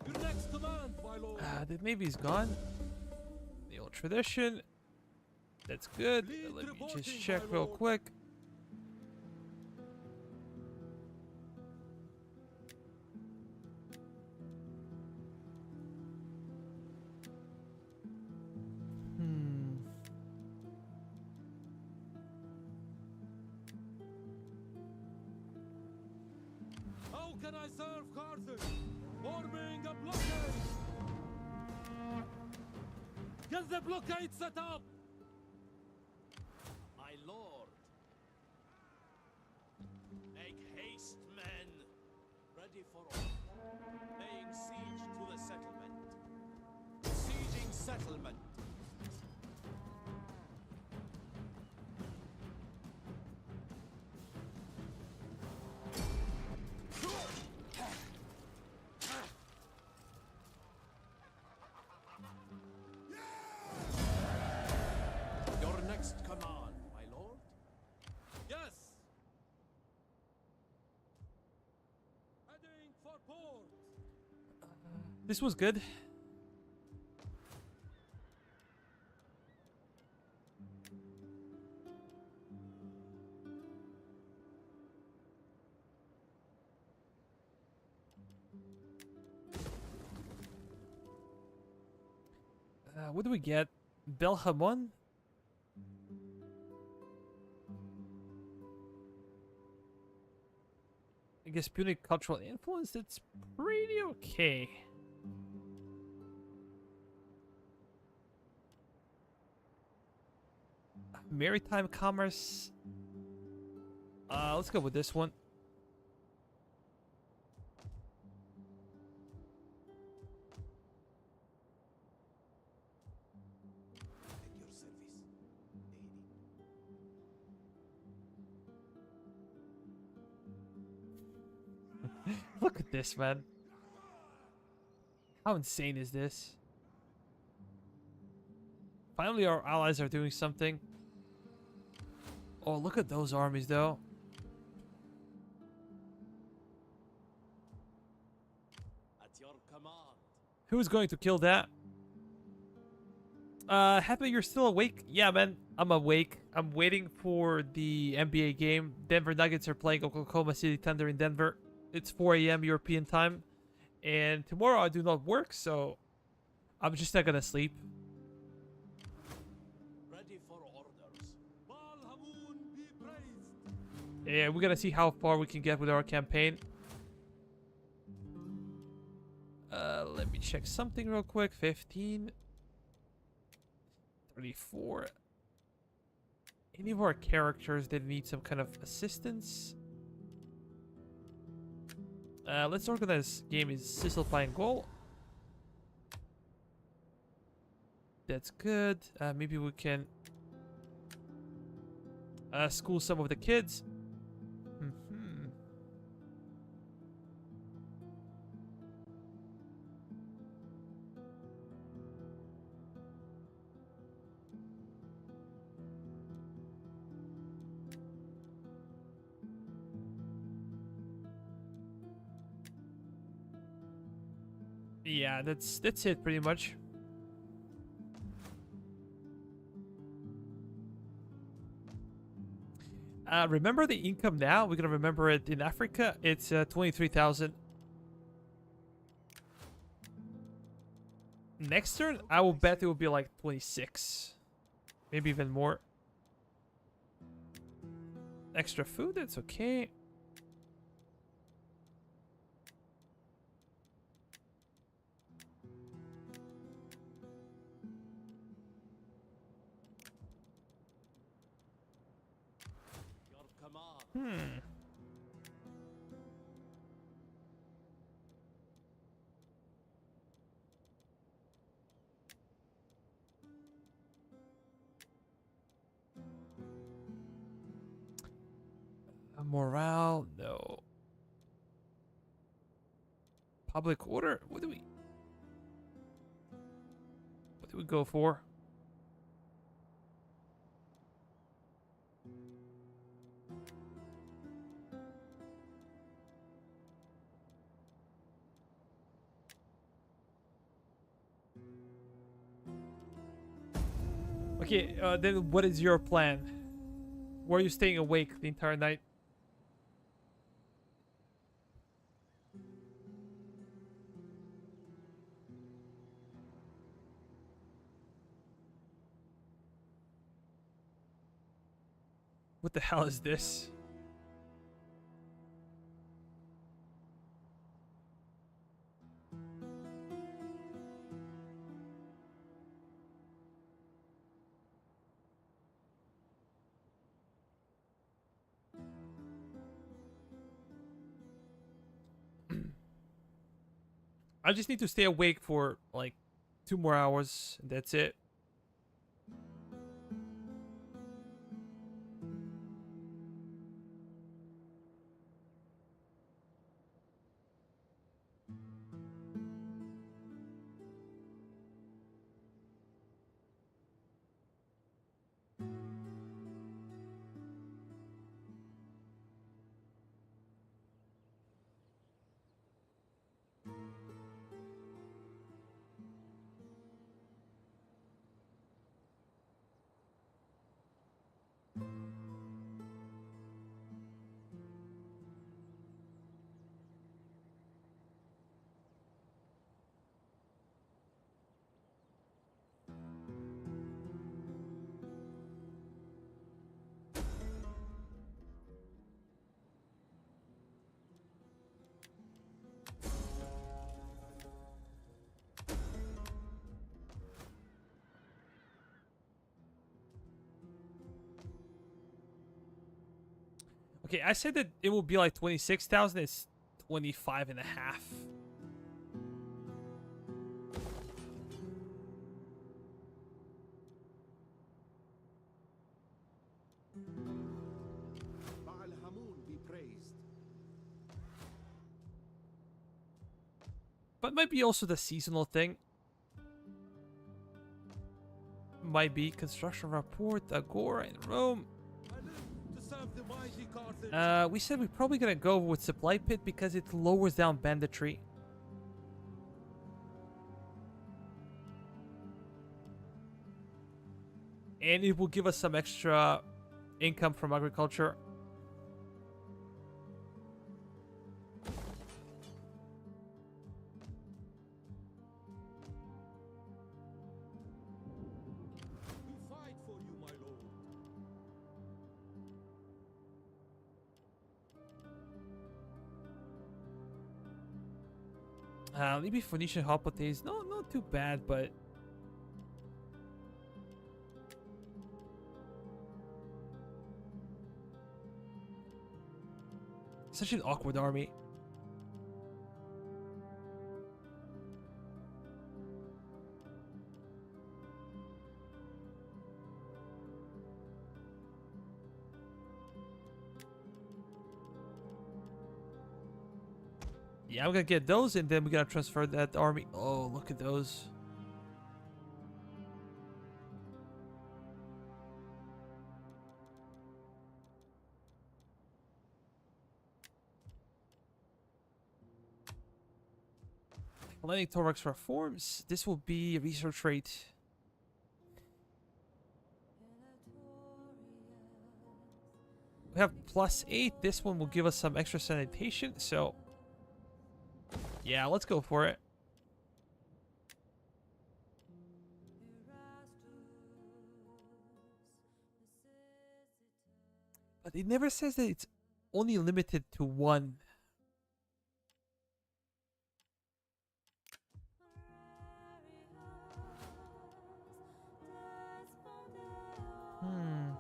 Your next command, my lord. The Navy's gone. The old tradition. That's good. Fleet Let me reporting, just check my real lord. quick. How can I serve Carthage? Forming a blockade! Get the blockade set up! My lord. Make haste, men. Ready for all. Laying siege to the settlement. Sieging settlement. Your next command, my lord. Yes! Heading for port! This was good. What do we get? Belhamon? I guess Punic cultural influence, that's pretty okay. Maritime commerce. Let's go with this one. At your service, lady. Look at this, man. How insane is this? Finally, our allies are doing something. Oh, look at those armies, though. At your command. Who's going to kill that? Happy you're still awake? Yeah, man, I'm awake. I'm waiting for the NBA game. Denver Nuggets are playing Oklahoma City Thunder in Denver. It's 4 a.m. European time. And tomorrow I do not work, so I'm just not gonna sleep. Ready for orders. Baal Hamun be praised! Yeah, we're gonna see how far we can get with our campaign. Let me check something real quick. 15. 34. Any of our characters that need some kind of assistance? Let's organize game is Sicilifying goal. That's good. Maybe we can school some of the kids. Yeah, that's it pretty much. Remember the income now? We're gonna remember it in Africa. It's 23,000. Next turn, I will bet it will be like 26, maybe even more. Extra food, that's okay. Your command. Morale, no. Public order, what do we go for? Okay, then what is your plan? Were you staying awake the entire night? What the hell is this? I just need to stay awake for like 2 more hours. And that's it. Okay, I said that it will be like 26,000. It's 25 and a half. Baal Hamun be praised. But might be also the seasonal thing. Might be construction report, Agora in Rome. I live to serve the mighty Carthage. We said we're probably gonna go with supply pit because it lowers down banditry. And it will give us some extra income from agriculture. We fight for you, my lord. Maybe Phoenician hypothesis. No, not too bad, but such an awkward army. Yeah, I'm gonna get those, and then we're gonna transfer that army. Oh, look at those. Landing Thorax reforms. This will be a research rate. We have +8. This one will give us some extra sanitation, so yeah, let's go for it. But it never says that it's only limited to one. Hmm.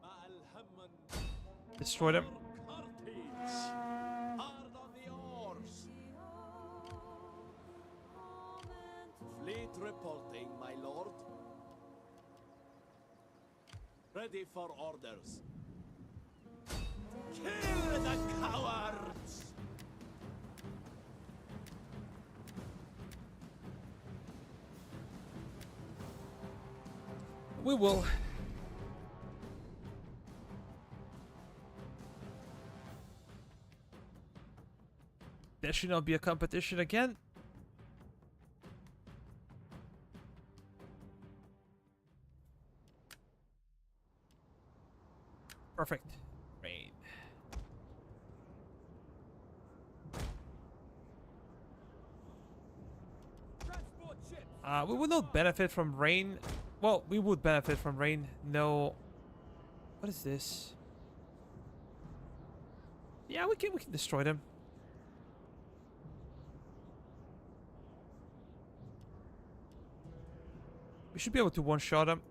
Baal Hamun. Destroy them. Carthage. Hard on the oars. Fleet reporting, my lord. Ready for orders. Kill the cowards! We will. There should not be a competition again. Perfect. Rain. Transport ships. We will not benefit from rain Well, we would benefit from rain. No. What is this? Yeah, we can destroy them. We should be able to one-shot them.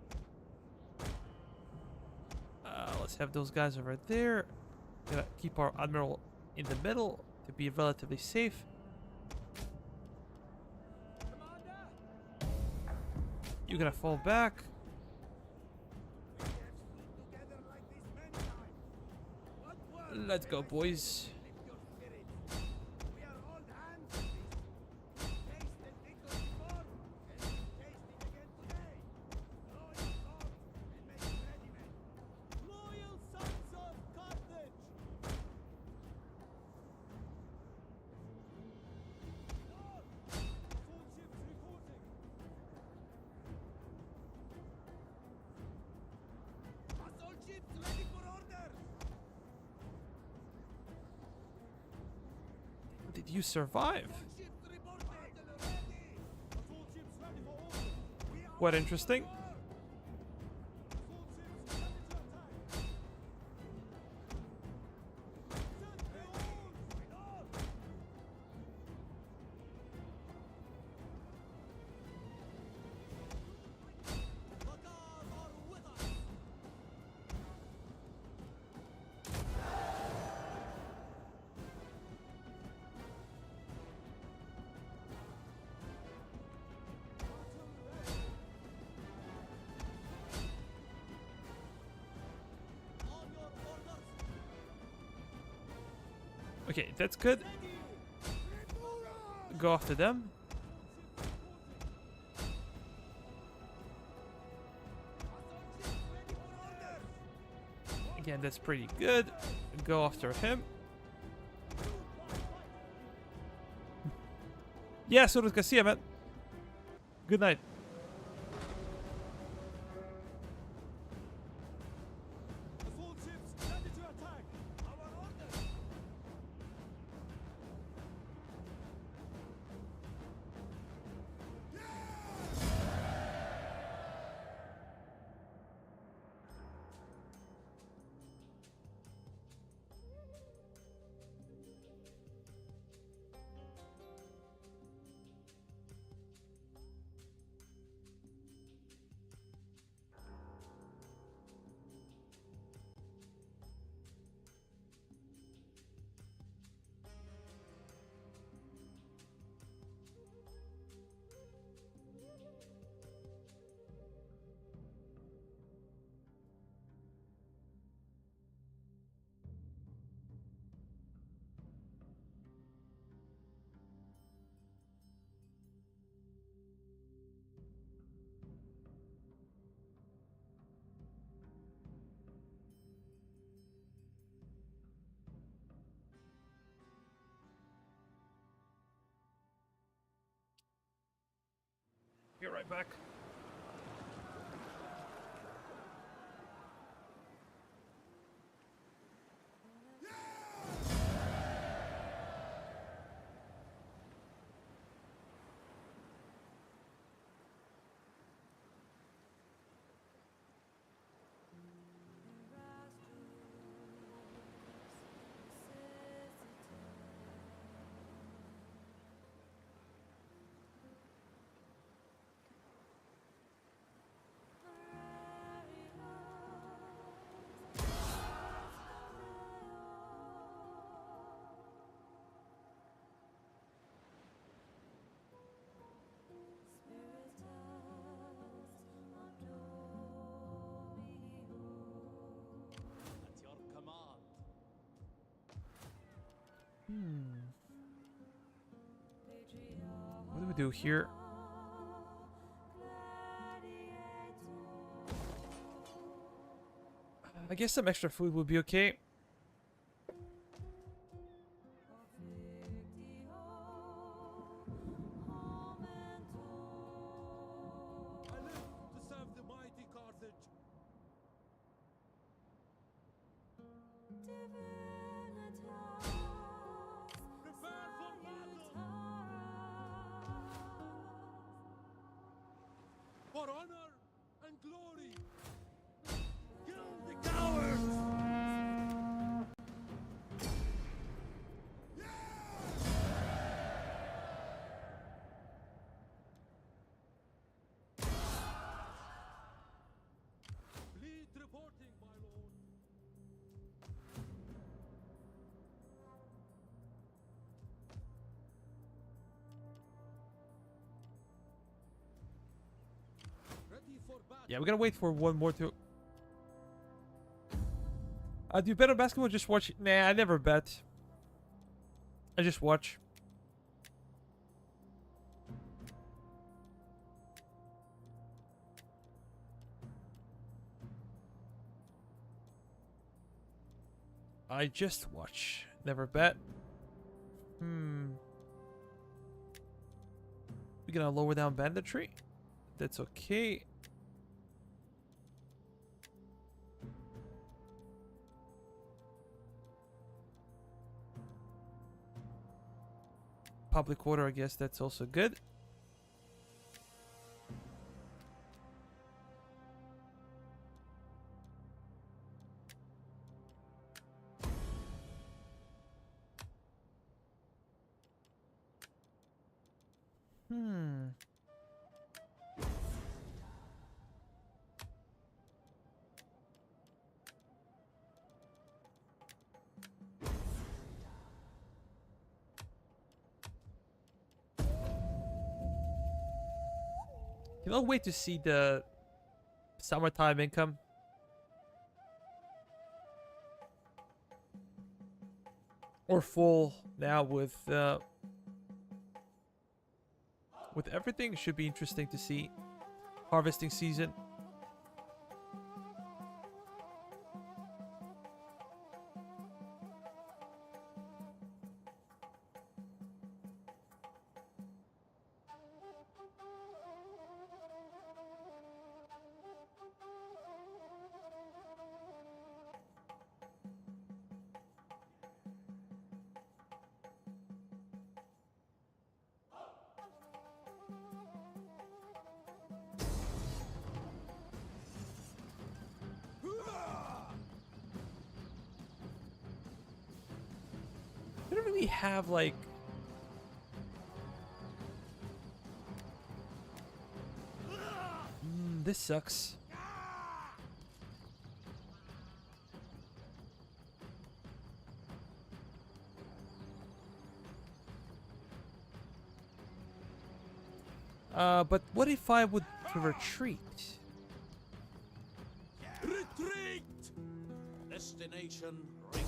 Let's have those guys over there. Gonna keep our admiral in the middle to be relatively safe. You're gonna fall back. Let's go, boys. Loyal sons of Carthage! Lord! Assault ships reporting! Assault ships ready for orders! Did you survive? Ships reporting! Ready! Assault ships ready for orders! We are Quite interesting. assault ships ready to attack! Set the oars! Lord! The gods are with us! On your orders! Okay, that's good. Go after them. Again, that's pretty good. Go after him. Yeah, so does CEMN. Good night. Assault ships ready to attack! Our orders! Be right back. At your command. What do we do here? I guess some extra food would be okay. I live to serve the mighty Carthage. Prepare for battle! For honor for battle. Yeah, we're gonna wait for one more to. Do you bet on basketball? Or just watch? Nah, I never bet. I just watch. I just watch. Never bet. We're gonna lower down banditry. That's okay. Public order, I guess that's also good. Cannot wait to see the summertime income. Or full now with everything. Should be interesting to see. Harvesting season. We don't really have like this sucks. But what if I would retreat? Retreat! Destination reached.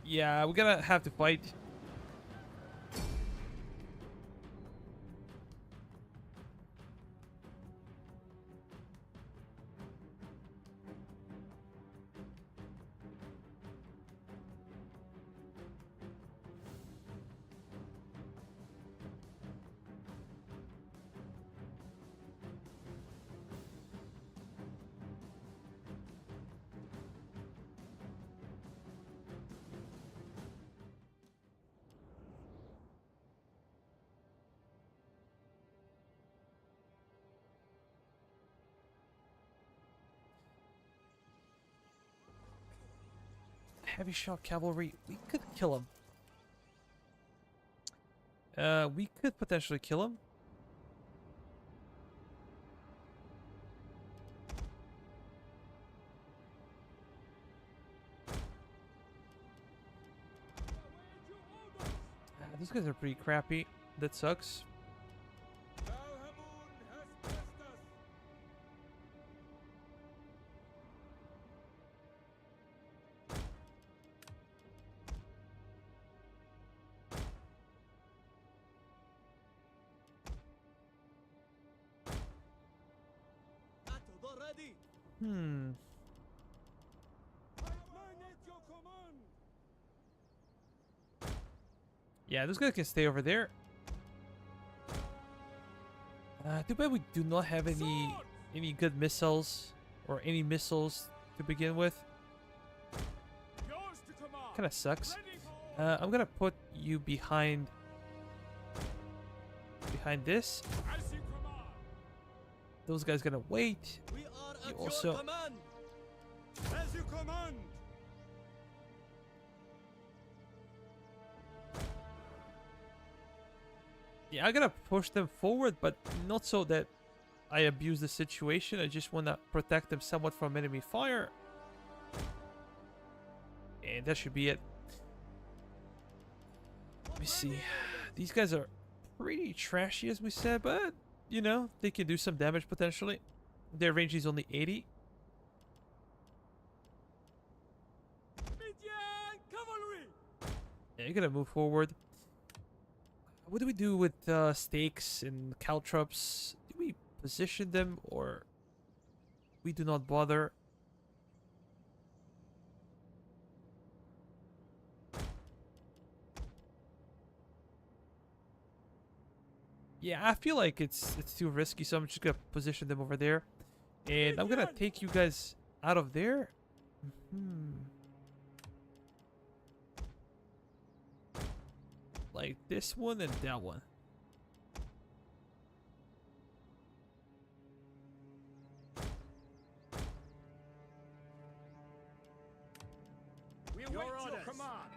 Yeah, we're gonna have to fight. Heavy shot cavalry. We could kill him. We could potentially kill him. These guys are pretty crappy. That sucks. Yeah, those guys can stay over there. Too bad we do not have any good missiles or any missiles to begin with. Kind of sucks. I'm gonna put you behind this. Those guys gonna wait. You also. As you command. Yeah, I gotta push them forward, but not so that I abuse the situation. I just want to protect them somewhat from enemy fire. And that should be it. Let me see. These guys are pretty trashy, as we said, but, you know, they can do some damage potentially. Their range is only 80. Yeah, you gotta move forward. What do we do with stakes and caltrops? Do we position them or we do not bother? Yeah, I feel like it's too risky, so I'm just gonna position them over there. And I'm gonna take you guys out of there. Like this one and that one. We await your command.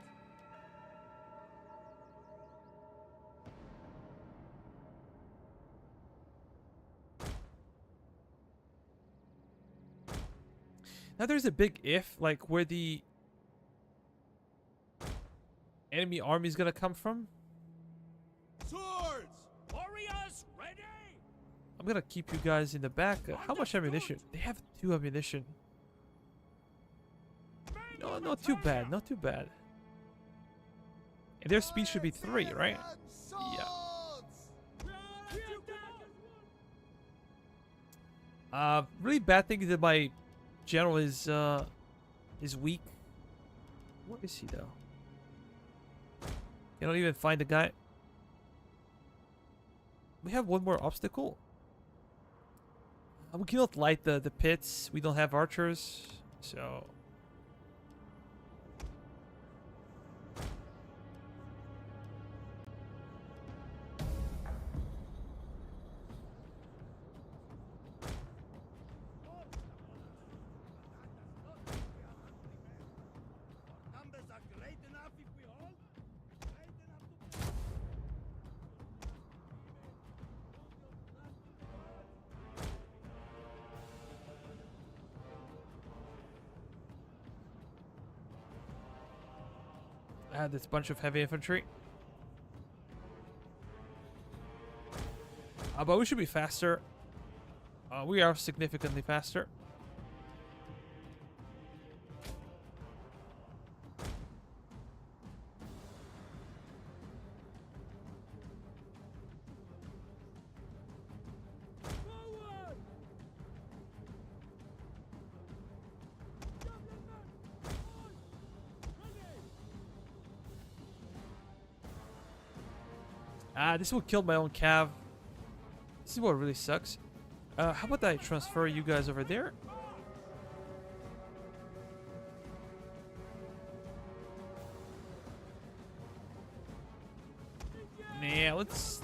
Now there's a big if, like where the enemy army is gonna come from. Swords! Warriors, ready! I'm gonna keep you guys in the back. How much ammunition? They have 2 ammunition. No, not too bad. Not too bad. And their speed should be 3, right? Yeah. Really bad thing is that my general is weak. What is he though? Cannot even find the guy. We have one more obstacle. We cannot light the pits. We don't have archers, so. This bunch of heavy infantry. But we should be faster. We are significantly faster. This will kill my own cav. This is what really sucks. How about I transfer you guys over there? Nah, let's...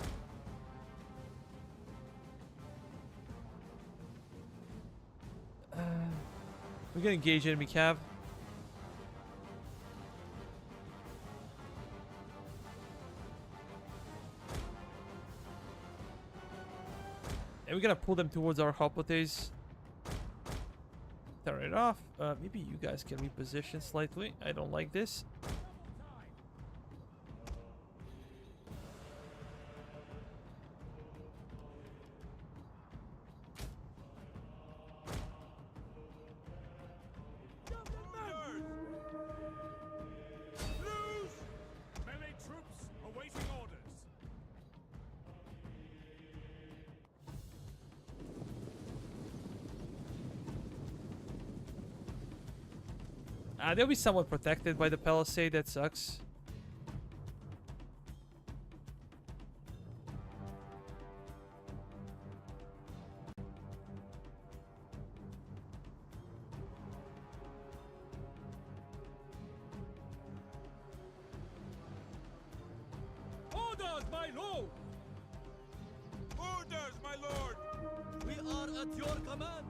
we're gonna engage enemy cav. And we're gonna pull them towards our hypothese. Turn it off. Maybe you guys can reposition slightly. I don't like this. Melee troops awaiting orders. They'll be somewhat protected by the palisade. That sucks. Orders, my lord! Orders, my lord! We are at your command!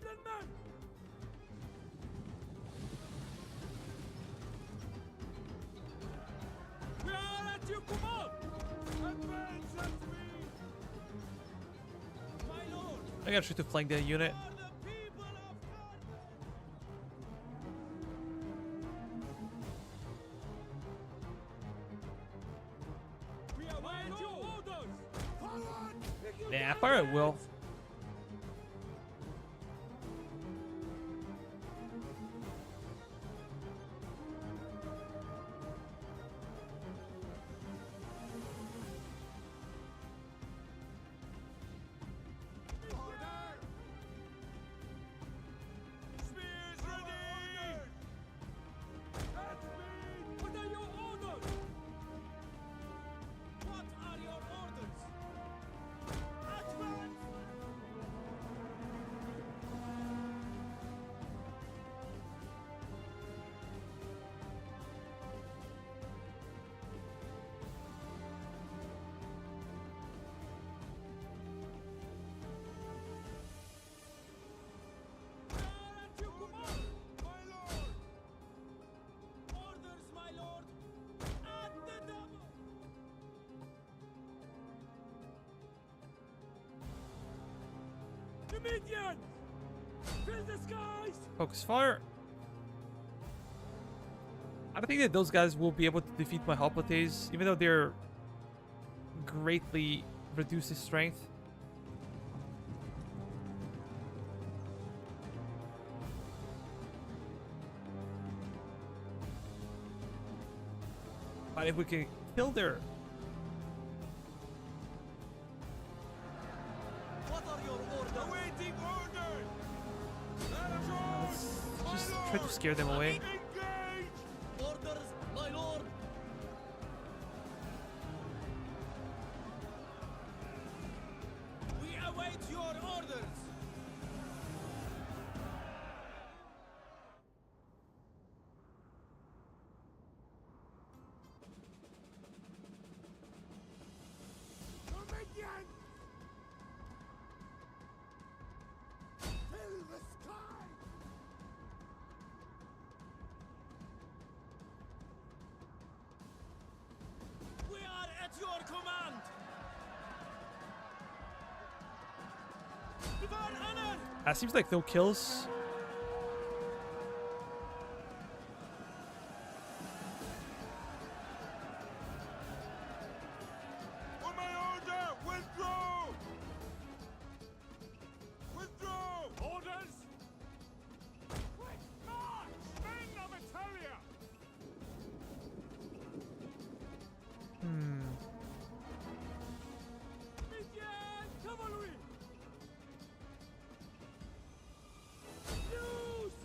Gentlemen! We are at your command! Advance at speed! My lord! I gotta try to flank that unit. For the people of Carthage! We await your orders! Forward! Yeah, fire at will. Spears ready! At speed! What are your orders? What are your orders? Advance! We are at your command, my lord! Orders, my lord! At the double! Dominion! Fill the skies! Focus fire. I don't think that those guys will be able to defeat my Hoplites, even though they're greatly reduced in strength. But if we can kill their... What are your orders? Awaiting orders! Let's just try to scare them away. Engage! Orders, my lord! We await your orders! Dominion! Fill the sky! We are at your command! Divine honor! That seems like no kills. On my order, withdraw! Withdraw! Orders! Quick march! Men of Italia! Begin cavalry! Use!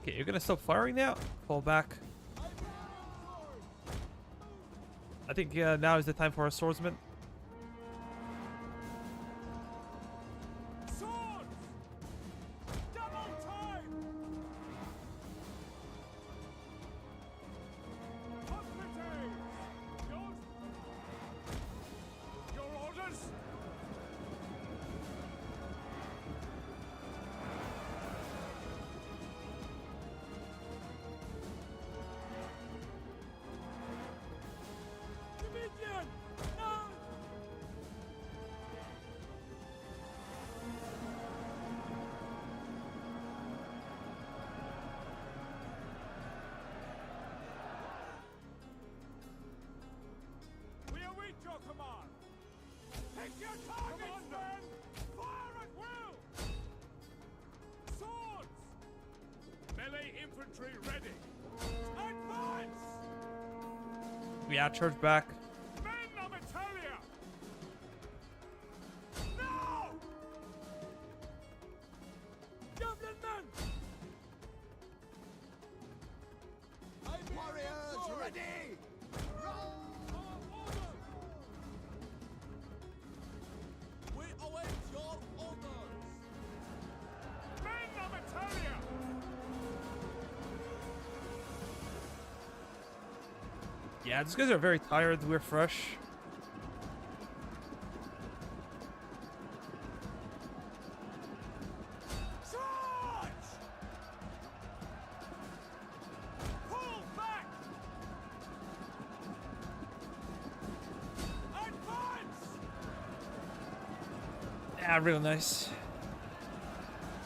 Okay, you're gonna stop firing now? Fall back. I think now is the time for a swordsman. Swords! Double time! Hoplites! Your orders? Dominion! No! We await your command! Pick your targets, men! Fire at will! Swords! Melee infantry ready! Advance! Yeah, charge back. Men of Italia! Now! Gentlemen! Warriors ready! We await your orders! Men of Italia! Yeah, these guys are very tired. We're fresh. Charge! Pull back! Advance! Yeah, real nice.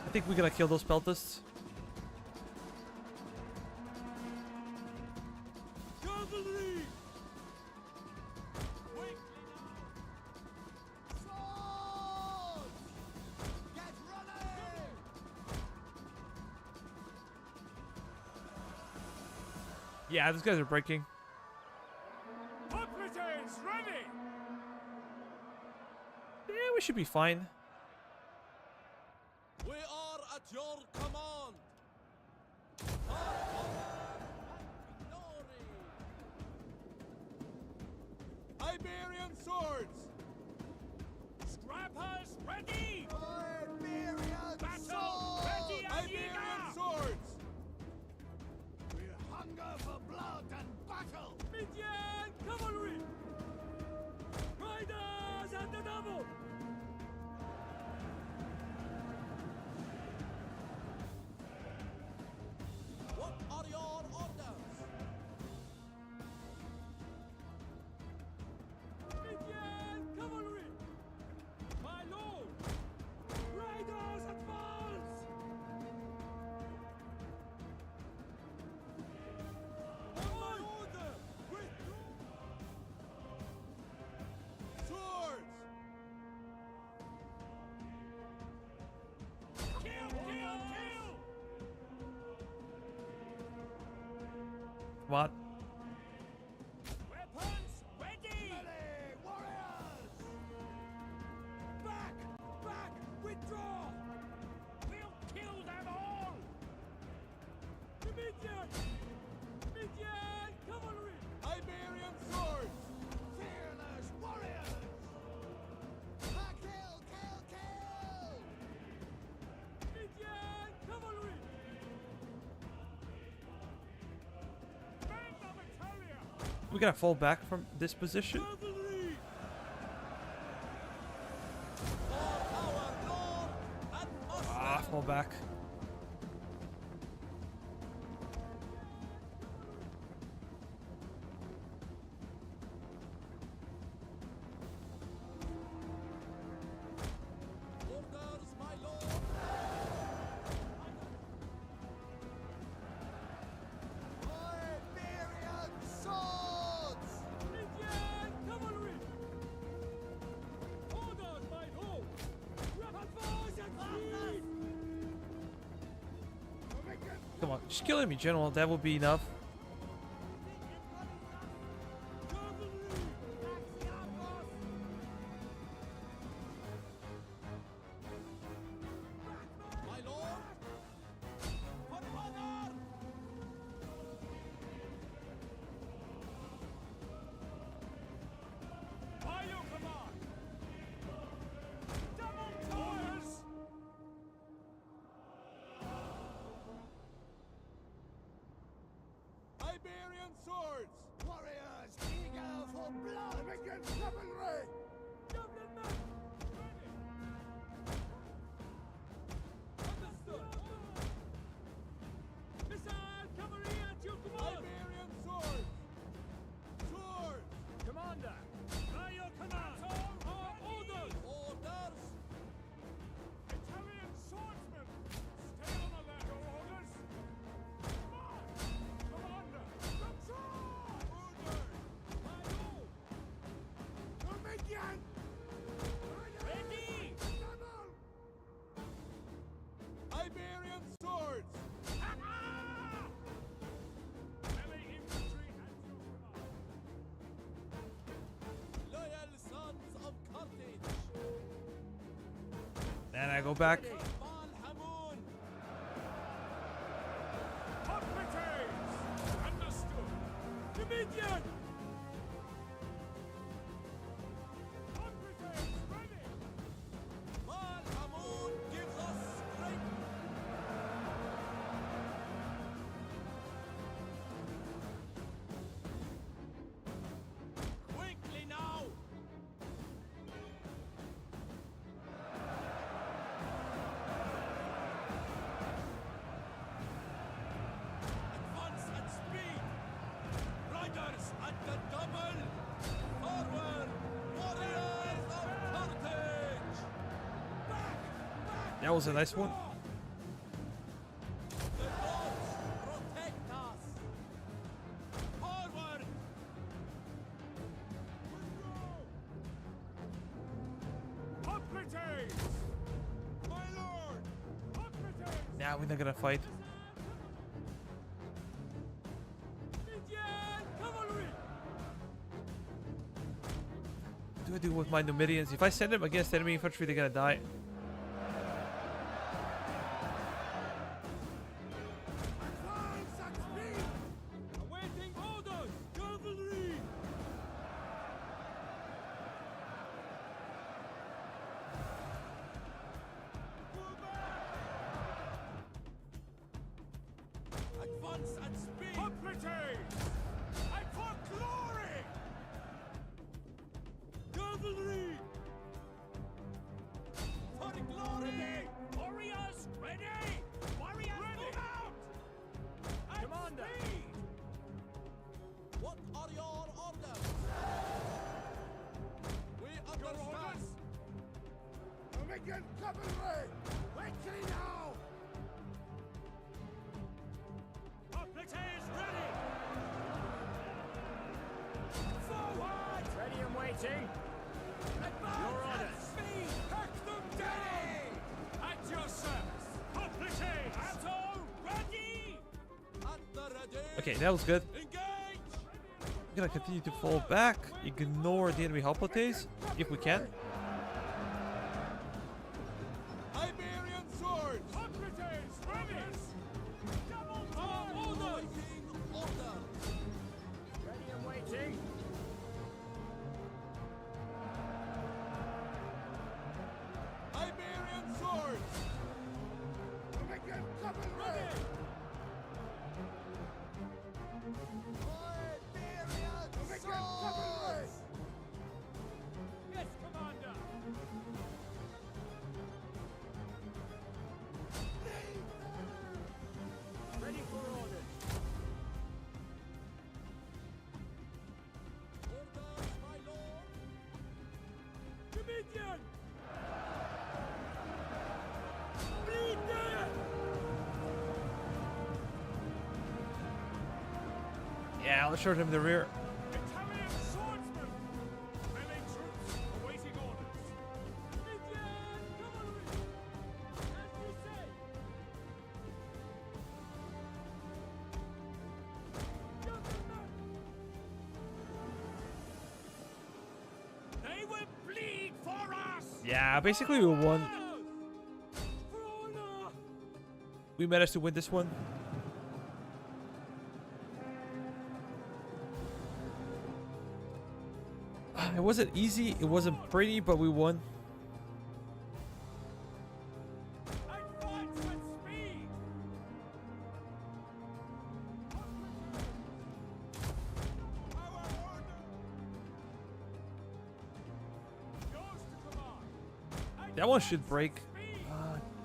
I think we're gonna kill those peltists. Cavalry! Swords! Get running! Yeah, these guys are breaking. Operatives ready! Yeah, we should be fine. We are at your command! Iberian swords! Scrappers ready! Iberian Battle swords! ready and Iberian eager! swords! We hunger for blood and battle! Midian cavalry! Riders at the double! What are your orders? Midian cavalry! My lord! Riders advance! On my order! Withdraw! Swords! Kill, kill, kill! Come on. Weapons ready! Melee warriors! Back! Back! Withdraw! We'll kill them all! Midian! Midian cavalry! Iberian swords! Fearless warriors! Kill, kill, kill! Midian cavalry! Bang the battalion! We gotta fall back from this position. Cavalry! For our lord and master! Ah, fall back. Orders, my lord! Iberian swords! Midian cavalry! Orders, my lord! Advance and speed! Come on, just kill him in general. That will be enough. My lord! For honor! By your command! Double towers! Iberian swords! Warriors eager for blood! Iberian cavalry! Understood! Missile cavalry at your command! Iberian swords! Swords! Commander! By your command! Our orders! Orders! Italian swordsmen! Stay on alert, your orders! March! Commander! The charge! Orders! My lord! Dominion! Ready! Double! Iberian swords! Melee infantry at your command! Loyal sons of Carthage! And I go back. Valhamun! Operatives! Understood! Dominion! Operatives ready! Valhamun gives us strength! That was a nice one. The gods protect us! Forward! Hoplites! My lord! Hoplites! Nah, we're not gonna fight. Lydian cavalry! What do I do with my Numidians? If I send them against enemy infantry, they're gonna die. Advance at speed! Awaiting orders! Cavalry! Advance at speed! Hoplites! And for glory! Cavalry! For glory! Warriors ready! Warriors move out! At Commander! speed! What are your orders? We understand! Dominion cavalry! Quickly now! Hoplites ready! Forward! Ready and waiting. Advance Your at orders. speed! Hack them down! At your service. Hoplites! Battle ready! At the ready! Okay, that was good. Engage! We're gonna continue to fall back, ignore the enemy hoplites, if we can. Iberian swords! Hoplites! Ready! Our orders! Order! Ready and waiting. Iberian swords! Dominion cavalry! Dominion cavalry! Yes, Commander! Ready for orders. Orders, my lord! Dominion! Bleed there! Yeah, let's short him the rear. Italian swordsmen! Melee troops awaiting orders. Lydian cavalry! As you say! Gentlemen! They will bleed for us! Yeah, basically we won. For honor! We managed to win this one. It wasn't easy, it wasn't pretty, but we won. Advance at speed! Our order! Yours to command! That one should break. Speed!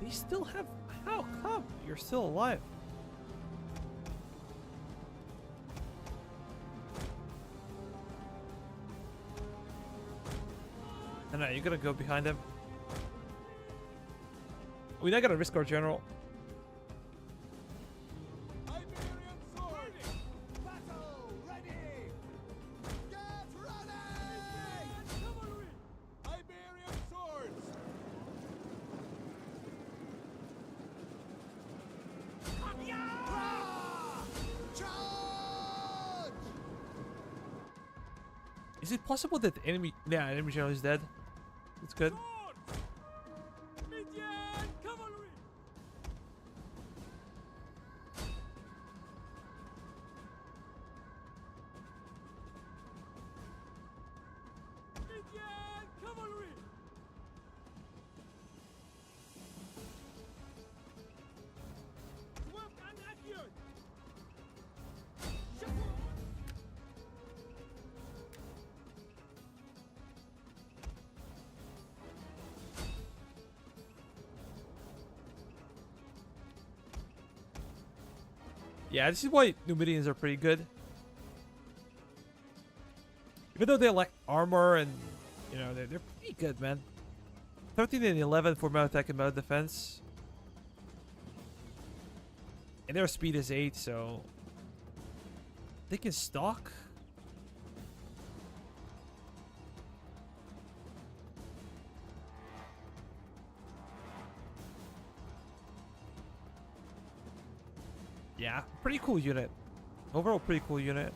They still have... How come? You're still alive. No, you're gonna go behind them. We're not gonna risk our general. Iberian swords! Battle ready! Get ready! Cavalry! Iberian swords! Charge! Is it possible that the enemy... Yeah, enemy general is dead. That's good. Swords! Lydian cavalry! Lydian cavalry! Swift and accurate! Yeah, this is why Numidians are pretty good. Even though they lack armor and, you know, they're pretty good, man. 13 and 11 for melee attack and melee defense. And their speed is 8, so they can stalk. Yeah, pretty cool unit. Overall, pretty cool unit.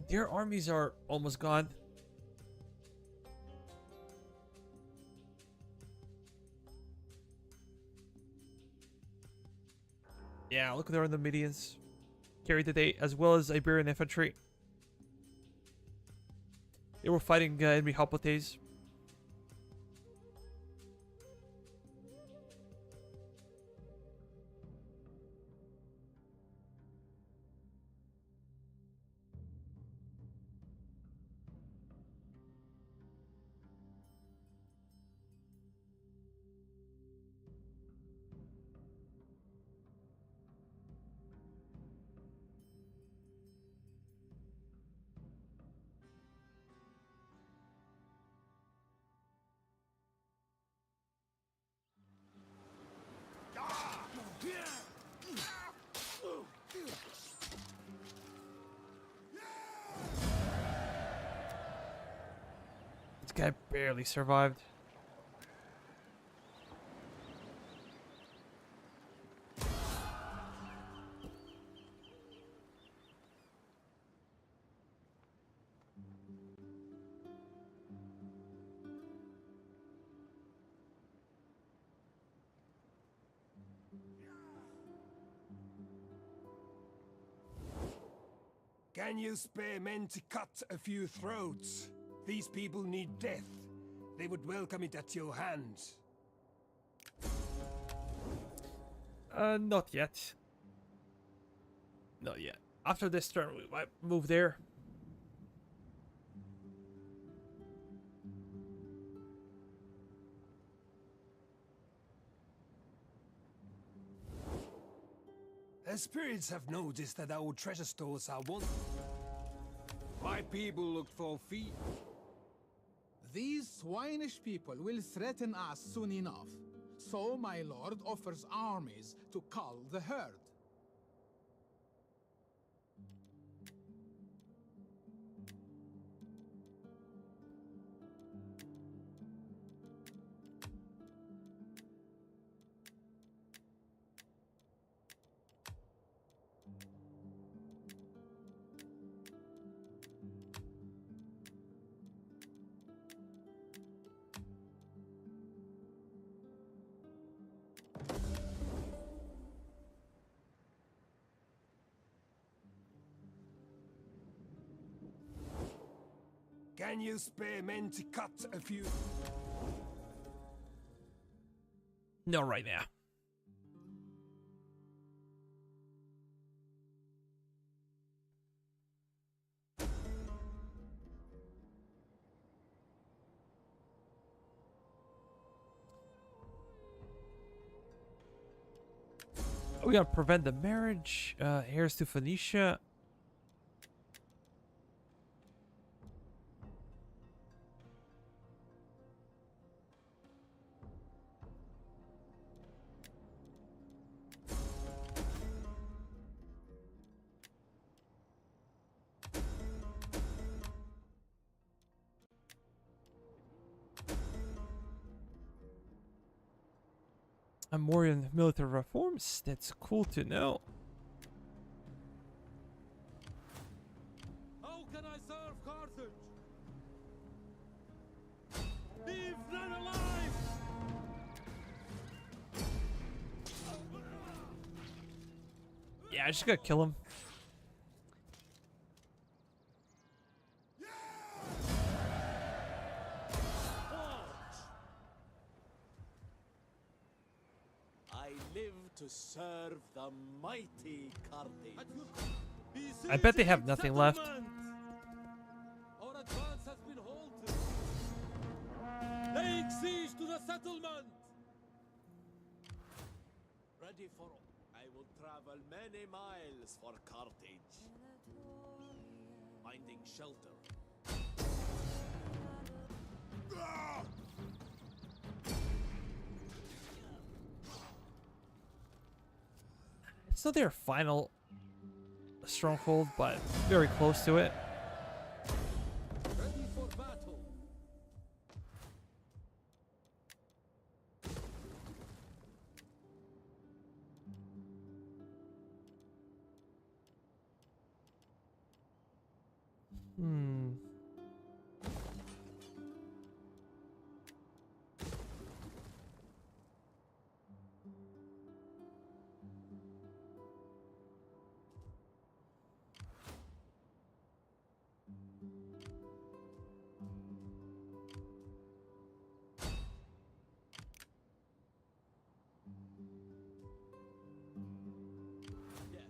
Their armies are almost gone. Yeah, look, they're in the Medians. Carried the day, as well as Iberian infantry. They were fighting enemy hoplites. This guy barely survived. Can you spare men to cut a few throats? These people need death. They would welcome it at your hands. Not yet. Not yet. After this turn, we might move there. The spirits have noticed that our treasure stores are one. My people look for feet. These swinish people will threaten us soon enough. So my lord offers armies to cull the herd. Can you spare men to cut a few? No, right now. We gotta prevent the marriage. Heirs to Phoenicia. Amorian military reforms. That's cool to know. How can I serve Carthage? Leave none alive! Yeah, I just gotta kill him. I live to serve the mighty Carthage. I bet they have nothing left. Our advance has been halted. Laying siege to the settlement. ready for. I will travel many miles for Carthage, finding shelter. It's not their final stronghold, but very close to it. Ready for battle. Hmm. Yes.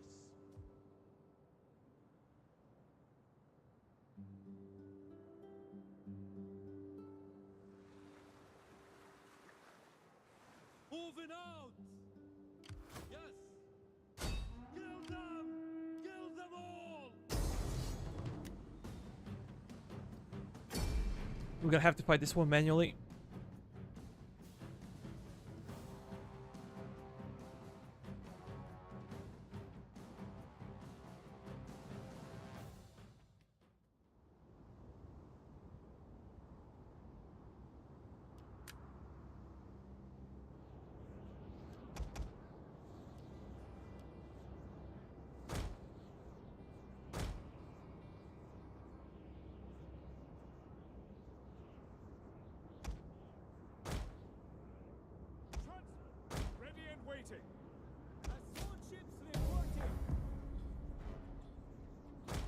Moving out. Yes. Kill them. Kill them all. We're gonna have to fight this one manually. Ready and waiting. Assault ships reporting.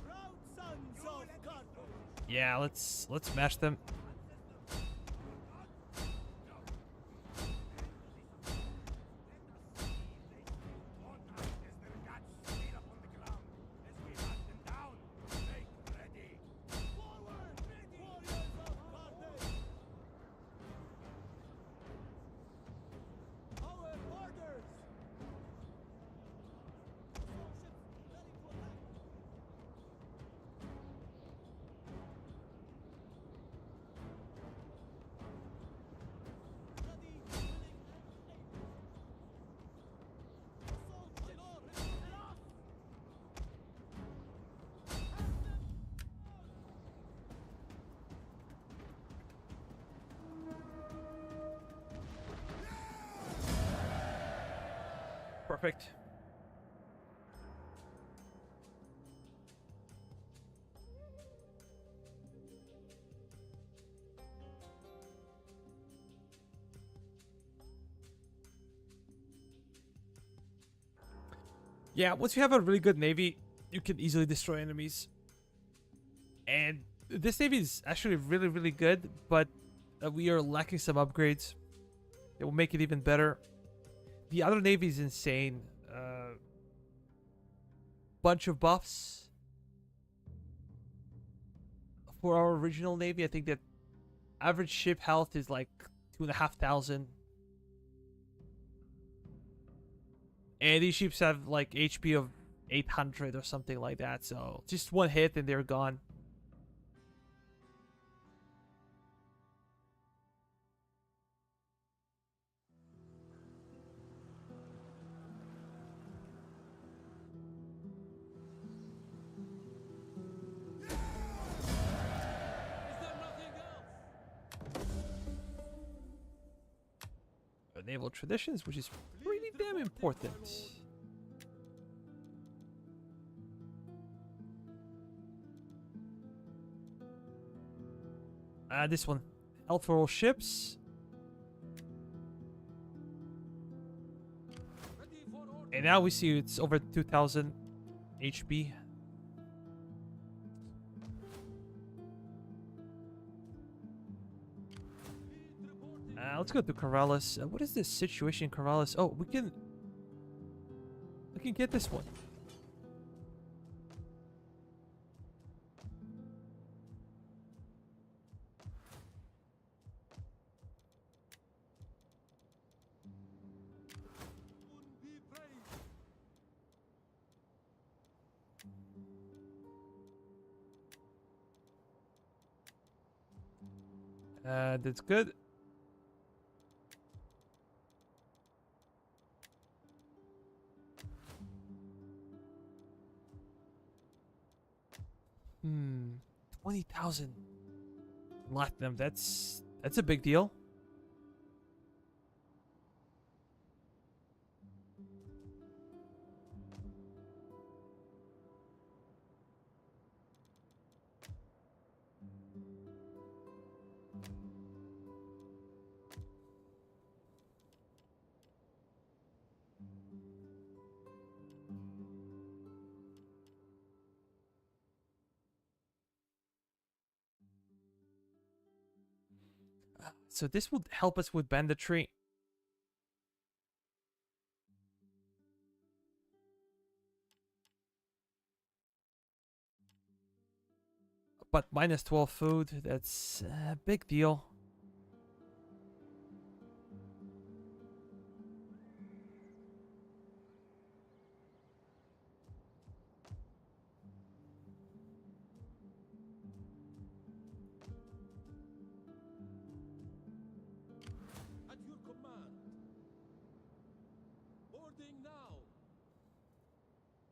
Proud sons of Carthage. Yeah, let's smash them. Forward, warriors of Carthage. Our orders. Assault ships ready to attack. Ready, willing, and able. Assault, my lord, and off. Have them. Perfect. Yeah, once you have a really good navy, you can easily destroy enemies. And this navy is actually really, really good, but we are lacking some upgrades. It will make it even better. The other navy is insane. Bunch of buffs. For our original navy, I think that average ship health is like 2,500. And these ships have like HP of 800 or something like that. So just one hit and they're gone. Is there nothing else? Naval traditions, which is pretty damn important. This one. Health for all ships. Ready for order. And now we see it's over 2,000 HP. Fleet reporting. Let's go to Corrales. What is this situation in Corrales? Oh, we can get this one. Be That's good. Hmm. 20,000 Latinum. That's a big deal. So this would help us with banditry. But minus 12 food, that's a big deal. At your command. Boarding now.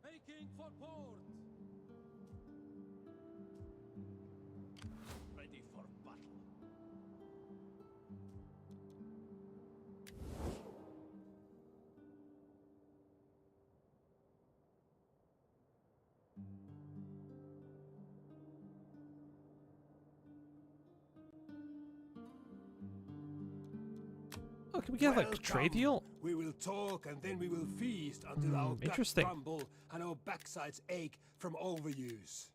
Making for port. Ready for battle. Oh, can we get like a trade Welcome. deal? We will talk and then we will feast until our guts interesting. rumble and our backsides ache from overuse.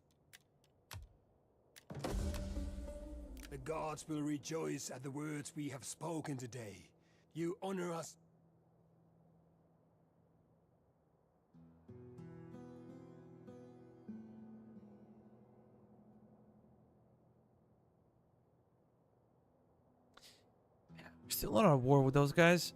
The gods will rejoice at the words we have spoken today. You honor us. We're still not at war with those guys.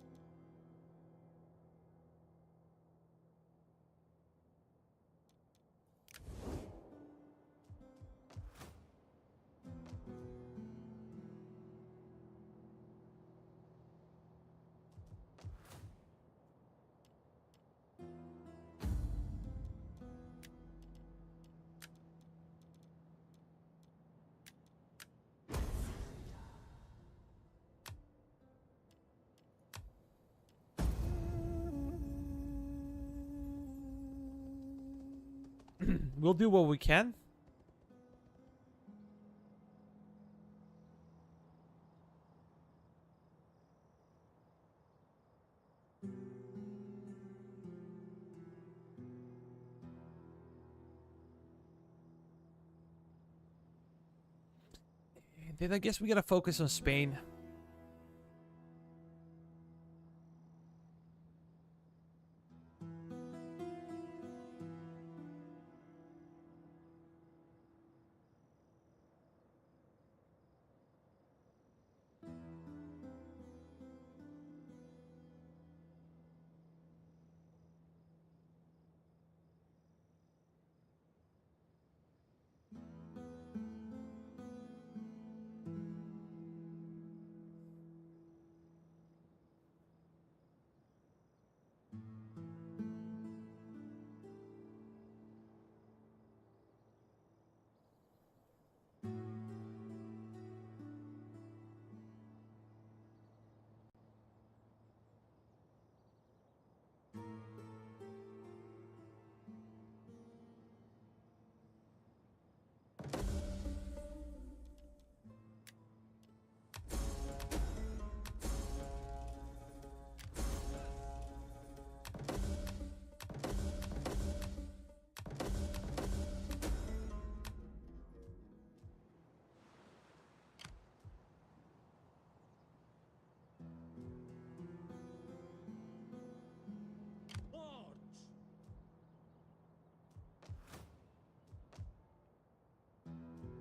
We'll do what we can. Then I guess we gotta focus on Spain.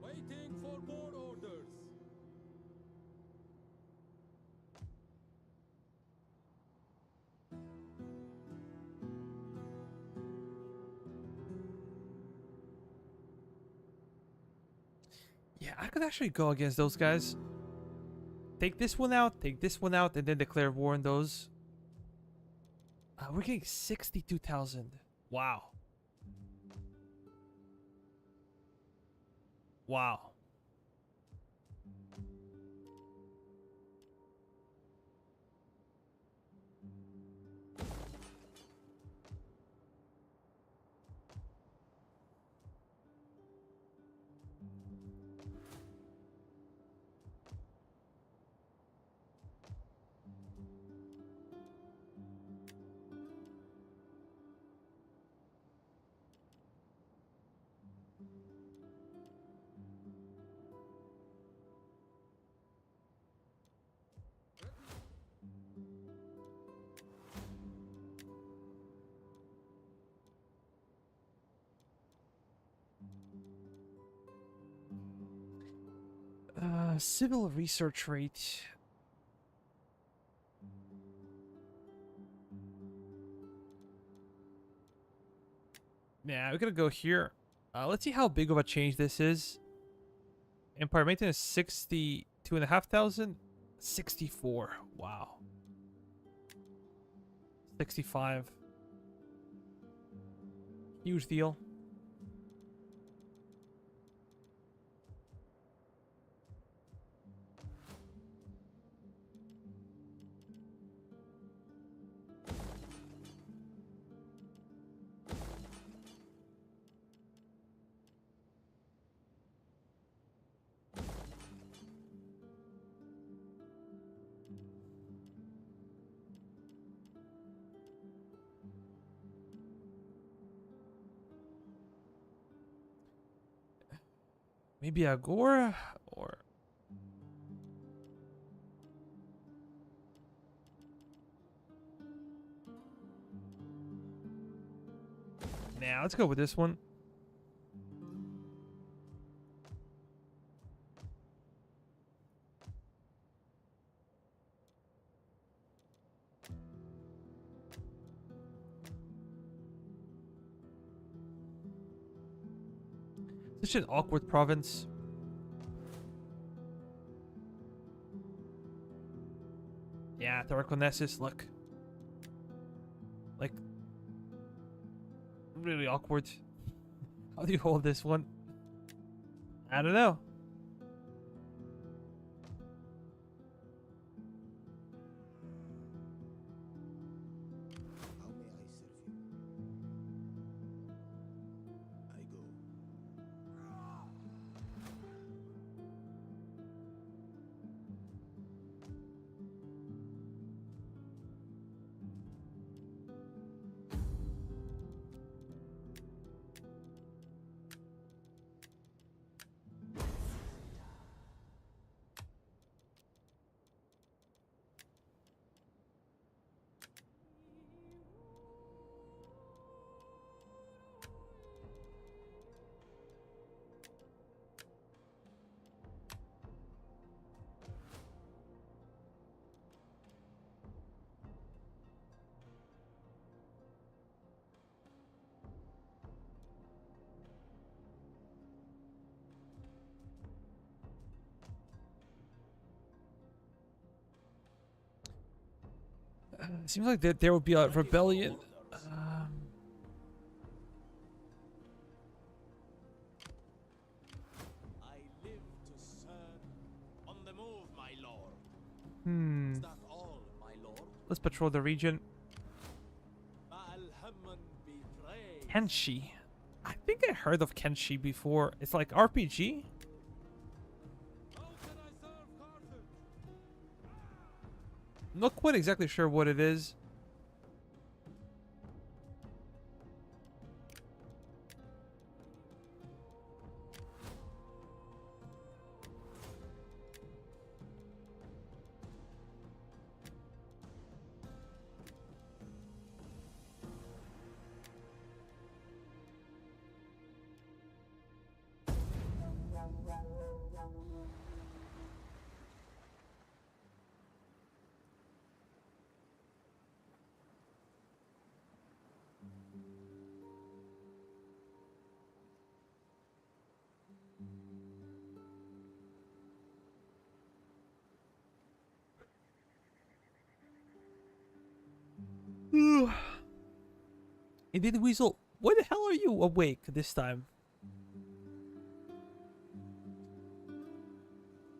Waiting for more orders. Yeah, I could actually go against those guys. take this one out, and then declare war on those. We're getting 62,000. Wow. Wow. Civil research rate. Yeah, we're gonna go here. Let's see how big of a change this is. Empire maintenance 62,500. 64. Wow. 65. Huge deal. Maybe Agora or nah, let's go with this one. Such an awkward province. Yeah, Tarraconensis, look. Like, really awkward. How do you hold this one? I don't know. How may I serve you? I go. Seems like there would be a rebellion. I live to serve. On the move, my lord. Hmm. Is that all, my lord? Let's patrol the region. Alhaman be praised. Kenshi. I think I heard of Kenshi before. It's like RPG. How can I serve Carthage? Not quite exactly sure what it is. Indeed, Weasel, why the hell are you awake this time?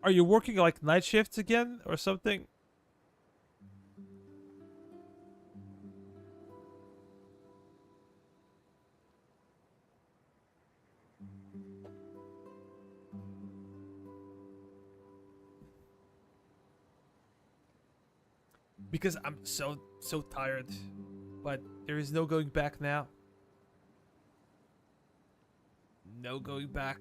Are you working like night shifts again or something? Because I'm so tired. But there is no going back now. No going back.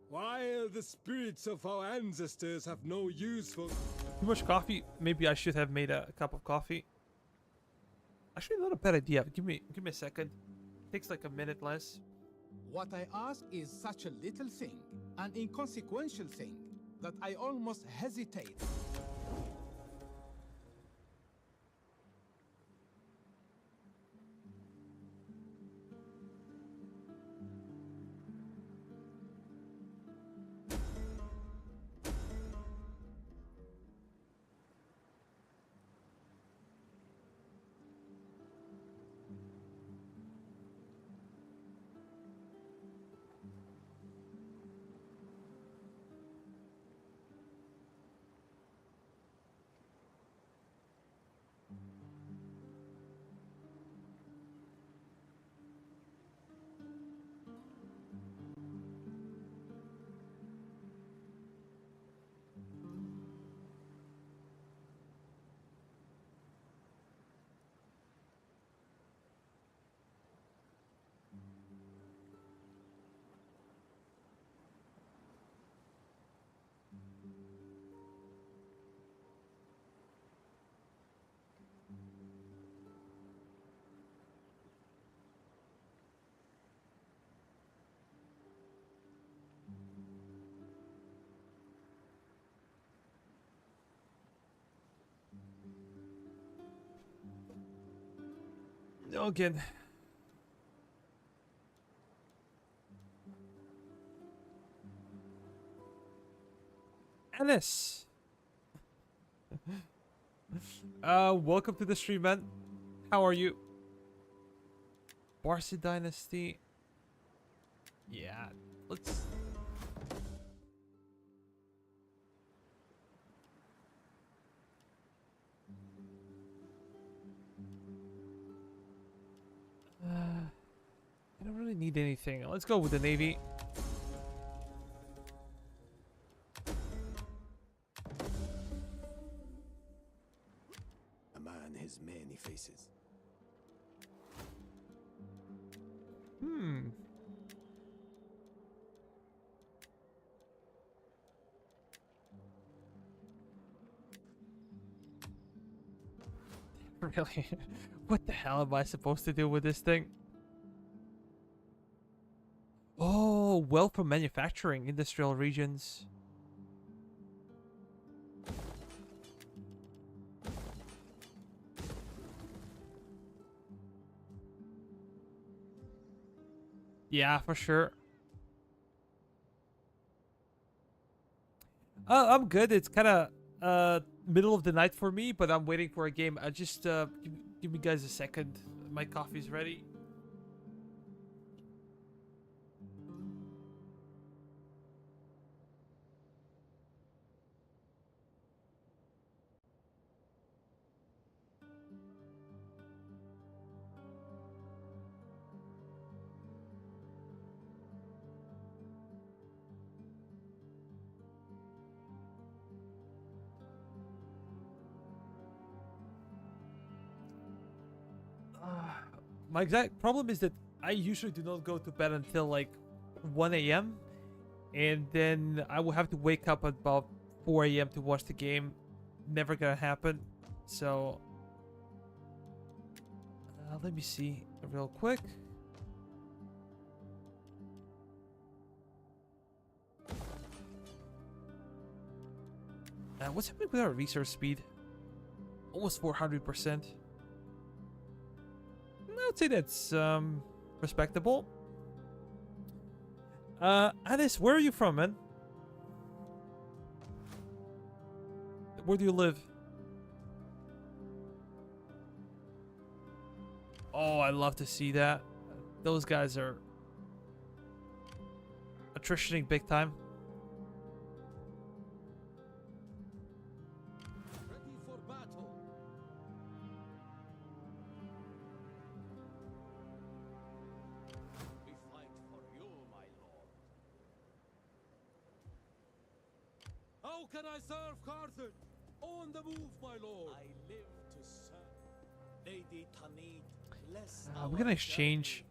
While the spirits of our ancestors have no use for... Too much coffee? Maybe I should have made a cup of coffee. Actually, not a bad idea. Give me a second. Takes like a minute less. What I ask is such a little thing, an inconsequential thing, that I almost hesitate. Again. Ennis. Welcome to the stream, man. How are you? Barca Dynasty. Yeah, let's... I don't really need anything. Let's go with the Navy. A man has many faces. Really? What the hell am I supposed to do with this thing? Oh, wealth from manufacturing, industrial regions. Yeah, for sure. I'm good. It's kind of middle of the night for me, but I'm waiting for a game. I just give me guys a second. My coffee's ready. My exact problem is that I usually do not go to bed until like 1 a.m. and then I will have to wake up at about 4 a.m. to watch the game. Never gonna happen. So let me see real quick. What's happening with our resource speed? Almost 400%. I would say that's respectable. Addis, where are you from, man? Where do you live? Oh, I love to see that. Those guys are attritioning big time. Ready for battle. We fight for you, my lord. How can I serve Carthage? On the move, my lord. I live to serve. Lady Tanid, bless We're gonna exchange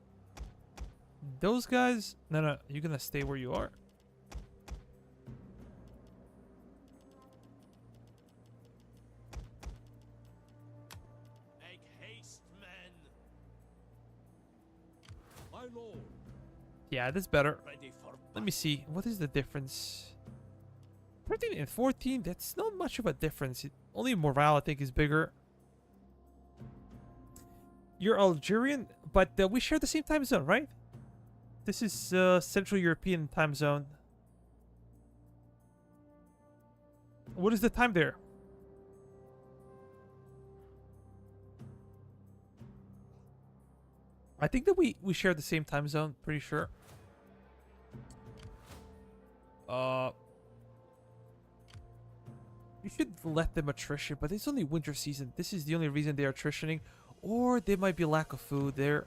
those guys. No, you're gonna stay where you are. Make haste, men. My lord. Yeah, that's better. Ready for Let me see. What is the difference? 13 and 14, that's not much of a difference. Only morale, I think, is bigger. You're Algerian, but we share the same time zone, right? This is Central European time zone. What is the time there? I think that we share the same time zone, pretty sure. You should let them attrition, but it's only winter season. This is the only reason they are attritioning. Or there might be lack of food there.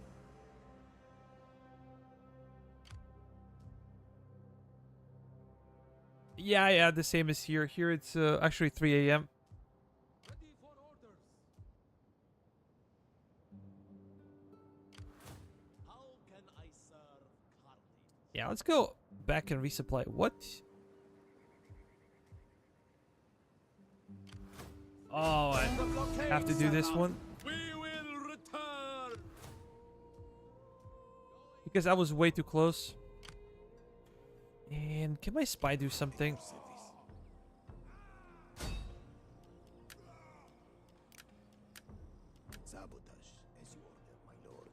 Yeah, the same as here. Here it's actually 3 a.m. Ready for orders. How can I serve Carthage? Yeah, let's go back and resupply. What? Oh, I have to do this one. We will return. Because I was way too close. And can my spy do something? Sabotage, as you order, my lord.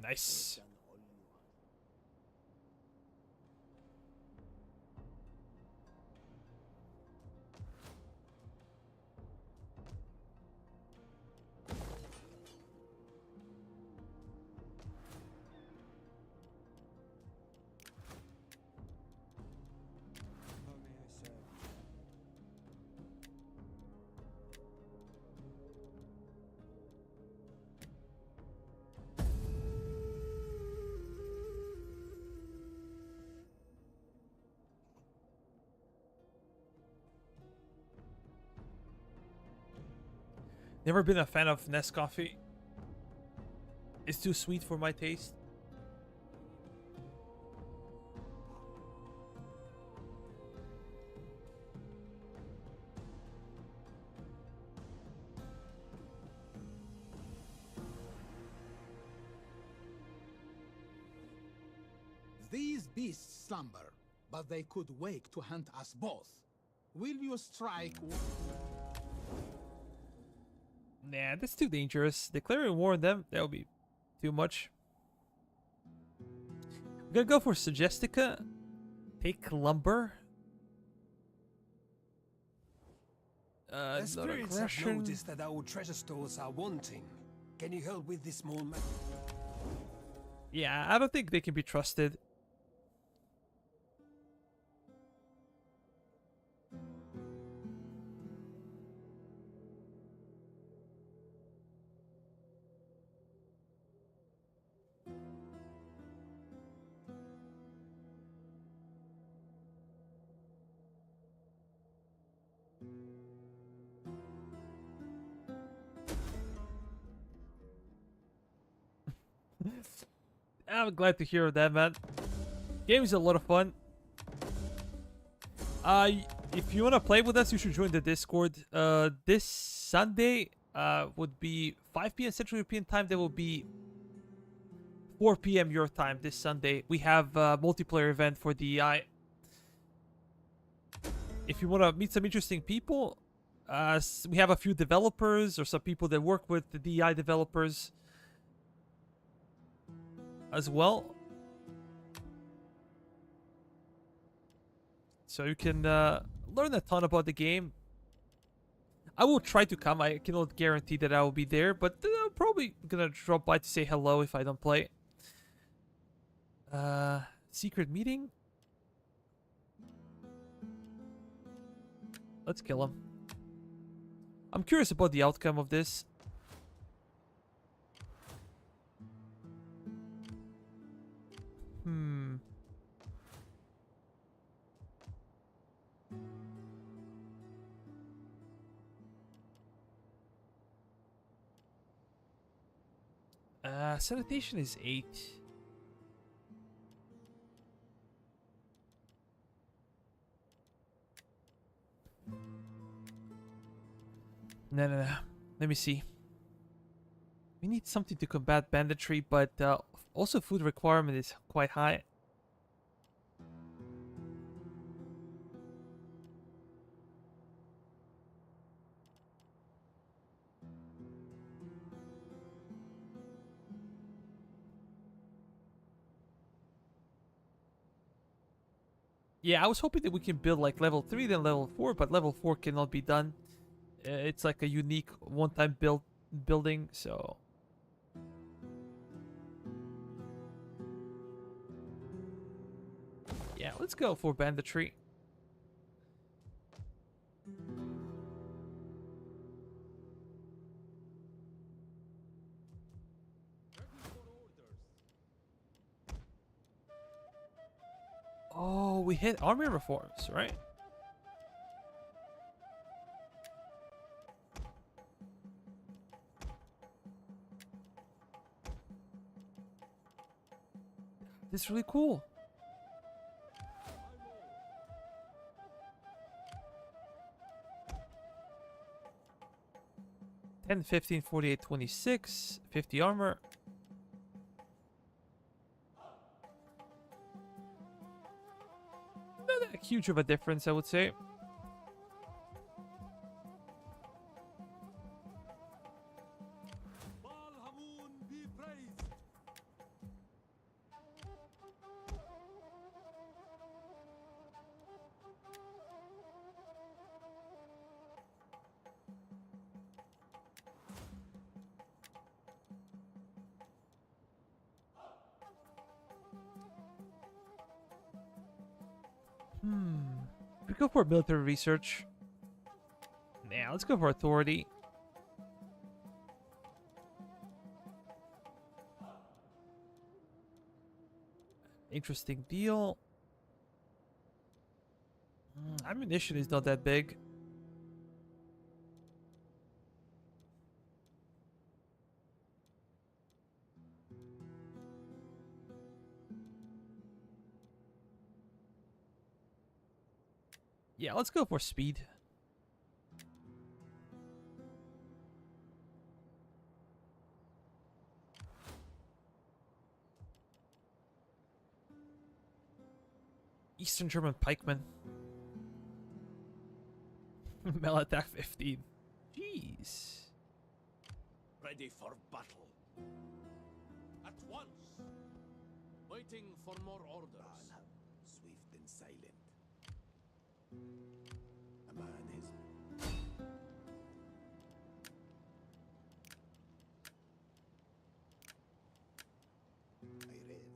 Nice. Done all you want. How may I serve? Never been a fan of Nescoffee. It's too sweet for my taste. These beasts slumber, but they could wake to hunt us both. Will you strike? Nah, that's too dangerous. Declaring war on them, that would be too much. I'm gonna go for Suggestica. Take lumber. The Not spirits have aggression. noticed that our treasure stores are wanting. Can you help with this small matter? Yeah, I don't think they can be trusted. I'm glad to hear that, man. Game is a lot of fun. If you want to play with us, you should join the Discord. This Sunday would be 5 p.m. Central European time. That will be 4 p.m. your time this Sunday. We have a multiplayer event for D.E.I. If you want to meet some interesting people, we have a few developers or some people that work with the D.E.I. developers as well. So you can learn a ton about the game. I will try to come. I cannot guarantee that I will be there, but probably gonna drop by to say hello if I don't play. Secret meeting? Let's kill him. I'm curious about the outcome of this. Sanitation is 8. No. Let me see. We need something to combat banditry, but also food requirement is quite high. Yeah, I was hoping that we can build like level 3 then level 4, but level 4 cannot be done. It's like a unique one-time building, so... Yeah, let's go for banditry. Oh, we hit army reforms, right? This is really cool. $10, $15, $48, $26, $50 armor. Not that huge of a difference, I would say. We go for military research. Nah, let's go for authority. Interesting deal. Ammunition is not that big. Yeah, let's go for speed. Eastern German pikemen. Mel attack 15. Jeez. Ready for battle. At once. Waiting for more orders. Swift and silent. A man is... I revel.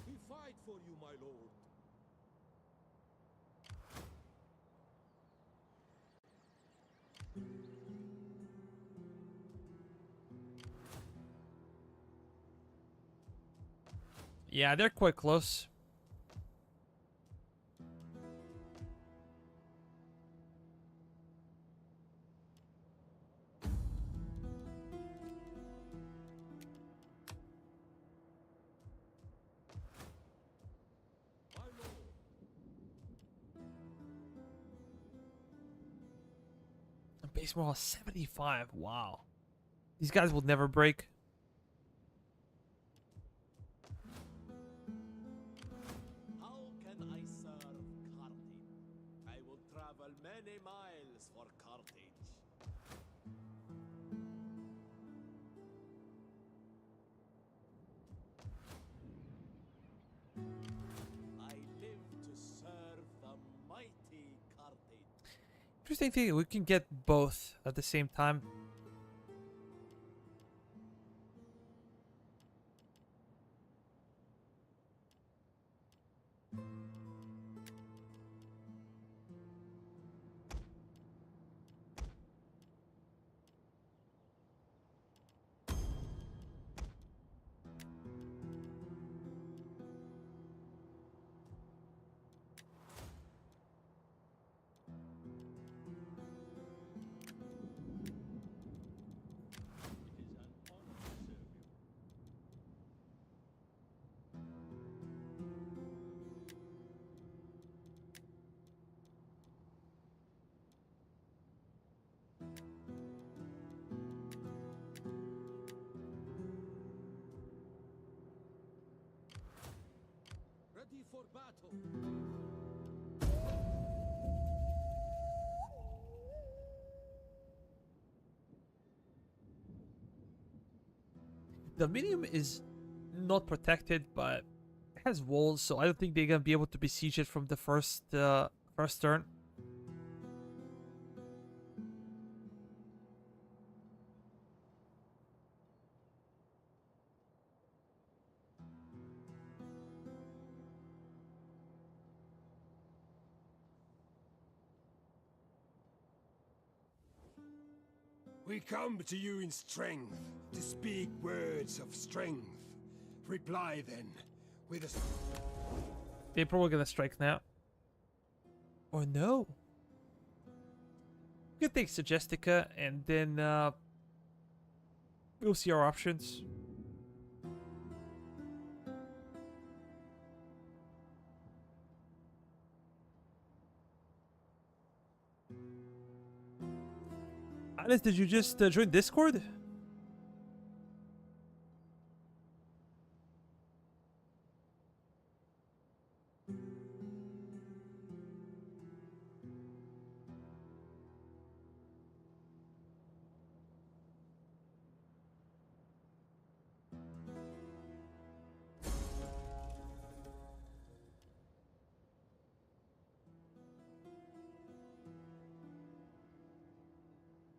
We fight for you, my lord. Yeah, they're quite close. Base morale 75. Wow. These guys will never break. How can I serve Carthage? I will travel many miles for Carthage. I live to serve the mighty Carthage. Interesting thing, we can get both at the same time. for battle. The medium is not protected, but it has walls, so I don't think they're gonna be able to besiege it from the first turn. We come to you in strength, to speak words of strength. Reply then, with a... They're probably gonna strike now. Or no. We can take Suggestica and then we'll see our options. Alice, did you just join Discord?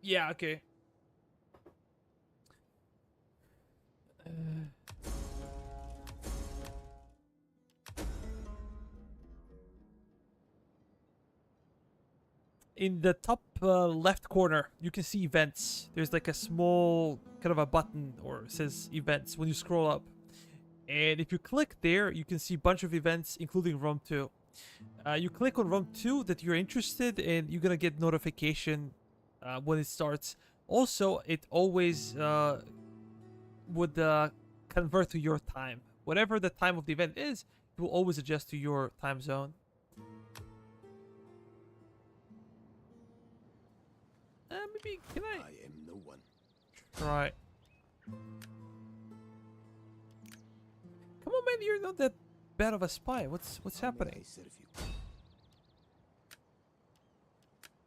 Yeah, okay. In the top left corner, you can see events. There's like a small kind of a button or it says events when you scroll up. And if you click there, you can see a bunch of events, including Rome 2. You click on Rome 2 that you're interested in, you're gonna get notification when it starts. Also, it always would convert to your time. Whatever the time of the event is, it will always adjust to your time zone. Maybe, can I? I am no one. Right. Come on, man, you're not that bad of a spy. What's How may happening? I serve you?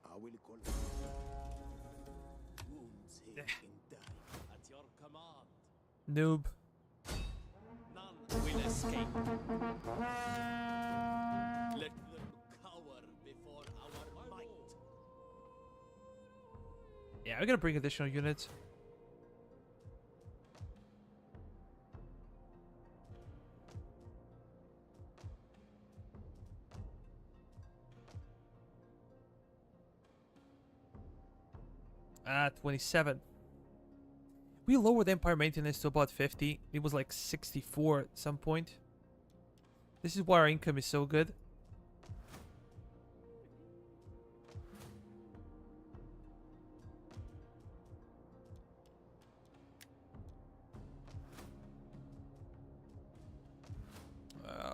I will call Wounds heal and die at your command. Noob. None will escape. Let them cower before our might. Yeah, we're gonna bring additional units. Ah, 27. We lowered Empire maintenance to about 50. It was like 64 at some point. This is why our income is so good.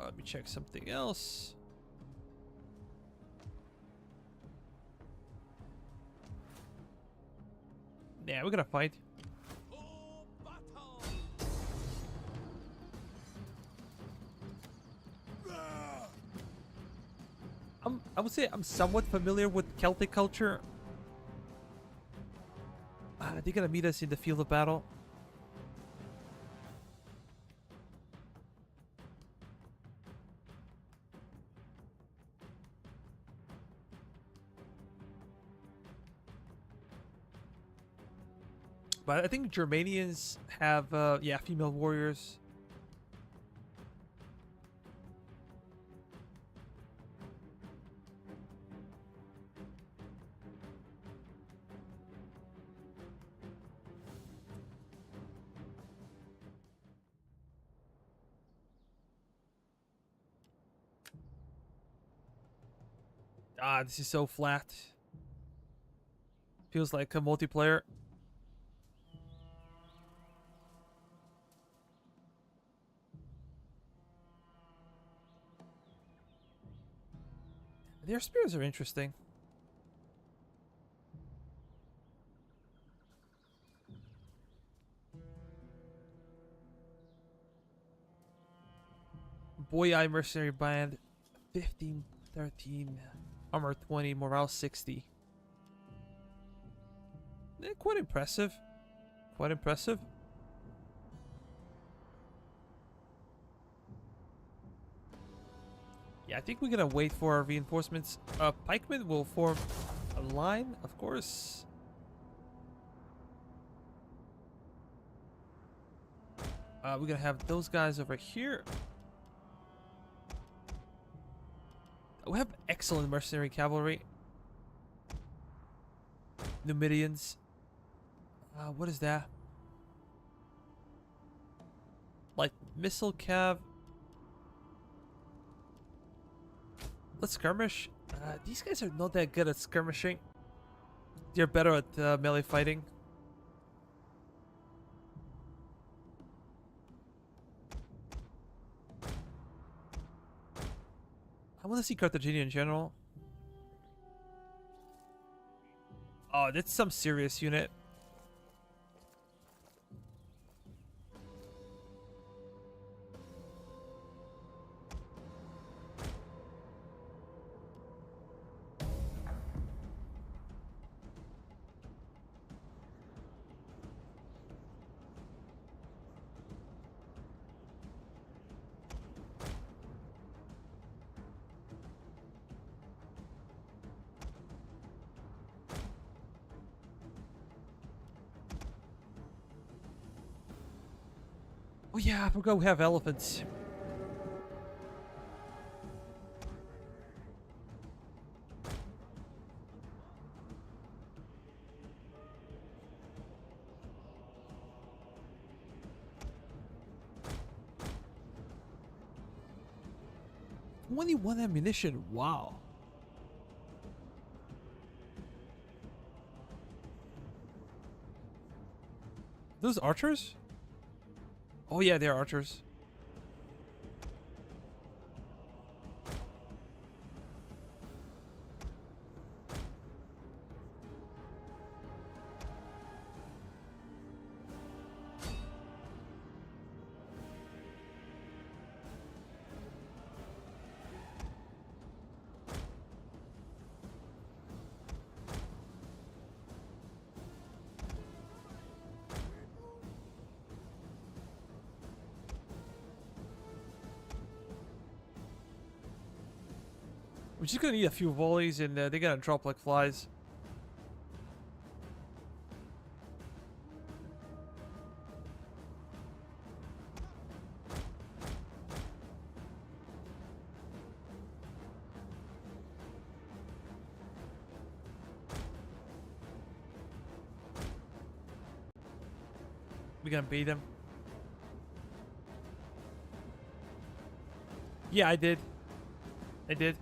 Let me check something else. Yeah, we're gonna fight. For battle! I would say I'm somewhat familiar with Celtic culture. They're gonna meet us in the field of battle. But I think Germanians have, yeah, female warriors. Ah, this is so flat. Feels like a multiplayer. Their spears are interesting. Boy Mercenary Band, 15, 13, armor 20, morale 60. Quite impressive. Quite impressive. Yeah, I think we're gonna wait for our reinforcements. Pikemen will form a line, of course. We're gonna have those guys over here. We have excellent mercenary cavalry. Numidians. What is that? Like missile cav. Let's skirmish. These guys are not that good at skirmishing. They're better at melee fighting. I want to see Carthaginian general. Oh, that's some serious unit. Oh yeah, I forgot we have elephants. Only one ammunition, wow. Those archers? Oh yeah, they're archers. We're just gonna need a few volleys and they're gonna drop like flies. We're gonna bait them. Yeah, I did. I did.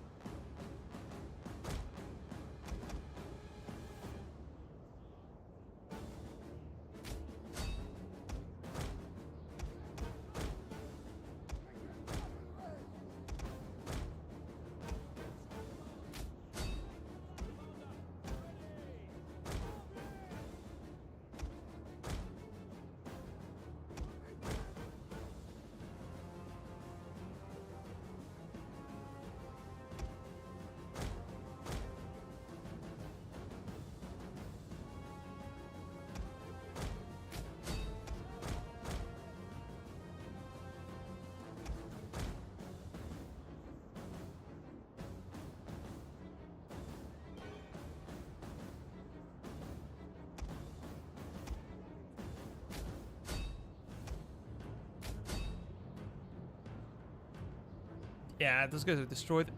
Yeah, those guys are destroyed.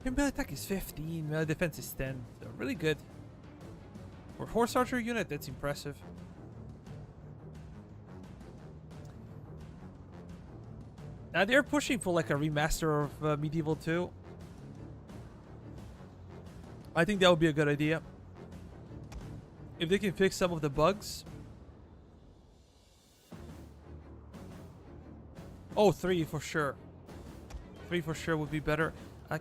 Your melee attack is 15, melee defense is 10. They're really good. For a horse archer unit, that's impressive. They're pushing for like a remaster of Medieval 2. I think that would be a good idea. If they can fix some of the bugs. Oh, 3 for sure. 3 for sure would be better.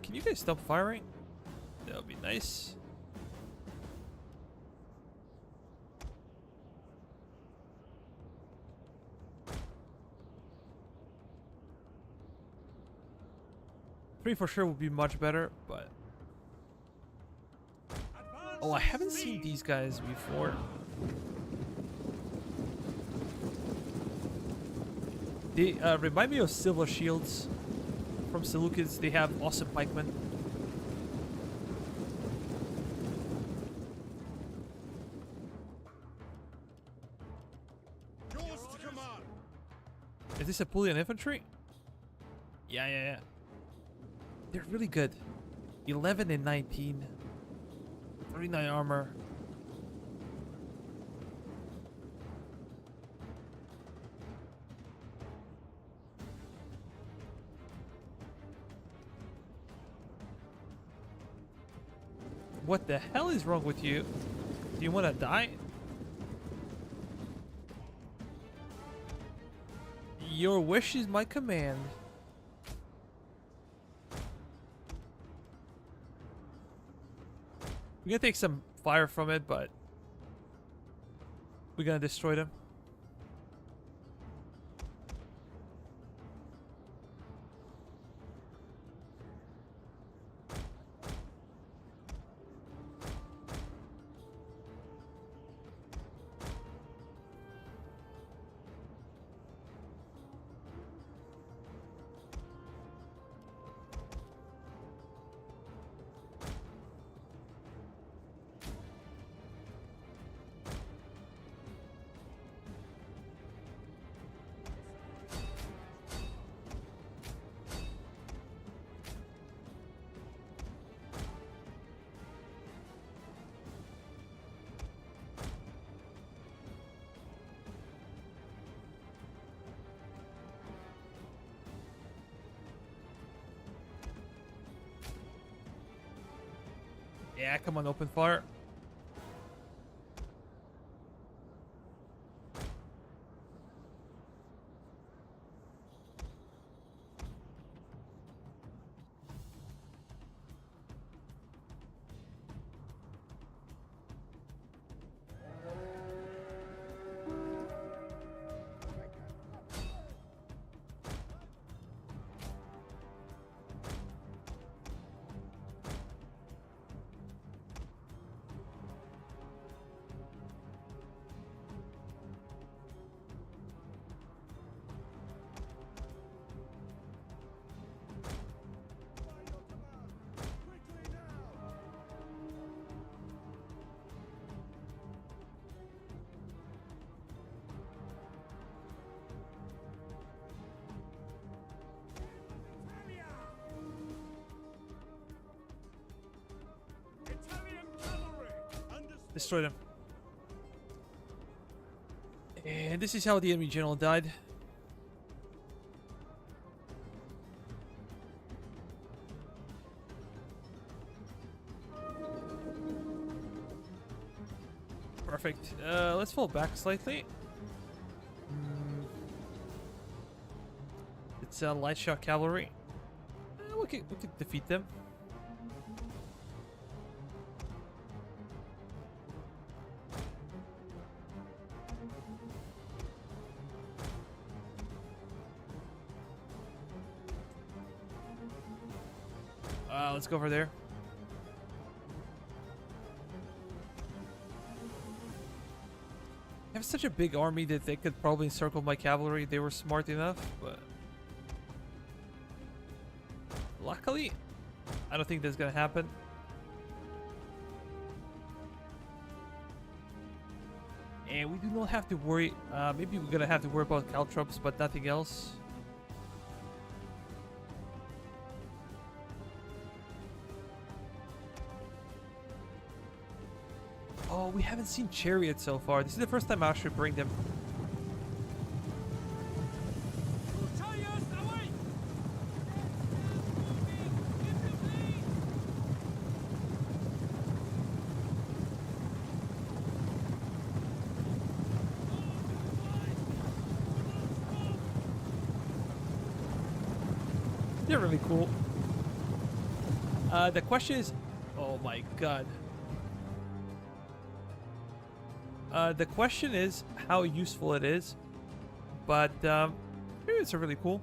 Can you guys stop firing? That would be nice. Three for sure would be much better, but oh, I haven't seen these guys before. They remind me of Silver Shields from Seleucids. They have awesome pikemen. Yours to command. Is this a Apulian infantry? Yeah. They're really good. 11 and 19. 39 armor. What the hell is wrong with you? Do you want to die? Your wish is my command. We're gonna take some fire from it, but we're gonna destroy them. Yeah, come on, open fire. Destroy them. And this is how the enemy general died. Perfect. Let's fall back slightly. It's light shot cavalry. We could defeat them. Let's go over there. I have such a big army that they could probably encircle my cavalry. They were smart enough, but luckily, I don't think that's gonna happen. And we do not have to worry. Maybe we're gonna have to worry about caltrops, but nothing else. Oh, we haven't seen chariots so far. This is the first time I actually bring them. They're really cool. The question is, oh my god. The question is how useful it is, but maybe it's really cool.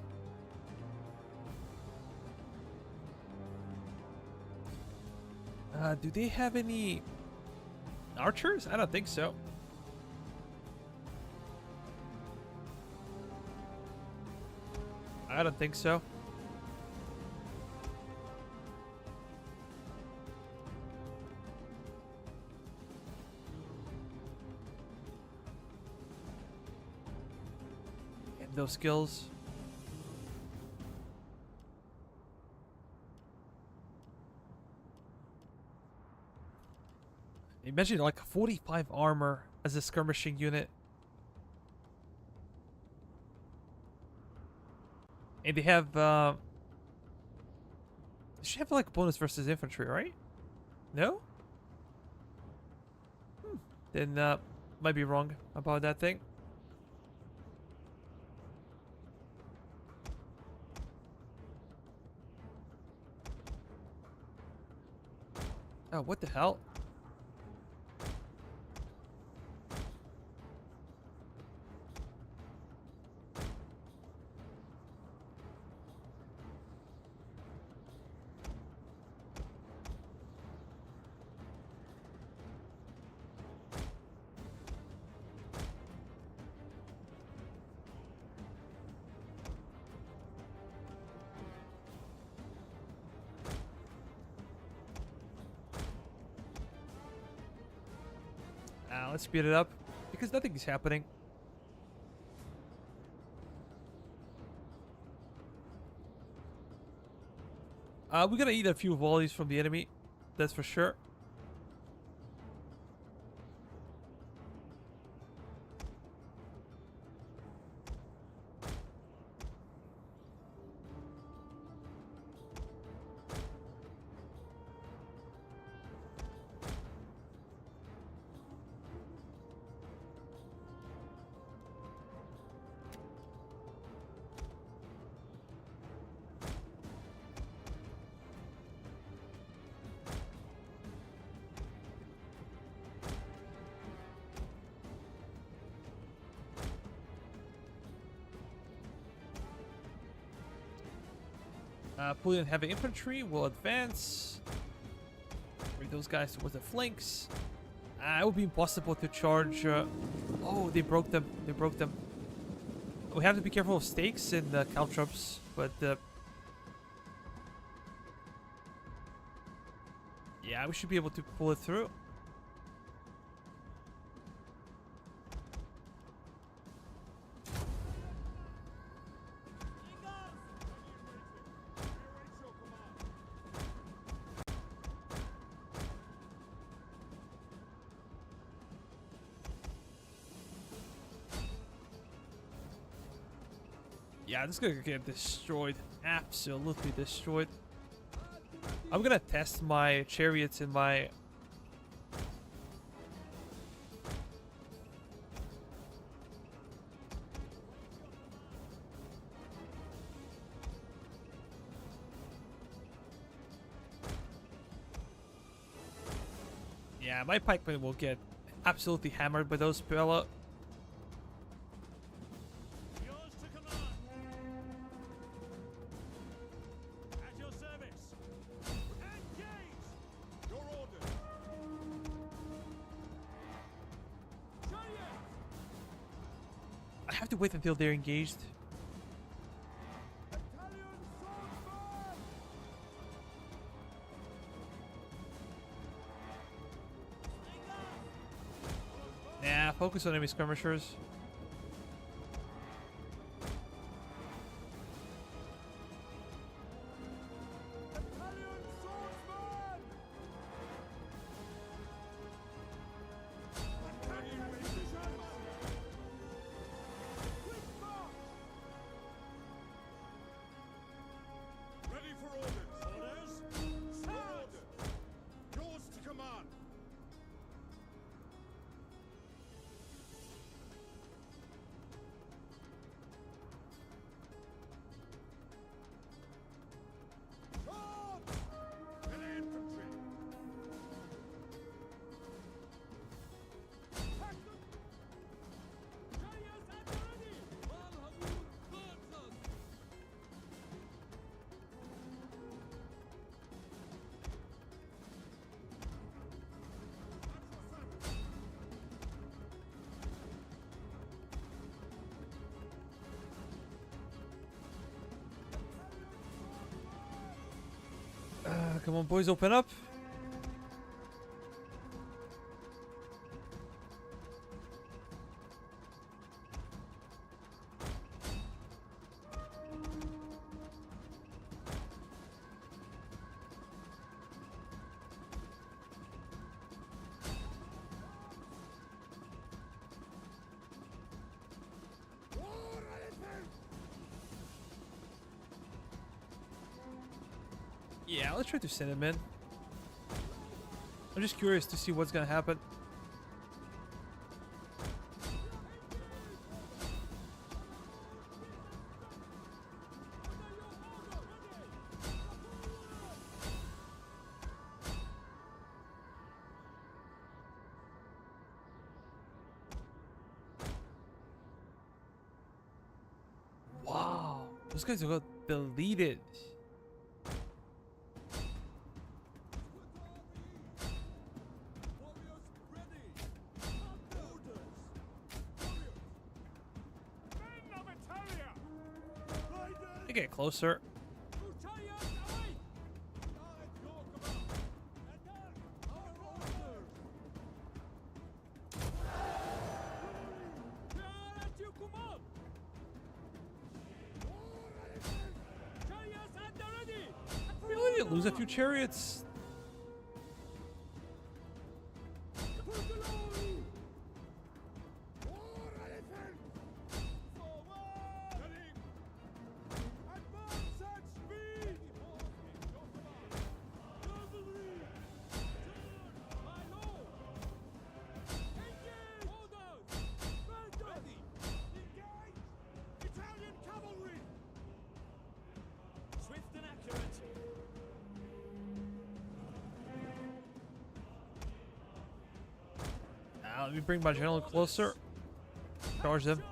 Do they have any archers? I don't think so. I don't think so. And those skills. Imagine like 45 armor as a skirmishing unit. And they have, they should have like bonus versus infantry, right? No? Then, might be wrong about that thing. Oh, what the hell? Let's speed it up because nothing is happening. We're gonna eat a few volleys from the enemy, that's for sure. Pulling heavy infantry will advance. Bring those guys towards the flanks. It would be impossible to charge. Oh, they broke them. They broke them. We have to be careful of stakes and caltrops, but yeah, we should be able to pull it through. Yeah, this is gonna get destroyed. Absolutely destroyed. I'm gonna test my chariots in my... Yeah, my pikemen will get absolutely hammered by those Pella. I have to wait until they're engaged. Nah, focus on enemy skirmishers. Come on, boys, open up. Yeah, let's try to send him in. I'm just curious to see what's gonna happen. Wow, those guys got deleted. Get closer. We did lose a few chariots. Let me bring my general closer. Charge them.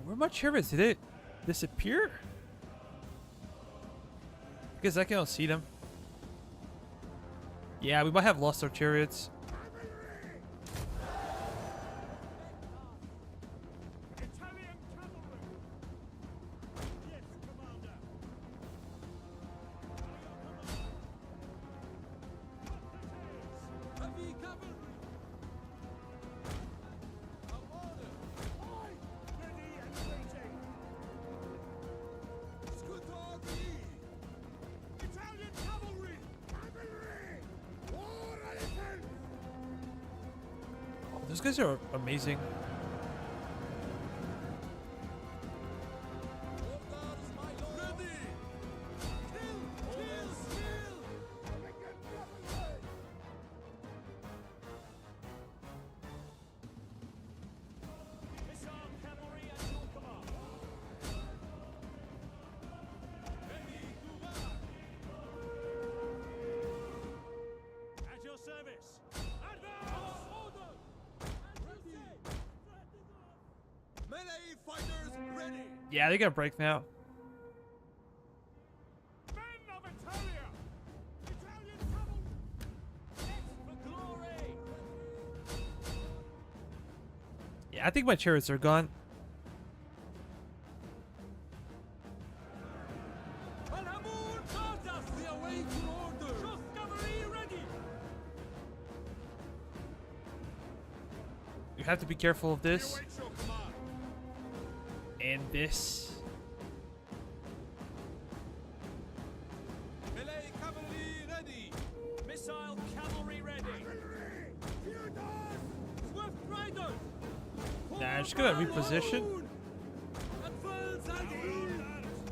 Where are my chariots? Did it disappear? Because I cannot see them. Yeah, we might have lost our chariots. Those guys are amazing. Yeah, they got break now. Yeah, I think my chariots are gone. You have to be careful of this. And this. Melee cavalry ready. Missile cavalry ready. Swift riders. Nah, I'm just gonna reposition. Advance and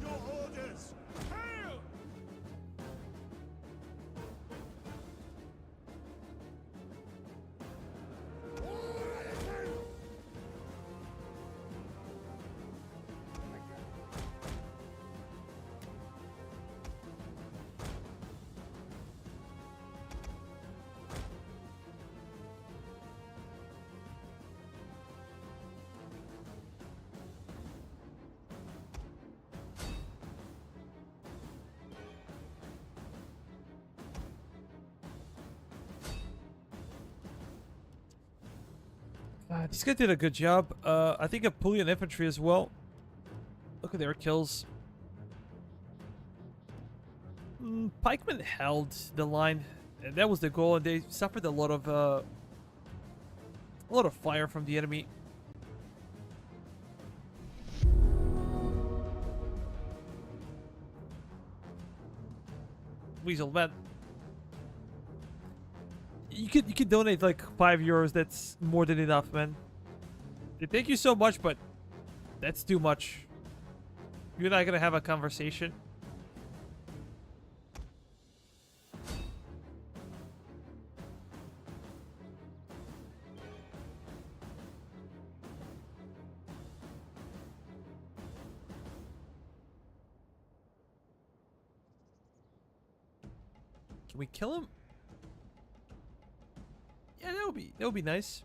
your orders. Hail! These guys did a good job. I think Apulian infantry as well. Look at their kills. Pikemen held the line, and that was the goal. And they suffered a lot of fire from the enemy. Weasel, man. You could donate like €5. That's more than enough, man. Thank you so much, but that's too much. You and I are gonna have a conversation. Can we kill him? Yeah, that would be nice.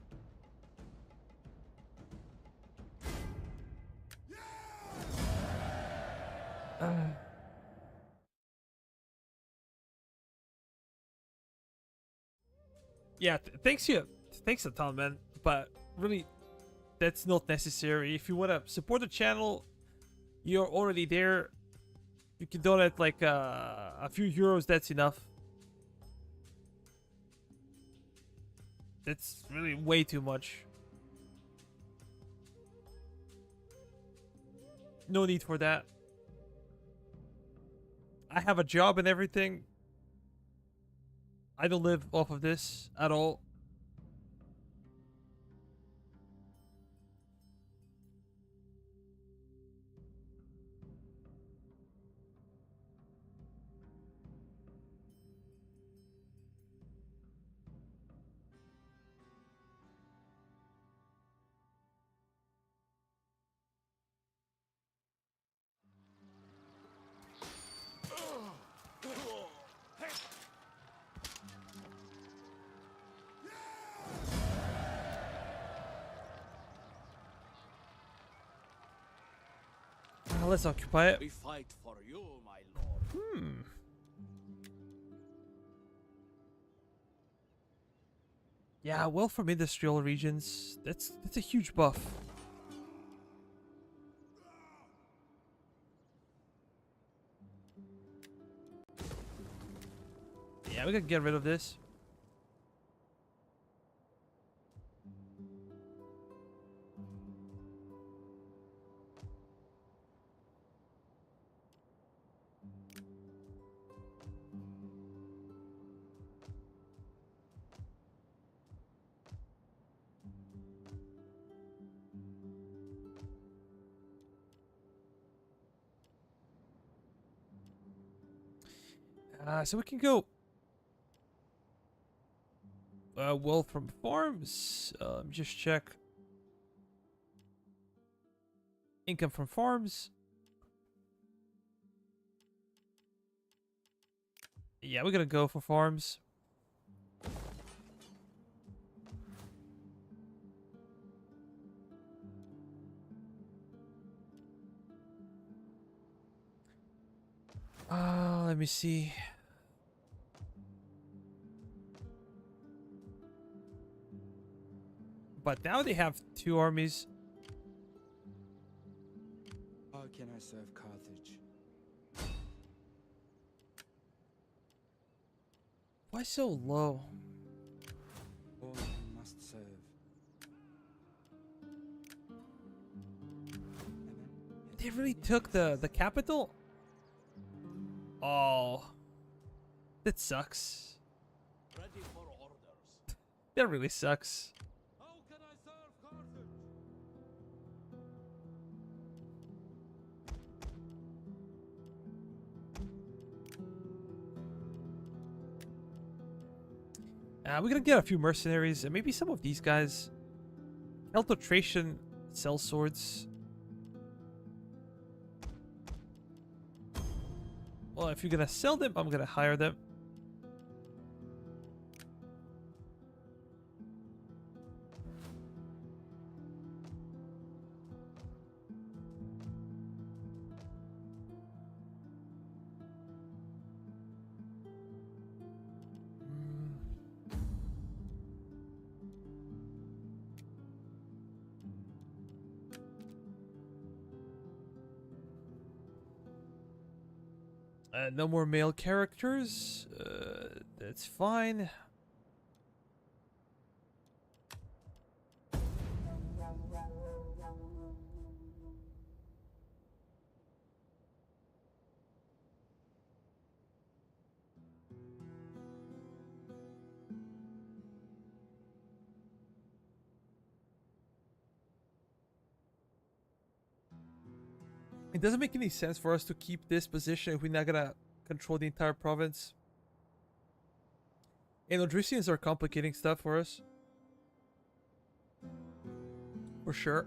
Yeah, thanks a ton, man. But really, that's not necessary. If you want to support the channel, you're already there. You can donate like a few euros. That's enough. That's really way too much. No need for that. I have a job and everything. I don't live off of this at all. Let's occupy it. We fight for you, my lord. Yeah, well, from industrial regions, that's a huge buff. Yeah, we can get rid of this. So we can go well from farms. Just check income from farms. Yeah, we're gonna go for farms. Let me see. But now they have 2 armies. How can I serve Carthage? Why so low? All men must serve. They really took the capital? Oh. That sucks. Ready for orders. That really sucks. How can I serve Carthage? We're gonna get a few mercenaries and maybe some of these guys. Infiltration sell swords. Well, if you're gonna sell them, I'm gonna hire them. No more male characters. That's fine. It doesn't make any sense for us to keep this position if we're not gonna control the entire province. And Odrysians are complicating stuff for us. For sure.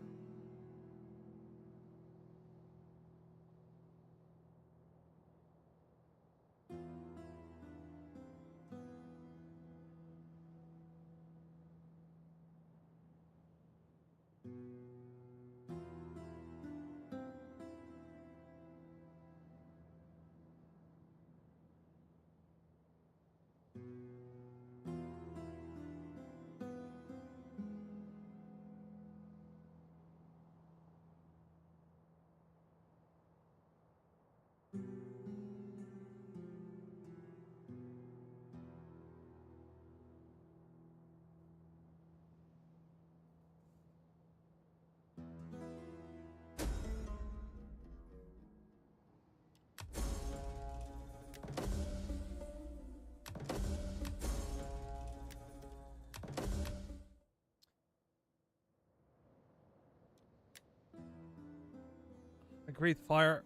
A great fire.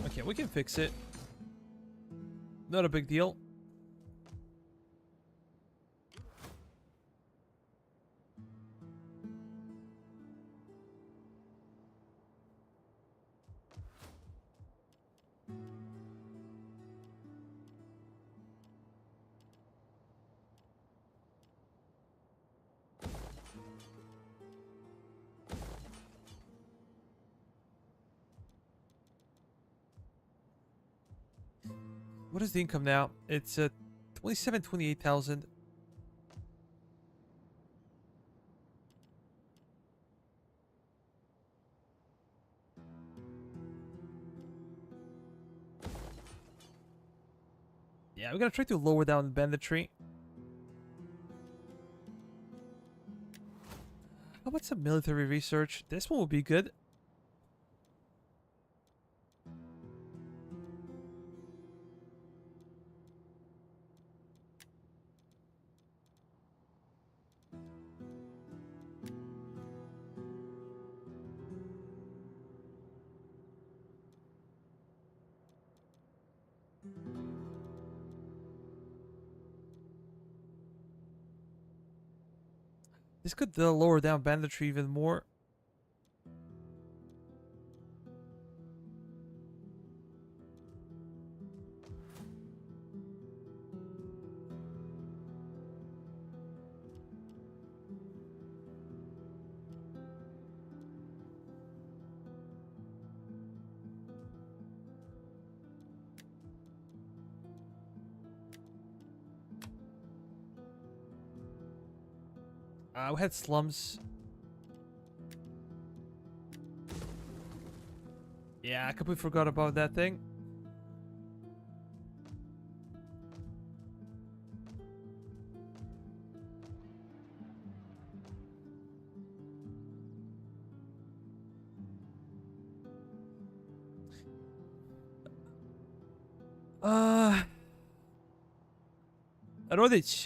Okay, we can fix it. Not a big deal. What is the income now? It's 28,000. Yeah, we're gonna try to lower down banditry. How about some military research? This one will be good. This could lower down banditry even more. We had slums. Yeah, I completely forgot about that thing.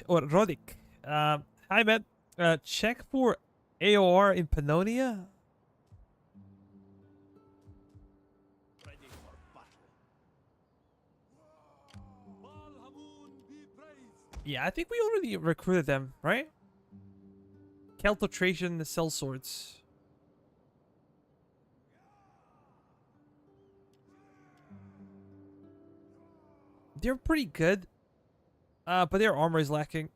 Rodic. Hi, man. Check for AOR in Pannonia. Ready for battle. Balhamun be praised. Yeah, I think we already recruited them, right? Celto-Trajan sellswords. They're pretty good. But their armor is lacking.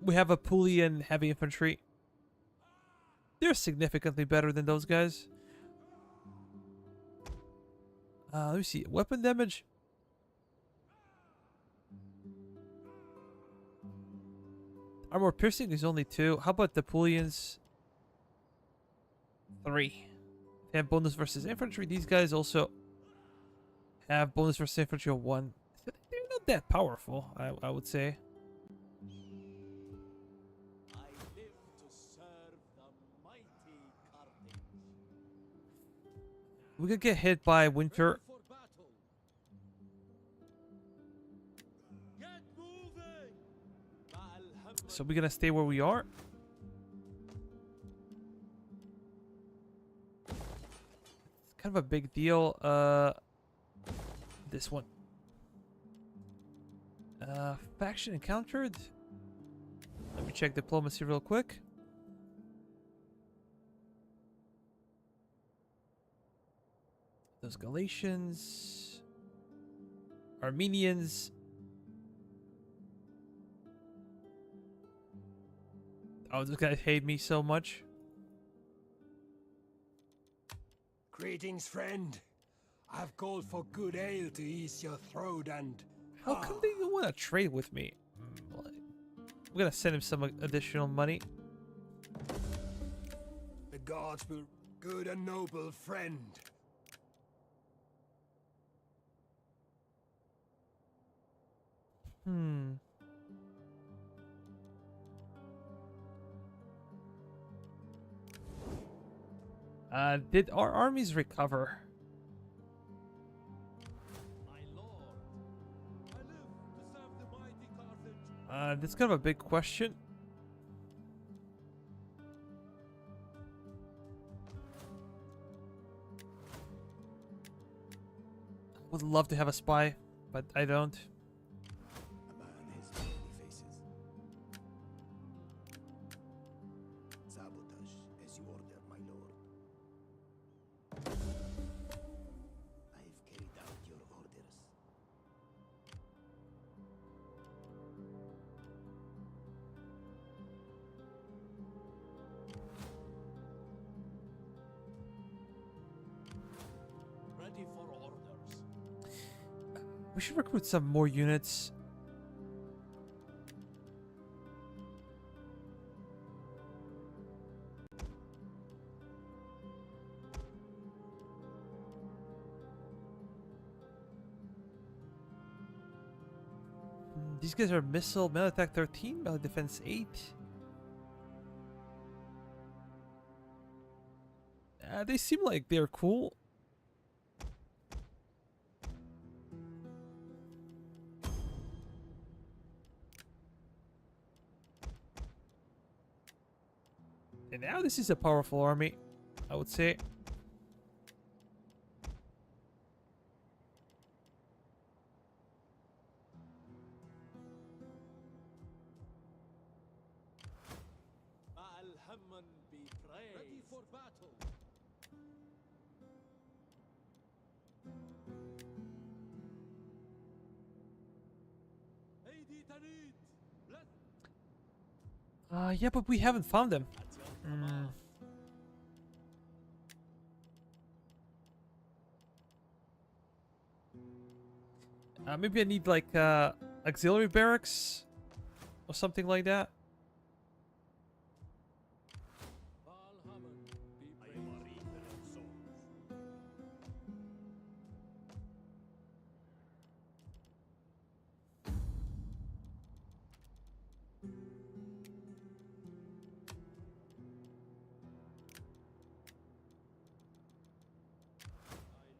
We have a Apulian heavy infantry. They're significantly better than those guys. Let me see. Weapon damage. Armor piercing is only 2. How about the Pulians? 3. They have bonus versus infantry. These guys also have bonus versus infantry of 1. They're not that powerful, I would say. I live to serve the mighty Carthage. We could get hit by winter. Ready for battle. Get moving. So we're gonna stay where we are. It's kind of a big deal. This one. Faction encountered. Let me check diplomacy real quick. Those Galatians, Armenians. Oh, those guys hate me so much. Greetings, friend. I've called for good ale to ease your throat and... How come they don't want to trade with me? We're gonna send him some additional money. The gods will... Good and noble friend. Did our armies recover? My lord. I live to serve the mighty Carthage. That's kind of a big question. Would love to have a spy, but I don't. A man has many faces. Sabotage, as you order, my lord. I've carried out your orders. Ready for orders. We should recruit some more units. These guys are missile, melee attack 13, melee defense 8. They seem like they're cool. And now this is a powerful army, I would say. Al-Hamman be praised. Ready for battle. Aidi Tanit. Bless. Yeah, but we haven't found them. At your command. Maybe I need like auxiliary barracks or something like that. Al-Hamman be I am a reaper of souls. I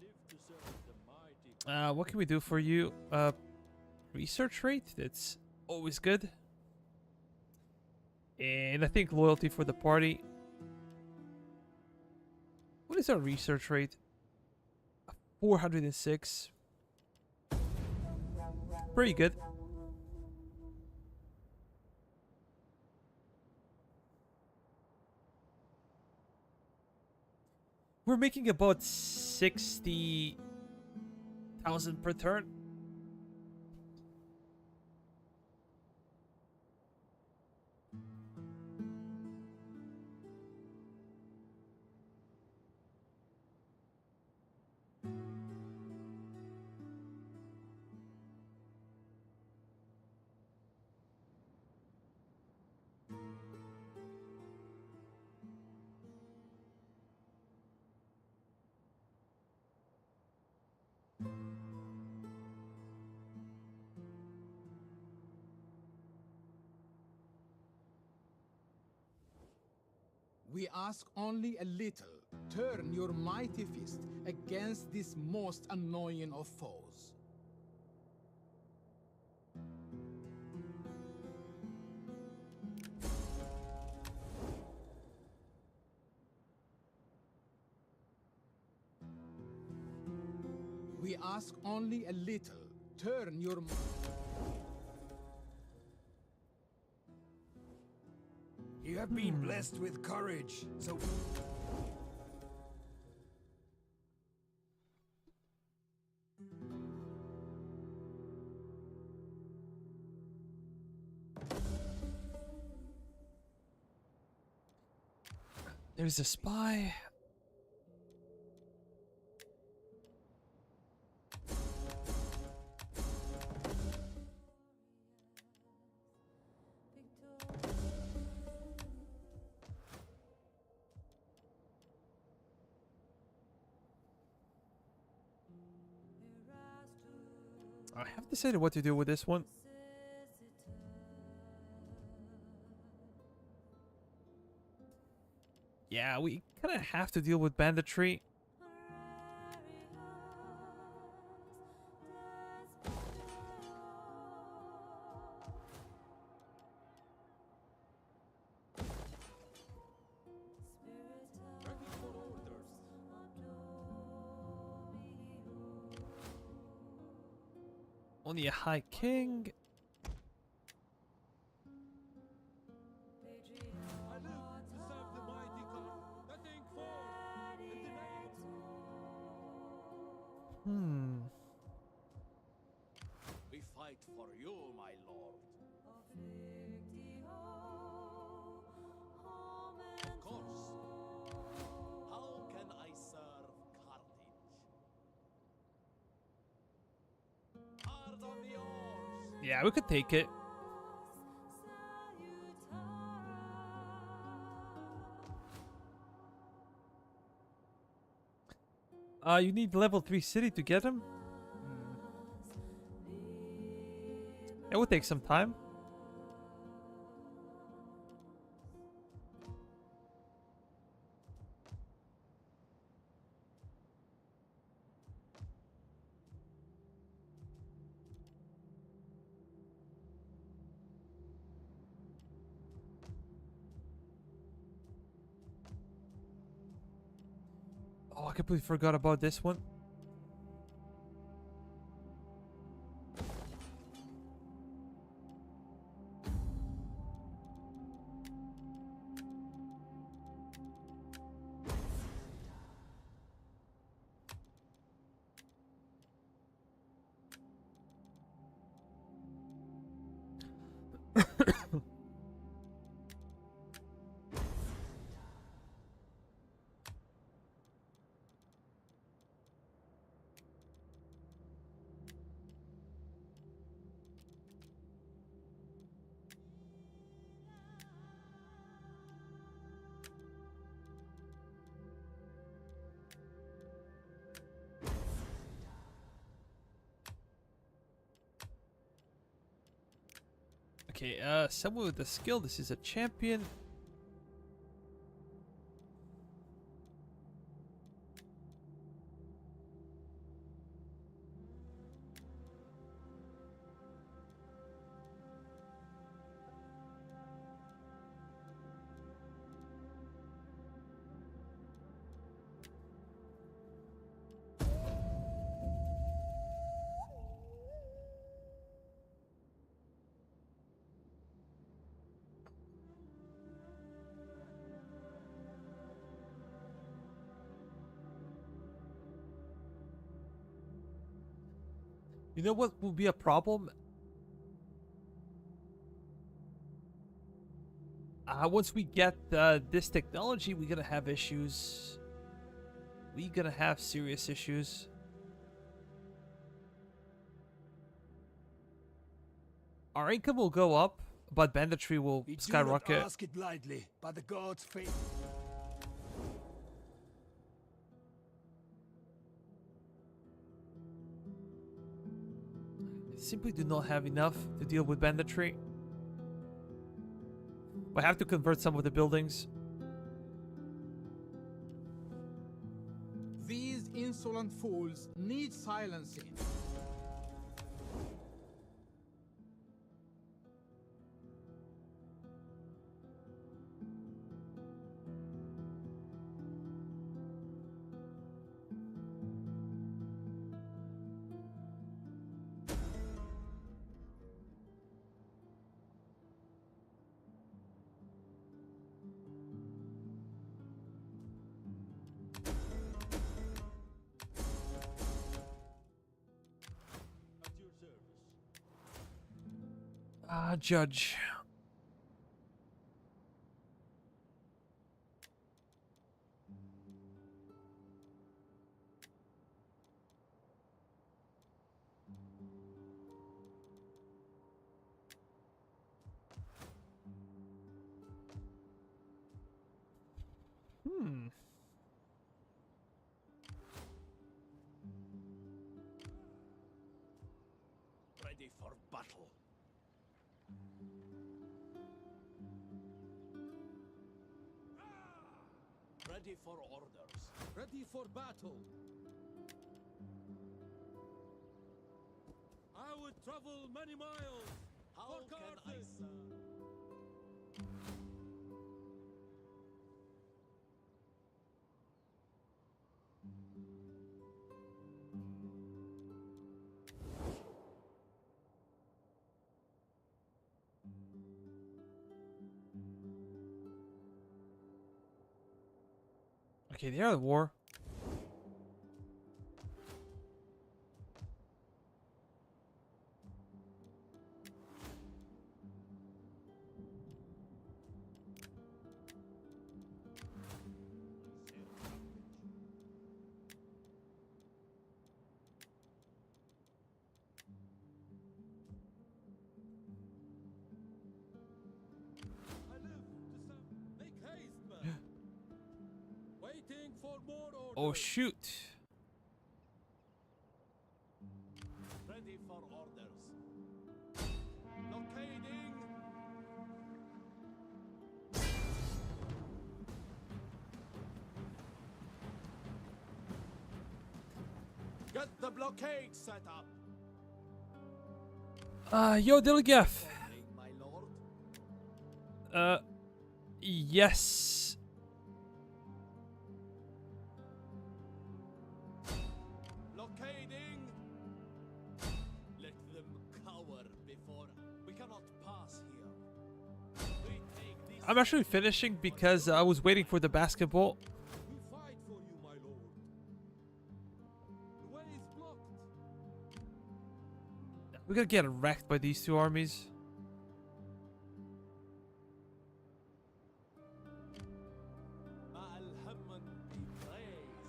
live to serve the mighty. What can we do for you? Research rate? That's always good. And I think loyalty for the party. What is our research rate? 406. Pretty good. We're making about 60,000 per turn. We ask only a little. Turn your mighty fist against this most annoying of foes. We ask only a little. Turn your... You have been blessed with courage, so... There's a spy. I have decided what to do with this one. Yeah, we kind of have to deal with banditry. Ready for orders. Only a high king. I live to serve the mighty Carthage. Nothing for in the name. We fight for you, my lord. Of course. How can I serve Carthage? Hard on the oars. Yeah, we could take it. You need level 3 city to get him? It would take some time. Oh, I completely forgot about this one. Okay, someone with a skill. This is a champion. You know what will be a problem? Once we get this technology, we're gonna have issues. We're gonna have serious issues. Our income will go up, but banditry will We do not skyrocket. ask it lightly, but the gods fate. Simply do not have enough to deal with banditry. I have to convert some of the buildings. insolent fools need silencing. At your service. Judge. Hmm. Ready for battle. Ready for orders. Ready for battle. I would travel many miles How for can I Carthage. serve? Okay, they're at war. I live to serve. Make haste, man. Waiting for more orders. Oh shoot. Ready for orders. Locating. Get the blockade set up. Yo, Dilgef. Ordering, my lord. Yes. Blockading. Let them cower before we cannot pass here. We take this. I'm actually finishing because I was waiting for the basketball. We fight for you, my lord. The way is blocked. We're gonna get wrecked by these two armies. Al-Hamman be praised.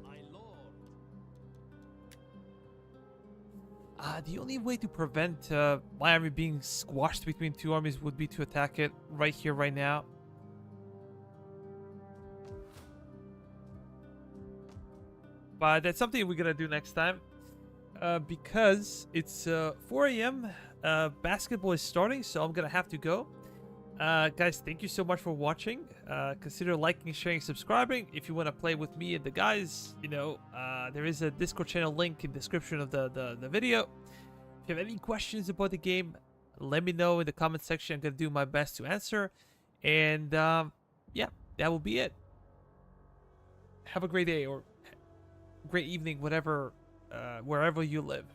My lord. The only way to prevent my army being squashed between two armies would be to attack it right here, right now. But that's something we're gonna do next time. Because it's 4 a.m. Basketball is starting, so I'm gonna have to go. Guys, thank you so much for watching. Consider liking, sharing, subscribing. If you want to play with me and the guys, you know, there is a Discord channel link in the description of the video. If you have any questions about the game, let me know in the comment section. I'm gonna do my best to answer. And yeah, that will be it. Have a great day or great evening, whatever, wherever you live.